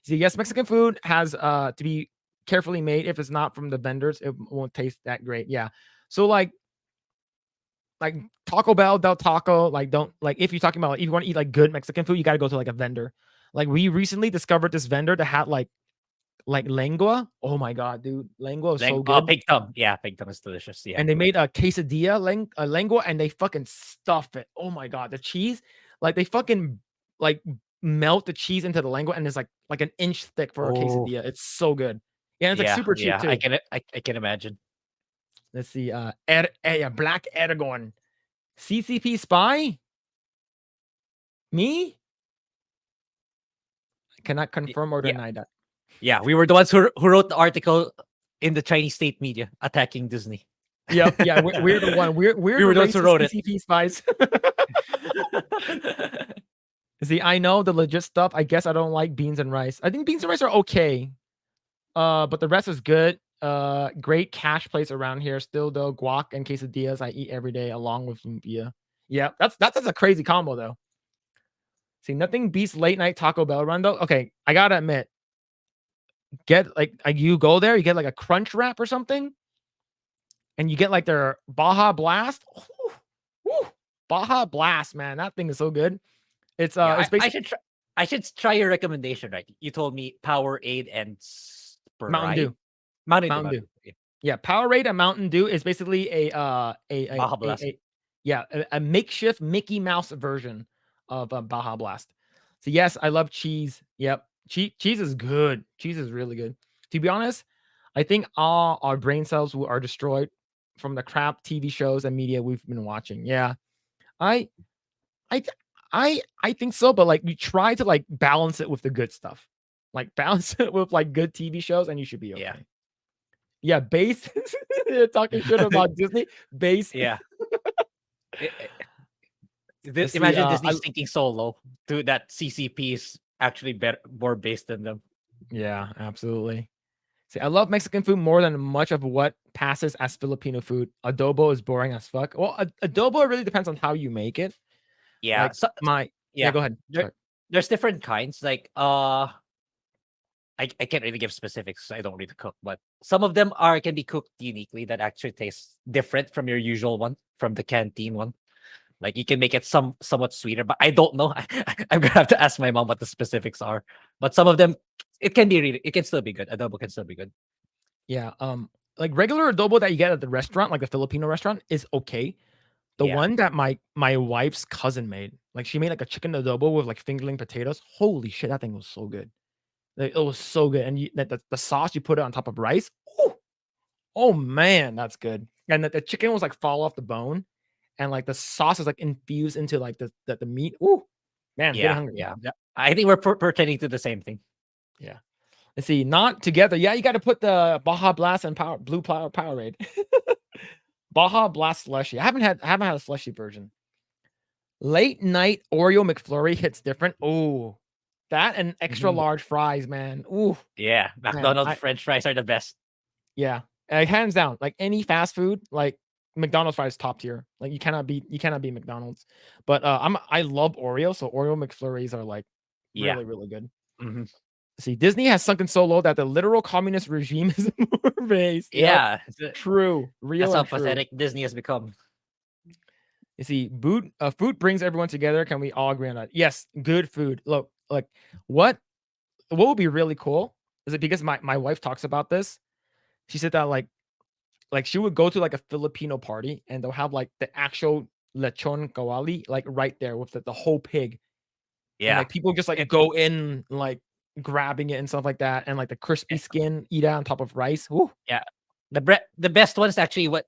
See, yes, Mexican food has to be carefully made. If it's not from the vendors, it won't taste that great. Yeah. So like Taco Bell, Del Taco, like don't like if you're talking about if you want to eat like good Mexican food, you got to go to like a vendor. Like we recently discovered this vendor that had like lengua. Oh my god, dude, lengua is so good. Pig thumb. Yeah, pig thumb is delicious. Yeah. And they made a quesadilla lengua, and they fucking stuff it. Oh my god, the cheese, like they fucking like melt the cheese into the lengua, and it's like an inch thick for a quesadilla. It's so good. Yeah, it's like super cheap too. I can imagine. Let's see. Black Eragon. CCP spy? Me? I cannot confirm or deny that. Yeah, we were the ones who wrote the article in the Chinese state media attacking Disney. Yep, yeah, we're the one. We're we were the ones who wrote CCP spies. See, I know the legit stuff. I guess I don't like beans and rice. I think beans and rice are okay. But the rest is good. Great cash place around here. Still though, guac and quesadillas I eat every day along with lumpia. Yeah, that's a crazy combo though. See, nothing beats late night Taco Bell run though. Okay, I gotta admit, get like you go there, you get like a crunch wrap or something, and you get like their Baja Blast. Baja Blast, man, that thing is so good. It's it's basically I should try your recommendation, right? You told me Powerade and Sprite. Mountain Dew. Mountain Dew. Yeah, Powerade and Mountain Dew is basically a makeshift Mickey Mouse version of Baja Blast. So yes, I love cheese. Yep, cheese is good. Cheese is really good. To be honest, I think all our brain cells are destroyed from the crap TV shows and media we've been watching. Yeah, I think so, but like you try to like balance it with the good stuff. Like balance it with like good TV shows, and you should be okay. Yeah, base. You're talking shit about Disney. Base. Yeah. Imagine Disney's thinking so low, dude. That CCP is actually better, more based than them. Yeah, absolutely. See, I love Mexican food more than much of what passes as Filipino food. Adobo is boring as fuck. Well, adobo really depends on how you make it. Yeah. Like go ahead. There's different kinds. Like I can't really give specifics. I don't really cook, but some of them can be cooked uniquely that actually tastes different from your usual one, from the canteen one. Like you can make it somewhat sweeter, but I don't know. I'm gonna have to ask my mom what the specifics are. But some of them, it can still be good. Adobo can still be good. Yeah. Like regular adobo that you get at the restaurant, like the Filipino restaurant, is okay. The one that my wife's cousin made, like she made like a chicken adobo with like fingerling potatoes. Holy shit, that thing was so good. It was so good, and the sauce you put it on top of rice. Oh man, that's good. And the chicken was like fall off the bone, and like the sauce is like infused into like the meat. Ooh, man, getting hungry. Yeah. I think we're pertaining to the same thing. Yeah. Let's see, not together. Yeah, you got to put the Baja Blast and Blue Powerade. Baja Blast slushy. I haven't had a slushy version. Late night Oreo McFlurry hits different. Oh, that and extra large fries, man. Ooh, Yeah, McDonald's French fries are the best. yeah, hands down. Like any fast food, like McDonald's fries top tier. Like you cannot beat McDonald's. But I love Oreo, so Oreo McFlurries are like really really good. See, Disney has sunken so low that the literal communist regime is more based. Yeah, true, real. That's how and true. pathetic Disney has become. You see, food brings everyone together. Can we all agree on that? Yes, good food. Look, like what would be really cool is it because my wife talks about this. She said that like she would go to like a Filipino party and they'll have like the actual lechon kawali like right there with the whole pig. Yeah, and like people just like go in like grabbing it and stuff like that, and like the crispy skin eat out on top of rice. Woo. Yeah, the best one is actually when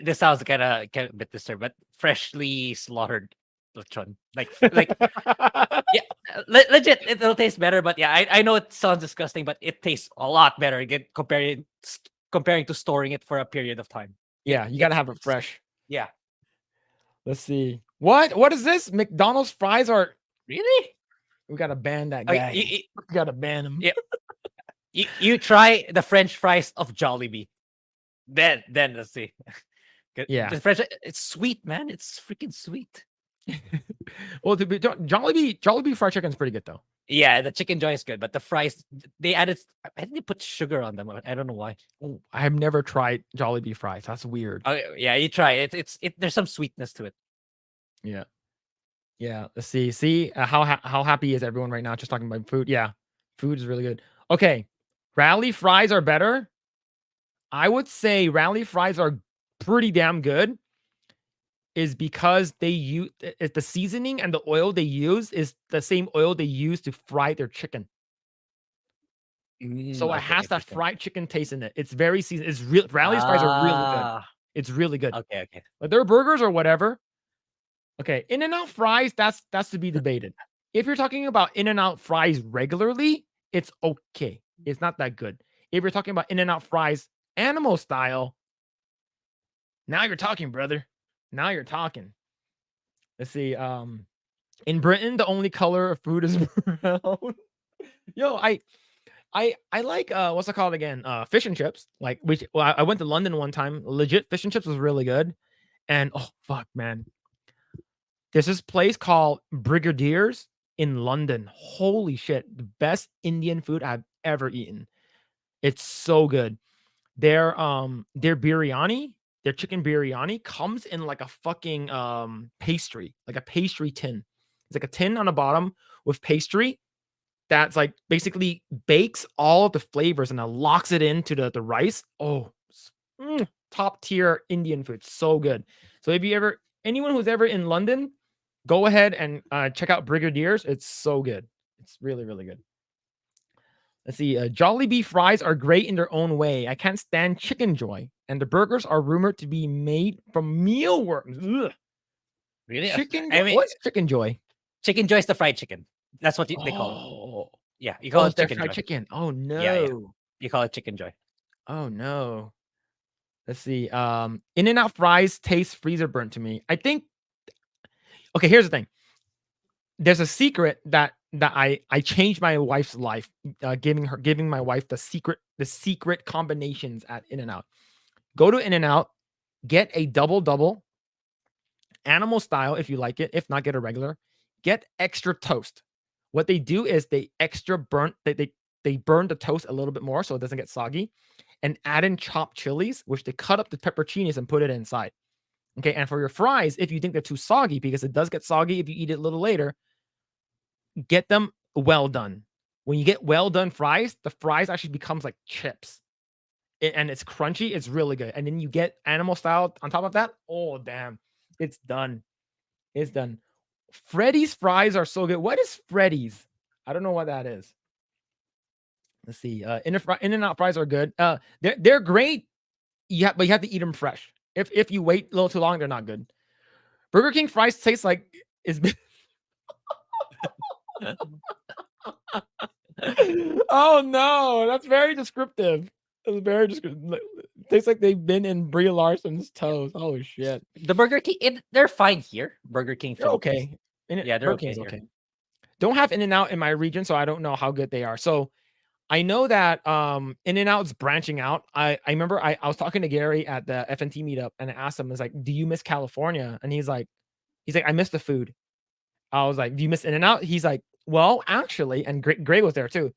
this sounds kind of a bit disturbing, but freshly slaughtered lechon, like yeah, legit, it'll taste better. But yeah, I know it sounds disgusting, but it tastes a lot better. Again, comparing to storing it for a period of time. Yeah, you gotta have it fresh. Yeah. Let's see. What is this? McDonald's fries are really? We gotta ban that guy. We gotta ban him. Yeah. you try the French fries of Jollibee. Then let's see. Yeah, the French, it's sweet, man. It's freaking sweet. Well, to be Jollibee fried chicken is pretty good though. Yeah, the chicken joy is good, but the fries they added. I think they put sugar on them. I don't know why. Oh, I have never tried Jollibee fries. That's weird. Oh yeah, you try it. It's there's some sweetness to it. Yeah. Yeah, let's see. How happy is everyone right now? Just talking about food. Yeah, food is really good. Okay, Rally fries are better. I would say Rally fries are pretty damn good. Is because they use the seasoning and the oil they use is the same oil they use to fry their chicken. So it has that fried chicken taste in it. It's very seasoned. It's real. Rally's fries are really good. It's really good. Okay. But their burgers or whatever. Okay, In-N-Out fries, that's to be debated. If you're talking about In-N-Out fries regularly, it's okay. It's not that good. If you're talking about In-N-Out fries animal style, now you're talking, brother. Now you're talking. Let's see. In Britain, the only color of food is brown. Yo, I like what's it called again? Fish and chips. Like I went to London one time. Legit fish and chips was really good. And oh fuck, man. There's this place called Brigadier's in London. Holy shit. The best Indian food I've ever eaten. It's so good. Their biryani, their chicken biryani comes in like a fucking pastry, like a pastry tin. It's like a tin on the bottom with pastry that's like basically bakes all of the flavors and then locks it into the rice. Oh, top tier Indian food. So good. So if you anyone who's ever in London, go ahead and check out Brigadier's. It's so good. It's really, really good. Let's see. Jollibee fries are great in their own way. I can't stand Chicken Joy. And the burgers are rumored to be made from mealworms. Ugh. Really? What's Chicken Joy? Chicken Joy is the fried chicken. That's what they call it. Yeah, you call it Chicken fried Joy. Chicken. Oh, no. Yeah. You call it Chicken Joy. Oh, no. Let's see. In-N-Out fries taste freezer burnt to me. I think. Okay, here's the thing. There's a secret that I changed my wife's life, giving my wife the secret combinations at In-N-Out. Go to In-N-Out, get a double animal style if you like it. If not, get a regular. Get extra toast. What they do is they burn the toast a little bit more so it doesn't get soggy, and add in chopped chilies, which they cut up the pepperoncinis and put it inside. Okay, and for your fries, if you think they're too soggy, because it does get soggy if you eat it a little later, get them well done. When you get well done fries, the fries actually becomes like chips. And it's crunchy. It's really good. And then you get animal style on top of that. Oh, damn. It's done. It's done. Freddy's fries are so good. What is Freddy's? I don't know what that is. Let's see. In-N-Out fries are good. They're great. But you have to eat them fresh. If you wait a little too long, they're not good. Burger King fries taste like Oh no, that's very descriptive. It's very descriptive. Tastes like they've been in Brie Larson's toes. Oh shit. The Burger King, they're fine here. Burger King, They're Philippines. okay. Yeah, they're Burger okay King's here. okay. Don't have In-N-Out in my region, so I don't know how good they are. So I know that In-N-Out's branching out. I remember I was talking to Gary at the FNT meetup and I asked him, "Is like, do you miss California?" And he's like, I miss the food. I was like, "Do you miss In-N-Out?" He's like, "Well, actually," and Grae was there too.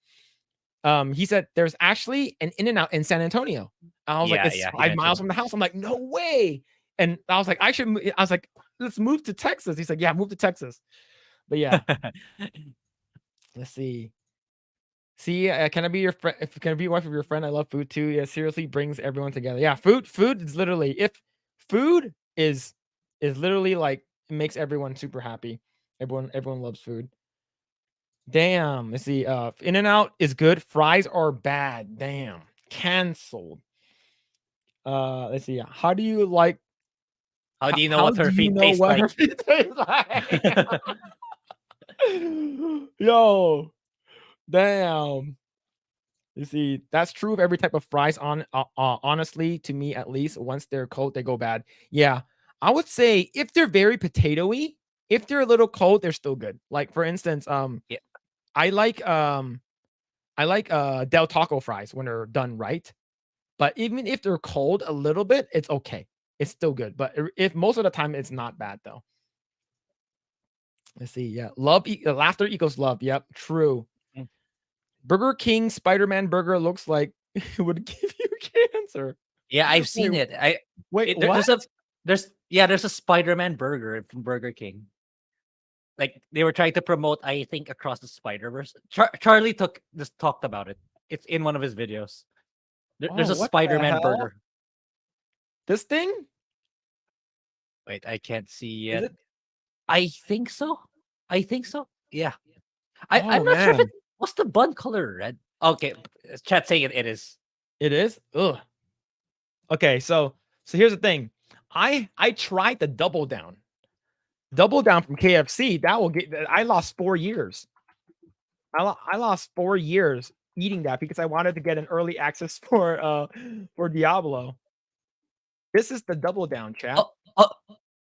He said there's actually an In-N-Out in San Antonio. I was like, Yeah, it's yeah, he 5 miles mentioned. from the house. I'm like, no way. And I was like, I was like, let's move to Texas. He's like, yeah, move to Texas. But yeah, let's see. See, can I be your friend? Can I be wife of your friend? I love food too. Yeah, seriously brings everyone together. Yeah, food is literally if food is literally like it makes everyone super happy. Everyone loves food. Damn. Let's see. In-N-Out is good. Fries are bad. Damn. Canceled. Let's see. How do you like? How do you know How what her do you feet know taste what like? her feet taste like? Yo. Damn. You see, that's true of every type of fries. Honestly, to me at least, once they're cold, they go bad. Yeah, I would say if they're very potatoey, if they're a little cold, they're still good. Like for instance, Yeah. I like Del Taco fries when they're done right. But even if they're cold a little bit, it's okay. It's still good. But if most of the time, it's not bad though. Let's see. Yeah, laughter equals love. Yep, true. Mm. Burger King Spider-Man burger looks like it would give you cancer. Yeah, I've seen Wait, it. Wait, There's what? there's a Spider-Man burger from Burger King. Like they were trying to promote, I think, Across the Spider-Verse. Charlie talked about it. It's in one of his videos. There's Oh, a what the Spider-Man hell? burger. This thing? Wait, I can't see Is yet. it? I think so. Yeah. Oh I'm not sure if man, what's the bun color red. Okay, chat saying it is. it is. Ugh. Okay, so here's the thing. I tried the double down. Double down from KFC. That will get. I lost 4 years. I lost 4 years eating that because I wanted to get an early access for Diablo. This is the double down, chat. Oh,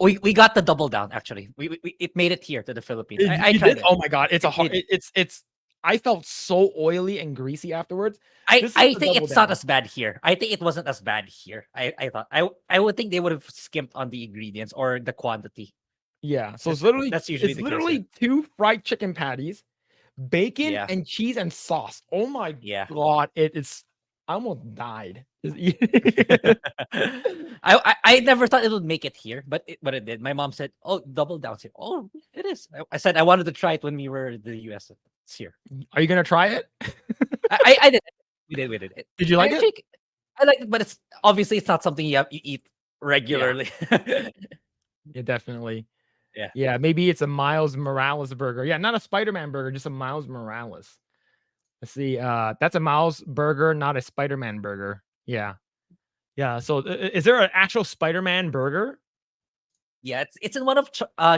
we got the double down actually. We it made it here to the Philippines. I You tried did? it. Oh my god, it's a It hard. did. It's. I felt so oily and greasy afterwards. I This is I the think double it's not down. as bad here. I think it wasn't as bad here. I thought I would think they would have skimped on the ingredients or the quantity. Yeah, so it's literally That's usually the case, yeah. 2 fried chicken patties, bacon Yeah. and cheese and sauce. Oh my Yeah. god, it's I almost died. Just I never thought it would make it here, but it did. My mom said, "Oh, double down." I said, "Oh, it is." I said I wanted to try it when we were in the US. It's here. Are you gonna try it? I did. We did. Did you like it? Actually, I like it, but it's obviously it's not something you eat regularly. Yeah, definitely. Yeah. Yeah, maybe it's a Miles Morales burger. Yeah, not a Spider-Man burger, just a Miles Morales. Let's see. That's a Miles burger, not a Spider-Man burger. Yeah. Yeah. So is there an actual Spider-Man burger? Yeah, it's in one of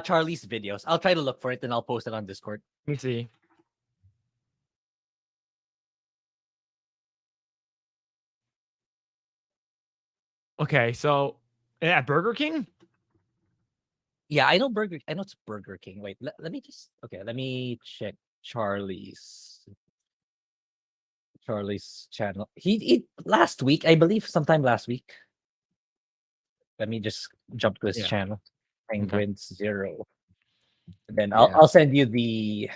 Charlie's videos. I'll try to look for it and I'll post it on Discord. Let me see. Okay, so at Burger King? Yeah, I know it's Burger King. Wait, let me just let me check Charlie's channel. He last week, I believe, sometime last week. Let me just jump to his Yeah. channel. Penguins 0. And then Yeah. I'll send you the.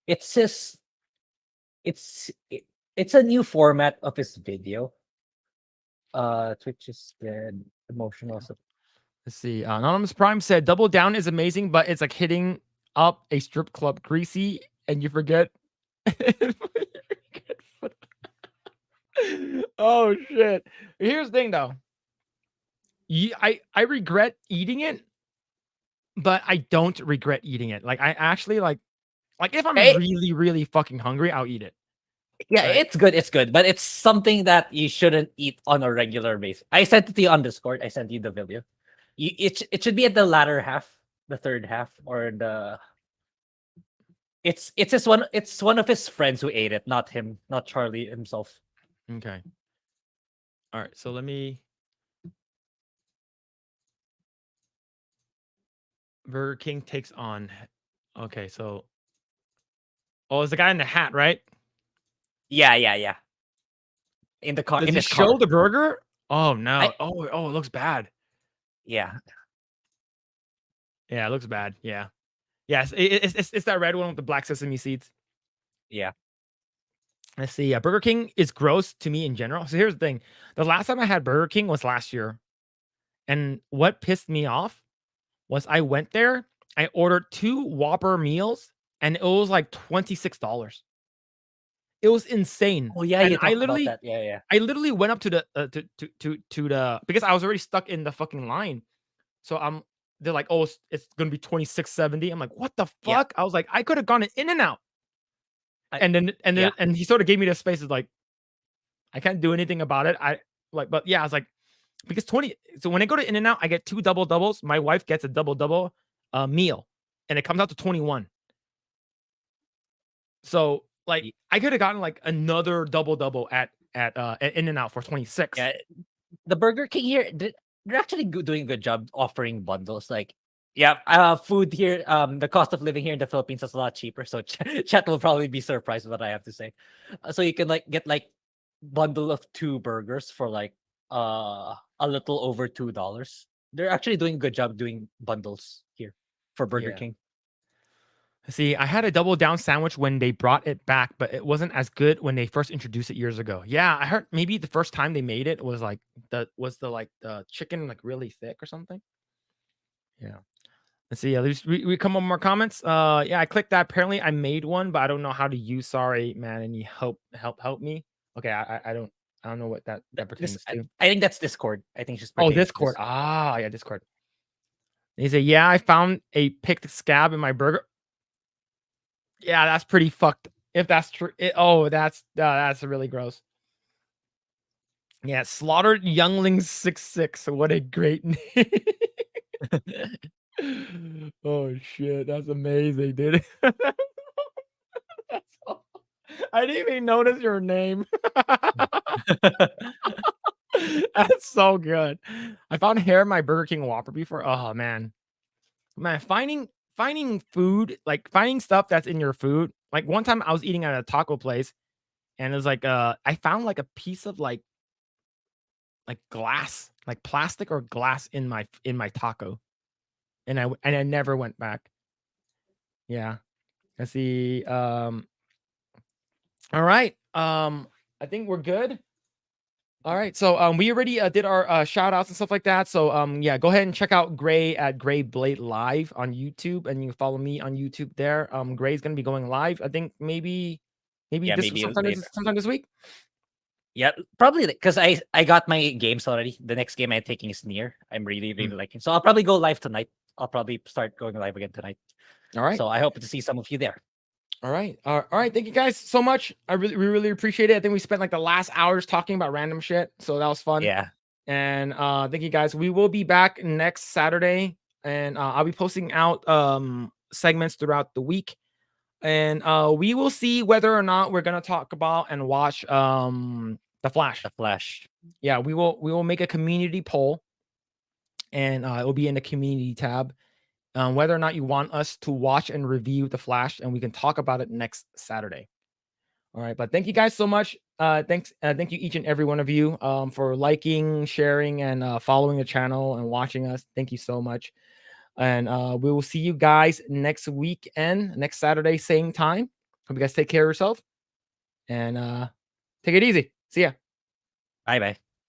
It's his. It's a new format of his video. Twitch is dead. Emotional. Let's see. Anonymous Prime said Double Down is amazing, but it's like hitting up a strip club greasy and you forget. Oh shit. Here's the thing though. I regret eating it, but I don't regret eating it. Like I actually like if I'm really fucking hungry, I'll eat it. Yeah, Right. it's good, but it's something that you shouldn't eat on a regular basis. I sent it to you on Discord. I sent you the video. It should be at the latter half, the third half, or It's just one. It's one of his friends who ate it, not him, not Charlie himself. Okay. All right. So let me. Burger King takes on. Okay. So. Oh, it's the guy in the hat, right? Yeah. In the car. Does in he his show car. the burger? Oh no. I- Oh, it looks bad. Yeah. Yeah, it looks bad. Yeah. Yes, it's that red one with the black sesame seeds. Yeah. Let's see. Burger King is gross to me in general. So here's the thing: the last time I had Burger King was last year, and what pissed me off was I went there, I ordered 2 Whopper meals, and it was like $26. It was insane. Oh yeah, And you talked about that. Yeah. I literally went up to the to the because I was already stuck in the fucking line. So they're like, oh, it's gonna be $26.70. I'm like, what the Yeah. fuck? I was like, I could have gone in and out. I- And yeah. he sort of gave me this face is like, I can't do anything about it. But yeah, I was like, because 20. So when I go to In and Out, I get 2 double doubles. My wife gets a double meal, and it comes out to 21. So like, I could have gotten like another double at In and Out for 26. Yeah. The Burger King here, they're actually doing a good job offering bundles. Like, yeah, food here, the cost of living here in the Philippines is a lot cheaper. So chat will probably be surprised with what I have to say. So you can like get like bundle of 2 burgers for like a little over $2. They're actually doing a good job doing bundles here for Burger Yeah. King. See, I had a double down sandwich when they brought it back, but it wasn't as good when they first introduced it years ago. Yeah, I heard maybe the first time they made it was like the chicken like really thick or something. Yeah. Let's see. At least we come up with more comments. Yeah, I clicked that. Apparently, I made one, but I don't know how to use. Sorry, man. Any help me? Okay, I don't know what that pertains to. I think that's Discord. I think she's Oh, pertaining to Discord. Ah, yeah, Discord. He said, yeah, I found a picked scab in my burger. Yeah, that's pretty fucked. If that's true. That's really gross. Yeah, Slaughtered Younglings 66. What a great name. Oh shit, that's amazing, dude. I didn't even notice your name. That's so good. I found hair in my Burger King Whopper before. Oh man. Finding food, like finding stuff that's in your food. Like one time I was eating at a taco place and it was like I found like a piece of like glass, like plastic or glass in my taco. And I never went back. Yeah. Let's see. All right. I think we're good. All right. So we already did our shout outs and stuff like that. So yeah, go ahead and check out Grae at Grae Blade Live on YouTube, and you can follow me on YouTube there. Grae's gonna be going live. I think maybe sometime this week. Yeah, probably because I got my games already. The next game I'm taking is Near. I'm really liking. So I'll probably go live tonight. I'll probably start going live again tonight. All right. So I hope to see some of you there. All right. All right. Thank you guys so much. We really appreciate it. I think we spent like the last hours talking about random shit. So that was fun. Yeah. And thank you guys. We will be back next Saturday. And I'll be posting out segments throughout the week. And we will see whether or not we're gonna talk about and watch The Flash. The Flash. Yeah, we will make a community poll. And it will be in the community tab. Whether or not you want us to watch and review The Flash, and we can talk about it next Saturday. All right, but thank you guys so much. Thank you each and every one of you for liking, sharing, and following the channel and watching us. Thank you so much, and we will see you guys next weekend, next Saturday, same time. Hope you guys take care of yourself, and take it easy. See ya. Bye.